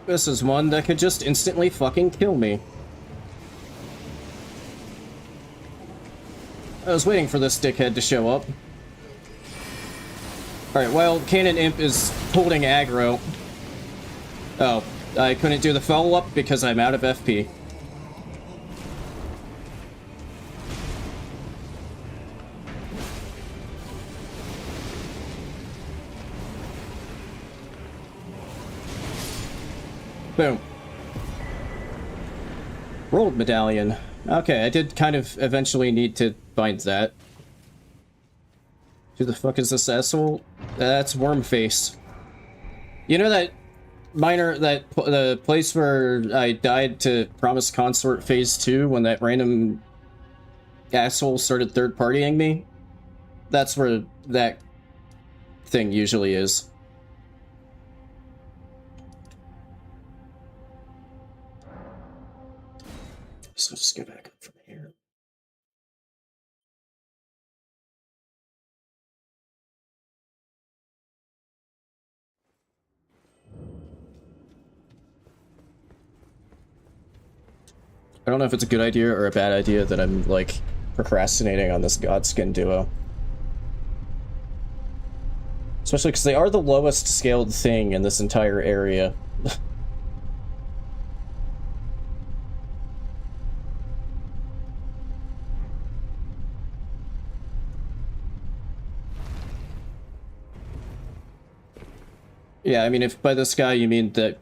This is one that could just instantly fucking kill me. I was waiting for this dickhead to show up. Alright, well, Cannon Imp is holding aggro. Oh, I couldn't do the follow-up because I'm out of FP. Boom. World Medallion. Okay, I did kind of eventually need to find that. Who the fuck is this asshole? That's Wormface. You know that the place where I died to Promised Consort Phase 2 when that random asshole started third-partying me? That's where that thing usually is. So just go back up from here. I don't know if it's a good idea or a bad idea that I'm, like, procrastinating on this Godskin duo. Especially because they are the lowest scaled thing in this entire area. Yeah, I mean, if by this guy you mean that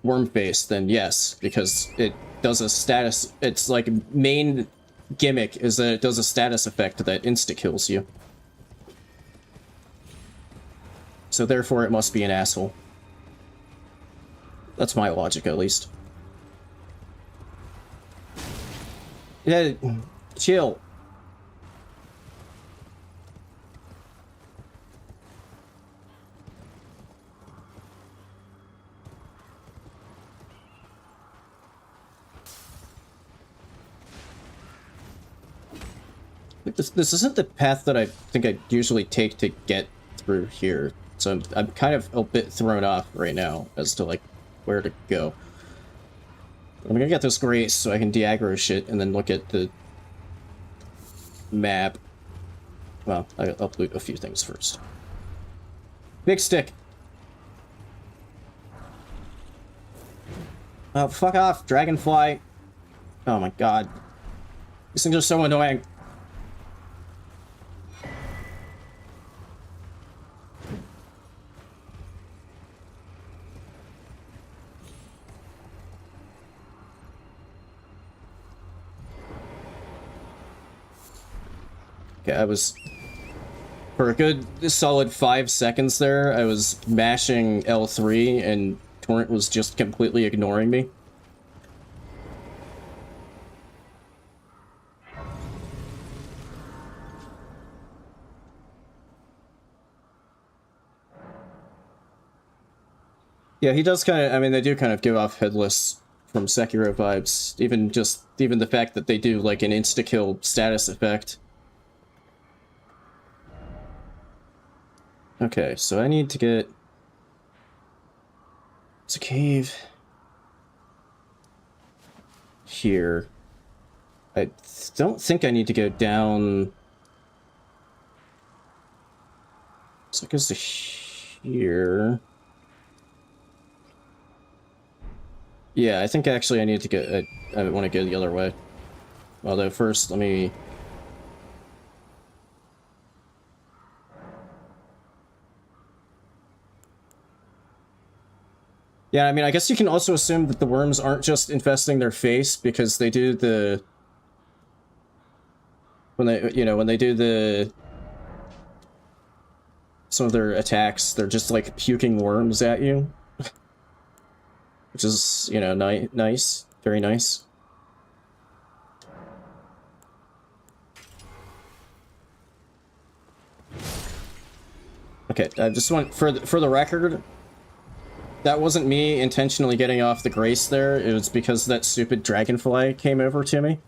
Wormface, then yes, because it does a status, its like main gimmick is that it does a status effect that insta-kills you. So therefore it must be an asshole. That's my logic, at least. Yeah, chill. This isn't the path that I think I usually take to get through here, so I'm kind of a bit thrown off right now as to like where to go. I'm gonna get this grace so I can de-aggro shit and then look at the map. Well, I'll loot a few things first. Big stick. Oh, fuck off, dragonfly. Oh my god. These things are so annoying. Okay, I was, for a good solid 5 seconds there, I was mashing L3 and Torrent was just completely ignoring me. Yeah, he does kind of, I mean, they do kind of give off Headless from Sekiro vibes. Even the fact that they do like an insta-kill status effect. Okay, so I need to get... It's a cave. Here. I don't think I need to go down... So it goes to here. Yeah, I think actually I need to go... I want to go the other way. Although first, let me... Yeah, I mean, I guess you can also assume that the worms aren't just infesting their face, because they do the... When they, you know, when they do the... Some of their attacks, they're just, like, puking worms at you. Which is, you know, nice. Very nice. Okay, I just want for the record, that wasn't me intentionally getting off the grace there. It was because that stupid dragonfly came over to me.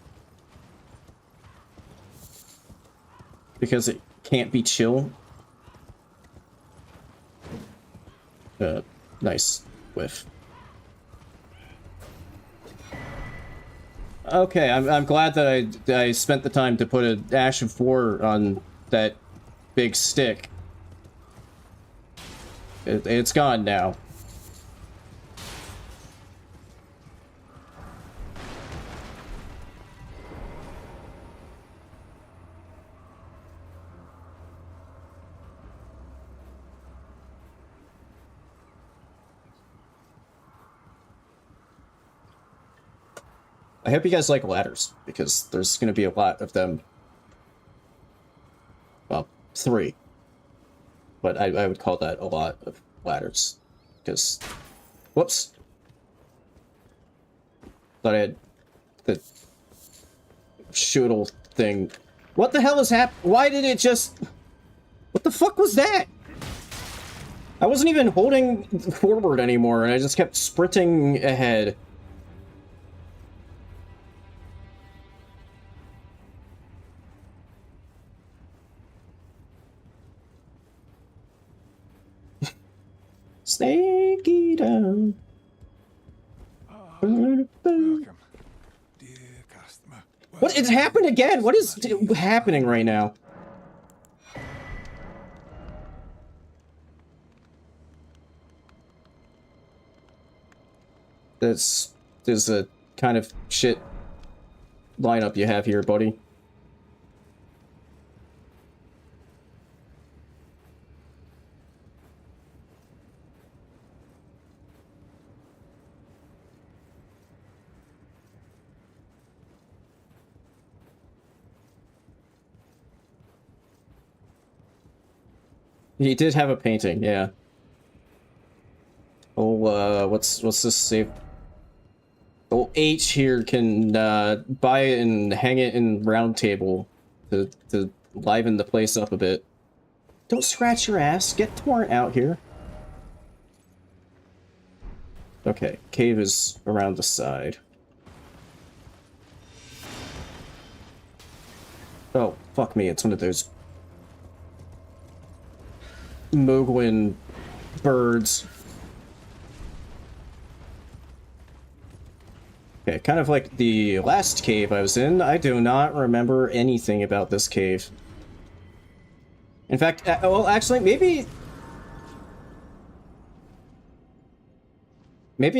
Because it can't be chill. Nice whiff. Okay, I'm glad that I spent the time to put an Ash of War on that big stick. It's gone now. I hope you guys like ladders, because there's going to be a lot of them. Well, 3. But I would call that a lot of ladders, because... Whoops! Thought I had the shoodle thing. What the hell is Why did it just... What the fuck was that? I wasn't even holding forward anymore, and I just kept sprinting ahead. Snaky down. Welcome, dear customer. What? It happened again? What is happening right now? This is a kind of shit lineup you have here, buddy. He did have a painting, yeah. Oh, what's this save? Oh, H here can buy it and hang it in round table to liven the place up a bit. Don't scratch your ass. Get torrent out here. Okay, cave is around the side. Oh, fuck me, it's one of those Mogwin birds. Okay, kind of like the last cave I was in, I do not remember anything about this cave. In fact, well, actually, maybe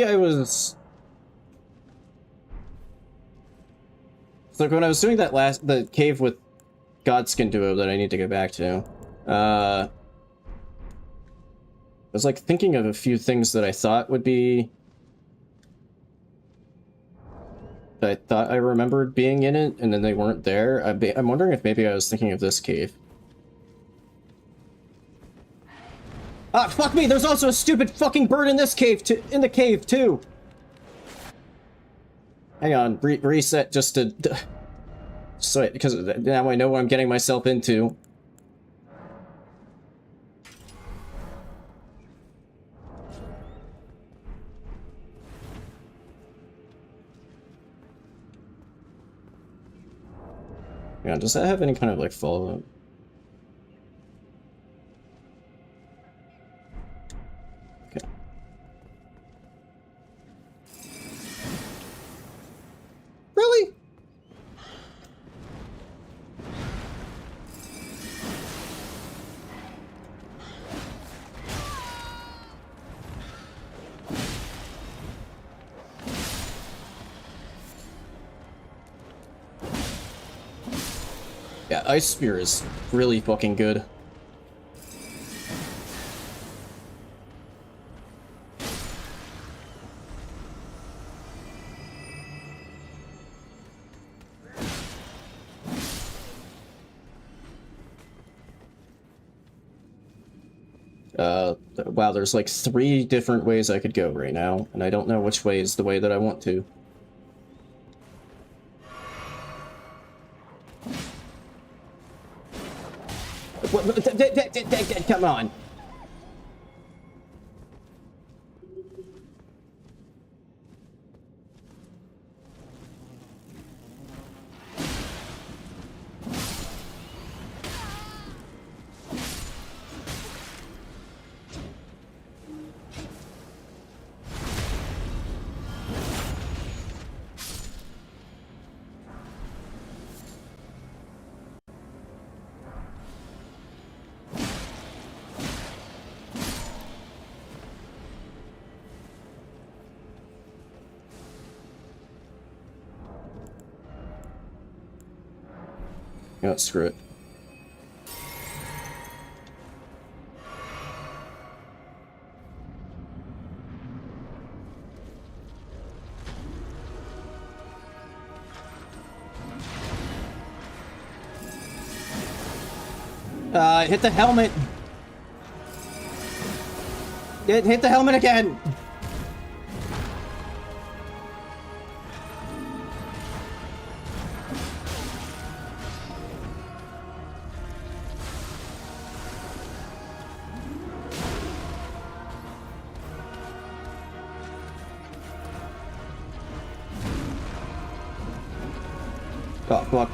I was... So when I was doing that the cave with Godskin Duo that I need to go back to, I was like thinking of a few things that I thought would be... that I thought I remembered being in it, and then they weren't there. I'm wondering if maybe I was thinking of this cave. Ah, fuck me! There's also a stupid fucking bird in this cave, in the cave, too! Hang on, reset just to... So, because now I know what I'm getting myself into. Yeah, does that have any kind of, like, follow-up? Okay. Really? Yeah, Ice Spear is really fucking good. Wow, there's like 3 different ways I could go right now, and I don't know which way is the way that I want to. Come on. Oh, screw it. Hit the helmet! Hit the helmet again! Oh, fuck.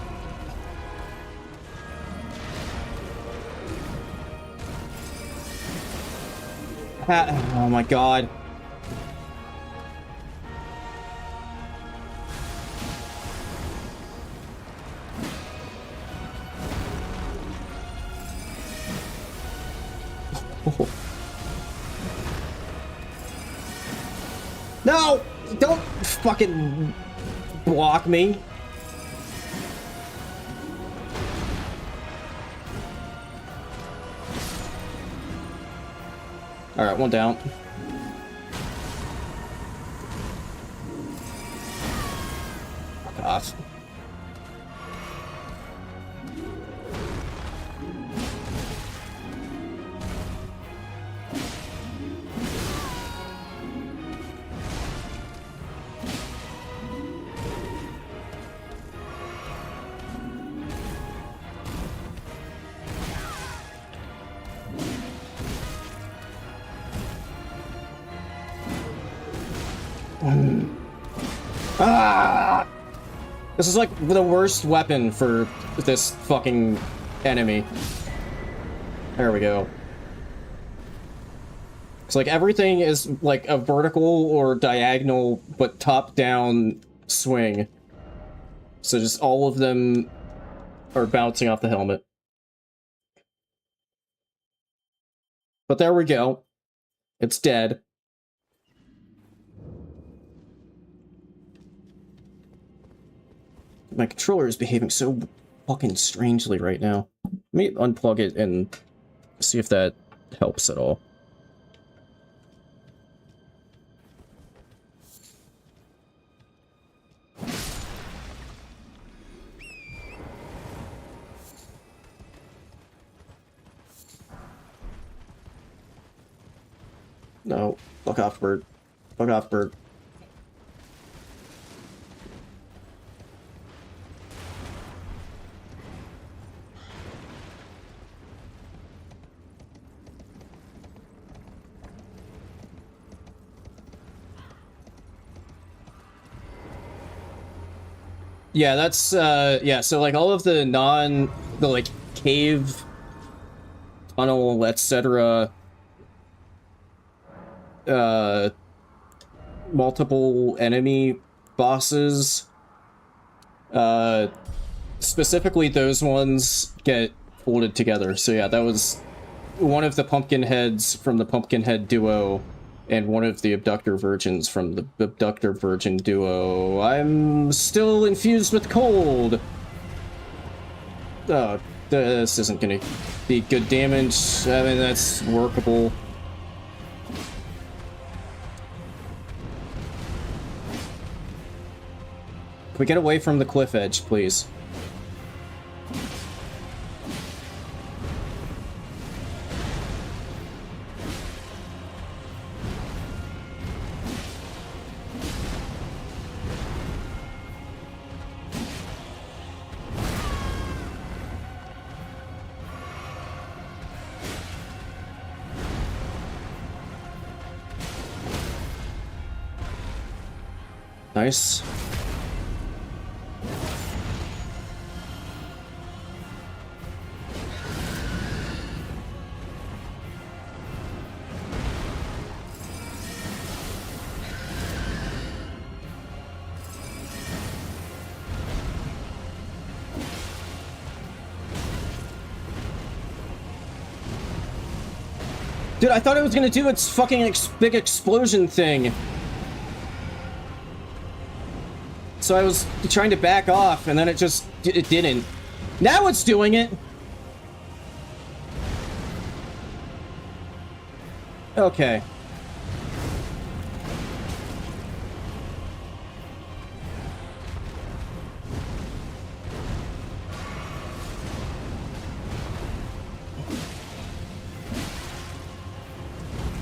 Oh my god. No! Don't fucking block me. Alright, one down. Fuck off. Ah! This is like the worst weapon for this fucking enemy. There we go. It's like everything is like a vertical or diagonal but top-down swing. So just all of them are bouncing off the helmet. But there we go. It's dead. My controller is behaving so fucking strangely right now. Let me unplug it and see if that helps at all. No, fuck off, bird. Fuck off, bird. Yeah, that's, yeah, so, like, all of the like, cave, tunnel, etc., multiple enemy bosses, specifically those ones get folded together. So yeah, that was one of the pumpkin heads from the Pumpkinhead duo, and one of the Abductor Virgins from the Abductor Virgin duo. I'm still infused with cold! Oh, this isn't gonna be good damage. I mean, that's workable. Can we get away from the cliff edge, please? Nice. Dude, I thought it was gonna do its fucking big explosion thing. So I was trying to back off, and then it didn't. Now it's doing it! Okay.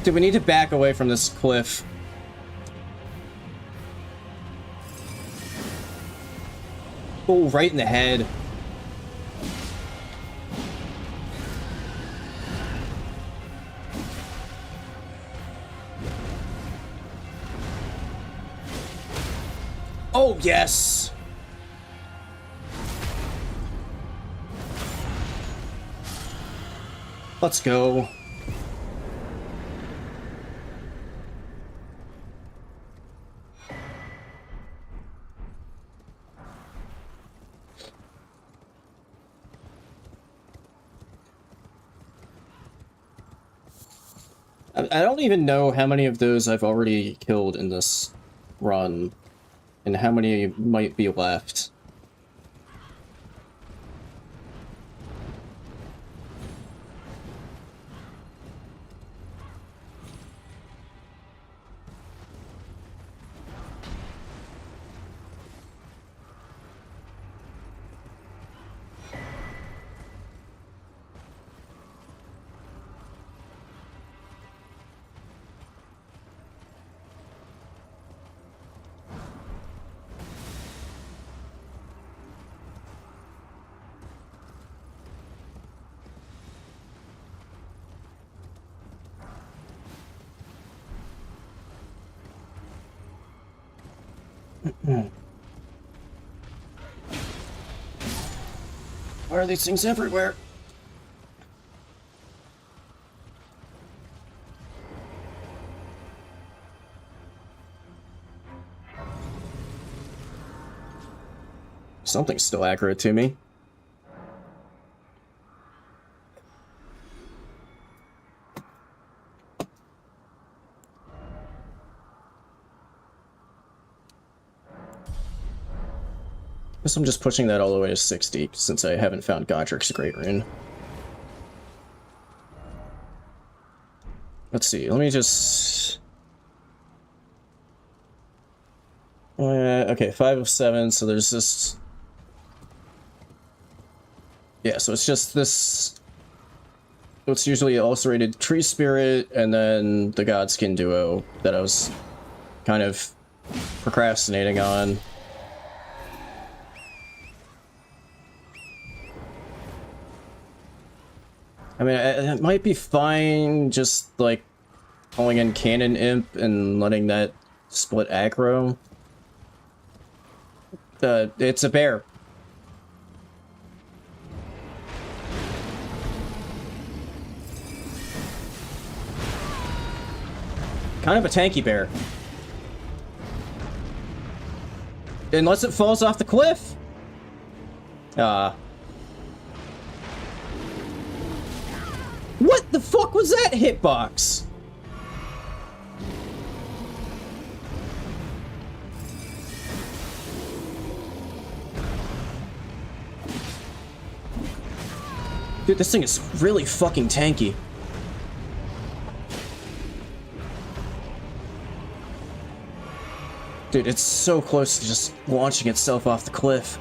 Dude, we need to back away from this cliff. Oh, right in the head. Oh, yes! Let's go. I don't even know how many of those I've already killed in this run, and how many might be left. Why are these things everywhere? Something's still accurate to me. Guess I'm just pushing that all the way to 60 since I haven't found Godric's Great Rune. Let's see, let me just... okay, 5 of 7, so there's this... Yeah, so it's just this... It's usually ulcerated tree spirit, and then the Godskin duo that I was kind of procrastinating on. I mean, it might be fine just, like, calling in Cannon Imp and letting that split aggro. It's a bear. Kind of a tanky bear. Unless it falls off the cliff. What the fuck was that hitbox? Dude, this thing is really fucking tanky. Dude, it's so close to just launching itself off the cliff.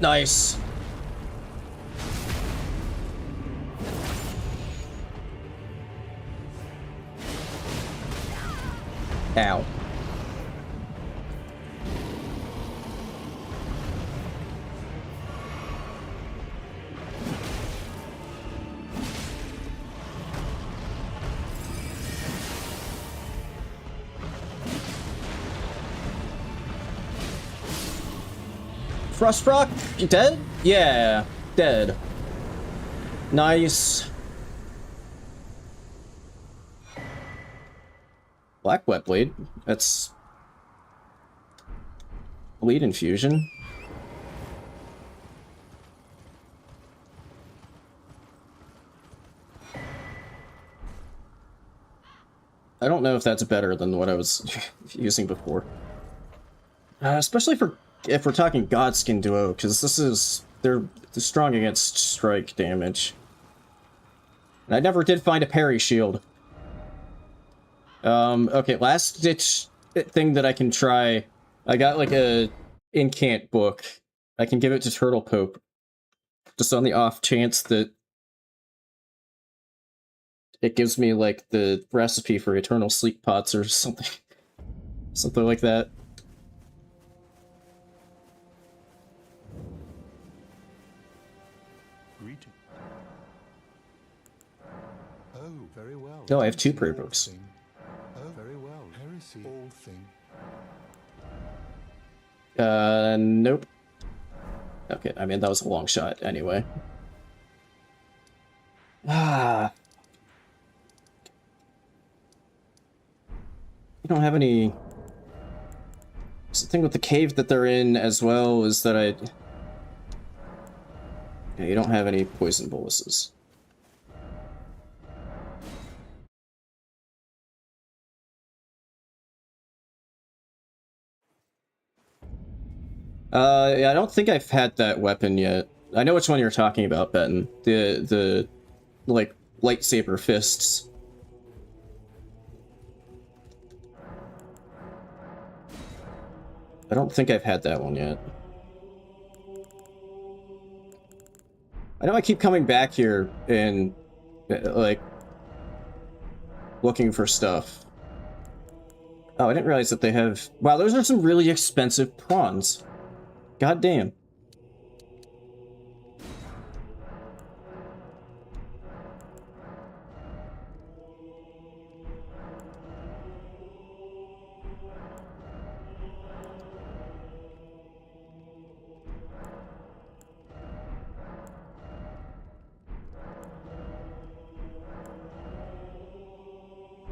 Nice. Ow. Frostrock, you dead? Yeah, dead. Nice. Black Wet Blade. That's bleed infusion. I don't know if that's better than what I was using before. Especially for if we're talking Godskin Duo, because they're strong against strike damage. And I never did find a parry shield. Okay, last ditch thing that I can try. I got like a incant book. I can give it to Turtle Pope. Just on the off chance that it gives me like the recipe for eternal sleep pots or something. Something like that. Greeting. Oh, very well. Oh, I have 2 prayer books. Oh, very well. Heresy. All thing. Nope. Okay, I mean, that was a long shot anyway. Ah. You don't have any... The thing with the cave that they're in as well is that yeah, you don't have any poison boluses. Yeah, I don't think I've had that weapon yet. I know which one you're talking about, Benton. The like, lightsaber fists. I don't think I've had that one yet. I know I keep coming back here and, like, looking for stuff. Oh, I didn't realize that they have... Wow, those are some really expensive prawns. God damn.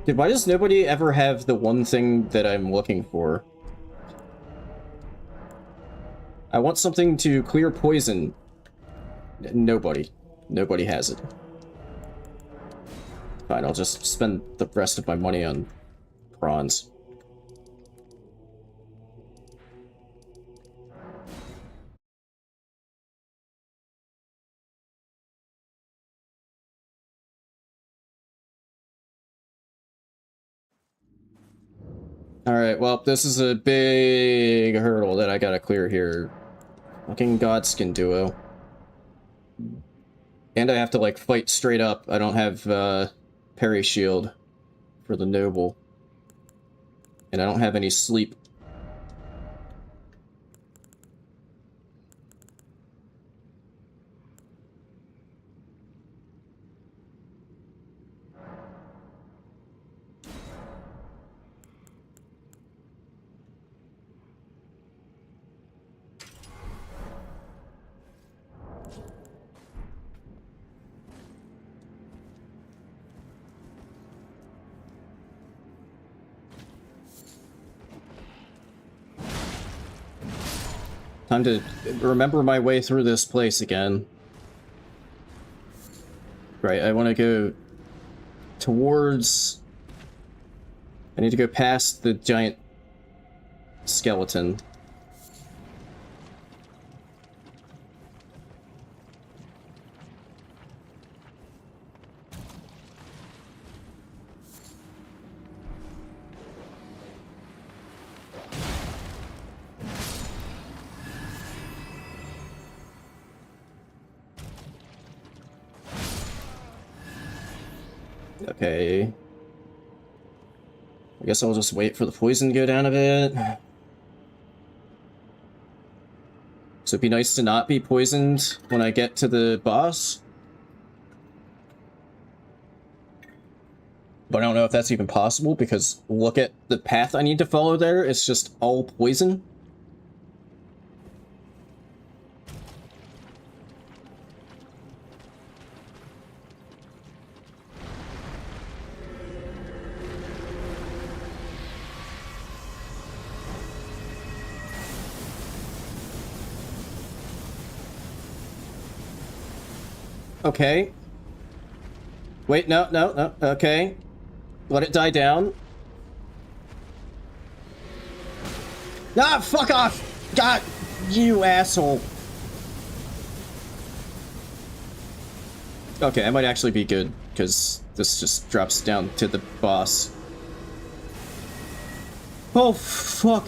Dude, why does nobody ever have the one thing that I'm looking for? I want something to clear poison. Nobody. Nobody has it. Fine, I'll just spend the rest of my money on prawns. Alright, well, this is a big hurdle that I gotta clear here. Fucking Godskin Duo. And I have to, like, fight straight up. I don't have, parry shield for the noble. And I don't have any sleep. Time to remember my way through this place again. Right, I want to go towards... I need to go past the giant skeleton. Okay. I guess I'll just wait for the poison to go down a bit. So it'd be nice to not be poisoned when I get to the boss. But I don't know if that's even possible, because look at the path I need to follow there. It's just all poison. Okay. Wait, no, no, no. Okay. Let it die down. Ah, fuck off! God, you asshole. Okay, I might actually be good, because this just drops down to the boss. Oh, fuck.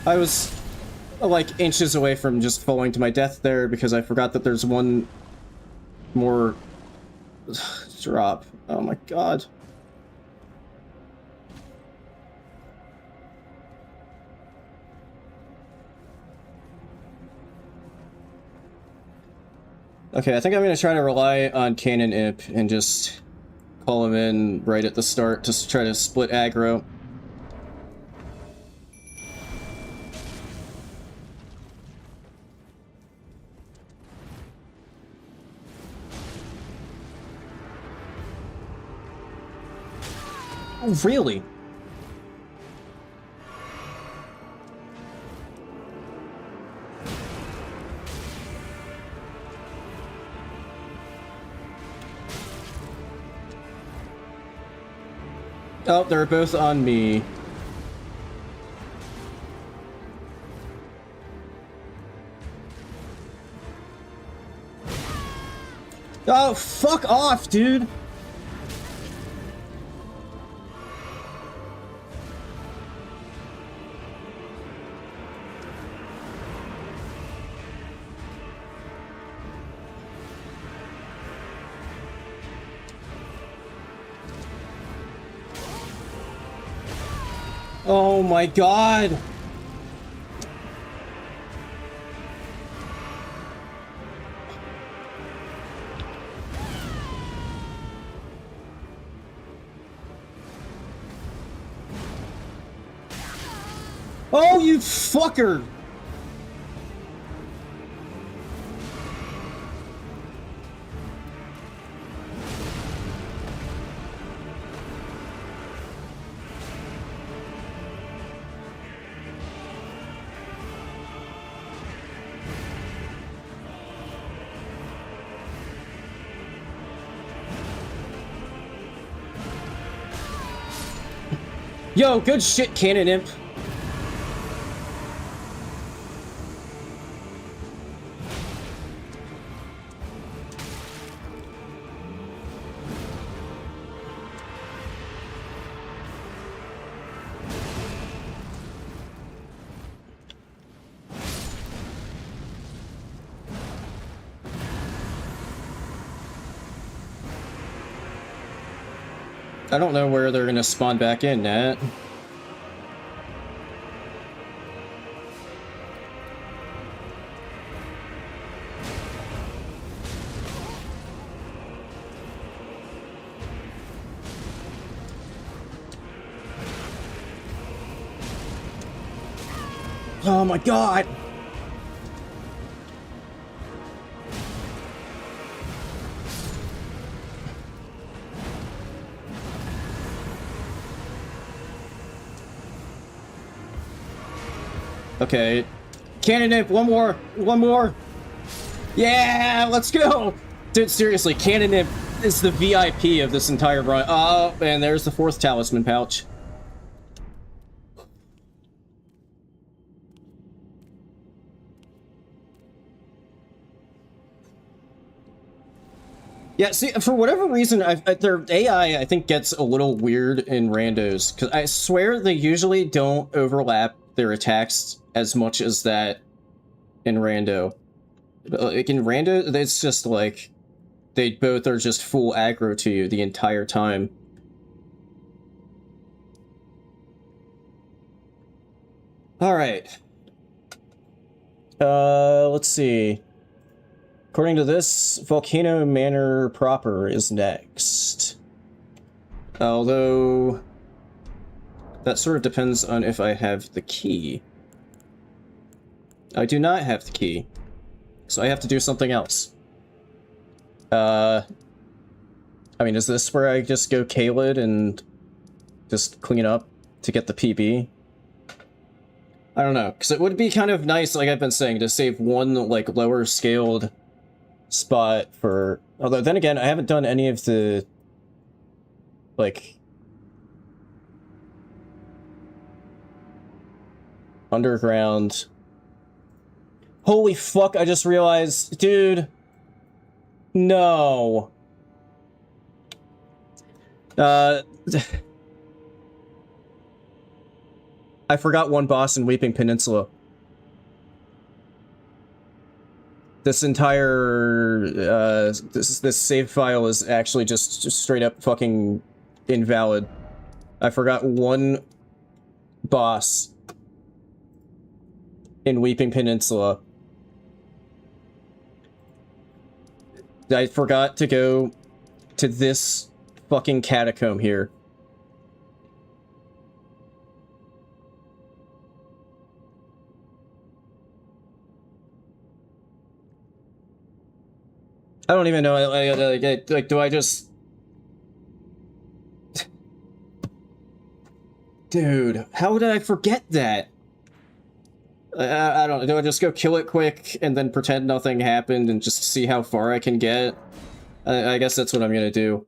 I was, like, inches away from just falling to my death there, because I forgot that there's one more drop. Oh my god. Okay, I think I'm gonna try to rely on Cannon Imp and just call him in right at the start to try to split aggro. Oh, really? Oh, they're both on me. Oh, fuck off, dude! Oh my god! Oh, you fucker! Yo, good shit, Cannon Imp. I don't know where they're gonna spawn back in at. Oh my god! Okay. Cannon Imp, one more! One more! Yeah, let's go! Dude, seriously, Cannon Imp is the VIP of this entire run. Oh, and there's the fourth talisman pouch. Yeah, see, for whatever reason, their AI, I think, gets a little weird in randos, because I swear they usually don't overlap their attacks as much as that in rando. Like, in rando, it's just like, they both are just full aggro to you the entire time. Alright. Let's see. According to this, Volcano Manor proper is next. Although, that sort of depends on if I have the key. I do not have the key, so I have to do something else. I mean, is this where I just go Kaled and just clean up to get the PB? I don't know, because it would be kind of nice, like I've been saying, to save one, like, lower scaled spot for... Although, then again, I haven't done any of the... like... underground... Holy fuck, I just realized... Dude... No... I forgot one boss in Weeping Peninsula. This entire, this save file is actually just straight up fucking invalid. I forgot one boss in Weeping Peninsula. I forgot to go to this fucking catacomb here. I don't even know, like, do I just... Dude, how did I forget that? I don't know, do I just go kill it quick and then pretend nothing happened and just see how far I can get? I guess that's what I'm gonna do.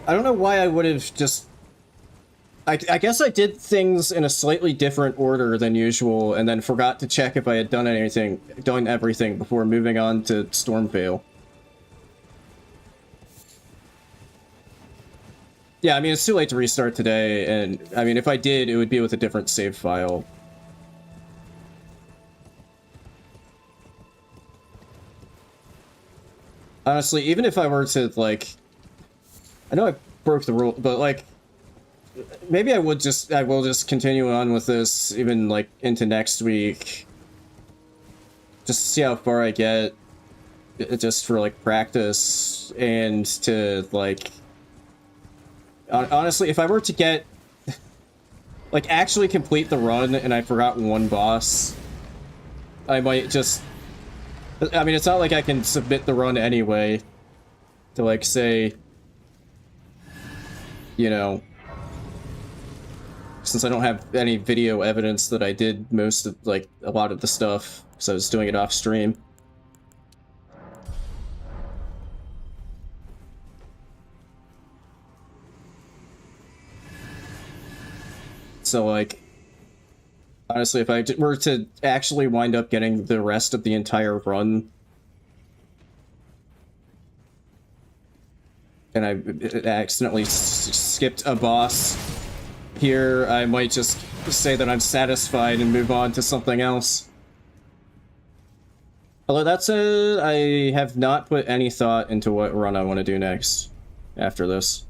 I don't know why I would have just... I guess I did things in a slightly different order than usual, and then forgot to check if I had done everything before moving on to Stormvale. Yeah, I mean, it's too late to restart today, and, I mean, if I did, it would be with a different save file. Honestly, even if I were to, like... I know I broke the rule, but, like... Maybe I will just continue on with this, even, like, into next week. Just to see how far I get. Just for, like, practice, and to, like... Honestly, if I were to get... like, actually complete the run, and I forgot one boss... I might just... I mean, it's not like I can submit the run anyway. To, like, say... You know... Since I don't have any video evidence that I did most of, like, a lot of the stuff, so I was doing it off stream. So, like, honestly, if I were to actually wind up getting the rest of the entire run, and I accidentally skipped a boss here, I might just say that I'm satisfied and move on to something else. Although that said, I have not put any thought into what run I want to do next after this.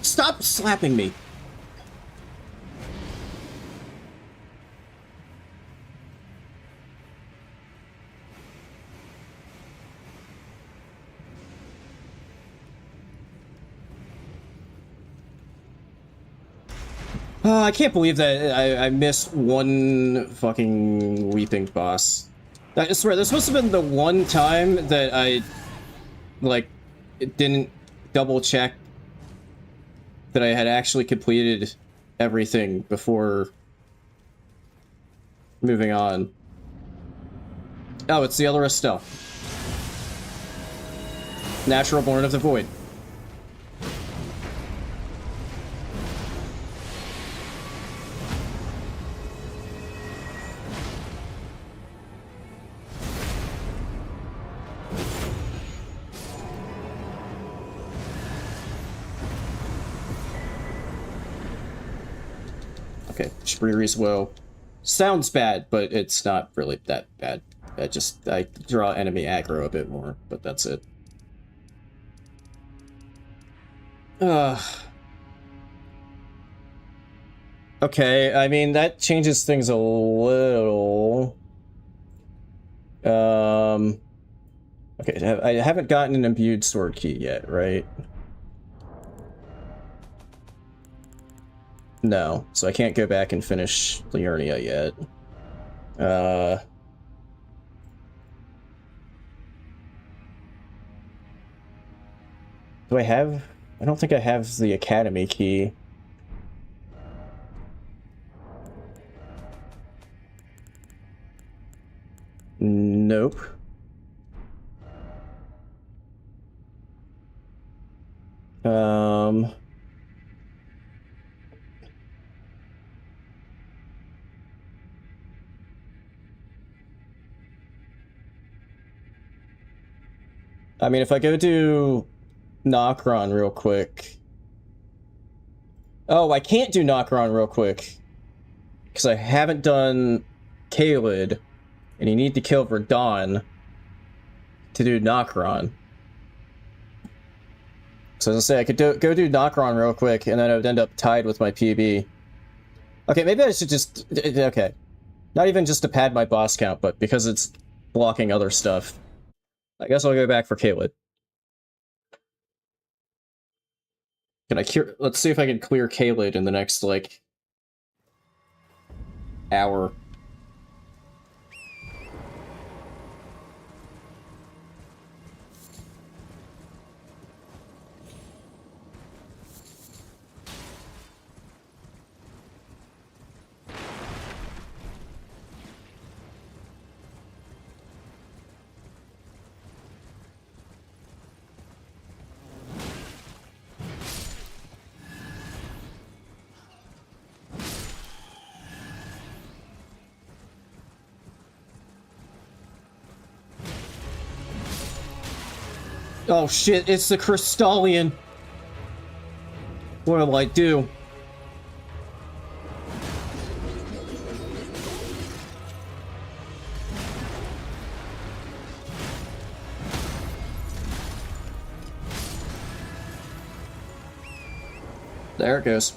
Stop slapping me! I can't believe that I missed one fucking weeping boss. I swear, this must have been the one time that I, like, didn't double check that I had actually completed everything before moving on. Oh, it's the other Estelle. Natural born of the void. Okay, Shibari's Woe. Sounds bad, but it's not really that bad. I draw enemy aggro a bit more, but that's it. Okay, I mean, that changes things a little. Okay, I haven't gotten an imbued sword key yet, right? No, so I can't go back and finish Liurnia yet. Do I have... I don't think I have the Academy key. Nope. I mean, if I go to Nokron real quick... Oh, I can't do Nokron real quick. Because I haven't done Caelid, and you need to kill Radahn to do Nokron. So as I say, I could go do Nokron real quick, and then I would end up tied with my PB. Okay, maybe I should just... Okay. Not even just to pad my boss count, but because it's blocking other stuff. I guess I'll go back for Caelid. Can I cure... Let's see if I can clear Caelid in the next, like... hour. Oh shit, it's the Crystallian! What'll I do? There it goes.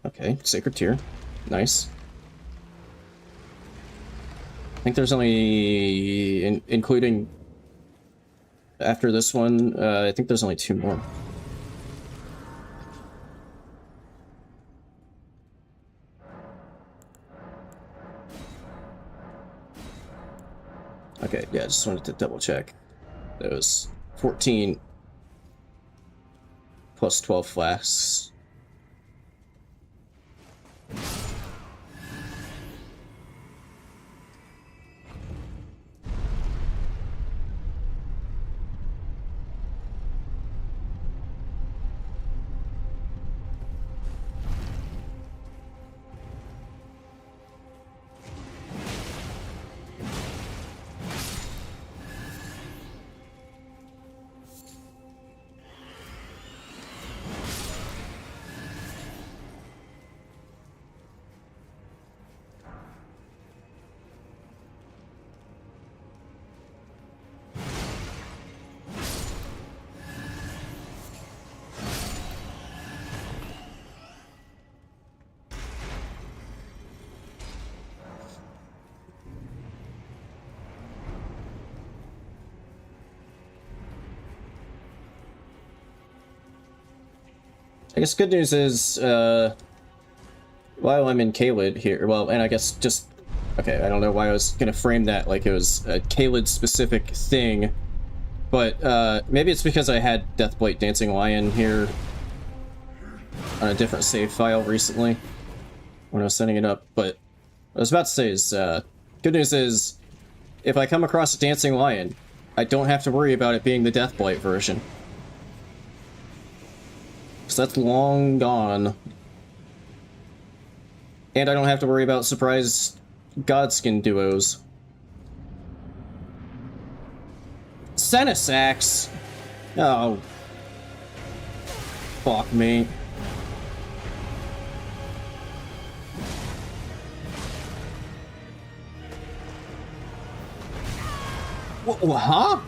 Okay, Sacred Tear. Nice. I think there's only, including after this one, I think there's only 2 more. Okay, yeah, just wanted to double check. That was 14 plus 12 flasks. I guess good news is, while I'm in Caelid here, well, and I guess just, okay, I don't know why I was gonna frame that like it was a Caelid-specific thing, but maybe it's because I had Deathblight Dancing Lion here on a different save file recently when I was setting it up, but what I was about to say is, good news is, if I come across a Dancing Lion, I don't have to worry about it being the Deathblight version. So that's long gone. And I don't have to worry about surprise Godskin duos. Senesax! Oh. Fuck me. Huh?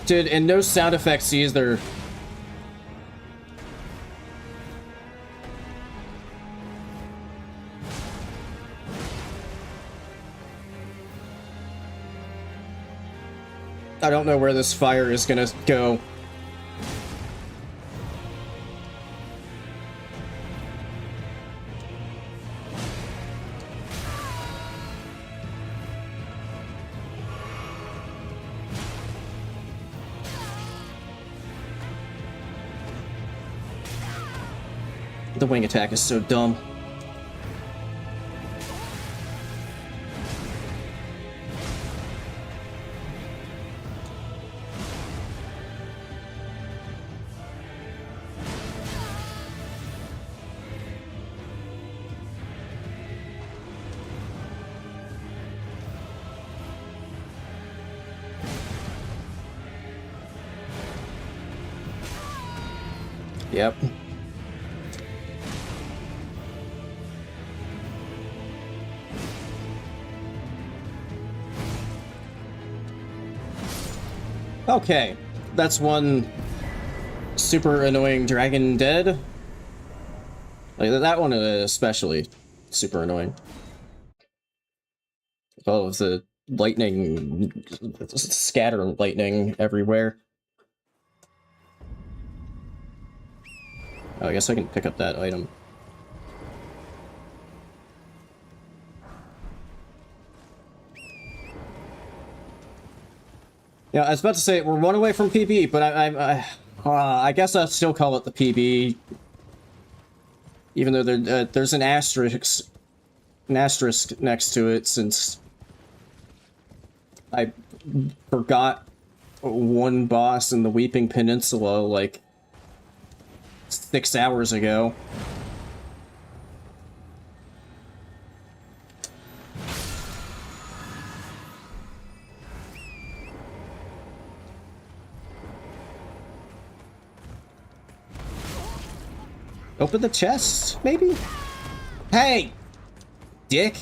Dude, and no sound effects either. I don't know where this fire is gonna go. The wing attack is so dumb. Yep. Okay, that's one super annoying dragon dead. Like, that one especially super annoying. Oh, the lightning, scatter lightning everywhere. Oh, I guess I can pick up that item. Yeah, I was about to say we're one away from PB, but I guess I'll still call it the PB, even though there's an asterisk next to it, since I forgot one boss in the Weeping Peninsula like 6 hours ago. Open the chest, maybe? Hey! Dick!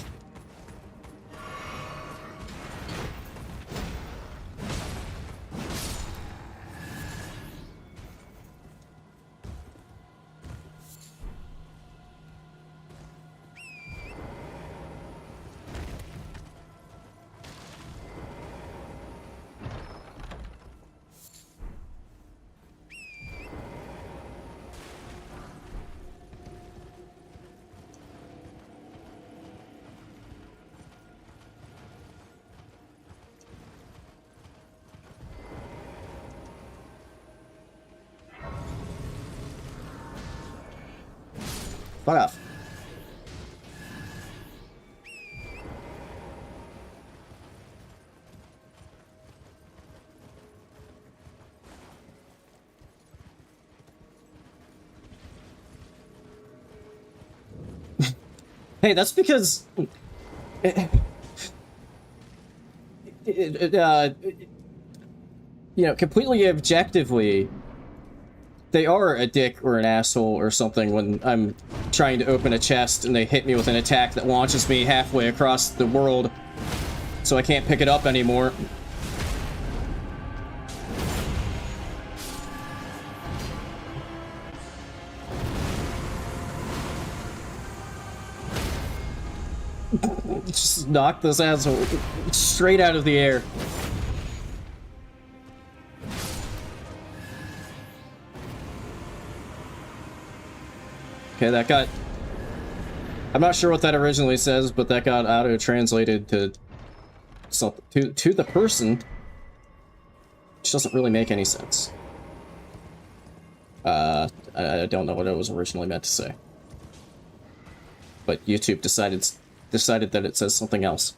Fuck off. Hey, that's because... you know, completely objectively, they are a dick or an asshole or something when I'm trying to open a chest and they hit me with an attack that launches me halfway across the world, so I can't pick it up anymore. Just knock this asshole straight out of the air. Okay, that got... I'm not sure what that originally says, but that got auto-translated to something to the person, which doesn't really make any sense. I don't know what it was originally meant to say, but YouTube decided that it says something else.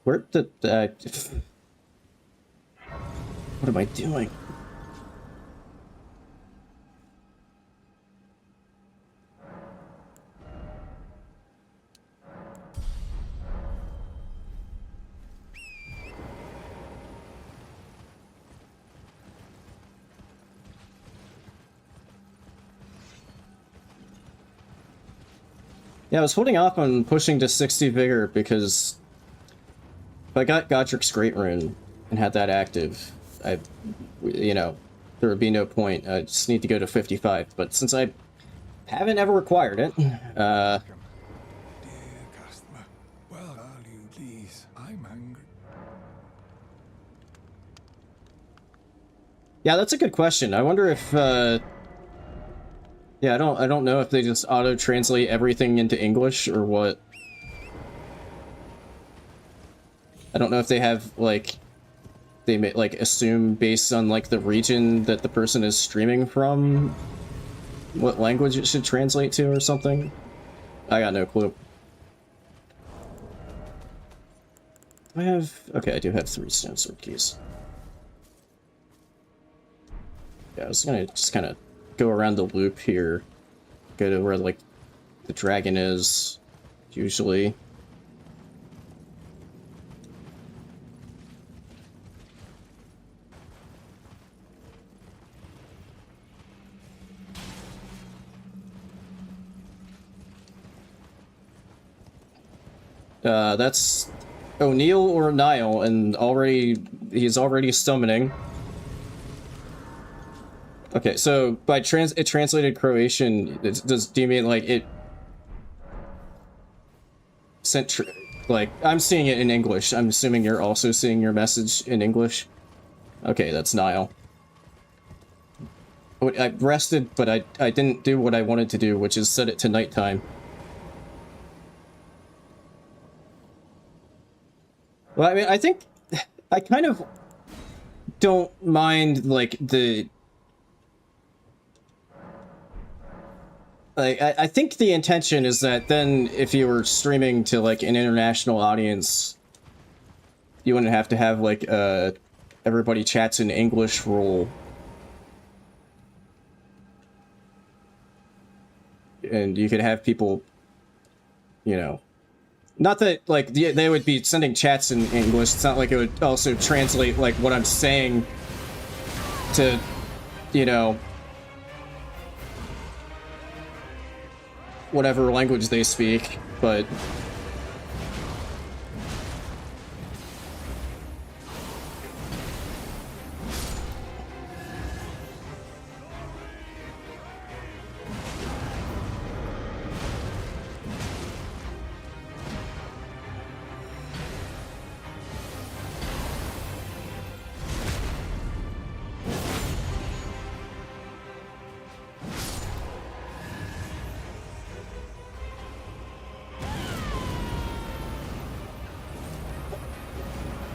Where did what am I doing? Yeah, I was holding off on pushing to 60 vigor because if I got Godric's Great Rune and had that active, you know, there would be no point. I just need to go to 55. But since I haven't ever required it, Dear customer, well, are you please? I'm angry. yeah, that's a good question. I wonder if, yeah, I don't know if they just auto-translate everything into English or what. I don't know if they have, like, they may, like, assume based on, like, the region that the person is streaming from what language it should translate to or something. I got no clue. I have... okay, I do have 3 stone sword keys. Yeah, I was gonna just kind of go around the loop here. Go to where, like, the dragon is, usually. That's O'Neill or Niall, and he's already summoning. Okay, so by it translated Croatian, do you mean like it sent like I'm seeing it in English? I'm assuming you're also seeing your message in English. Okay, that's Niall. I rested, but I didn't do what I wanted to do, which is set it to nighttime. Well, I mean, I think I kind of don't mind, like, the... like, I think the intention is that then if you were streaming to, like, an international audience, you wouldn't have to have, like, everybody chats in English rule. And you could have people, you know... not that, like, they would be sending chats in English. It's not like it would also translate, like, what I'm saying to, you know, whatever language they speak, but...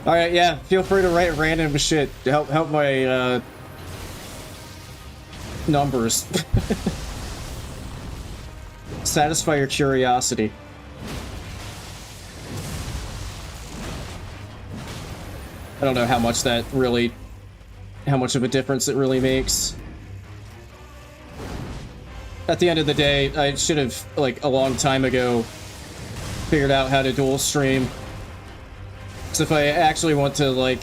Alright, yeah, feel free to write random shit to help my, numbers. Satisfy your curiosity. I don't know how much that really... how much of a difference it really makes. At the end of the day, I should have, like, a long time ago figured out how to dual stream. So if I actually want to, like,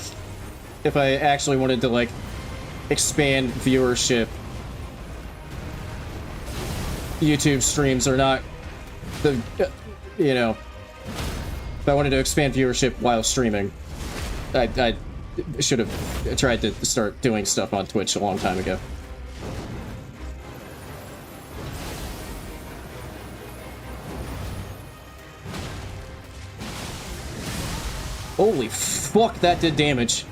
if I actually wanted to, like, expand viewership, YouTube streams are not the, you know, if I wanted to expand viewership while streaming, I should have tried to start doing stuff on Twitch a long time ago. Holy fuck, that did damage.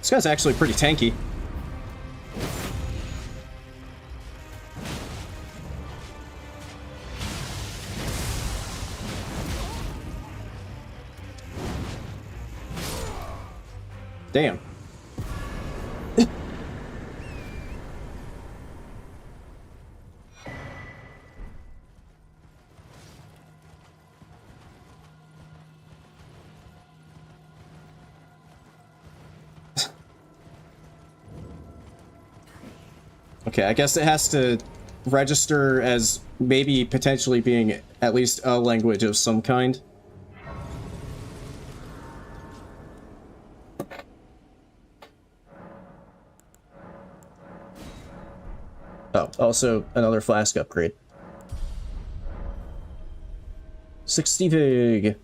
This guy's actually pretty tanky. Damn. Okay, I guess it has to register as maybe potentially being at least a language of some kind. Oh, also another flask upgrade. 60 vig.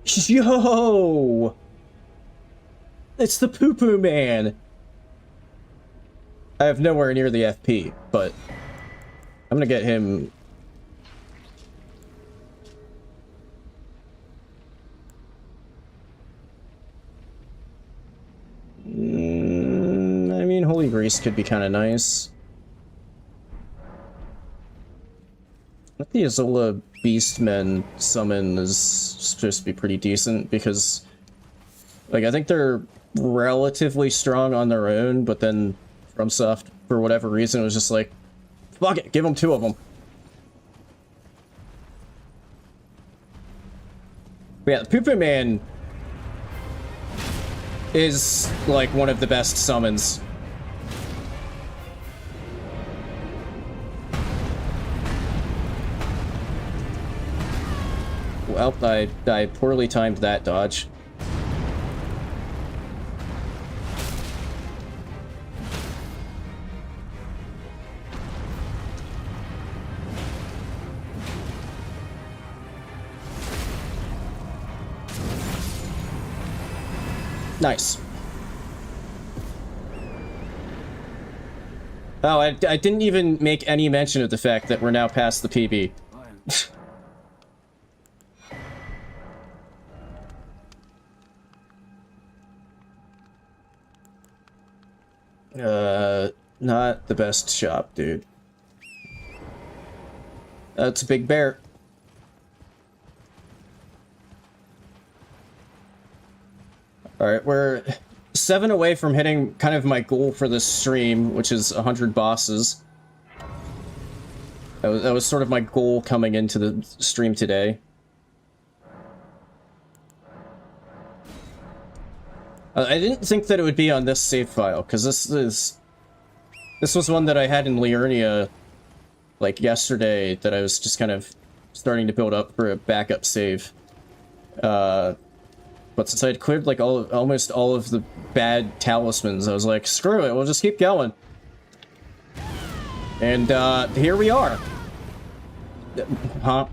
Yo! It's the poo-poo man! I have nowhere near the FP, but I'm gonna get him. I mean, Holy Grease could be kind of nice. I think the Azola Beastmen summon is supposed to be pretty decent because, like, I think they're relatively strong on their own, but then FromSoft, for whatever reason, was just like, fuck it, give them 2 of them. But yeah, the Poo-Poo Man is, like, one of the best summons. Well, I poorly timed that dodge. Nice. Oh, I didn't even make any mention of the fact that we're now past the PB. Not the best shop, dude. That's a big bear. Alright, we're 7 away from hitting kind of my goal for this stream, which is 100 bosses. That was sort of my goal coming into the stream today. I didn't think that it would be on this save file, because this was one that I had in Liurnia, like, yesterday, that I was just kind of starting to build up for a backup save. But since I had cleared, like, almost all of the bad talismans, I was like, screw it, we'll just keep going. And, here we are. Huh?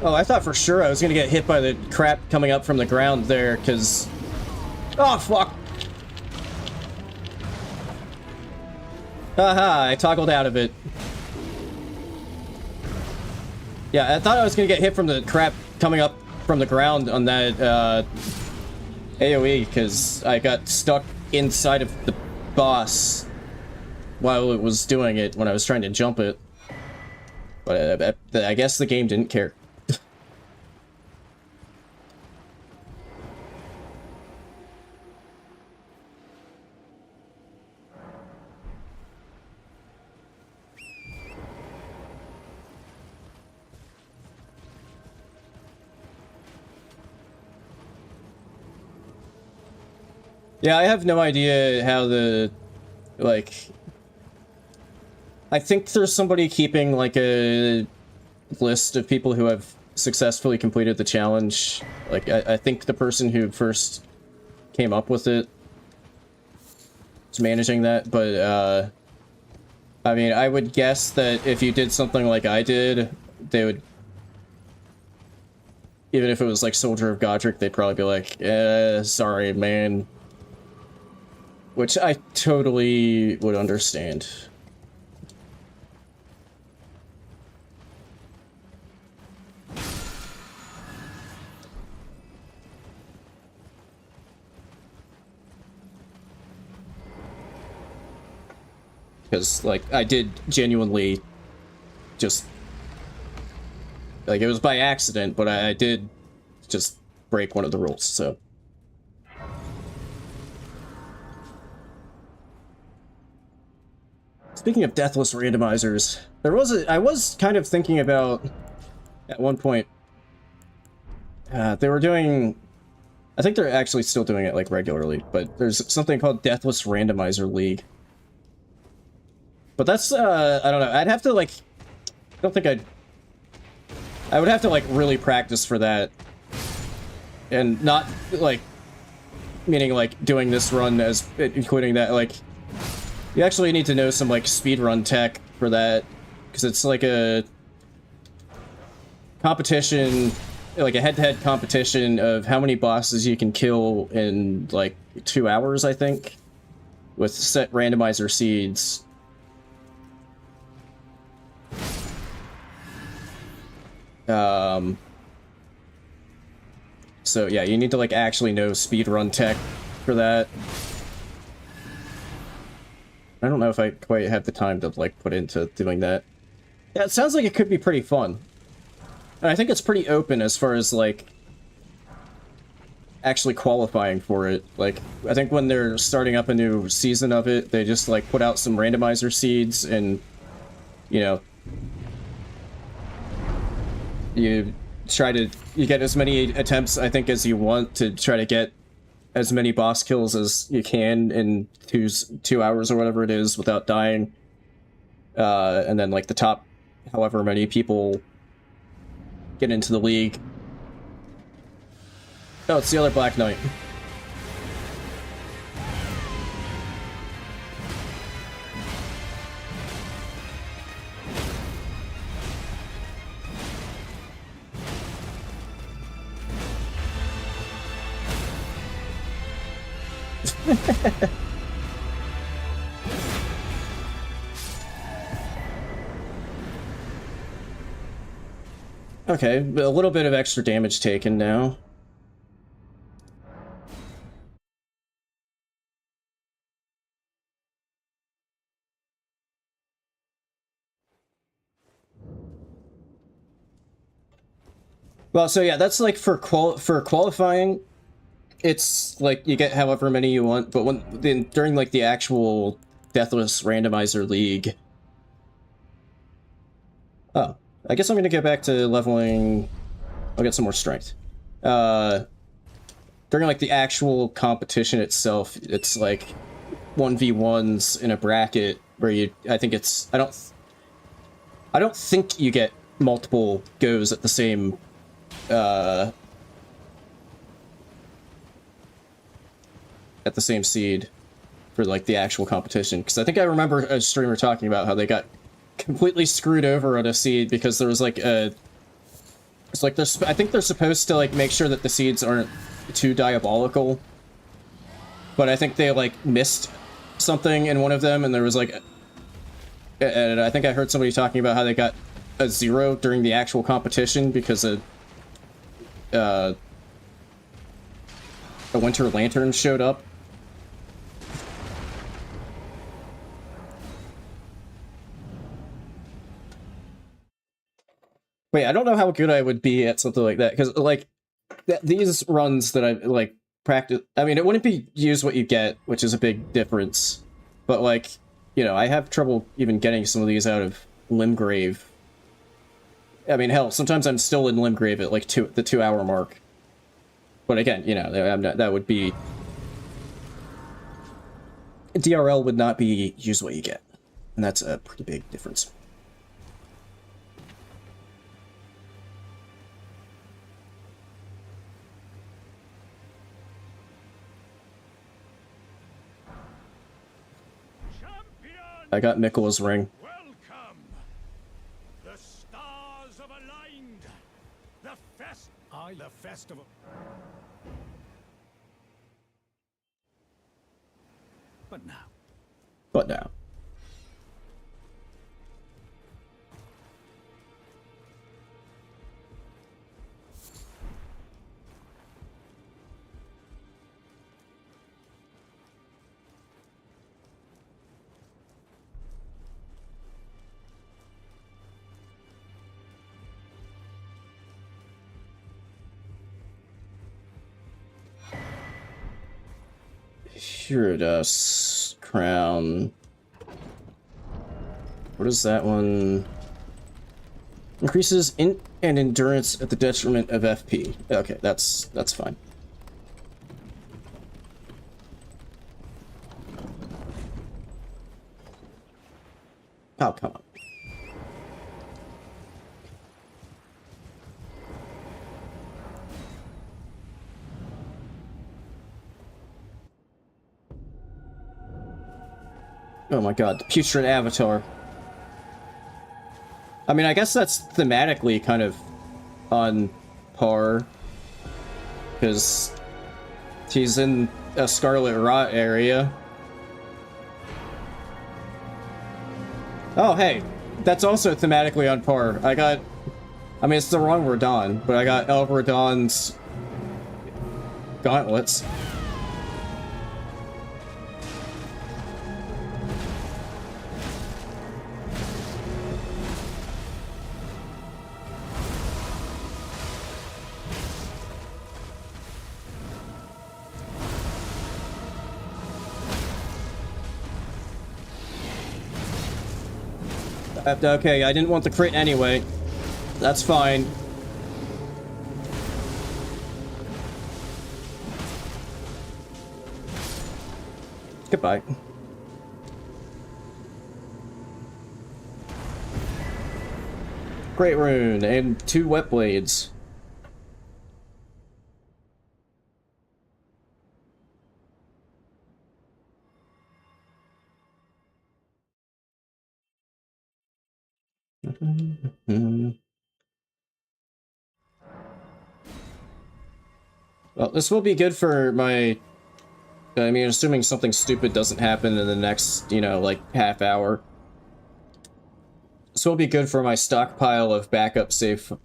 Oh, I thought for sure I was gonna get hit by the crap coming up from the ground there, because... Oh, fuck! Haha, I toggled out of it. Yeah, I thought I was gonna get hit from the crap coming up from the ground on that, AoE, because I got stuck inside of the boss while it was doing it when I was trying to jump it. But I guess the game didn't care. Yeah, I have no idea how the, like... I think there's somebody keeping, like, a list of people who have successfully completed the challenge. Like, I think the person who first came up with it managing that, but I mean, I would guess that if you did something like I did, they would, even if it was like Soldier of Godric, they'd probably be like, sorry, man. Which I totally would understand. Because, like, I did genuinely just... Like, it was by accident, but I did just break one of the rules, so... Speaking of deathless randomizers, I was kind of thinking about, at one point, they were doing... I think they're actually still doing it, like, regularly, but there's something called Deathless Randomizer League. But that's, I don't know, I'd have to, like... I don't think I would have to, like, really practice for that. And not, like... Meaning, like, doing this run as... Including that, like... You actually need to know some, like, speedrun tech for that. Because it's, like, a... competition... Like, a head-to-head competition of how many bosses you can kill in, like, 2 hours, I think. With set randomizer seeds. So yeah, you need to like actually know speedrun tech for that. I don't know if I quite have the time to like put into doing that. Yeah, it sounds like it could be pretty fun. And I think it's pretty open as far as like actually qualifying for it. Like, I think when they're starting up a new season of it, they just like put out some randomizer seeds and, you know, you get as many attempts, I think, as you want to try to get as many boss kills as you can in 2 hours or whatever it is without dying. And then, like, the top however many people get into the league. Oh, it's the other Black Knight. Okay, a little bit of extra damage taken now. Well, so yeah, that's like for qualifying, it's like you get however many you want, but during like the actual Deathless Randomizer League. Oh, I guess I'm gonna get back to leveling. I'll get some more strength. During like the actual competition itself, it's like 1v1s in a bracket where I think it's I don't think you get multiple goes at the same seed for like the actual competition, because I think I remember a streamer talking about how they got completely screwed over on a seed because there was like it's like I think they're supposed to like make sure that the seeds aren't too diabolical, but I think they like missed something in one of them, and there was like, and I think I heard somebody talking about how they got a 0 during the actual competition because a Winter Lantern showed up. Wait, I don't know how good I would be at something like that, because like these runs that I like practice, I mean, it wouldn't be use what you get, which is a big difference, but like, you know, I have trouble even getting some of these out of Limgrave. I mean, hell, sometimes I'm still in Limgrave at like the 2 hour mark. But again, you know, that would be... DRL would not be use what you get. And that's a pretty big difference. I got Mikkela's ring. Welcome! The stars have aligned! The festival. But now. But now. Huridas crown. What is that one? Increases int and endurance at the detriment of FP. Okay, that's fine. Oh, come on. Oh my god, the putrid avatar. I mean, I guess that's thematically kind of on par. Because he's in a Scarlet Rot area. Oh, hey. That's also thematically on par. I mean, it's the wrong Radon, but I got El Radon's gauntlets. Okay, I didn't want the crit anyway. That's fine. Goodbye. Great rune and 2 wet blades. Well, this will be good for my... I mean, assuming something stupid doesn't happen in the next, you know, like, half hour. This will be good for my stockpile of backup save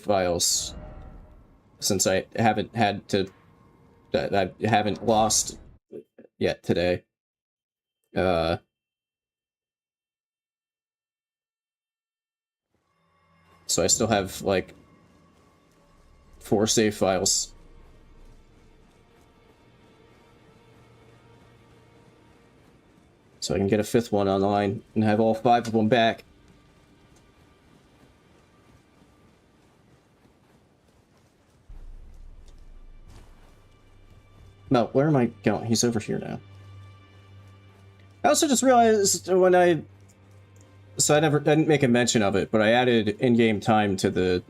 files. Since I haven't had to... I haven't lost yet today. So I still have, like, 4 save files. So I can get a 5th one online and have all 5 of them back. No, where am I going? He's over here now. I also just realized when so I didn't make a mention of it, but I added in-game time to the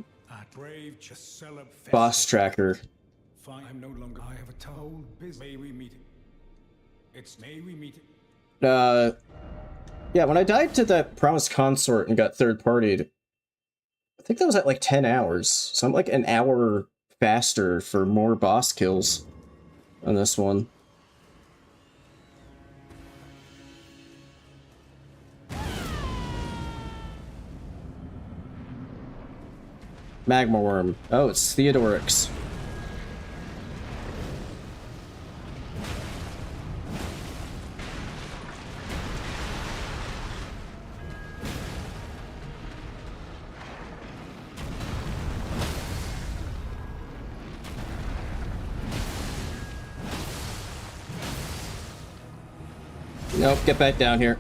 boss tracker. I'm no longer. I have a told business. May we meet it? It's may we meet it. Yeah, when I died to that promised consort and got third-partied, I think that was at like 10 hours. So I'm like an hour faster for more boss kills on this one. Magma Worm. Oh, it's Theodorix. Nope, get back down here.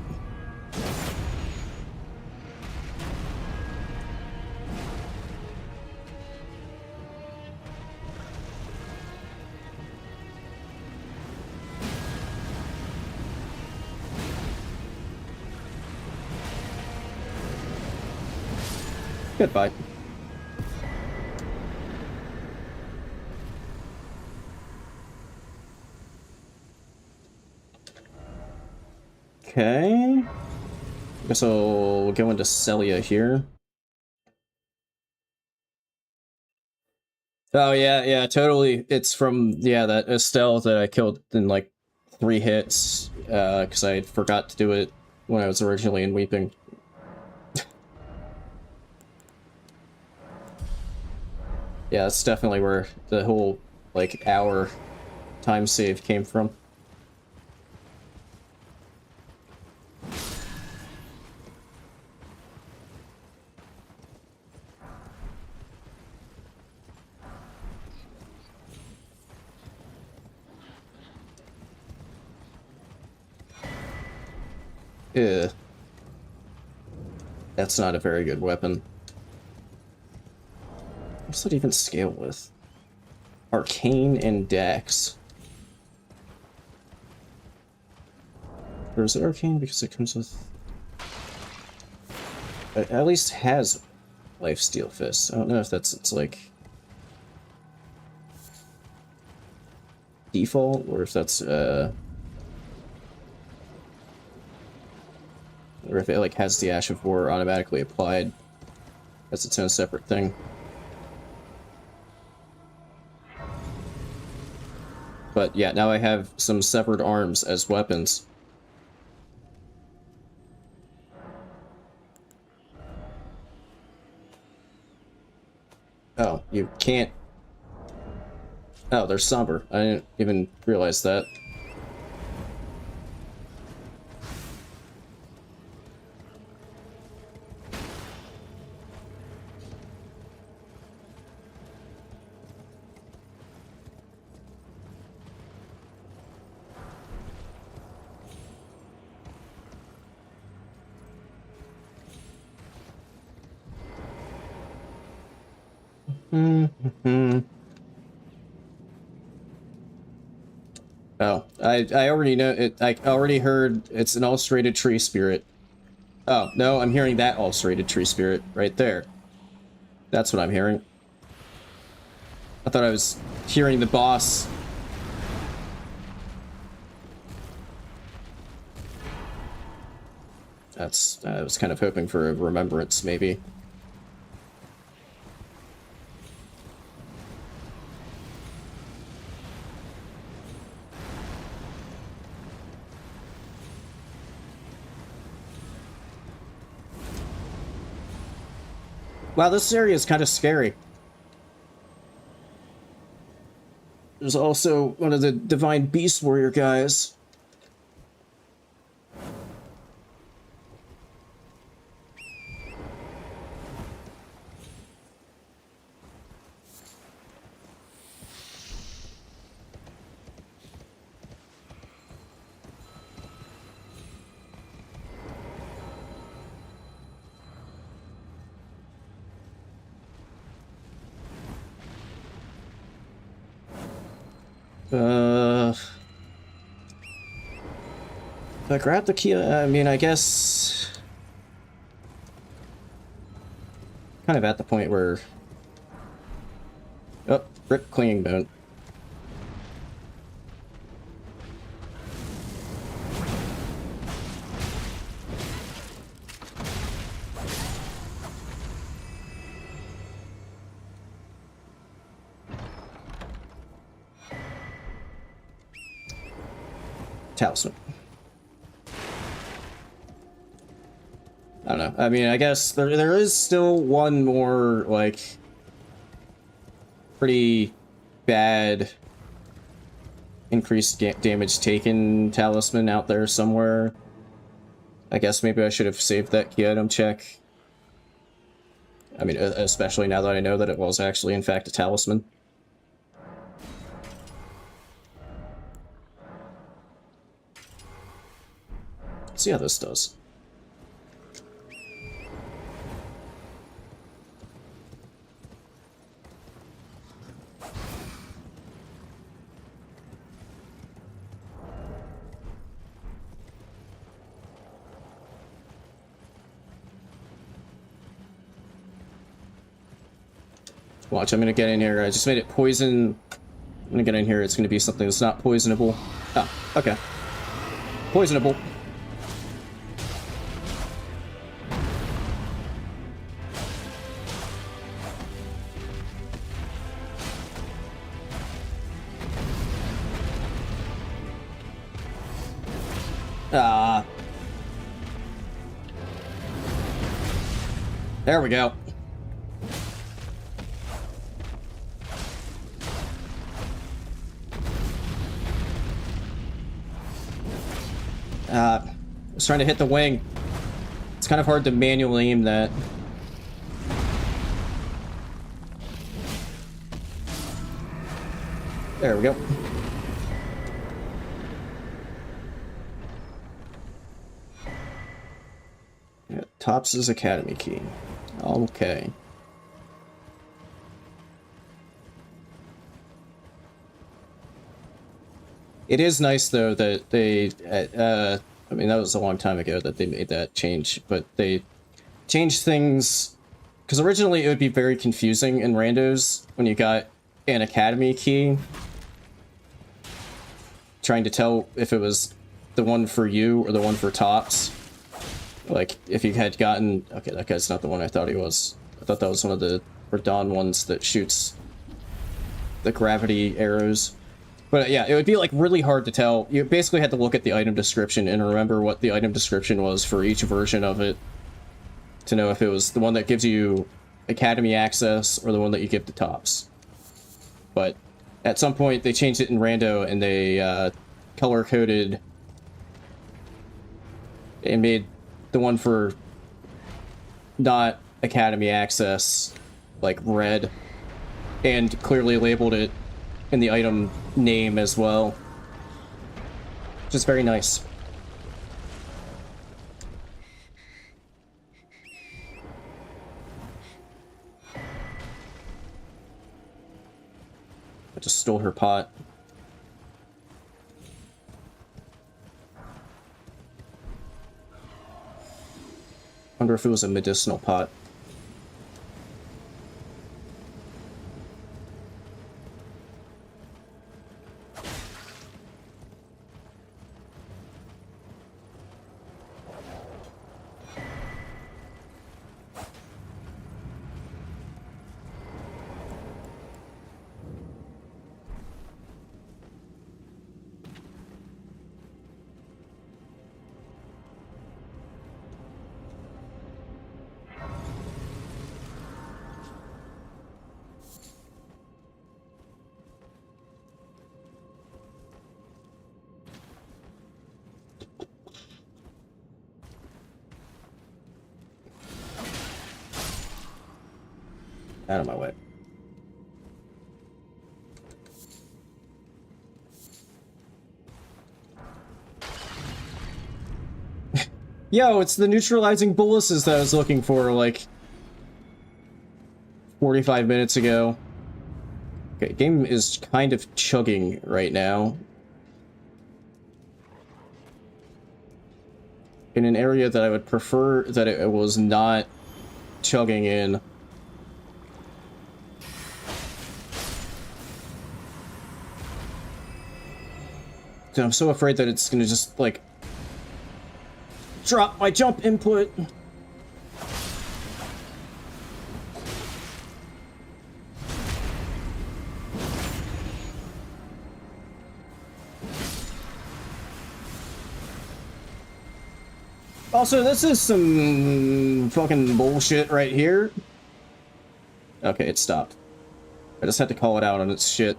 Goodbye. Okay. I guess I'll go into Celia here. Oh yeah, totally. It's from that Estelle that I killed in like 3 hits, because I forgot to do it when I was originally in Weeping. Yeah, that's definitely where the whole like hour time save came from. Yeah. That's not a very good weapon. What's that even scale with? Arcane and Dex. Or is it Arcane because it comes with... It at least has Lifesteal Fist. I don't know if it's like... default, or if that's, or if it like has the Ash of War automatically applied as its own separate thing. But yeah, now I have some severed arms as weapons. Oh, you can't... Oh, they're somber. I didn't even realize that. Oh, I already know it. I already heard it's an ulcerated tree spirit. Oh, no, I'm hearing that ulcerated tree spirit right there. That's what I'm hearing. I thought I was hearing the boss. I was kind of hoping for a remembrance, maybe. Wow, this area is kind of scary. There's also one of the Divine Beast Warrior guys. If I grab the key, I mean, I guess... kind of at the point where... Oh, Rip Clinging Bone. Talisman. I don't know. I mean, I guess there is still one more, like, pretty bad increased damage taken talisman out there somewhere. I guess maybe I should have saved that key item check. I mean, especially now that I know that it was actually, in fact, a talisman. Let's see how this does. Watch, I'm gonna get in here. I just made it poison. I'm gonna get in here. It's gonna be something that's not poisonable. Ah, okay. Poisonable. Ah. There we go. I was trying to hit the wing. It's kind of hard to manually aim that. There we go. Yeah, Topps' Academy key. Okay. It is nice though that they, I mean that was a long time ago that they made that change, but they changed things, because originally it would be very confusing in randos when you got an Academy key, trying to tell if it was the one for you or the one for Topps. Like, if you had gotten... Okay, that guy's not the one I thought he was. I thought that was one of the Radon ones that shoots the gravity arrows. But yeah, it would be, like, really hard to tell. You basically had to look at the item description and remember what the item description was for each version of it to know if it was the one that gives you Academy access or the one that you give to Topps. But at some point, they changed it in Rando and they color-coded and made the one for not Academy access like red, and clearly labeled it in the item name as well. Just very nice. I just stole her pot. Wonder if it was a medicinal pot. Out of my way. Yo, it's the neutralizing boluses that I was looking for, like, 45 minutes ago. Okay, game is kind of chugging right now. In an area that I would prefer that it was not chugging in. I'm so afraid that it's gonna just, like, drop my jump input. Also, this is some fucking bullshit right here. Okay, it stopped. I just had to call it out on its shit.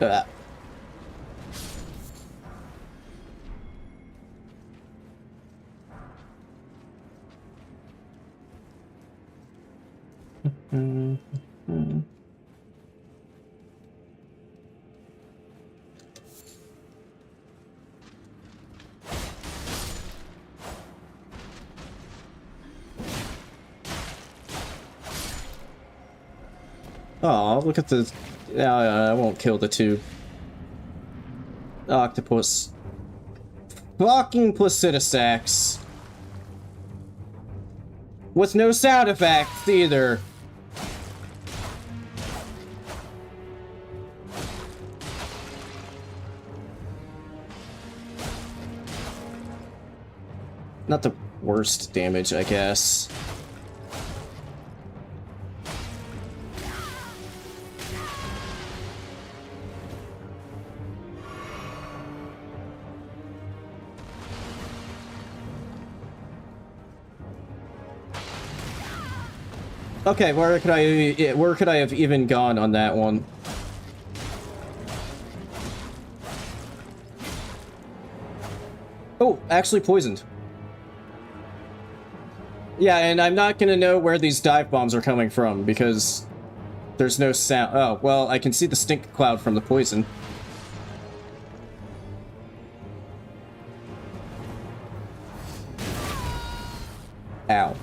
Ah. Oh, look at the... I won't kill the two. Octopus. Fucking Placidusax. With no sound effects, either. Not the worst damage, I guess. Okay, where could I have even gone on that one? Oh, actually poisoned. Yeah, and I'm not gonna know where these dive bombs are coming from because there's no sound. Oh, well, I can see the stink cloud from the poison. Ow.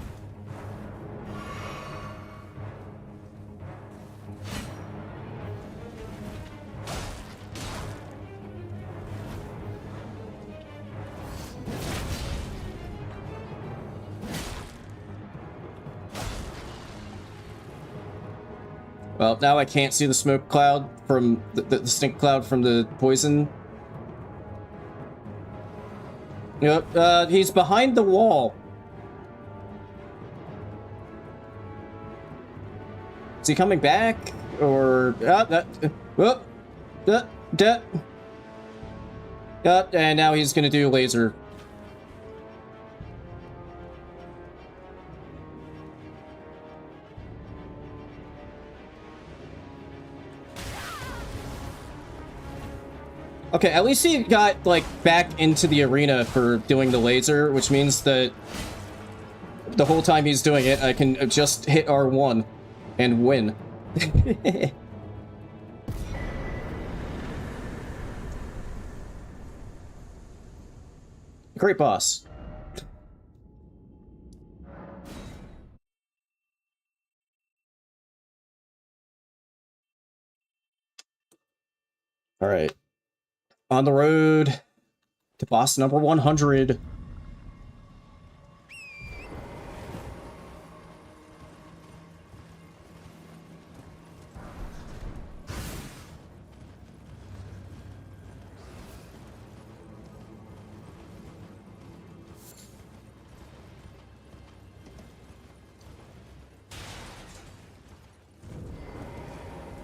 Well, now I can't see the smoke cloud from the stink cloud from the poison. Yep, he's behind the wall. Is he coming back? Or... and now he's gonna do laser. Okay, at least he got, like, back into the arena for doing the laser, which means that the whole time he's doing it, I can just hit R1 and win. Great boss. All right. On the road to boss number 100.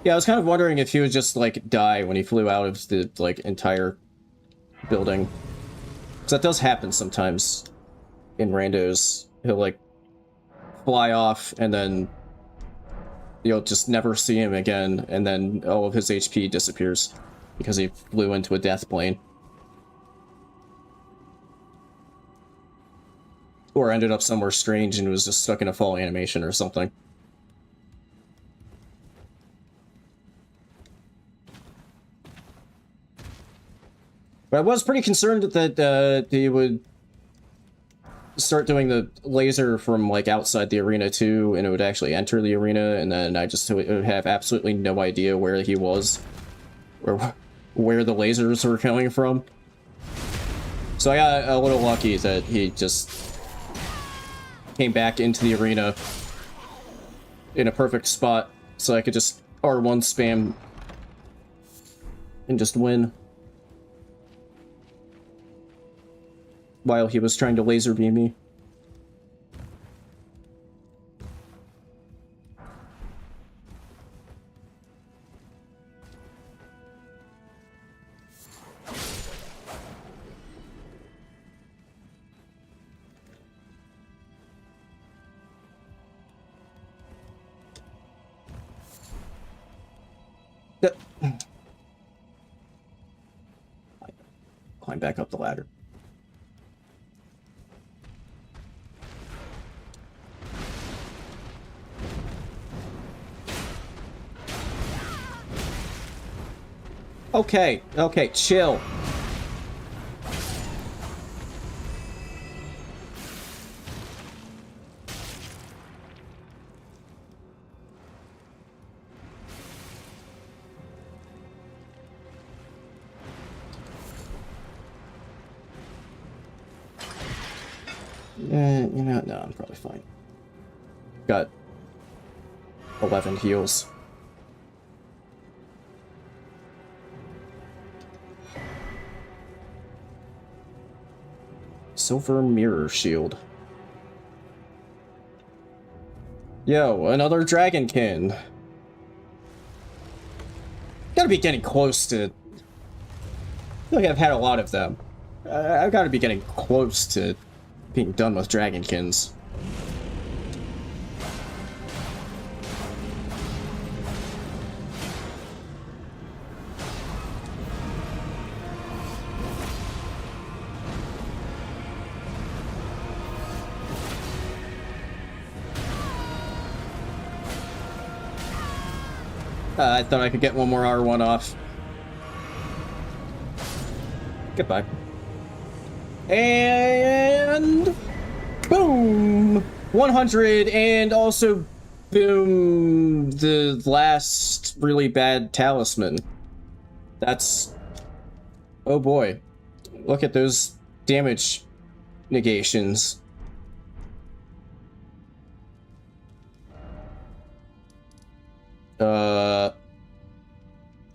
Yeah, I was kind of wondering if he would just, like, die when he flew out of the, like, entire building. Because that does happen sometimes in randos. He'll, like, fly off, and then you'll just never see him again, and then all of his HP disappears because he flew into a death plane. Or ended up somewhere strange and was just stuck in a fall animation or something. But I was pretty concerned that he would start doing the laser from, like, outside the arena, too, and it would actually enter the arena, and then I just would have absolutely no idea where he was, or where the lasers were coming from. So I got a little lucky that he just came back into the arena in a perfect spot, so I could just R1 spam and just win. While he was trying to laser beam me. Climb back up the ladder. Okay, okay, chill. You know, no, I'm probably fine. Got 11 heals. Silver mirror shield. Yo, another dragonkin. Gotta be getting close to... I feel like I've had a lot of them. I've gotta be getting close to being done with dragonkins. I thought I could get one more R1 off. Goodbye. And... boom! 100, and also... boom! The last really bad talisman. That's... oh boy. Look at those damage negations.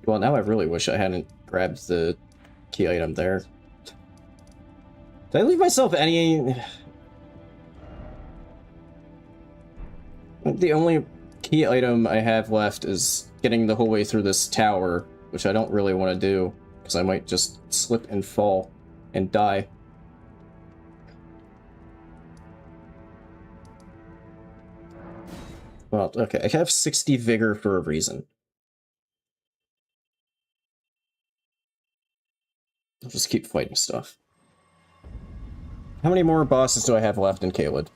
Well, now I really wish I hadn't grabbed the key item there. Did I leave myself any... the only key item I have left is getting the whole way through this tower, which I don't really want to do, because I might just slip and fall and die. Well, okay, I have 60 vigor for a reason. I'll just keep fighting stuff. How many more bosses do I have left in Caelid?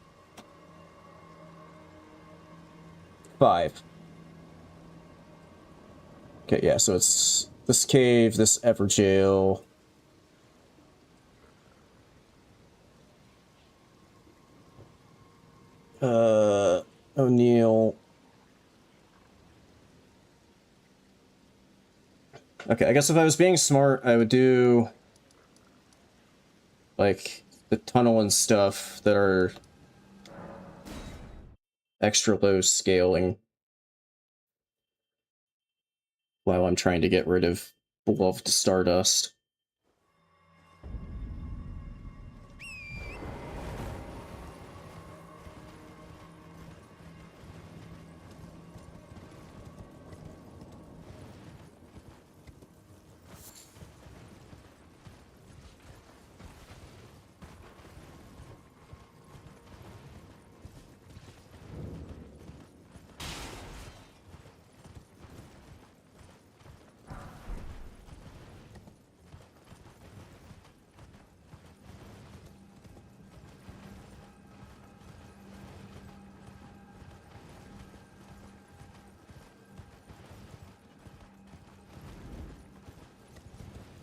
5. Okay, yeah, so it's this cave, this Everjail. O'Neill. Okay, I guess if I was being smart, I would do like the tunnel and stuff that are extra low scaling while I'm trying to get rid of beloved Stardust.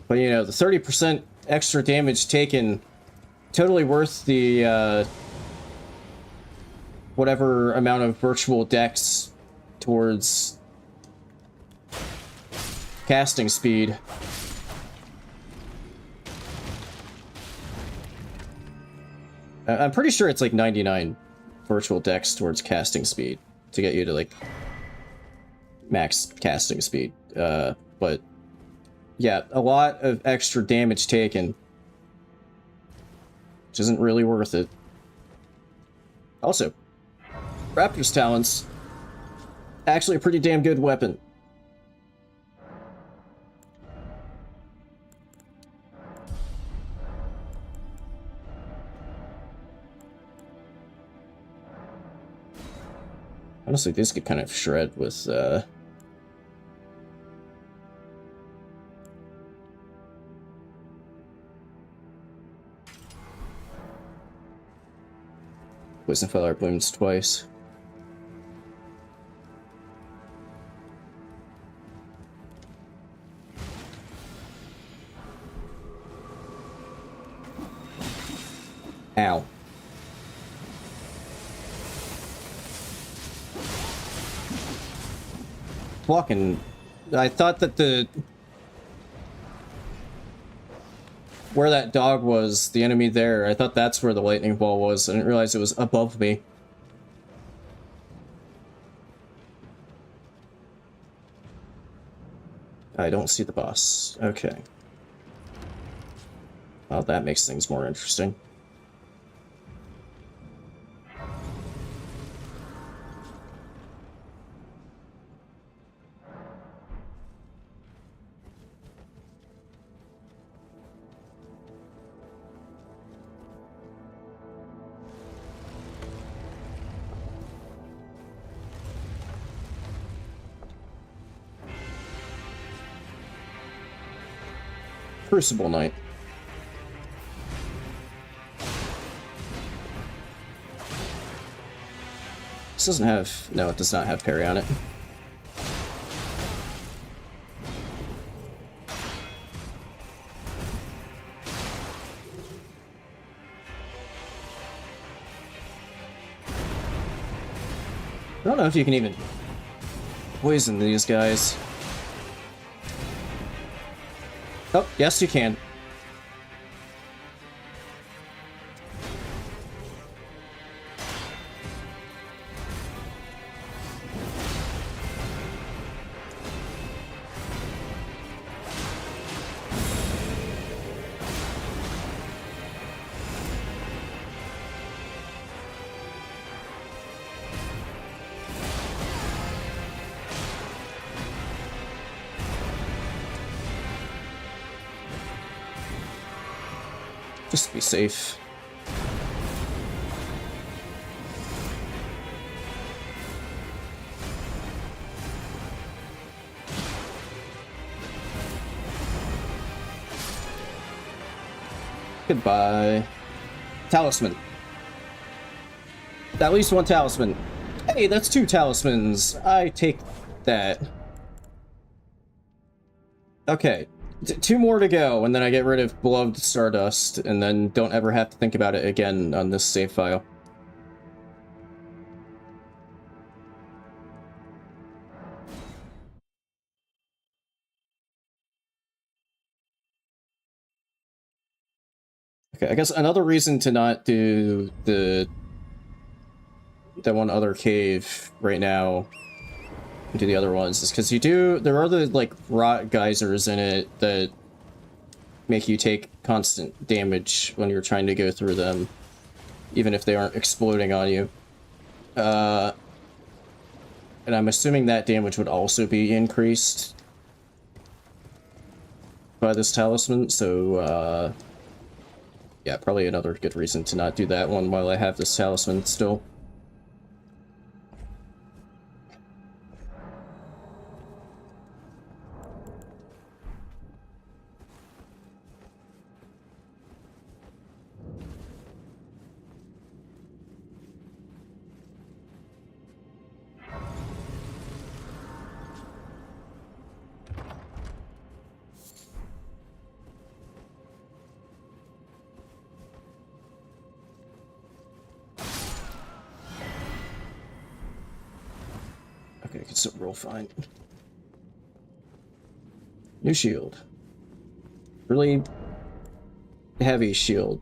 But, you know, the 30% extra damage taken, totally worth the, whatever amount of virtual dex towards casting speed. I'm pretty sure it's like 99 virtual dex towards casting speed to get you to, like, max casting speed. But... yeah, a lot of extra damage taken, which isn't really worth it. Also, Raptor's Talons, actually a pretty damn good weapon. Honestly, these could kind of shred with, Poison Feather blooms twice. Ow. Walking. I thought that the where that dog was, the enemy there. I thought that's where the lightning ball was. I didn't realize it was above me. I don't see the boss. Okay. Well, that makes things more interesting. Crucible Knight. This doesn't have... No, it does not have parry on it. I don't know if you can even poison these guys. Oh, yes you can. Just to be safe. Goodbye. Talisman. At least one talisman. Hey, that's 2 talismans. I take that. Okay. 2 more to go, and then I get rid of Beloved Stardust, and then don't ever have to think about it again on this save file. Okay, I guess another reason to not do the one other cave right now, and do the other ones, is because there are the, like, rot geysers in it that make you take constant damage when you're trying to go through them, even if they aren't exploding on you. And I'm assuming that damage would also be increased by this talisman, so, yeah, probably another good reason to not do that one while I have this talisman still. Okay, I can still roll fine. New shield. Really heavy shield.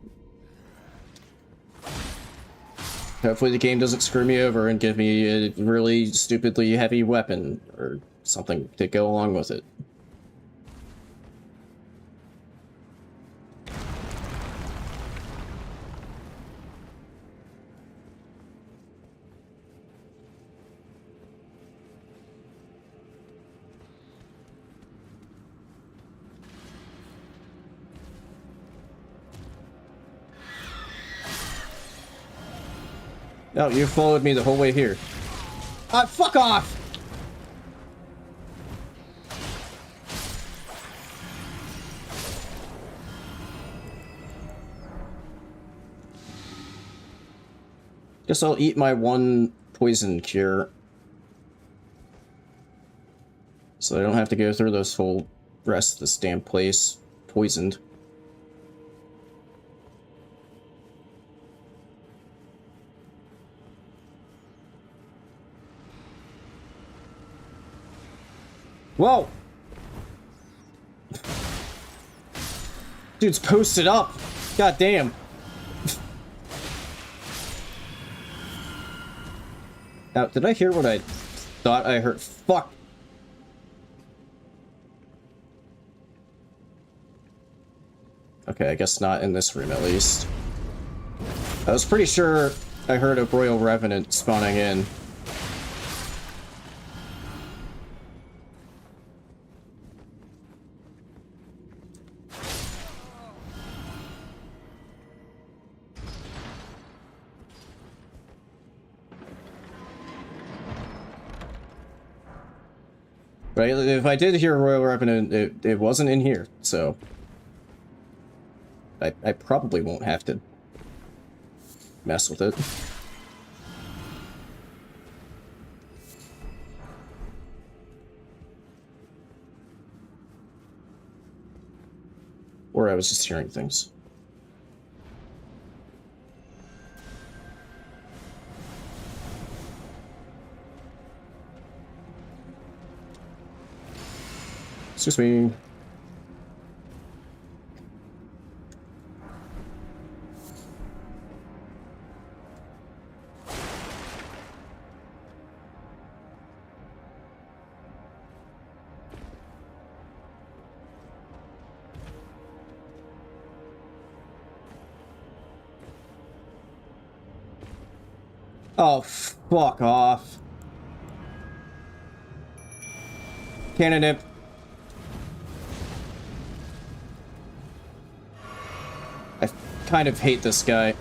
Hopefully the game doesn't screw me over and give me a really stupidly heavy weapon or something to go along with it. No, you followed me the whole way here. Fuck off! Guess I'll eat my 1 poison cure. So I don't have to go through this whole rest of this damn place poisoned. Whoa! Dude's posted up. God damn. Now, did I hear what I thought I heard? Fuck. Okay, I guess not in this room at least. I was pretty sure I heard a Royal Revenant spawning in. Right, if I did hear Royal Revenant, it wasn't in here, so... I probably won't have to mess with it. Or I was just hearing things. Excuse me. Oh, fuck off. Cannon imp. I kind of hate this guy.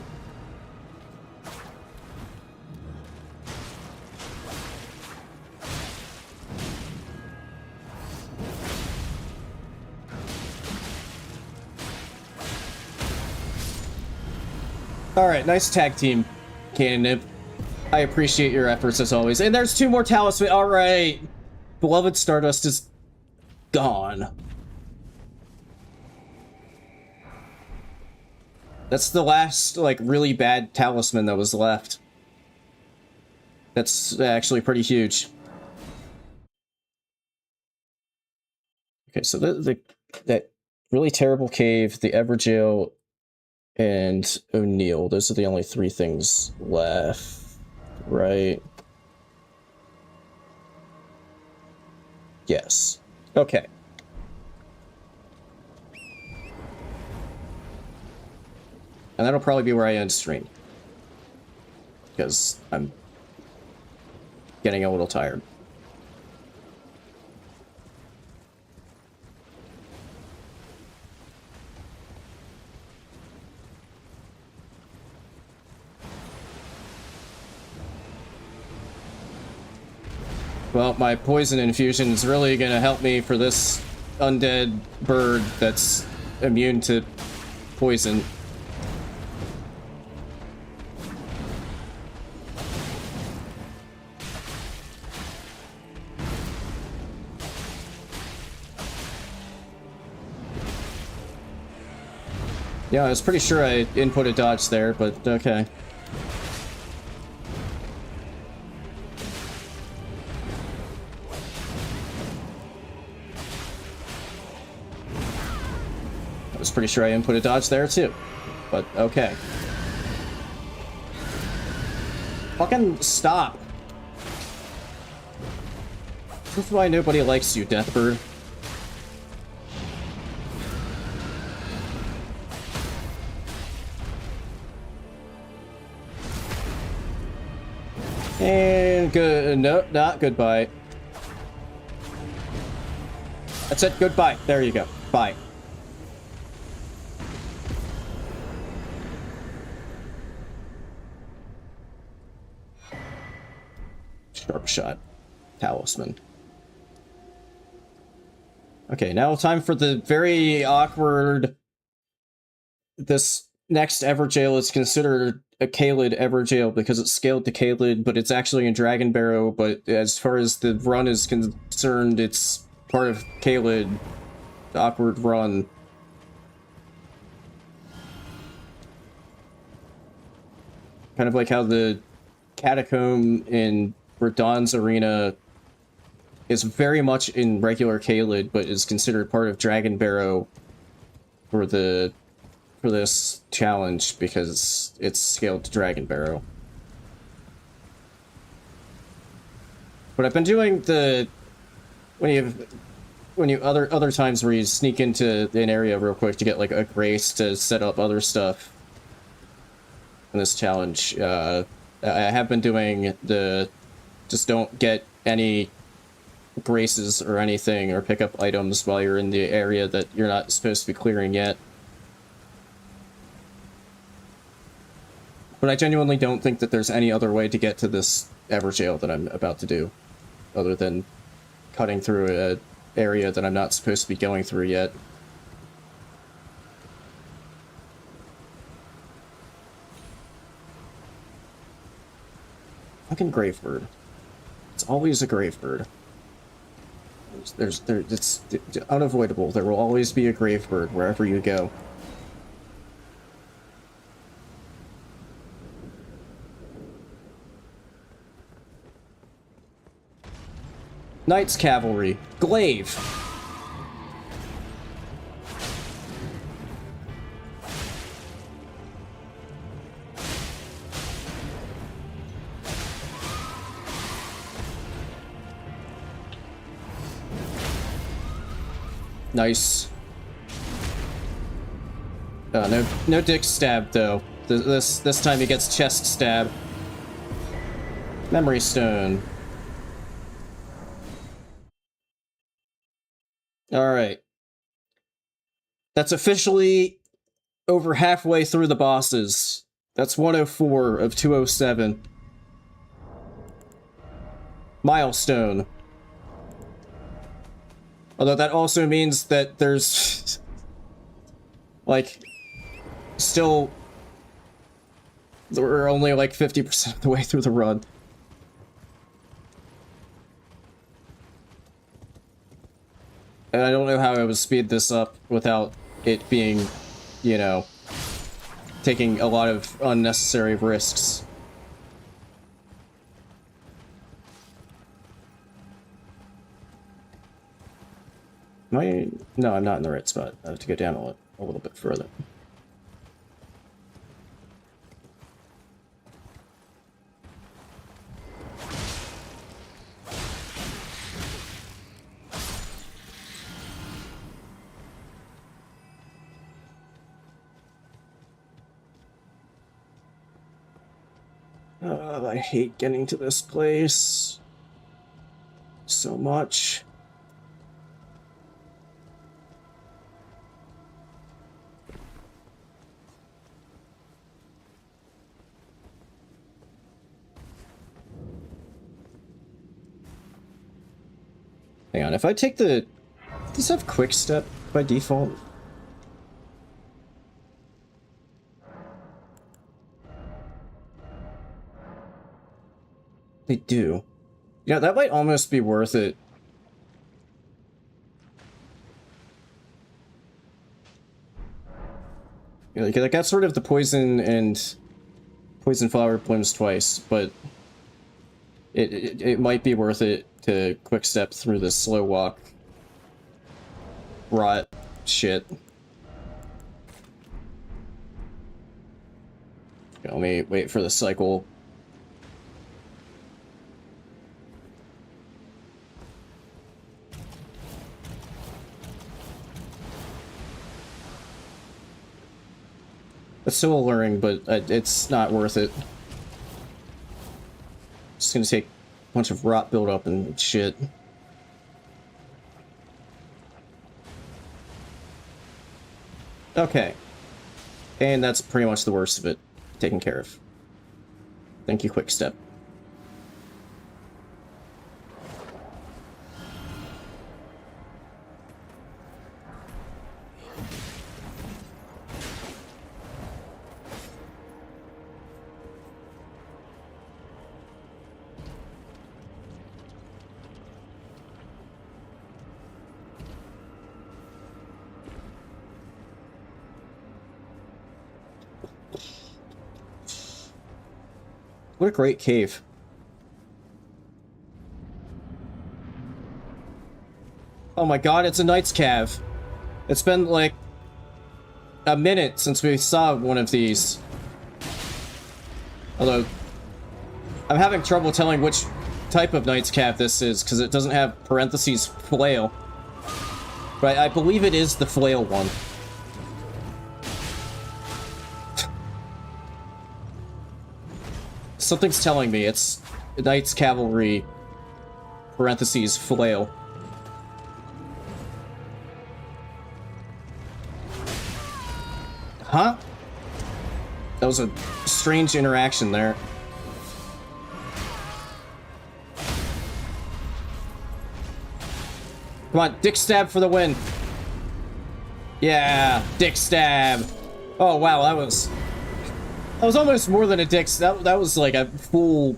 Alright, nice tag team, Cannon Imp. I appreciate your efforts as always. And there's 2 more talismans. Alright. Beloved Stardust is gone. That's the last, like, really bad talisman that was left. That's actually pretty huge. Okay, so that really terrible cave, the Everjail, and O'Neill. Those are the only 3 things left. Right. Yes. Okay. And that'll probably be where I end stream. Because I'm getting a little tired. Well, my poison infusion is really gonna help me for this undead bird that's immune to poison. Yeah, I was pretty sure I inputted dodge there, but okay. I was pretty sure I inputted dodge there too, but okay. Fucking stop. This is why nobody likes you, Deathbird. And good. No, not goodbye. That's it. Goodbye. There you go. Bye. Sharp shot. Talisman. Okay, now time for the very awkward... This next Everjail is considered a Caelid Everjail because it's scaled to Caelid, but it's actually in Dragon Barrow, but as far as the run is concerned, it's part of Caelid. The awkward run. Kind of like how the Catacomb in Radahn's Arena is very much in regular Caelid, but is considered part of Dragon Barrow. for this challenge because it's scaled to Dragon Barrow. But I've been doing the when you other times where you sneak into an area real quick to get like a grace to set up other stuff in this challenge. I have been doing the just don't get any graces or anything or pick up items while you're in the area that you're not supposed to be clearing yet. But I genuinely don't think that there's any other way to get to this Everjail that I'm about to do other than cutting through an area that I'm not supposed to be going through yet. Fucking Gravebird. It's always a Gravebird. It's unavoidable. There will always be a Gravebird wherever you go. Knights Cavalry. Glaive. Nice. No dick stab though. This time he gets chest stab. Memory Stone. Alright. That's officially over halfway through the bosses. That's 104 of 207. Milestone. Although that also means that there's like still we're only like 50% of the way through the run. And I don't know how I would speed this up without it being, you know, taking a lot of unnecessary risks. No, I'm not in the right spot. I have to go down a little bit further. I hate getting to this place so much. Hang on, if I take the... Does this have quick step by default? They do. Yeah, that might almost be worth it. Yeah, like, I got sort of the poison and poison flower plumes twice, but it might be worth it to quick step through the slow walk rot shit. Okay, let me wait for the cycle. It's so alluring, but it's not worth it. It's gonna take a bunch of rot buildup and shit. Okay. And that's pretty much the worst of it taken care of. Thank you, Quick Step. What a great cave. Oh my god, it's a Knight's Cave. It's been like a minute since we saw one of these. Although, I'm having trouble telling which type of Knight's Cap this is, because it doesn't have parentheses flail. But I believe it is the flail one. Something's telling me it's Knight's Cavalry, parentheses flail. Huh? That was a strange interaction there. Come on, dick stab for the win. Yeah, dick stab. Oh wow, that was almost more than a dick. That was like a full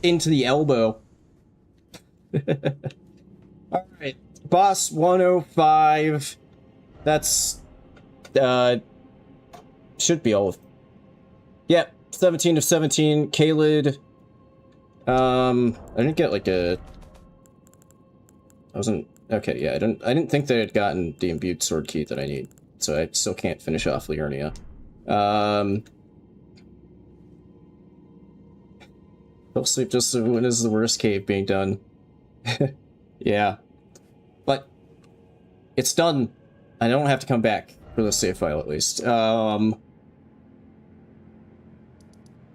into the elbow. All right, boss 105. That's should be all of. Yep, 17 of 17. Kaled. I didn't get like a. I wasn't. Okay, yeah, I didn't think they had gotten the imbued sword key that I need, so I still can't finish off Liurnia. Fell asleep just when is the worst cave being done? Yeah. But it's done. I don't have to come back for the save file at least.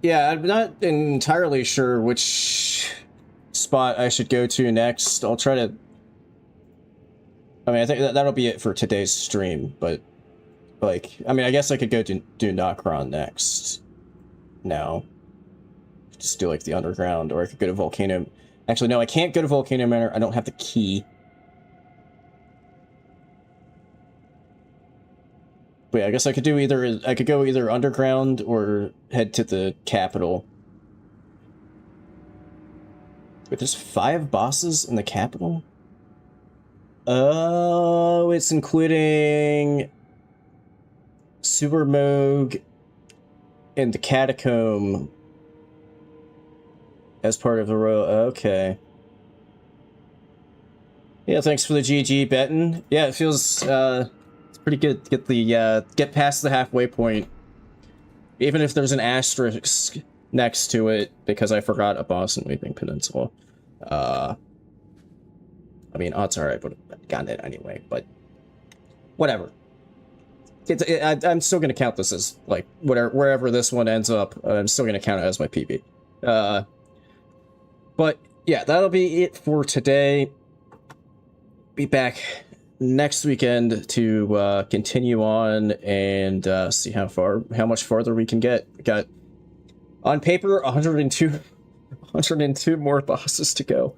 Yeah, I'm not entirely sure which spot I should go to next. I'll try to... I mean, I think that'll be it for today's stream, but... Like, I mean, I guess I could go do Nokron next. Now. Just do, like, the underground, or I could go to Volcano... Actually, no, I can't go to Volcano Manor. I don't have the key. But yeah, I guess I could do either... I could go either underground or head to the capital. Wait, there's 5 bosses in the capital? Oh, it's including... Supermoog and the Catacomb as part of the row. Okay. Yeah, thanks for the GG, Benton. Yeah, it feels it's pretty good to get the get past the halfway point, even if there's an asterisk next to it because I forgot a boss in Weeping Peninsula. I mean, odds are I would have gotten it anyway, but whatever. I'm still gonna count this as like wherever this one ends up. I'm still gonna count it as my PB. But yeah, that'll be it for today. Be back next weekend to continue on and see how much farther we can get. We got on paper 102 more bosses to go,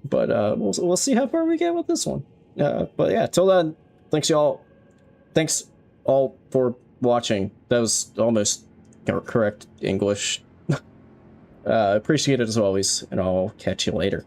but we'll see how far we get with this one. But yeah, till then, thanks y'all. Thanks all for watching. That was almost correct English. Appreciate it as always, and I'll catch you later.